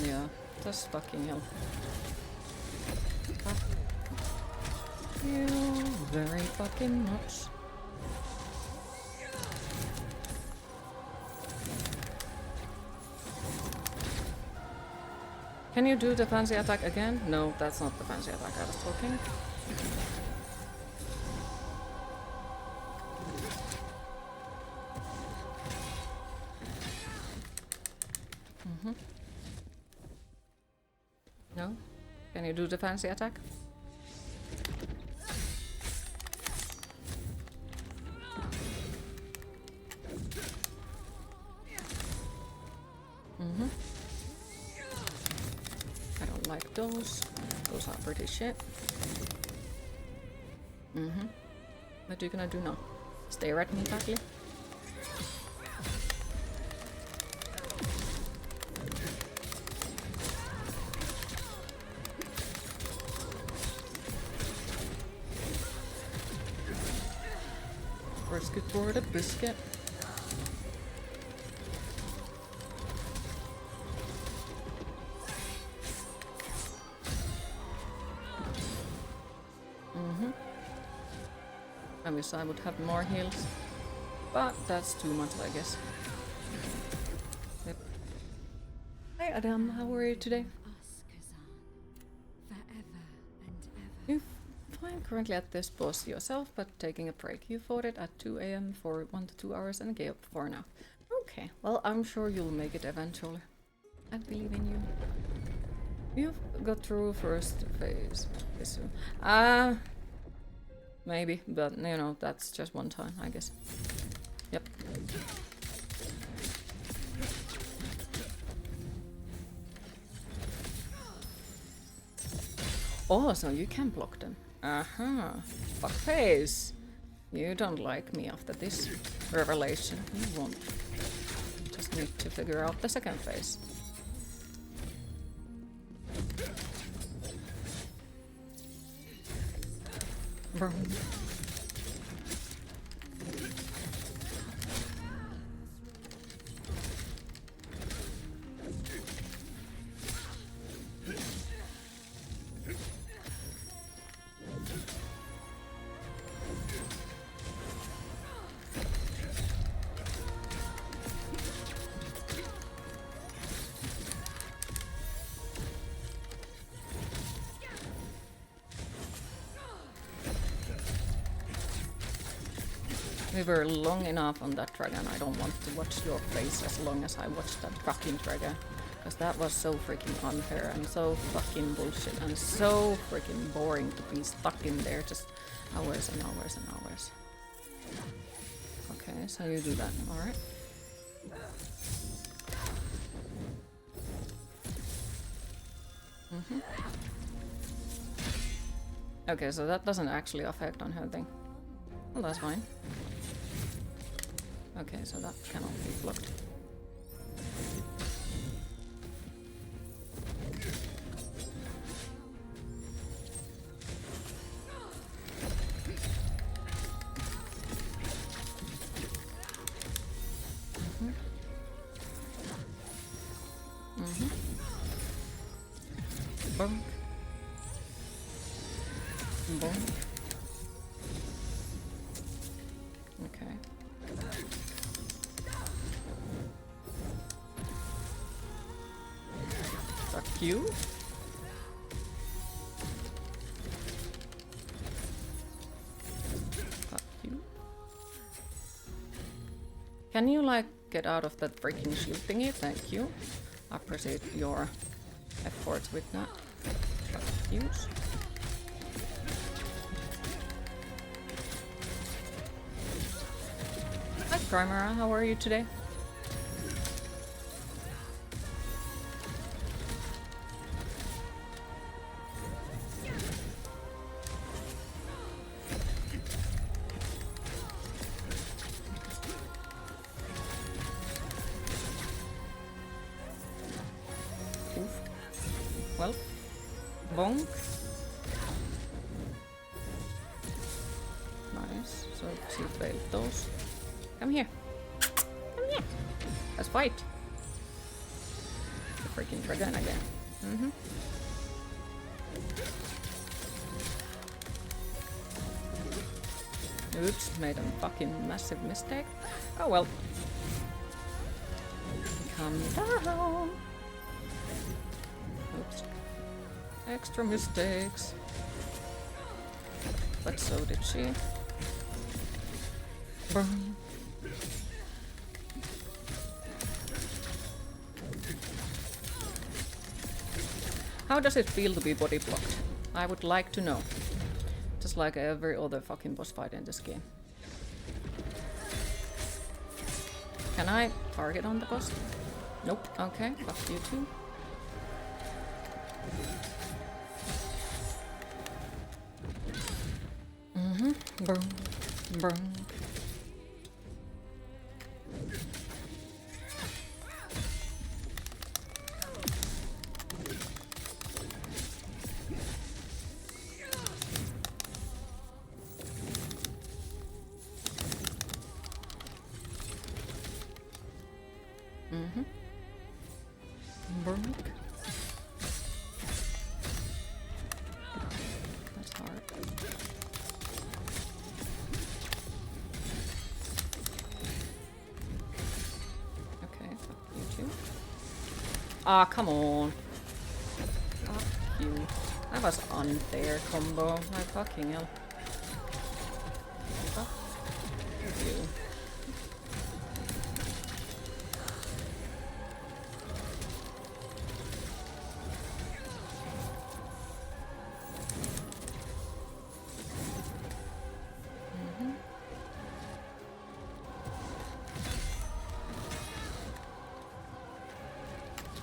Yeah, just fucking hell. Fuck you very fucking much. Can you do the fancy attack again? No, that's not the fancy attack I was talking. No? Can you do the fancy attack? I don't like those. Those are pretty shit. What are you gonna do now? Stare at me badly? Brisket for the biscuit. I wish I would have more heals, but that's too much, I guess. Yep. Hi Adam, how are you today? Us, Khazan. Forever and ever. You fine currently at this boss yourself, but taking a break. You fought it at 2 AM for 1 to 2 hours and gave up for now. Okay, well I'm sure you'll make it eventually. I believe in you. You've got through first phase. Maybe, but you know, that's just one time, I guess. Yep. Oh, so you can block them. Uh-huh. Fuckface. You don't like me after this revelation. You won't. Just need to figure out the second phase. Brum. We were long enough on that dragon. I don't want to watch your face as long as I watch that fucking dragon. Because that was so freaking unfair and so fucking bullshit and so freaking boring to be stuck in there just hours and hours and hours. Okay, so you do that, alright. Okay, so that doesn't actually affect on her thing. Well, that's fine. Okay, so that cannot be blocked. Bonk. Bonk. Okay. Fuck you. Fuck you. Can you like get out of that freaking shield thingy? Thank you. I appreciate your efforts with that. Fuck yous. Hi Primera, how are you today? Oof. Well, bonk. Nice, so she failed those. Come here. Come here. Let's fight. The freaking dragon again. Oops, made a fucking massive mistake. Oh well. Calm down. Oops. Extra mistakes. But so did she. Burn. How does it feel to be body blocked? I would like to know. Just like every other fucking boss fight in this game. Can I target on the boss? Nope. Okay, fuck you too. Burn. Burn. Ah, come on. Fuck you. That was unfair combo. Like fucking hell. Fuck you.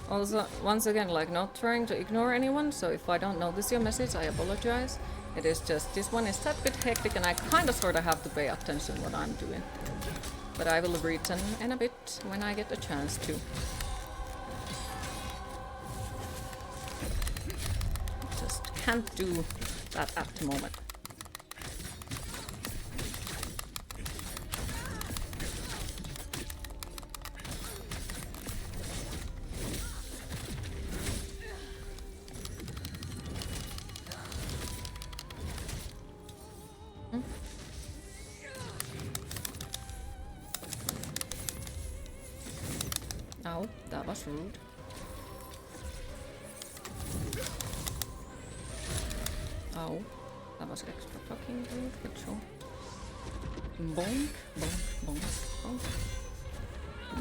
Also, once again, like, not trying to ignore anyone, so if I don't notice your message, I apologize. It is just, this one is that bit hectic and I kinda sorta have to pay attention what I'm doing. But I will return in a bit when I get a chance to. Just can't do that at the moment. Oh, that was rude. Oh, that was extra fucking rude, but sure. Bonk, bonk, bonk, bonk.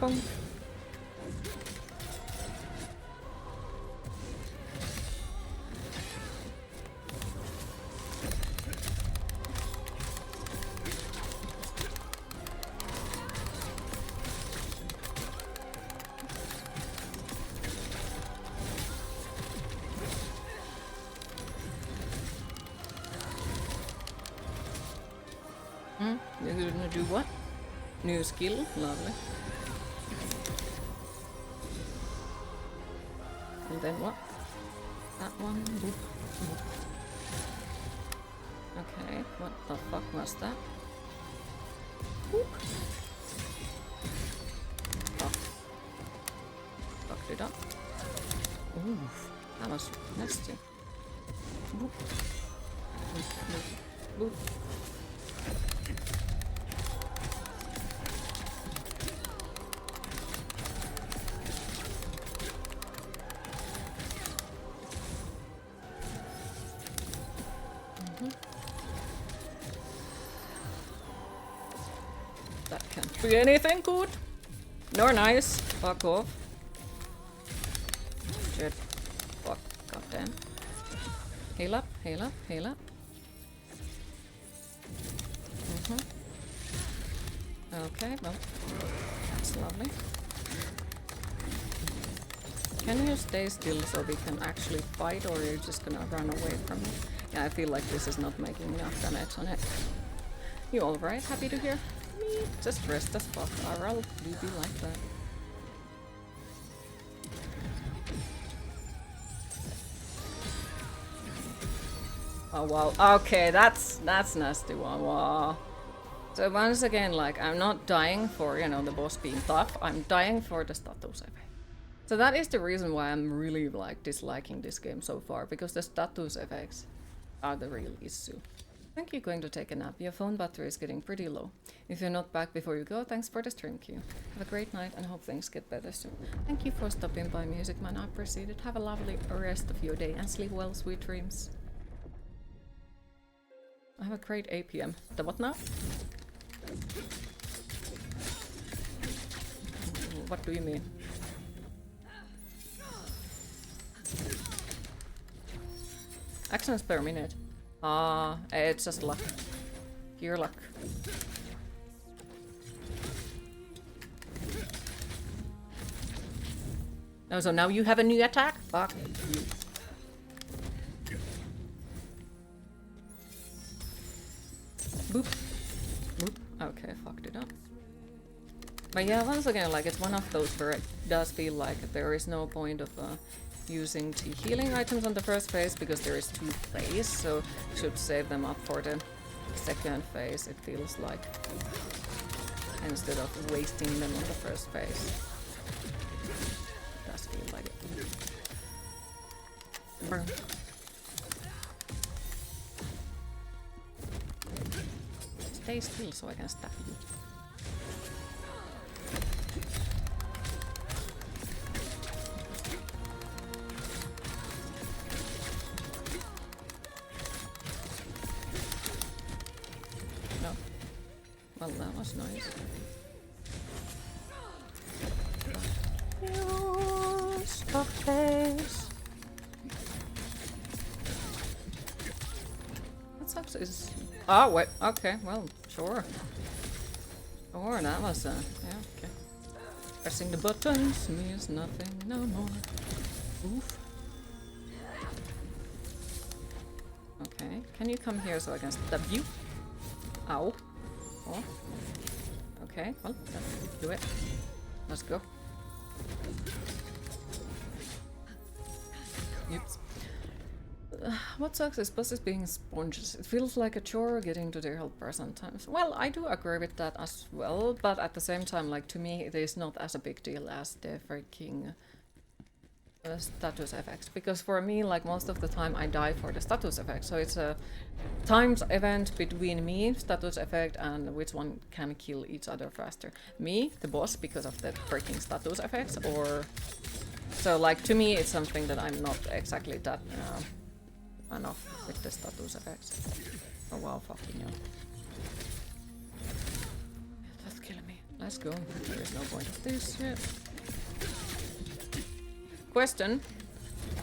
Bonk. You're gonna do what? New skill? Lovely. And then what? That one. Boop, boop. Okay, what the fuck was that? Boop. Fuck. Fucked it up. Ooh, that was nasty. Boop. Boop, boop, boop. That can't be anything good. Nor nice. Fuck off. Shit. Fuck. Goddamn. Heal up, heal up, heal up. Okay, well. That's lovely. Can you stay still so we can actually fight, or are you just gonna run away from me? Yeah, I feel like this is not making enough damage on it. You alright? Happy to hear? Me? Just rest as fuck. I'll be like that. Oh wow. Okay, that's nasty one. Wow. So once again, like, I'm not dying for, you know, the boss being tough. I'm dying for the status effect. So that is the reason why I'm really, like, disliking this game so far, because the status effects are the real issue. I think you're going to take a nap. Your phone battery is getting pretty low. If you're not back before you go, thanks for the stream queue. Have a great night and hope things get better soon. Thank you for stopping by, Music Man. I appreciate it. Have a lovely rest of your day and sleep well, sweet dreams. I have a great 8 p.m. The what now? What do you mean? Actions per minute. Ah, it's just luck. Pure luck. Oh, so now you have a new attack? Fuck you. Boop. Boop. Okay, fucked it up. But yeah, once again, like, it's one of those where it does feel like there is no point of using the healing items on the first phase because there is 2 phases, so should save them up for the second phase, it feels like, instead of wasting them on the first phase. It does feel like it. Burn. Stay still so I can stab you. Well, that was nice. Use the face. What sucks is... Oh, wait. Okay, well, sure. Sure, that was, yeah, okay. Pressing the buttons means nothing no more. Oof. Okay, can you come here so I can stab you? Ow. Oh. Okay, well, let's do it. Let's go. Oops. What sucks is bosses being sponges. It feels like a chore getting to their health bar sometimes. Well, I do agree with that as well, but at the same time, like, to me, it is not as a big deal as the freaking status effects. Because for me, like, most of the time I die for the status effect. So it's a times event between me, status effect, and which one can kill each other faster. Me, the boss, because of the freaking status effects, or... So, like, to me, it's something that I'm not exactly that... enough with the status effects. Oh wow, fucking hell. That's killing me. Let's go. There is no point of this yet. Question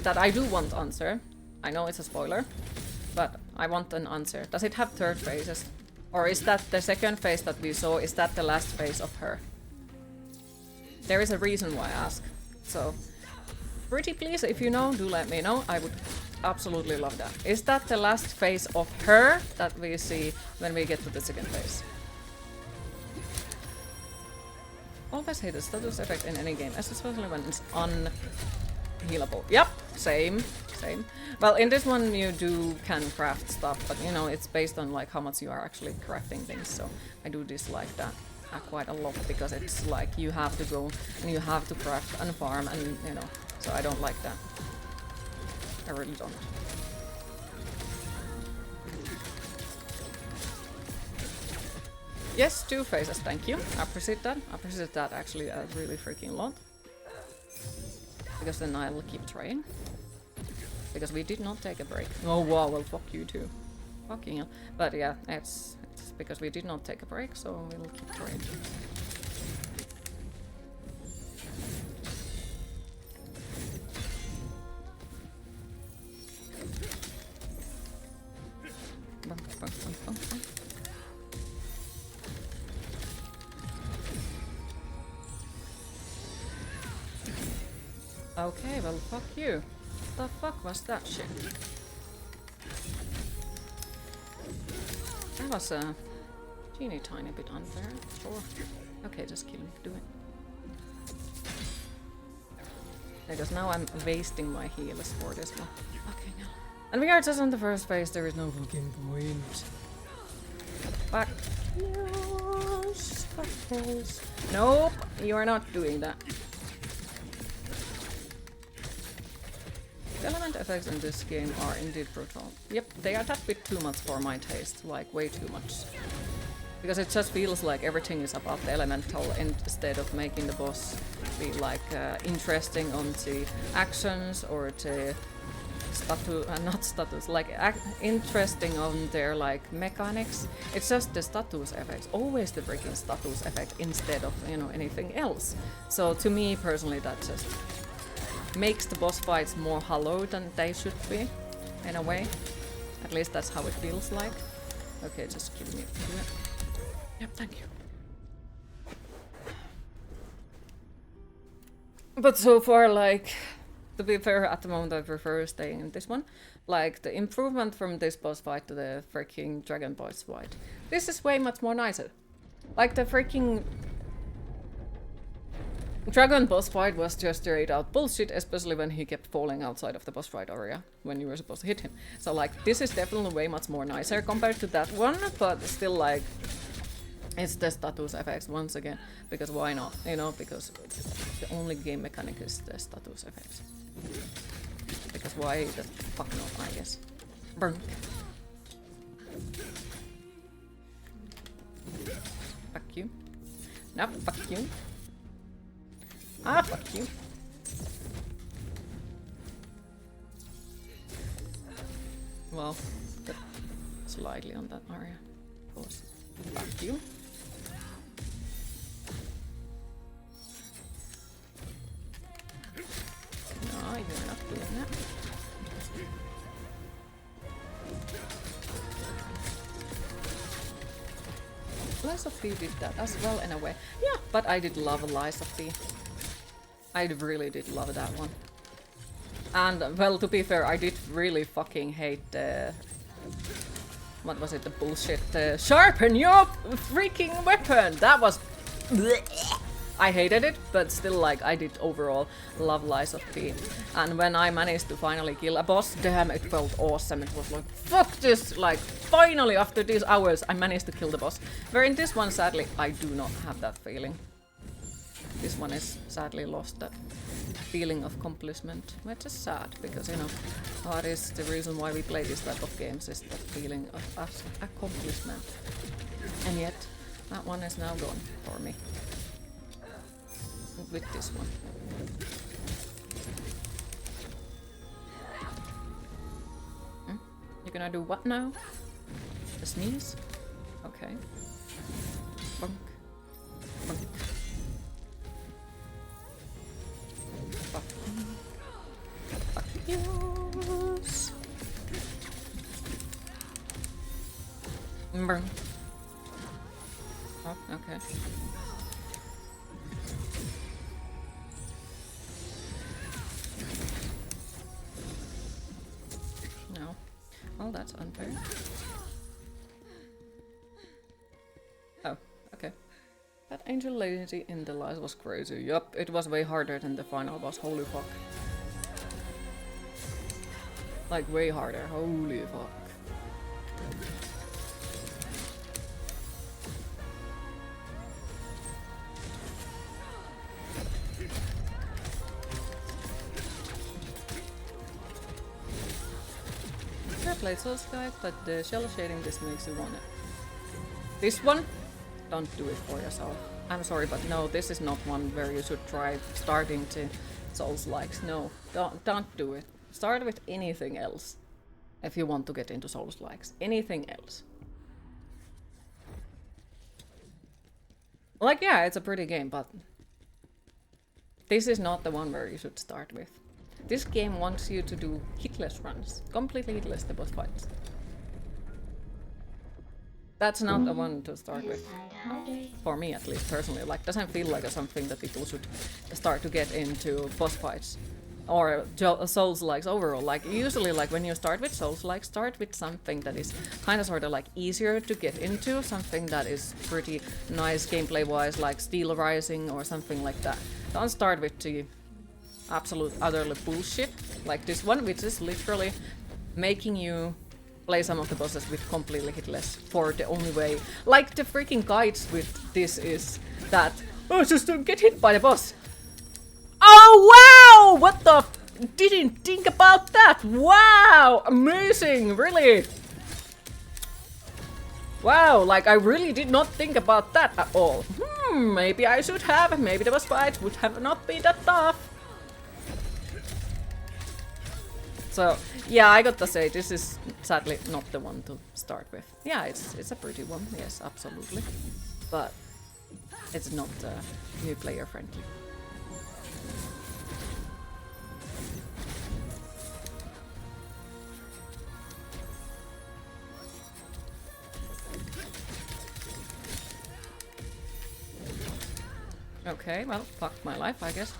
that I do want answer. I know it's a spoiler, but I want an answer. Does it have third phases? Or is that the second phase that we saw? Is that the last phase of her? There is a reason why I ask. So, pretty please, if you know, do let me know. I would absolutely love that. Is that the last phase of her that we see when we get to the second phase? Always hate the status effect in any game, especially when it's unhealable. Yep, same. Well, in this one you can craft stuff, but you know, it's based on like how much you are actually crafting things, so I do dislike that quite a lot, because it's like you have to go and you have to craft and farm, and you know, so I don't like that. I really don't. Yes, 2 phases, thank you. I appreciate that. I appreciate that actually a really freaking lot. Because then I'll keep trying. Because we did not take a break. Oh wow, well fuck you too. Fucking hell. But yeah, it's because we did not take a break, so we'll keep trying. Okay, well fuck you. What the fuck was that shit? That was a teeny tiny bit unfair, sure. Okay, just kill me, do it. Because now I'm wasting my heals for this one. Okay, no. And we are just on the first phase, there is no fucking point. Fuck. Yes, fuck this. Nope, you are not doing that. The element effects in this game are indeed brutal. Yep, they are that bit too much for my taste, like way too much. Because it just feels like everything is about the elemental instead of making the boss be like interesting on the actions or the not status, like interesting on their like mechanics. It's just the status effects, always the freaking status effect instead of, you know, anything else. So to me personally, that just makes the boss fights more hollow than they should be, in a way. At least that's how it feels like. Okay, just give me do it. Yep, thank you. But so far, like, to be fair, at the moment I prefer staying in this one. Like, the improvement from this boss fight to the freaking dragon boss fight. This is way much more nicer. Like, the freaking dragon boss fight was just straight out bullshit, especially when he kept falling outside of the boss fight area when you were supposed to hit him. So, like, this is definitely way much more nicer compared to that one, but still, like, it's the status effects once again, because why not? You know, because the only game mechanic is the status effects. Because why the fuck not, I guess. Burn. Fuck you. No, fuck you. Ah, fuck you. Well, slightly on that area, of course. Fuck you. Lies of P did that as well in a way. Yeah, but I did love Lies of P. I really did love that one. And, well, to be fair, I did really fucking hate what was it, the bullshit? Sharpen your freaking weapon! That was... bleh. I hated it, but still, like, I did overall love Lies of P. And when I managed to finally kill a boss, damn, it felt awesome. It was like, fuck this! Like, finally, after these hours, I managed to kill the boss. Where in this one, sadly, I do not have that feeling. This one is sadly lost that feeling of accomplishment, which is sad, because, you know, what is the reason why we play this type of games is that feeling of accomplishment. And yet, that one is now gone for me. With this one. You're gonna do what now? A sneeze? Okay. Bunk. Bunk. Fuck. Fuck yous. Burn. Oh, okay. No. Well, that's unfair. Oh, okay. That angel lady in the lies was crazy. Yup, it was way harder than the final boss. Holy fuck. Like, way harder. Holy fuck. I played Souls Guide, but the shell shading just makes you want it. This one? Don't do it for yourself. I'm sorry, but no, this is not one where you should try starting to Souls-likes. No, don't do it. Start with anything else if you want to get into Souls-likes. Anything else. Like, yeah, it's a pretty game, but this is not the one where you should start with. This game wants you to do hitless runs. Completely hitless the boss fights. That's not the one to start with. For me, at least, personally. Like, doesn't feel like something that people should start to get into boss fights. Or Souls-likes overall. Like, usually, like, when you start with Souls-like, start with something that is kind of sort of like easier to get into. Something that is pretty nice gameplay-wise, like Steel Rising or something like that. Don't start with the absolute utterly bullshit like this one, which is literally making you play some of the bosses with completely hitless for the only way. Like, the freaking guides with this is that, oh, just don't get hit by the boss. Oh wow! What the didn't think about that. Wow, amazing, really. Wow, like, I really did not think about that at all. Maybe I should have. Maybe the boss fight would have not been that tough. So, yeah, I gotta say, this is sadly not the one to start with. Yeah, it's a pretty one, yes, absolutely. But it's not new player friendly. Okay, well, fuck my life, I guess.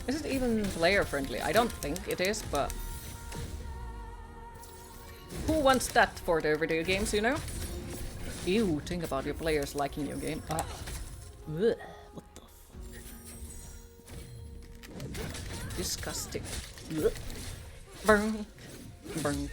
Is it even player friendly? I don't think it is, but who wants that for their video games, you know? Ew, think about your players liking your game. Ah. Ugh, what the f— disgusting. Ugh. Burn. Burn.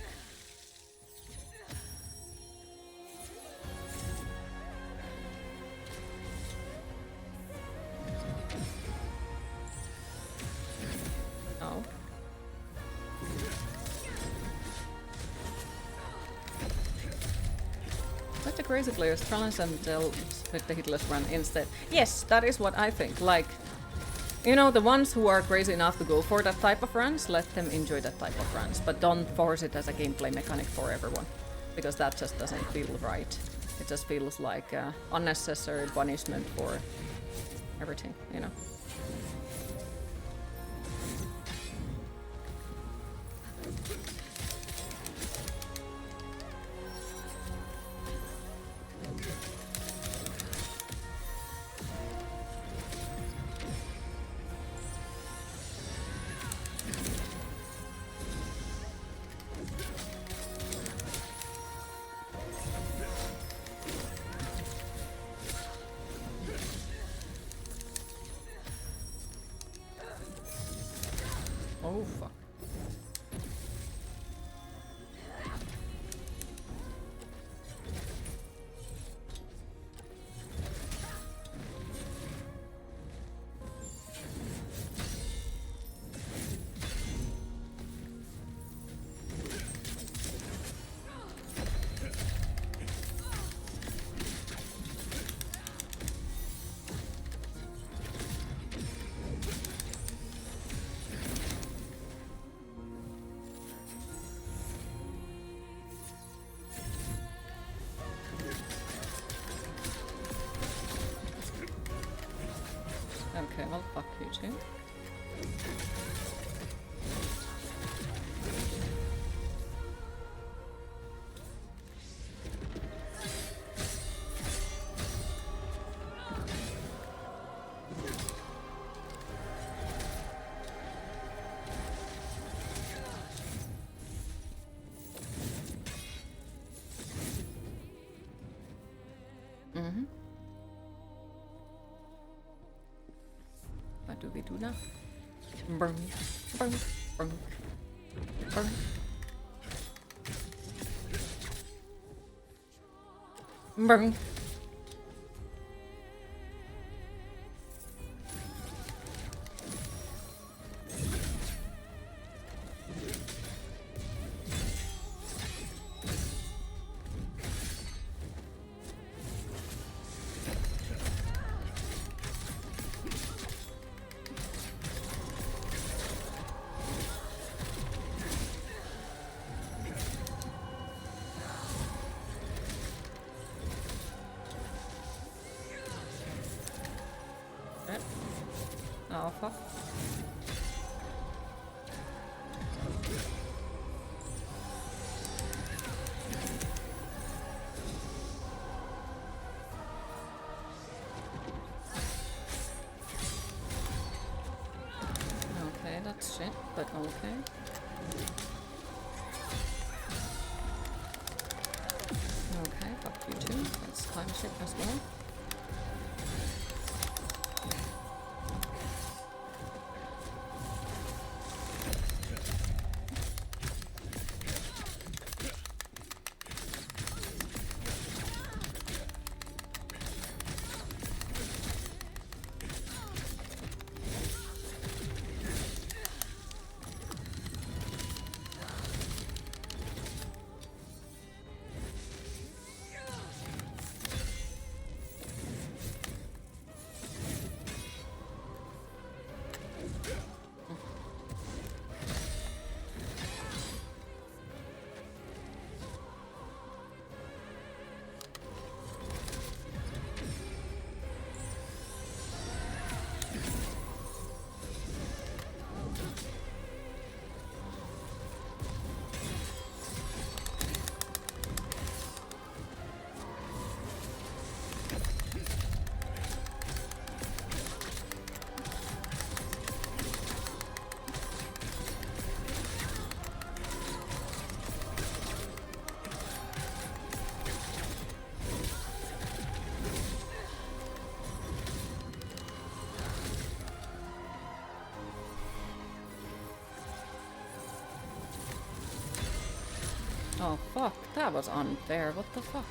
crazy players challenge themselves with the hitless run instead. Yes, that is what I think. Like, you know, the ones who are crazy enough to go for that type of runs, let them enjoy that type of runs, but don't force it as a gameplay mechanic for everyone, because that just doesn't feel right. It just feels like unnecessary punishment for everything, you know. Oh fuck. Okay, well, fuck you too. Mm-hmm. What do we do now? Burn, burn, burn, burn. Burn. Oh fuck. Okay, that's shit, but okay. Okay, fuck you too. That's time shit as well. Oh fuck, that was unfair, what the fuck?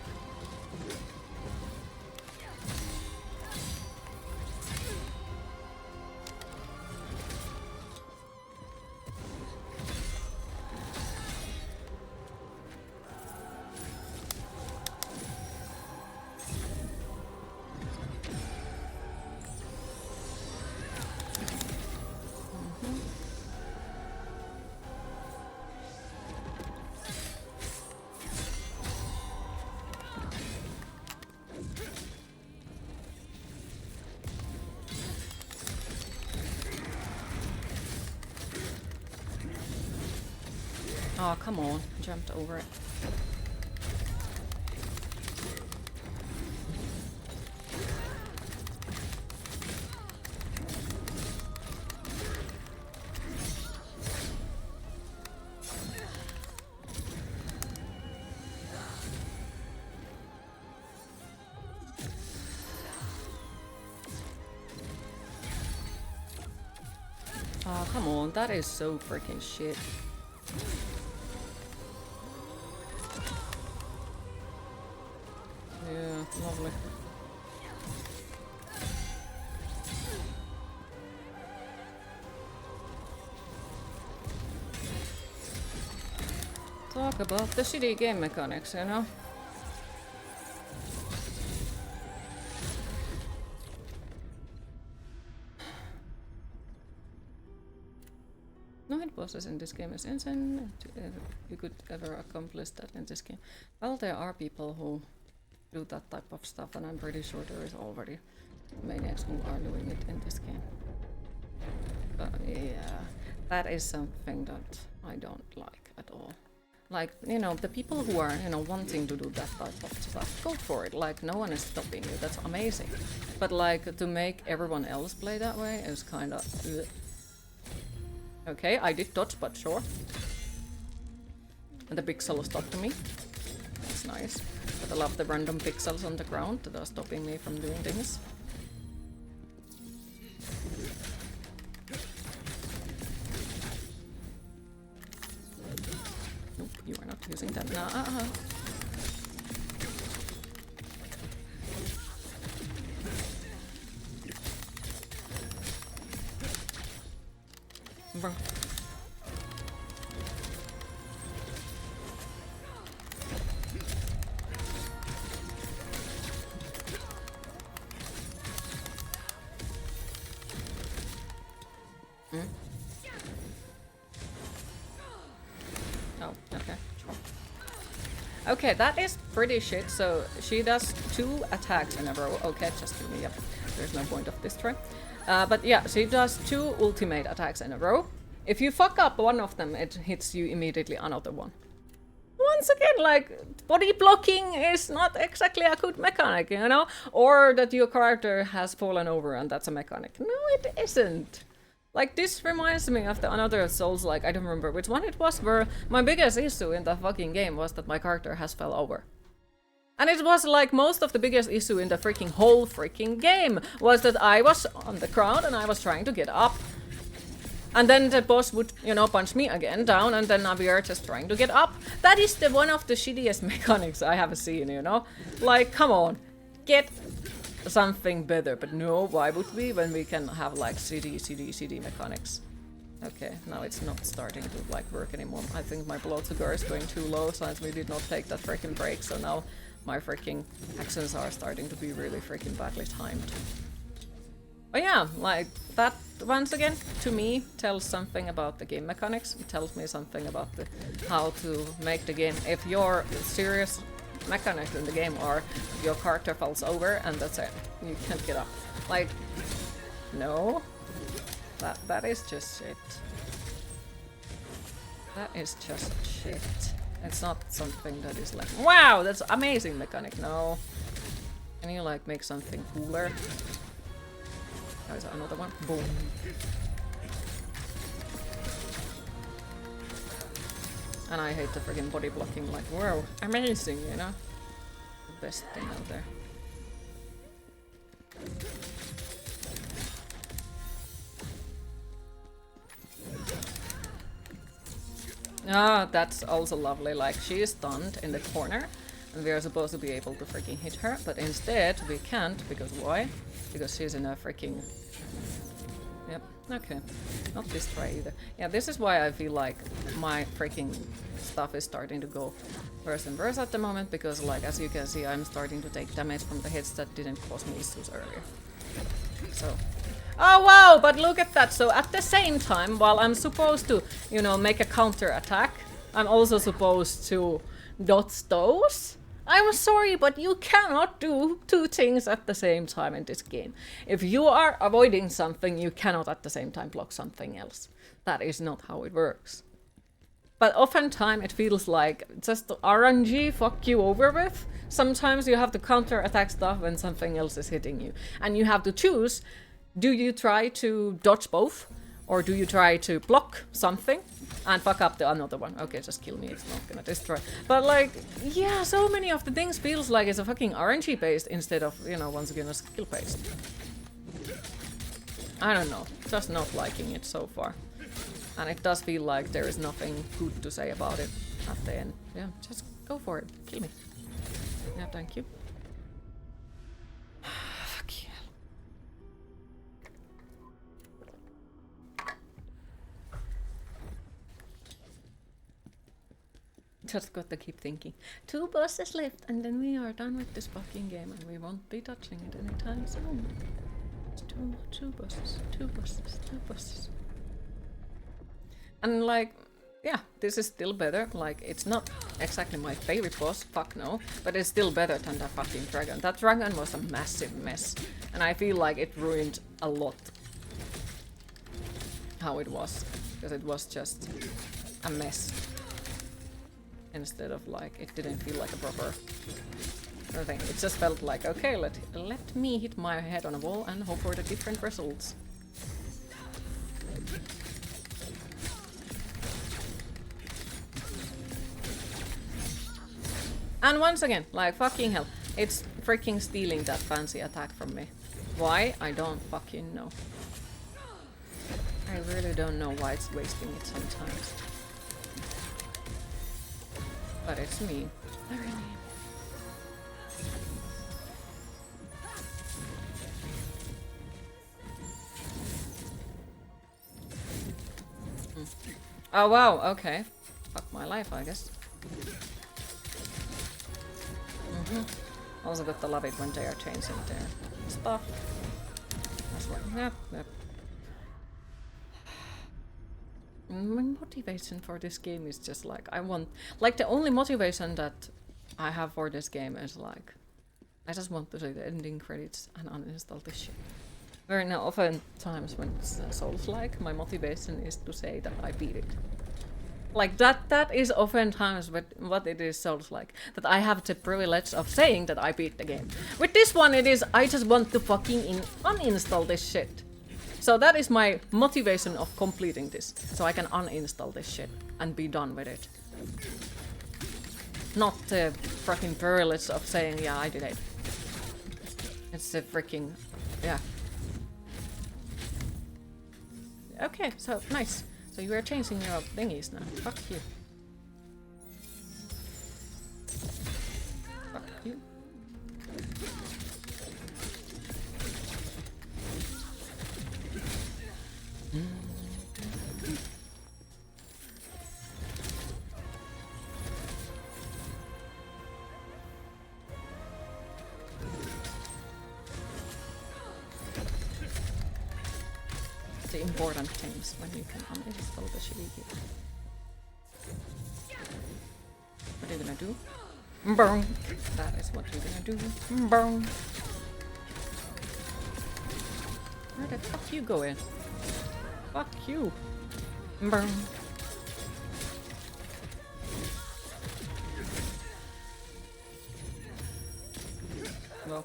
Oh, come on. Jumped over it. Oh, come on. That is so freaking shit. Yeah, lovely. Talk about the shitty game mechanics, you know? No hit bosses in this game is insane. You could ever accomplish that in this game. Well, there are people who do that type of stuff, and I'm pretty sure there is already maniacs who are doing it in this game. But yeah, that is something that I don't like at all. Like, you know, the people who are, you know, wanting to do that type of stuff, go for it. Like, no one is stopping you. That's amazing. But like, to make everyone else play that way is kind of... Okay, I did dodge, but sure. And the pixel stopped me. That's nice. But I love the random pixels on the ground that are stopping me from doing things. Nope, you are not using that now. Bro. Oh, okay, sure. Okay, that is pretty shit. So she does 2 attacks in a row. Okay, just give me up. There's no point of this try. But yeah, she does 2 ultimate attacks in a row. If you fuck up one of them, it hits you immediately another one. Once again, like, body blocking is not exactly a good mechanic, you know? Or that your character has fallen over and that's a mechanic. No, it isn't. Like, this reminds me of the another Souls, like, I don't remember which one it was, where my biggest issue in the fucking game was that my character has fell over. And it was like most of the biggest issue in the freaking whole freaking game was that I was on the ground and I was trying to get up. And then the boss would, you know, punch me again down, and then we are just trying to get up. That is the one of the shittiest mechanics I have seen, you know? Like, come on, get something better. But no, why would we when we can have like CD mechanics? Okay, now it's not starting to like work anymore. I think my blood sugar is going too low since we did not take that freaking break, so now my freaking actions are starting to be really freaking badly timed. But yeah, like, that, once again, to me, tells something about the game mechanics. It tells me something about how to make the game. If your serious mechanics in the game are your character falls over and that's it, you can't get up. Like, no. That is just shit. That is just shit. It's not something that is like, wow, that's amazing mechanic. No. Can you like make something cooler? Oh, is that another one? Boom. And I hate the friggin' body blocking, like, wow, amazing, you know? The best thing out there. Ah, that's also lovely, like, she is stunned in the corner, and we are supposed to be able to freaking hit her, but instead we can't, because why? Because she's in a freaking... Yep, okay. Not this try either. Yeah, this is why I feel like my freaking stuff is starting to go worse and worse at the moment, because like, as you can see, I'm starting to take damage from the hits that didn't cause me issues earlier. So... Oh wow, but look at that. So at the same time, while I'm supposed to, you know, make a counter attack, I'm also supposed to dodge those. I'm sorry, but you cannot do 2 things at the same time in this game. If you are avoiding something, you cannot at the same time block something else. That is not how it works. But oftentimes it feels like just RNG fuck you over with. Sometimes you have to counter attack stuff when something else is hitting you. And you have to choose, do you try to dodge both? Or do you try to block something and fuck up the another one? Okay, just kill me, it's not gonna destroy. But like, yeah, so many of the things feels like it's a fucking RNG based instead of, you know, once again a skill based. I don't know, just not liking it so far. And it does feel like there is nothing good to say about it at the end. Yeah, just go for it, kill me. Yeah, thank you. Fuck yeah. Just got to keep thinking. 2 bosses left and then we are done with this fucking game and we won't be touching it anytime soon. It's two bosses, 2 bosses, 2 bosses. And like, yeah, this is still better. Like, it's not exactly my favorite boss, fuck no, but it's still better than that fucking dragon. That dragon was a massive mess, and I feel like it ruined a lot how it was, because it was just a mess. Instead of like, it didn't feel like a proper thing. It just felt like, okay, let me hit my head on a wall and hope for the different results. And once again, like fucking hell, it's freaking stealing that fancy attack from me. Why? I don't fucking know. I really don't know why it's wasting it sometimes. But it's me. Very mean. Oh wow, okay. Fuck my life, I guess. Also got to love it when they are changing their stuff. That's what, yep. My motivation for this game is just like, I want, like the only motivation that I have for this game is like, I just want to see the ending credits and uninstall this shit. Very now, often times when it's Souls-like, my motivation is to say that I beat it. Like that is oftentimes what it is Souls-like. That I have the privilege of saying that I beat the game. With this one it is, I just want to fucking uninstall this shit. So that is my motivation of completing this. So I can uninstall this shit and be done with it. Not the fucking privilege of saying, yeah, I did it. It's the freaking, yeah. Okay, so nice. So you are changing your thingies now. Fuck you. Fuck you. The important things when you can uninstall the shitty game. What are you gonna do? Boom! That is what you're gonna do. Boom! Where the fuck you going? Fuck you! Boom! Well.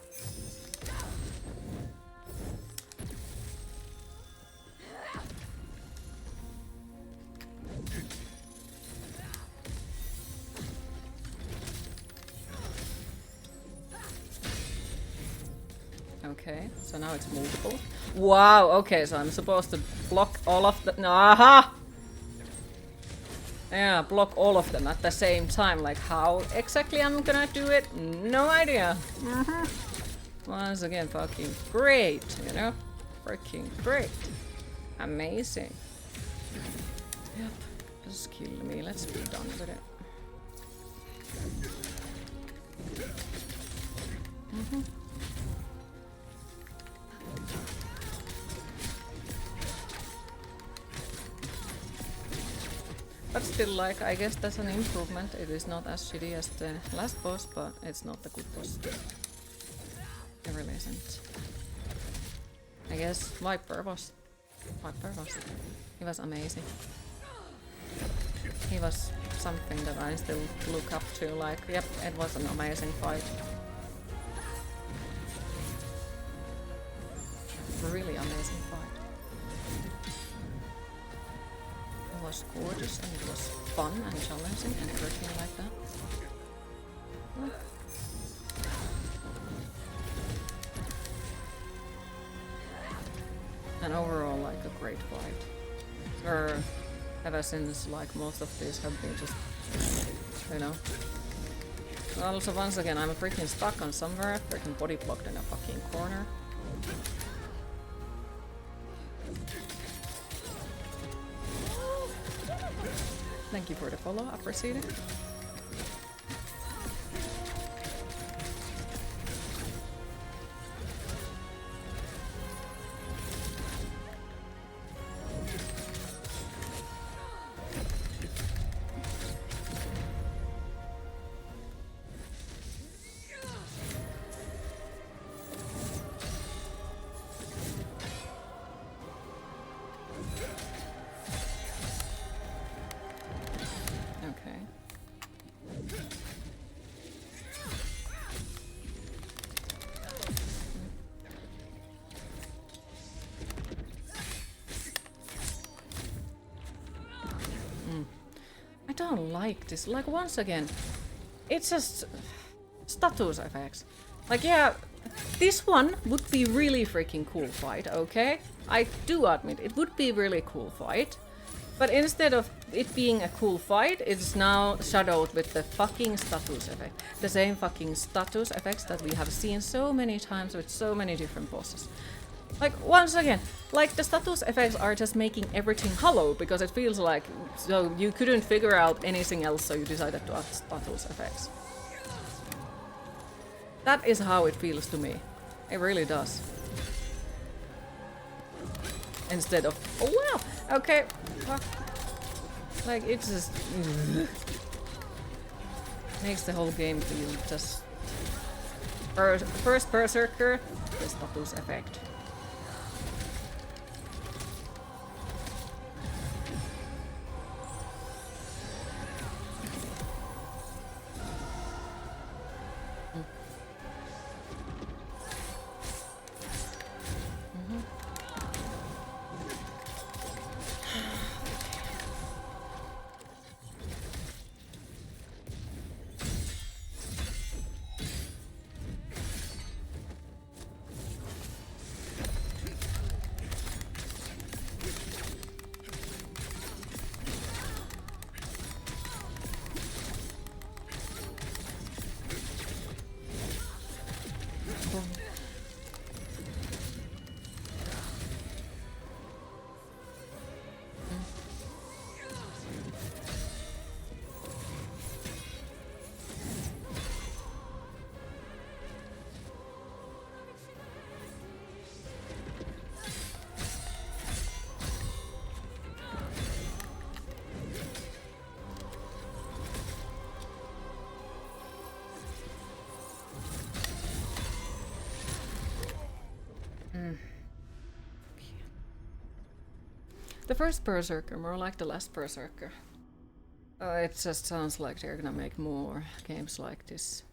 Okay, so now it's multiple. Wow, okay, so I'm supposed to block all of the... Aha! Yeah, block all of them at the same time. Like, how exactly I'm gonna do it? No idea. Once again, fucking great, you know? Freaking great. Amazing. Yep, just kill me. Let's be done with it. But still, like, I guess that's an improvement. It is not as shitty as the last boss, but it's not a good boss. It really isn't. I guess Viper was. He was amazing. he was something that I still look up to. Like, yep, it was an amazing fight. Really amazing fight. It was gorgeous and it was fun and challenging and everything like that. Yeah. And overall, like a great fight. Or ever since, like most of these have been just, you know. Also, once again, I'm freaking stuck on somewhere, freaking body blocked in a fucking corner. Thank you for the follow, appreciate it. I don't like this. Like, once again, it's just status effects. Like, yeah, this one would be really freaking cool fight, okay? I do admit it would be really cool fight. But instead of it being a cool fight, it's now shadowed with the fucking status effect. The same fucking status effects that we have seen so many times with so many different bosses. Like, once again, like the status effects are just making everything hollow because it feels like so you couldn't figure out anything else, so you decided to add status effects. That is how it feels to me. It really does. Instead of, oh wow, okay, fuck. Like, it's just makes the whole game feel just first Berserker, the status effect. The first Berserker, more like the last Berserker. It just sounds like they're gonna make more games like this.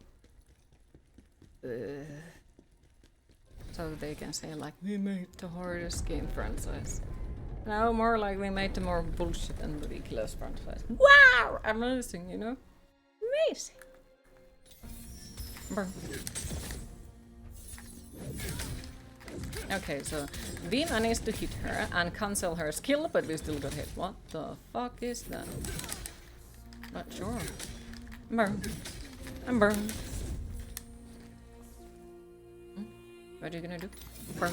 So they can say like, we made the hardest game franchise. No, more like we made the more bullshit and ridiculous franchise. Wow! Amazing, you know? Amazing! Brr. Okay, so we managed to hit her and cancel her skill, but we still got hit. What the fuck is that? Not sure. Burn. I'm burned. What are you gonna do? Burn.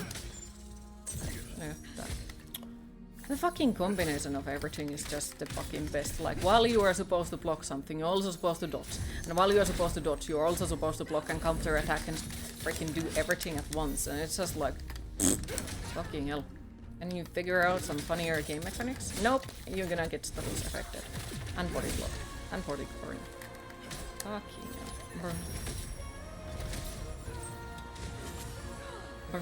Yeah, that. The fucking combination of everything is just the fucking best. Like, while you are supposed to block something, you're also supposed to dodge. And while you are supposed to dodge, you're also supposed to block and counter attack and freaking do everything at once. And it's just like, fucking hell. And you figure out some funnier game mechanics? Nope, you're gonna get status affected. And body block. And body burn. Fucking hell. Burn. Burn.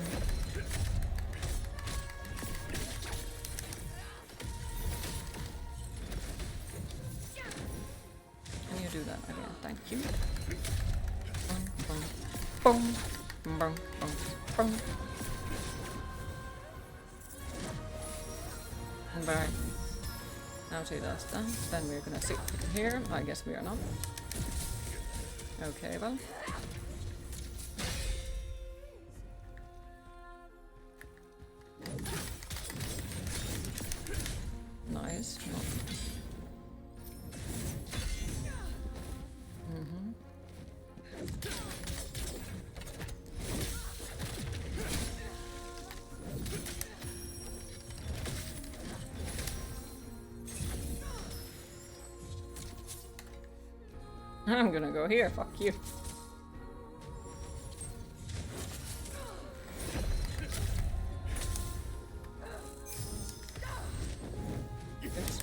Boom. Boom. Boom. Boom. Right. Now she does that. Then we're gonna sit here. I guess we are not. Okay, well. Nice. Mm-hmm. I'm gonna go here, fuck you. Oops.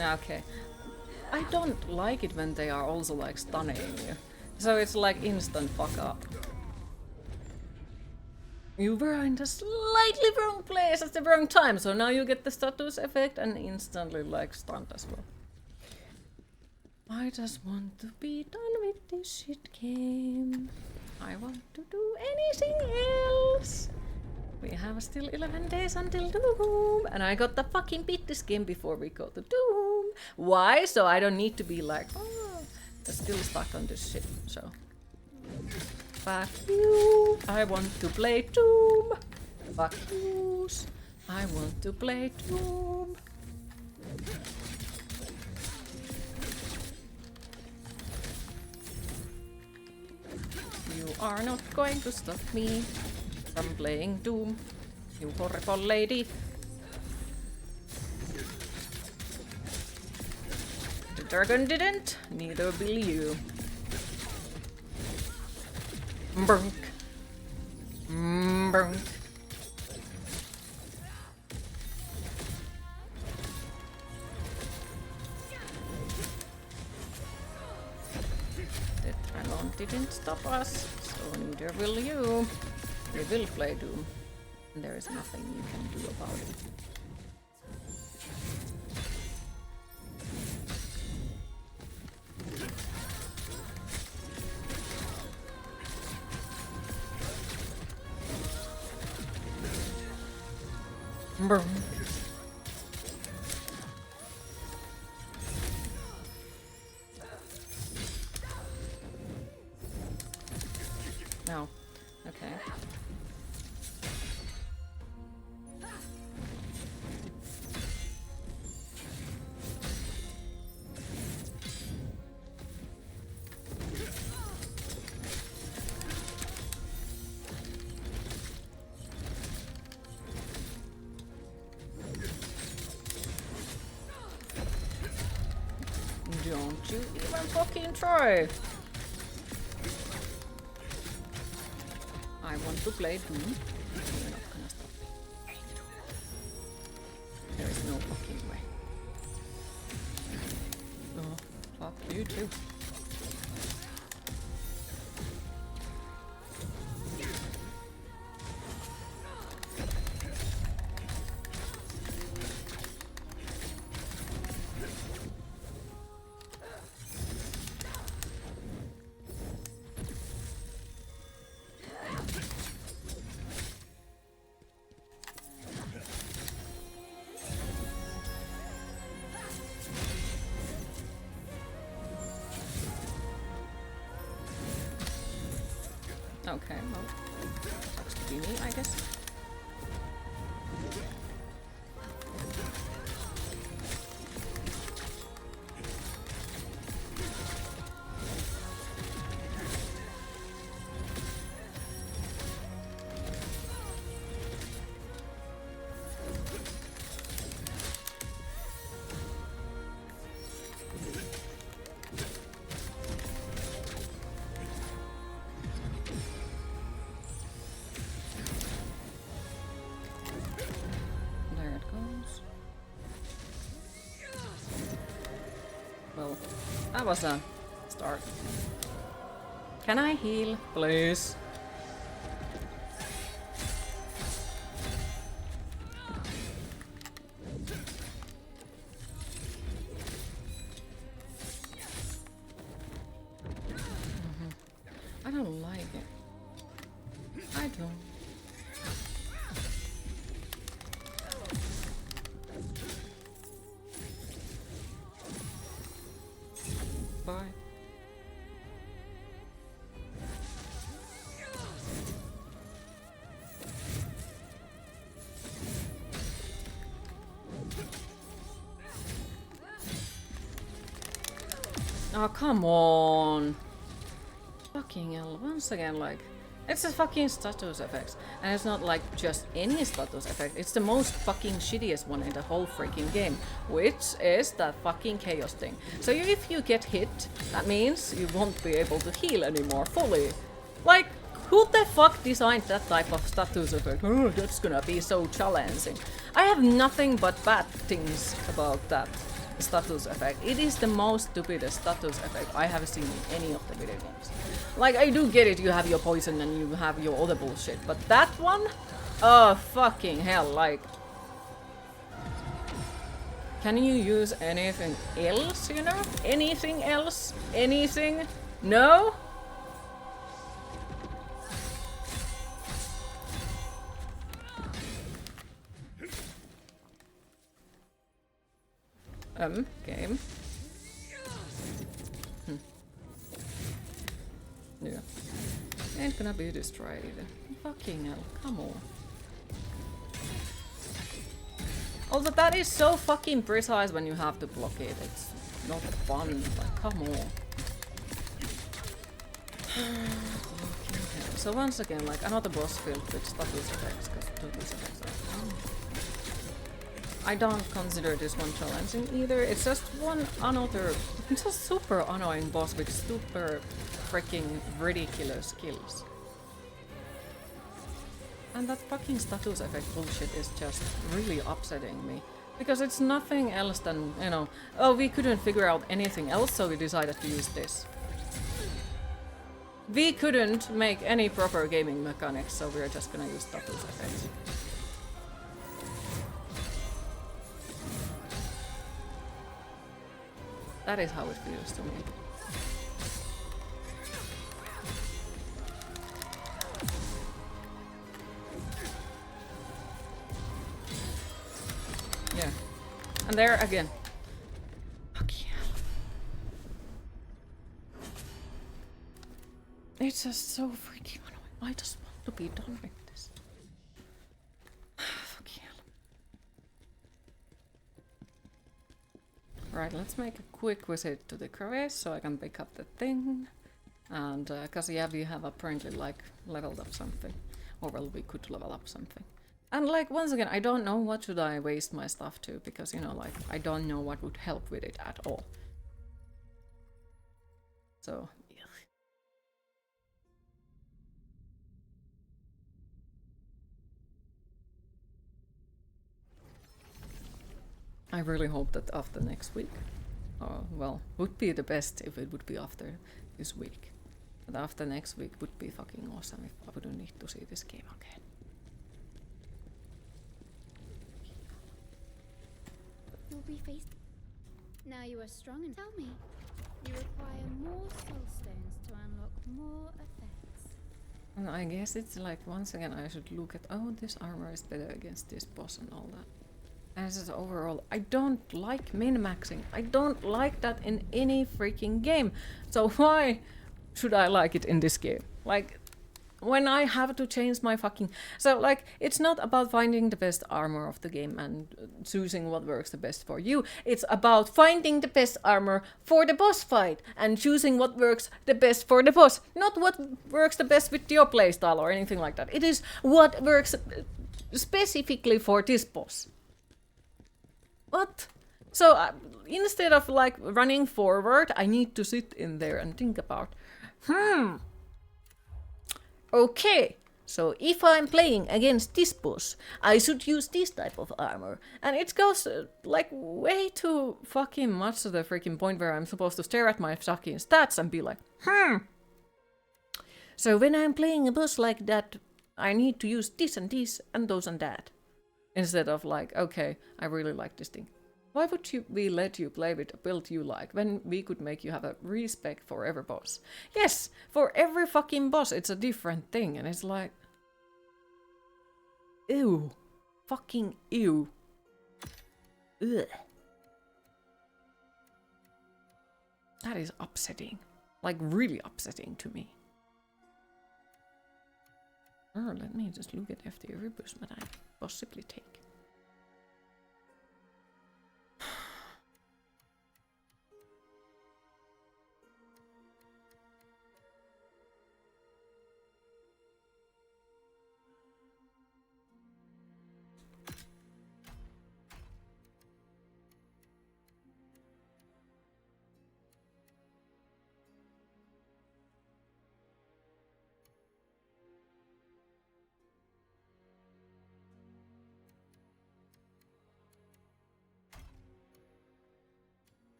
Okay. I don't like it when they are also like stunning you. So it's like instant fuck up. You were in the slightly wrong place at the wrong time, so now you get the status effect and instantly like stunned as well. I just want to be done with this shit game. I want to do anything else. We have still 11 days until Doom, and I got the fucking beat this game before we go to Doom. Why? So I don't need to be like, oh, I'm still stuck on this shit. So, fuck you. I want to play Doom. Fuck yous. I want to play Doom. You are not going to stop me from playing Doom, you horrible lady. The dragon didn't, neither will you. Brunk. Brunk. The dragon didn't stop us, so neither will you. We will play Doom, and there is nothing you can do about it. Boom. No. Okay. Don't you even fucking try! I want to play Doom. You're not gonna stop me. There is no fucking way. Oh, fuck you too. Okay, well, sucks to be me, I guess. Well, that was a start. Can I heal, please? I don't like it. I don't. Bye. Oh, come on. Fucking hell. Once again, like, it's a fucking status effect. And it's not like just any status effect. It's the most fucking shittiest one in the whole freaking game. Which is that fucking chaos thing. So if you get hit, that means you won't be able to heal anymore fully. Like, who the fuck designed that type of status effect? Oh, that's gonna be so challenging. I have nothing but bad things about that status effect. It is the most stupidest status effect I have seen in any of the video games. Like, I do get it, you have your poison and you have your other bullshit, but that one? Oh, fucking hell, like... Can you use anything else, you know? Anything else? Anything? No? Game. Yeah. Ain't gonna be destroyed. Fucking hell, come on. Also, that is so fucking precise when you have to block it. It's not fun, like, come on. So once again, like, another boss filled with status effects, because status effects are fun. I don't consider this one challenging either. It's just one another, it's a super annoying boss with super freaking ridiculous kills. And that fucking status effect bullshit is just really upsetting me. Because it's nothing else than, you know, oh, we couldn't figure out anything else, so we decided to use this. We couldn't make any proper gaming mechanics, so we're just gonna use status effects. That is how it feels to me. Yeah. And there again. Fuck yeah. It's just so freaking annoying. I just want to be done with this. Fuck yeah. Right, let's make a quick visit to the carriage so I can pick up the thing. And, cause yeah, we have apparently, like, leveled up something. Or, well, we could level up something. And, like, once again, I don't know what should I waste my stuff to, because, you know, like, I don't know what would help with it at all. So, yeah. I really hope that after next week, well, would be the best if it would be after this week. But after next week would be fucking awesome if I wouldn't need to see this game again. You'll be faced. Now you are strong and tell me. You require more soul stones to unlock more effects. And I guess it's like, once again, I should look at, oh, this armor is better against this boss and all that. And just overall, I don't like min-maxing. I don't like that in any freaking game. So why should I like it in this game? Like, when I have to change my fucking... So, like, it's not about finding the best armor of the game and choosing what works the best for you. It's about finding the best armor for the boss fight and choosing what works the best for the boss. Not what works the best with your playstyle or anything like that. It is what works specifically for this boss. What? So, instead of, like, running forward, I need to sit in there and think about, okay, so if I'm playing against this boss, I should use this type of armor. And it goes, like, way too fucking much to the freaking point where I'm supposed to stare at my fucking stats and be like, so when I'm playing a boss like that, I need to use this and those and that. Instead of like, okay, I really like this thing. Why would we let you play with a build you like when we could make you have a respect for every boss? Yes, for every fucking boss it's a different thing, and it's like... Ew. Fucking ew. Ugh. That is upsetting. Like, really upsetting to me. Oh, let me just look at the rebus that I possibly take.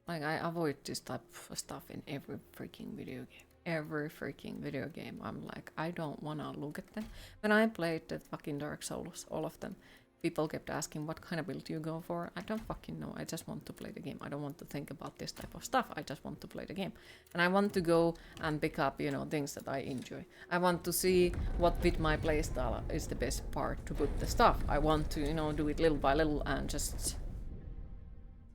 Like, I avoid this type of stuff in every freaking video game. Every freaking video game. I'm like, I don't wanna look at them. When I played the fucking Dark Souls, all of them, people kept asking what kind of build do you go for. I don't fucking know. I just want to play the game. I don't want to think about this type of stuff. I just want to play the game. And I want to go and pick up, you know, things that I enjoy. I want to see what with my playstyle is the best part to put the stuff. I want to, you know, do it little by little and just...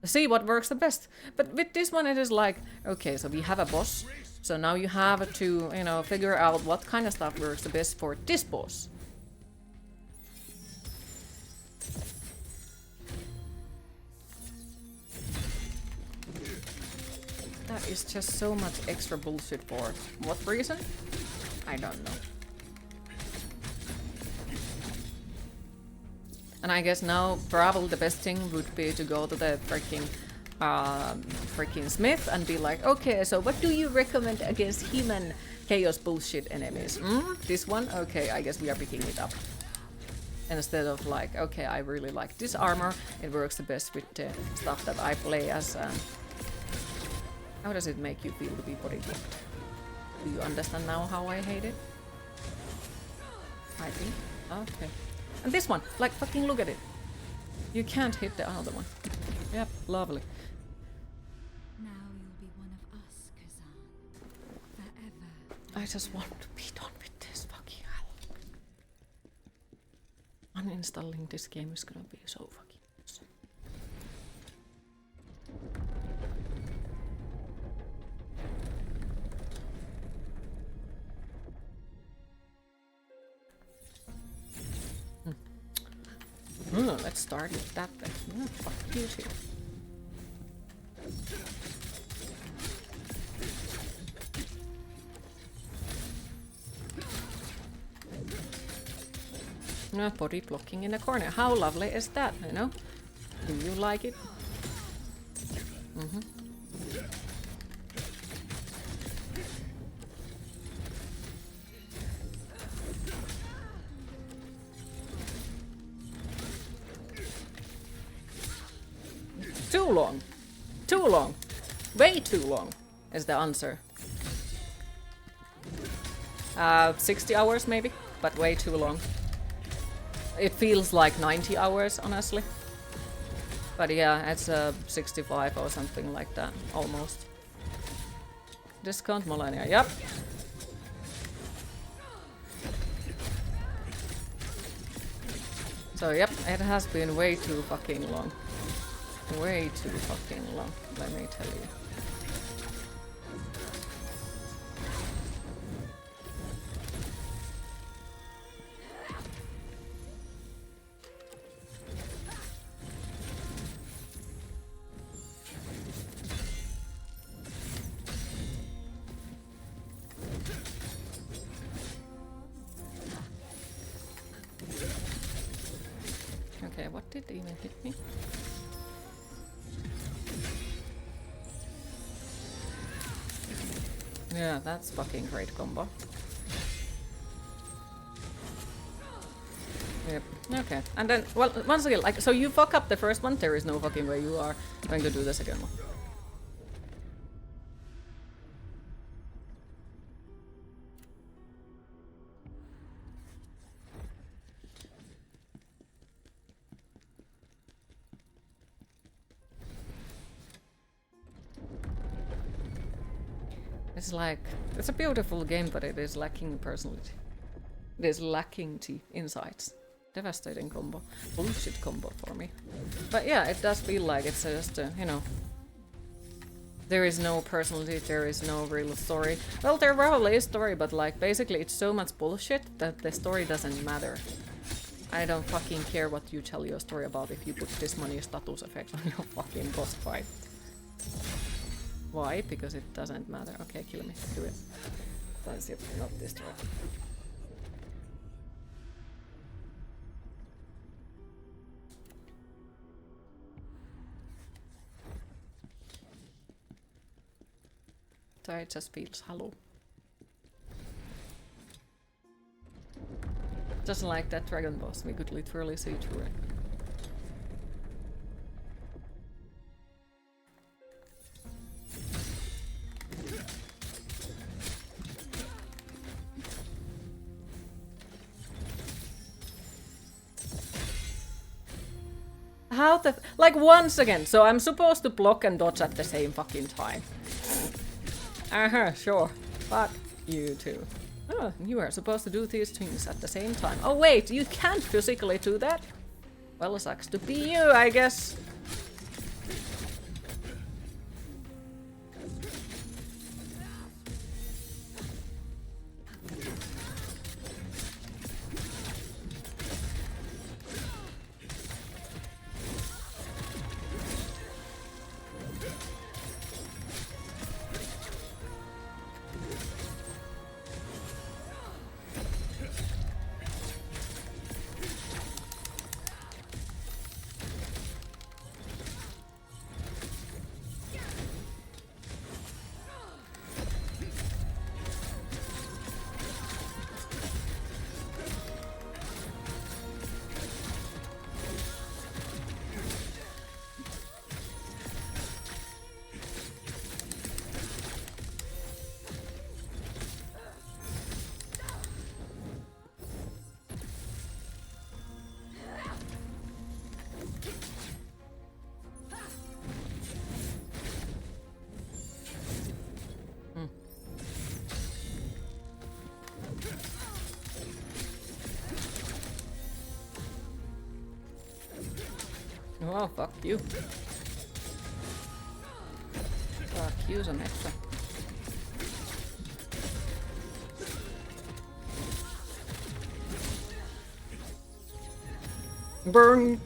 see what works the best. But with this one it is like, okay, so we have a boss, so now you have to, you know, figure out what kind of stuff works the best for this boss. That is just so much extra bullshit for what reason? I don't know. And I guess now probably the best thing would be to go to the freaking Smith and be like, okay, so what do you recommend against human chaos bullshit enemies? This one? Okay, I guess we are picking it up. Instead of like, okay, I really like this armor. It works the best with the stuff that I play as. How does it make you feel to be body blocked? Do you understand now how I hate it? I think. Okay. And this one, like, fucking look at it. You can't hit the other one. Yep, lovely. Now you'll be one of us, Khazan. Forever. I just want to be done with this fucking hell. Uninstalling this game is gonna be so fucking awesome. Let's start with that then. Fuck you, shit. Body blocking in the corner. How lovely is that, you know? Do you like it? Too long. Too long. Way too long is the answer. 60 hours maybe, but way too long. It feels like 90 hours, honestly. But yeah, it's 65 or something like that, almost. Discount Millennia, yep. So yep, it has been way too fucking long. Way too fucking long, let me tell you. Okay, what did even hit me? Yeah, that's fucking great combo. Yep. Okay. And then, well, once again, like, so you fuck up the first one, there is no fucking way you are going to do the second one. It's like, it's a beautiful game, but it is lacking personality. It is lacking the insights. Devastating combo. Bullshit combo for me. But yeah, it does feel like it's just, you know, there is no personality, there is no real story. Well, there probably is story, but like, basically it's so much bullshit that the story doesn't matter. I don't fucking care what you tell your story about if you put this many status effects on your fucking boss fight. Why? Because it doesn't matter. Okay, kill me. Do it. That's it. Not destroy. So it just feels hollow. Just like that dragon boss, we could literally see through it. How the like once again, so I'm supposed to block and dodge at the same fucking time. Sure. Fuck you too. Oh, you are supposed to do these things at the same time. Oh wait, you can't physically do that? Well, sucks to be you, I guess. Oh, fuck you. Fuck you some extra. Burn.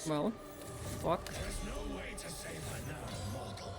Well, fuck. There's no way to save her now, mortal.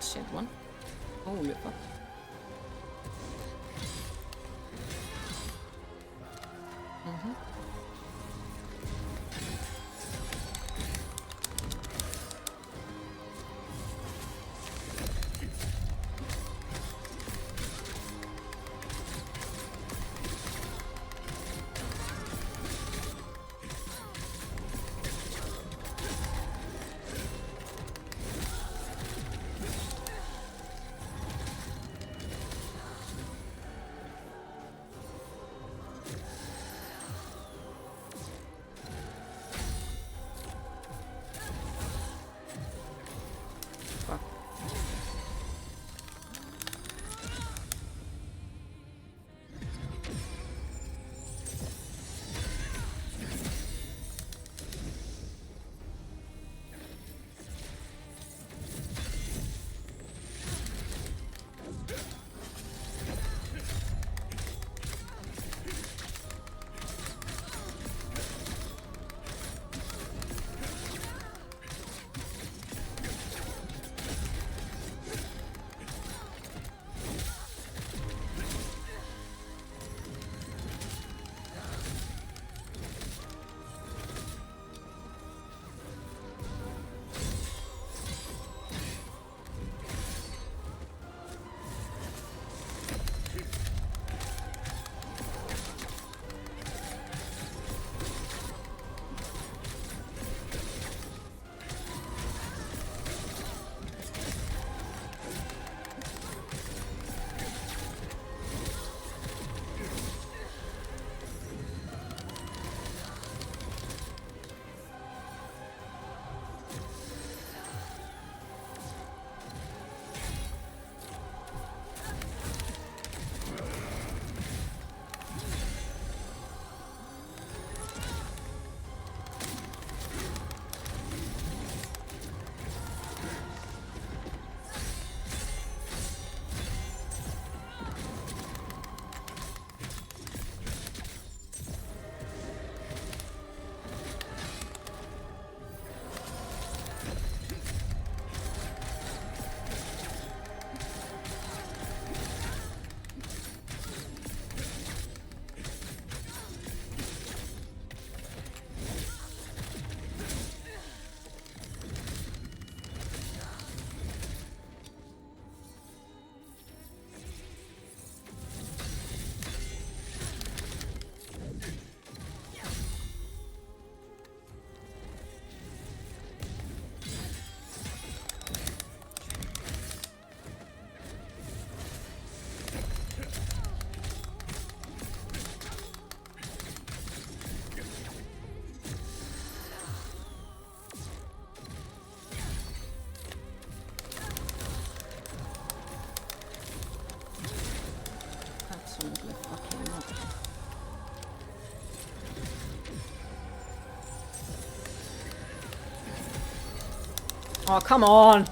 shit one. Holy fuck. Fuck. Absolutely fucking not. Oh, come on!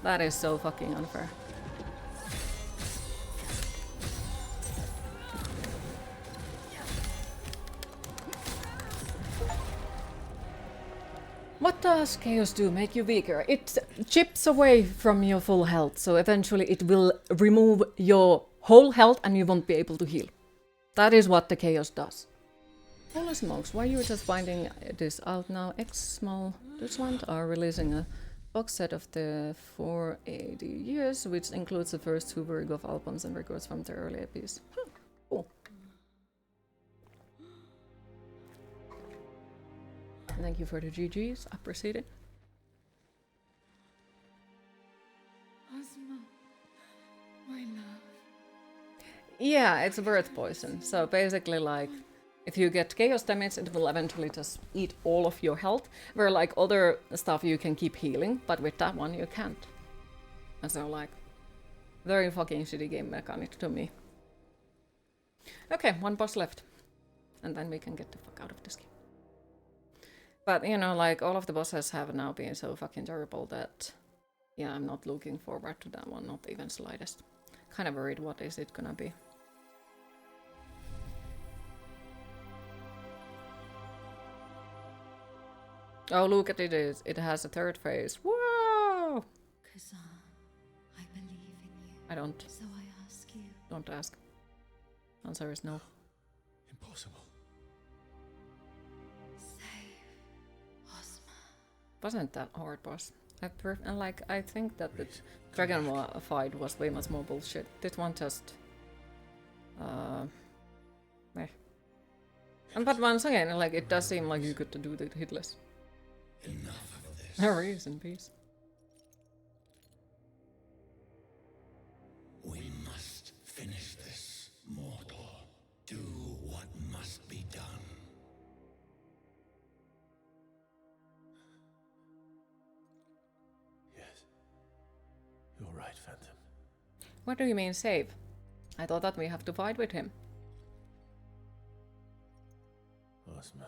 That is so fucking unfair. What does Chaos do? Make you weaker? It chips away from your full health, so eventually it will remove your whole health and you won't be able to heal. That is what the Chaos does. Holy smokes, why are you just finding this out now? X-Small Deutschland are releasing a box set of the 480 years, which includes the first two very good albums and records from their early EPs. Cool. Thank you for the GGs, appreciate it. Ozma, my love. Yeah, it's a birth poison. So basically, like, if you get chaos damage, it will eventually just eat all of your health. Where like other stuff you can keep healing, but with that one you can't. And so like, very fucking shitty game mechanic to me. Okay, one boss left. And then we can get the fuck out of this game. But you know, like, all of the bosses have now been so fucking terrible that, yeah, I'm not looking forward to that one, not even slightest. Kind of worried what is it gonna be. Oh, look at it, it has a third phase. Whoa! Khazan. I don't. So I ask you, Don't ask. Answer is no. Impossible. save Ozma. Wasn't that hard, boss? And like, I think that the dragon fight was way much more bullshit. This one just... meh. But once again, like, it does seem like you could do the hitless. Enough of this. Harry is in peace. We must finish this, mortal. Do what must be done. Yes. You're right, Phantom. What do you mean save? I thought that we have to fight with him. Ozma.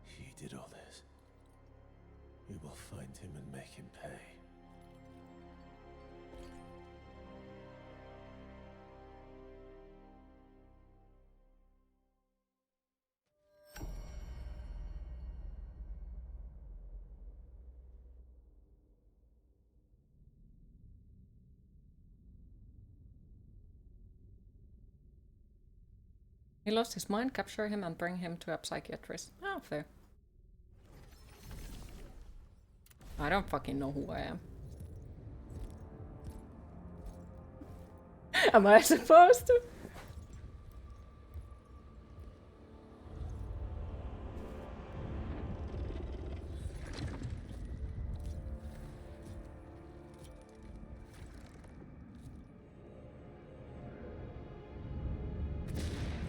He did all this. We will find him and make him pay. He lost his mind, capture him and bring him to a psychiatrist. Oh, fair. I don't fucking know who I am. Am I supposed to?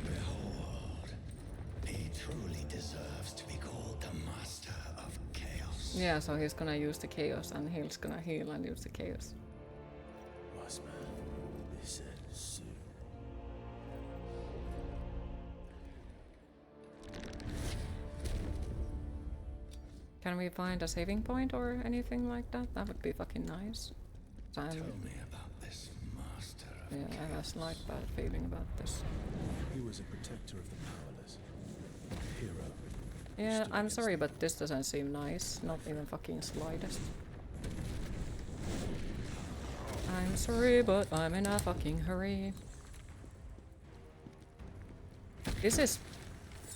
Behold, he truly deserves to be called the Master of Chaos. Yeah, so he's gonna use the chaos and he's gonna heal and use the chaos. Ozma, this ends soon. Can we find a saving point or anything like that? That would be fucking nice. So Tell me about this Master of yeah, I Chaos. have a slight bad feeling about this. He was a protector of the powerless. A hero. Yeah, Stood I'm against sorry, the but this doesn't seem nice. Not even fucking slightest. I'm sorry, but I'm in a fucking hurry. This is...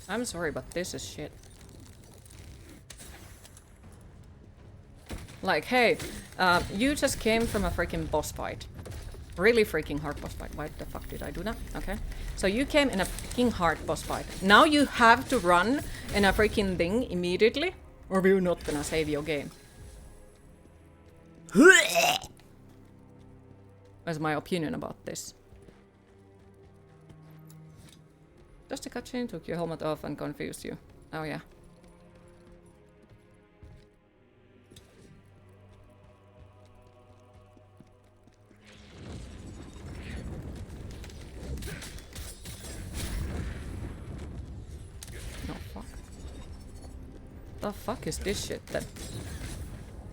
I'm sorry, but this is shit. Like, hey, you just came from a freaking boss fight. Really freaking hard boss fight. Why the fuck did I do that? Okay. So you came in a freaking hard boss fight. Now you have to run in a freaking thing immediately, or we're not gonna save your game. That's my opinion about this. Just a cutscene took your helmet off and confused you. Oh yeah. No fuck. The fuck is this shit then?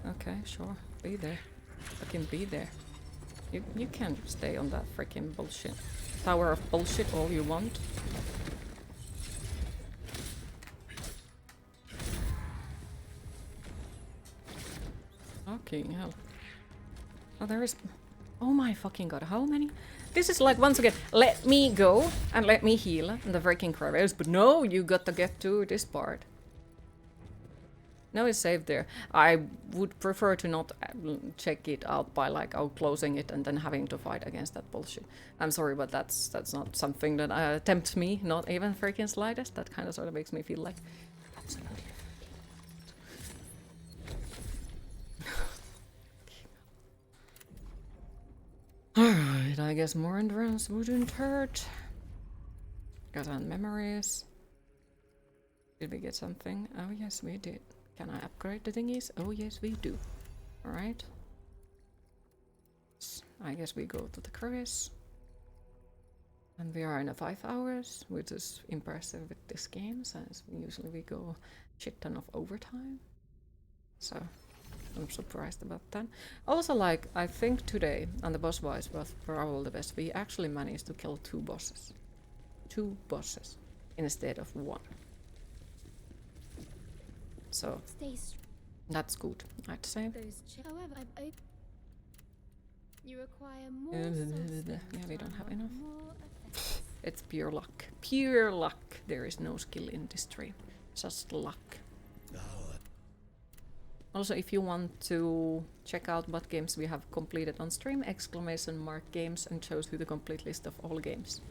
Okay, sure. Be there. Fucking be there. You can't stay on that freaking bullshit. Tower of bullshit all you want. Fucking hell. Oh, there is... Oh my fucking god, how many? This is like, once again, let me go and let me heal in the freaking crevice, but no, you gotta get to this part. No, it's saved there. I would prefer to not check it out by like closing it and then having to fight against that bullshit. I'm sorry, but that's not something that tempts me, not even freaking slightest. That kind of sort of makes me feel like absolutely. Alright, I guess more endurance wouldn't hurt. Khazan memories. Did we get something? Oh yes, we did. Can I upgrade the thingies? Oh yes, we do. Alright. I guess we go to the crevice. And we are in a 5 hours, which is impressive with this game, since usually we go shit ton of overtime. So I'm surprised about that. Also, like, I think today, on the boss wise, was probably the best. We actually managed to kill 2 bosses. 2 bosses instead of 1. So Stay that's good, I'd say. those. However, I've opened. You require more Yeah, soul stones we to don't have unlock enough. more effects. It's pure luck. Pure luck. There is no skill in this stream. Just luck. Also, if you want to check out what games we have completed on stream, exclamation mark games and shows you the complete list of all games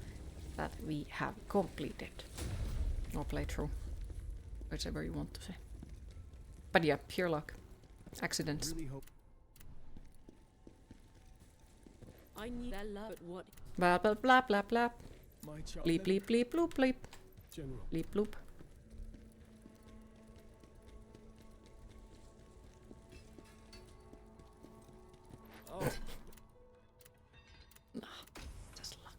that we have completed. Or played through. Whichever you want to say. But yeah, pure luck. Accidents. Really hope. I need that love, but what? Blah blah blah blah blah. My child. Bleep bleep bleep bloop bleep. General. Bleep bloop. Oh, Just luck.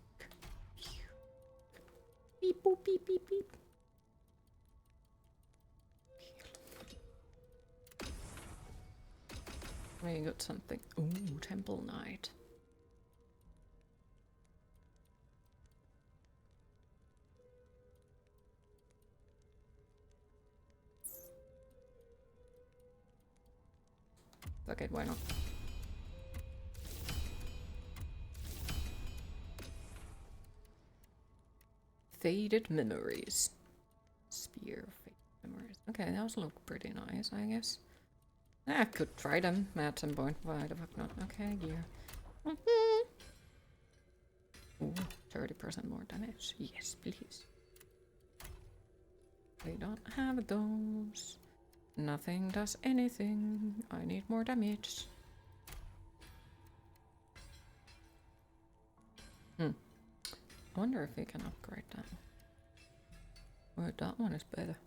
Beep boop beep beep beep. We got something. Ooh, Temple Knight. Okay, why not? Faded Memories. Spear of Faded Memories. Okay, those look pretty nice, I guess. I could try them at some point. Why the fuck not? Okay, gear. Ooh, 30% more damage. Yes, please. We don't have those. Nothing does anything. I need more damage. I wonder if we can upgrade that one. Or that one is better.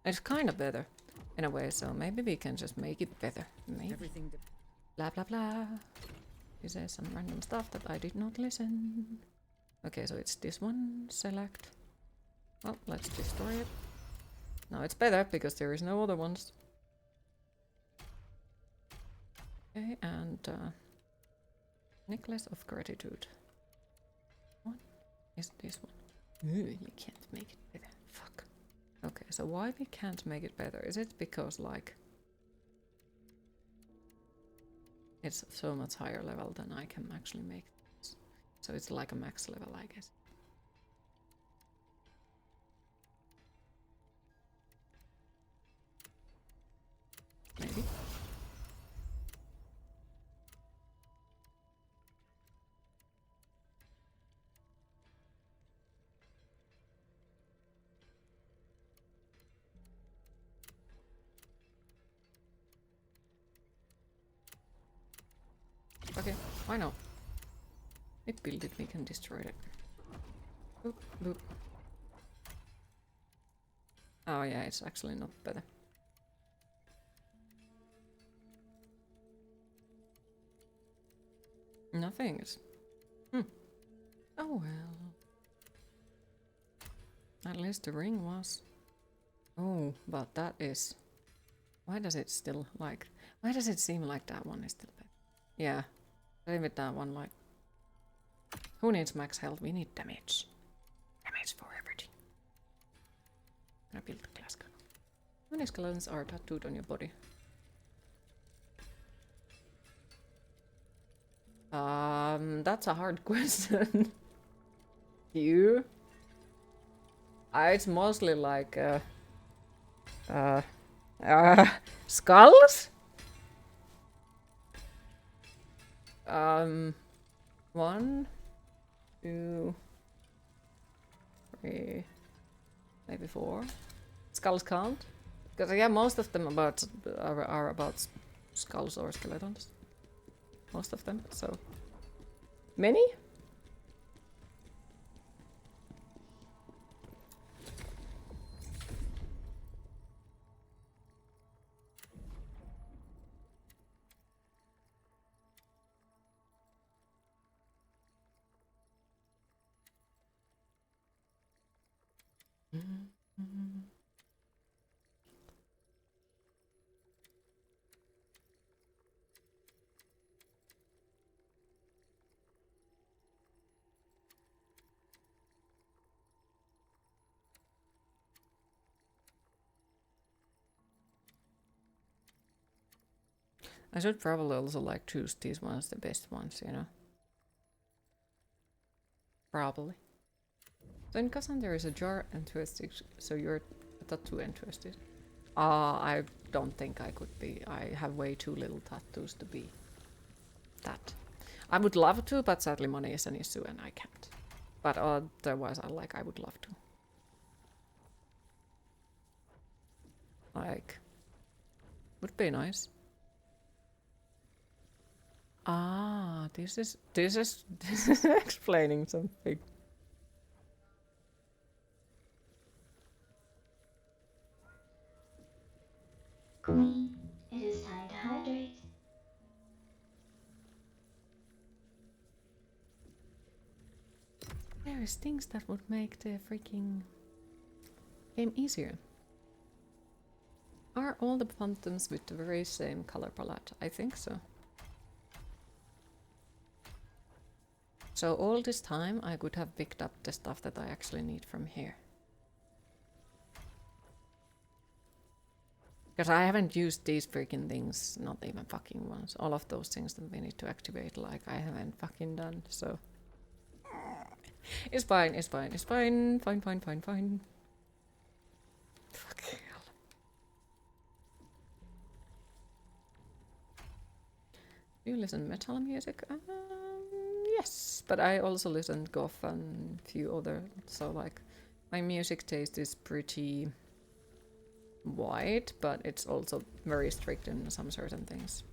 It's kind of better in a way, so maybe we can just make it better. Maybe. Everything. Blah blah blah. He says some random stuff that I did not listen. Okay, so it's this one. Select. Well, let's destroy it. Now it's better because there is no other ones. Okay, and Necklace of Gratitude. What is this one? Ooh, you can't make it better. Fuck. Okay, so why we can't make it better? Is it because, like, it's so much higher level than I can actually make this? So it's like a max level, I guess. Maybe. Okay, why not? We build it, we can destroy it. Boop, boop. Oh yeah, it's actually not better. Nothing is. Oh well. At least the ring was. Oh, but that is. Why does it still like. Why does it seem like that one is still better? Yeah. Same with that one, like. Who needs max health? We need damage. Damage for everything. Gonna build the glass gun. How many skeletons are tattooed on your body? That's a hard question. You? It's mostly like skulls? 1, 2, 3, maybe 4. Skulls count? Because yeah, most of them are about skulls or skeletons. Most of them, so many? I should probably also like choose these ones, the best ones, you know. Probably. So in Khazan there is a jar interested, so you're a tattoo interested. I don't think I could be. I have way too little tattoos to be that. I would love to, but sadly money is an issue and I can't. But otherwise I would love to. Like, would be nice. Ah, this is explaining something. Queen, it is time to hydrate. There is things that would make the freaking game easier. Are all the phantoms with the very same color palette? I think so. So all this time I could have picked up the stuff that I actually need from here. Because I haven't used these freaking things, not even fucking ones. All of those things that we need to activate, like, I haven't fucking done, so... It's fine, it's fine, it's fine. Fine, fine, fine, fine. Fucking hell. Do you listen metal music? Yes, but I also listen goth and few other, so like, my music taste is pretty wide, but it's also very strict in some certain things.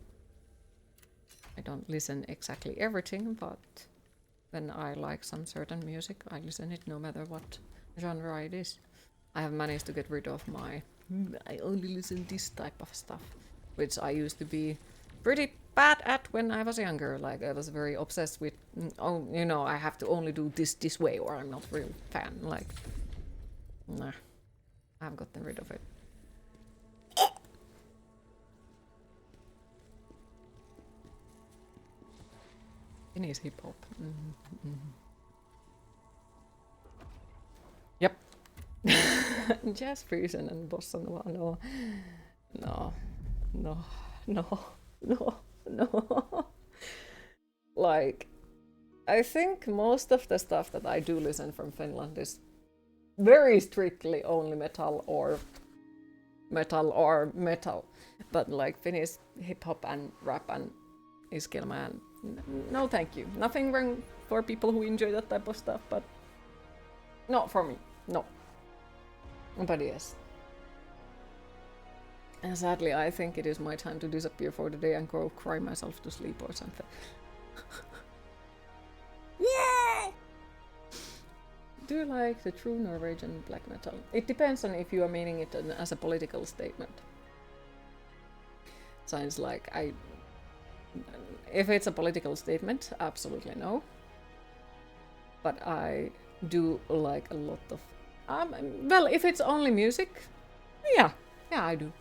I don't listen exactly everything, but when I like some certain music, I listen it no matter what genre it is. I have managed to get rid of my I only listen this type of stuff, which I used to be pretty bad at when I was younger. Like, I was very obsessed with, oh, you know, I have to only do this way or I'm not real fan. Like, nah, I've gotten rid of it. Finnish hip hop. Yep. Jazz fusion and bossa nova. No. No. No. No. No. No. Like, I think most of the stuff that I do listen from Finland is very strictly only metal or metal. But like Finnish hip hop and rap and iskelma and no thank you. Nothing wrong for people who enjoy that type of stuff, but not for me. No. But yes. And sadly, I think it is my time to disappear for the day and go cry myself to sleep or something. Yeah! Do you like the true Norwegian black metal? It depends on if you are meaning it as a political statement. Sounds like if it's a political statement, absolutely no. But I do like a lot of... well, if it's only music, yeah, I do.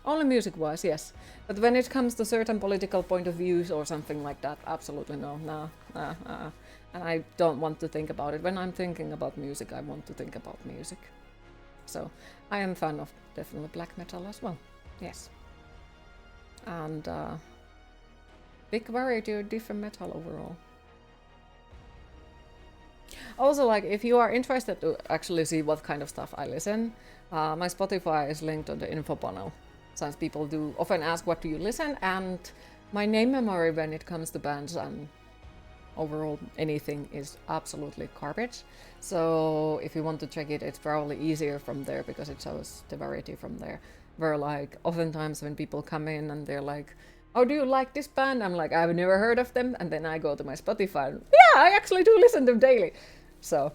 Only music-wise, yes. But when it comes to certain political point of views or something like that, absolutely no. Nah. And I don't want to think about it. When I'm thinking about music, I want to think about music. So, I am a fan of definitely black metal as well. Yes. And big variety of different metal overall. Also, like, if you are interested to actually see what kind of stuff I listen, my Spotify is linked on the info panel. Since people do often ask what do you listen, and my name memory when it comes to bands and overall anything is absolutely garbage. So if you want to check it, it's probably easier from there because it shows the variety from there. Where like oftentimes when people come in and they're like, oh, do you like this band? I'm like, I've never heard of them. And then I go to my Spotify and, yeah, I actually do listen to them daily. So,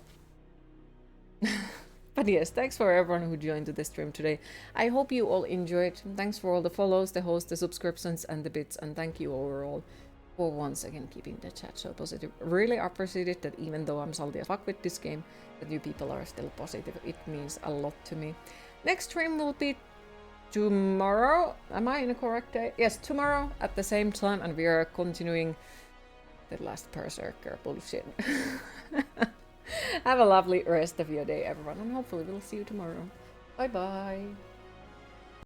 but yes, thanks for everyone who joined to this stream today. I hope you all enjoyed. Thanks for all the follows, the hosts, the subscriptions and the bits. And thank you overall for once again keeping the chat so positive. Really appreciate it that even though I'm salty as fuck with this game, that you people are still positive. It means a lot to me. Next stream will be tomorrow. Am I in a correct day? Yes, tomorrow at the same time, and we are continuing the last Berserker bullshit. Have a lovely rest of your day, everyone, and hopefully we'll see you tomorrow. Bye bye.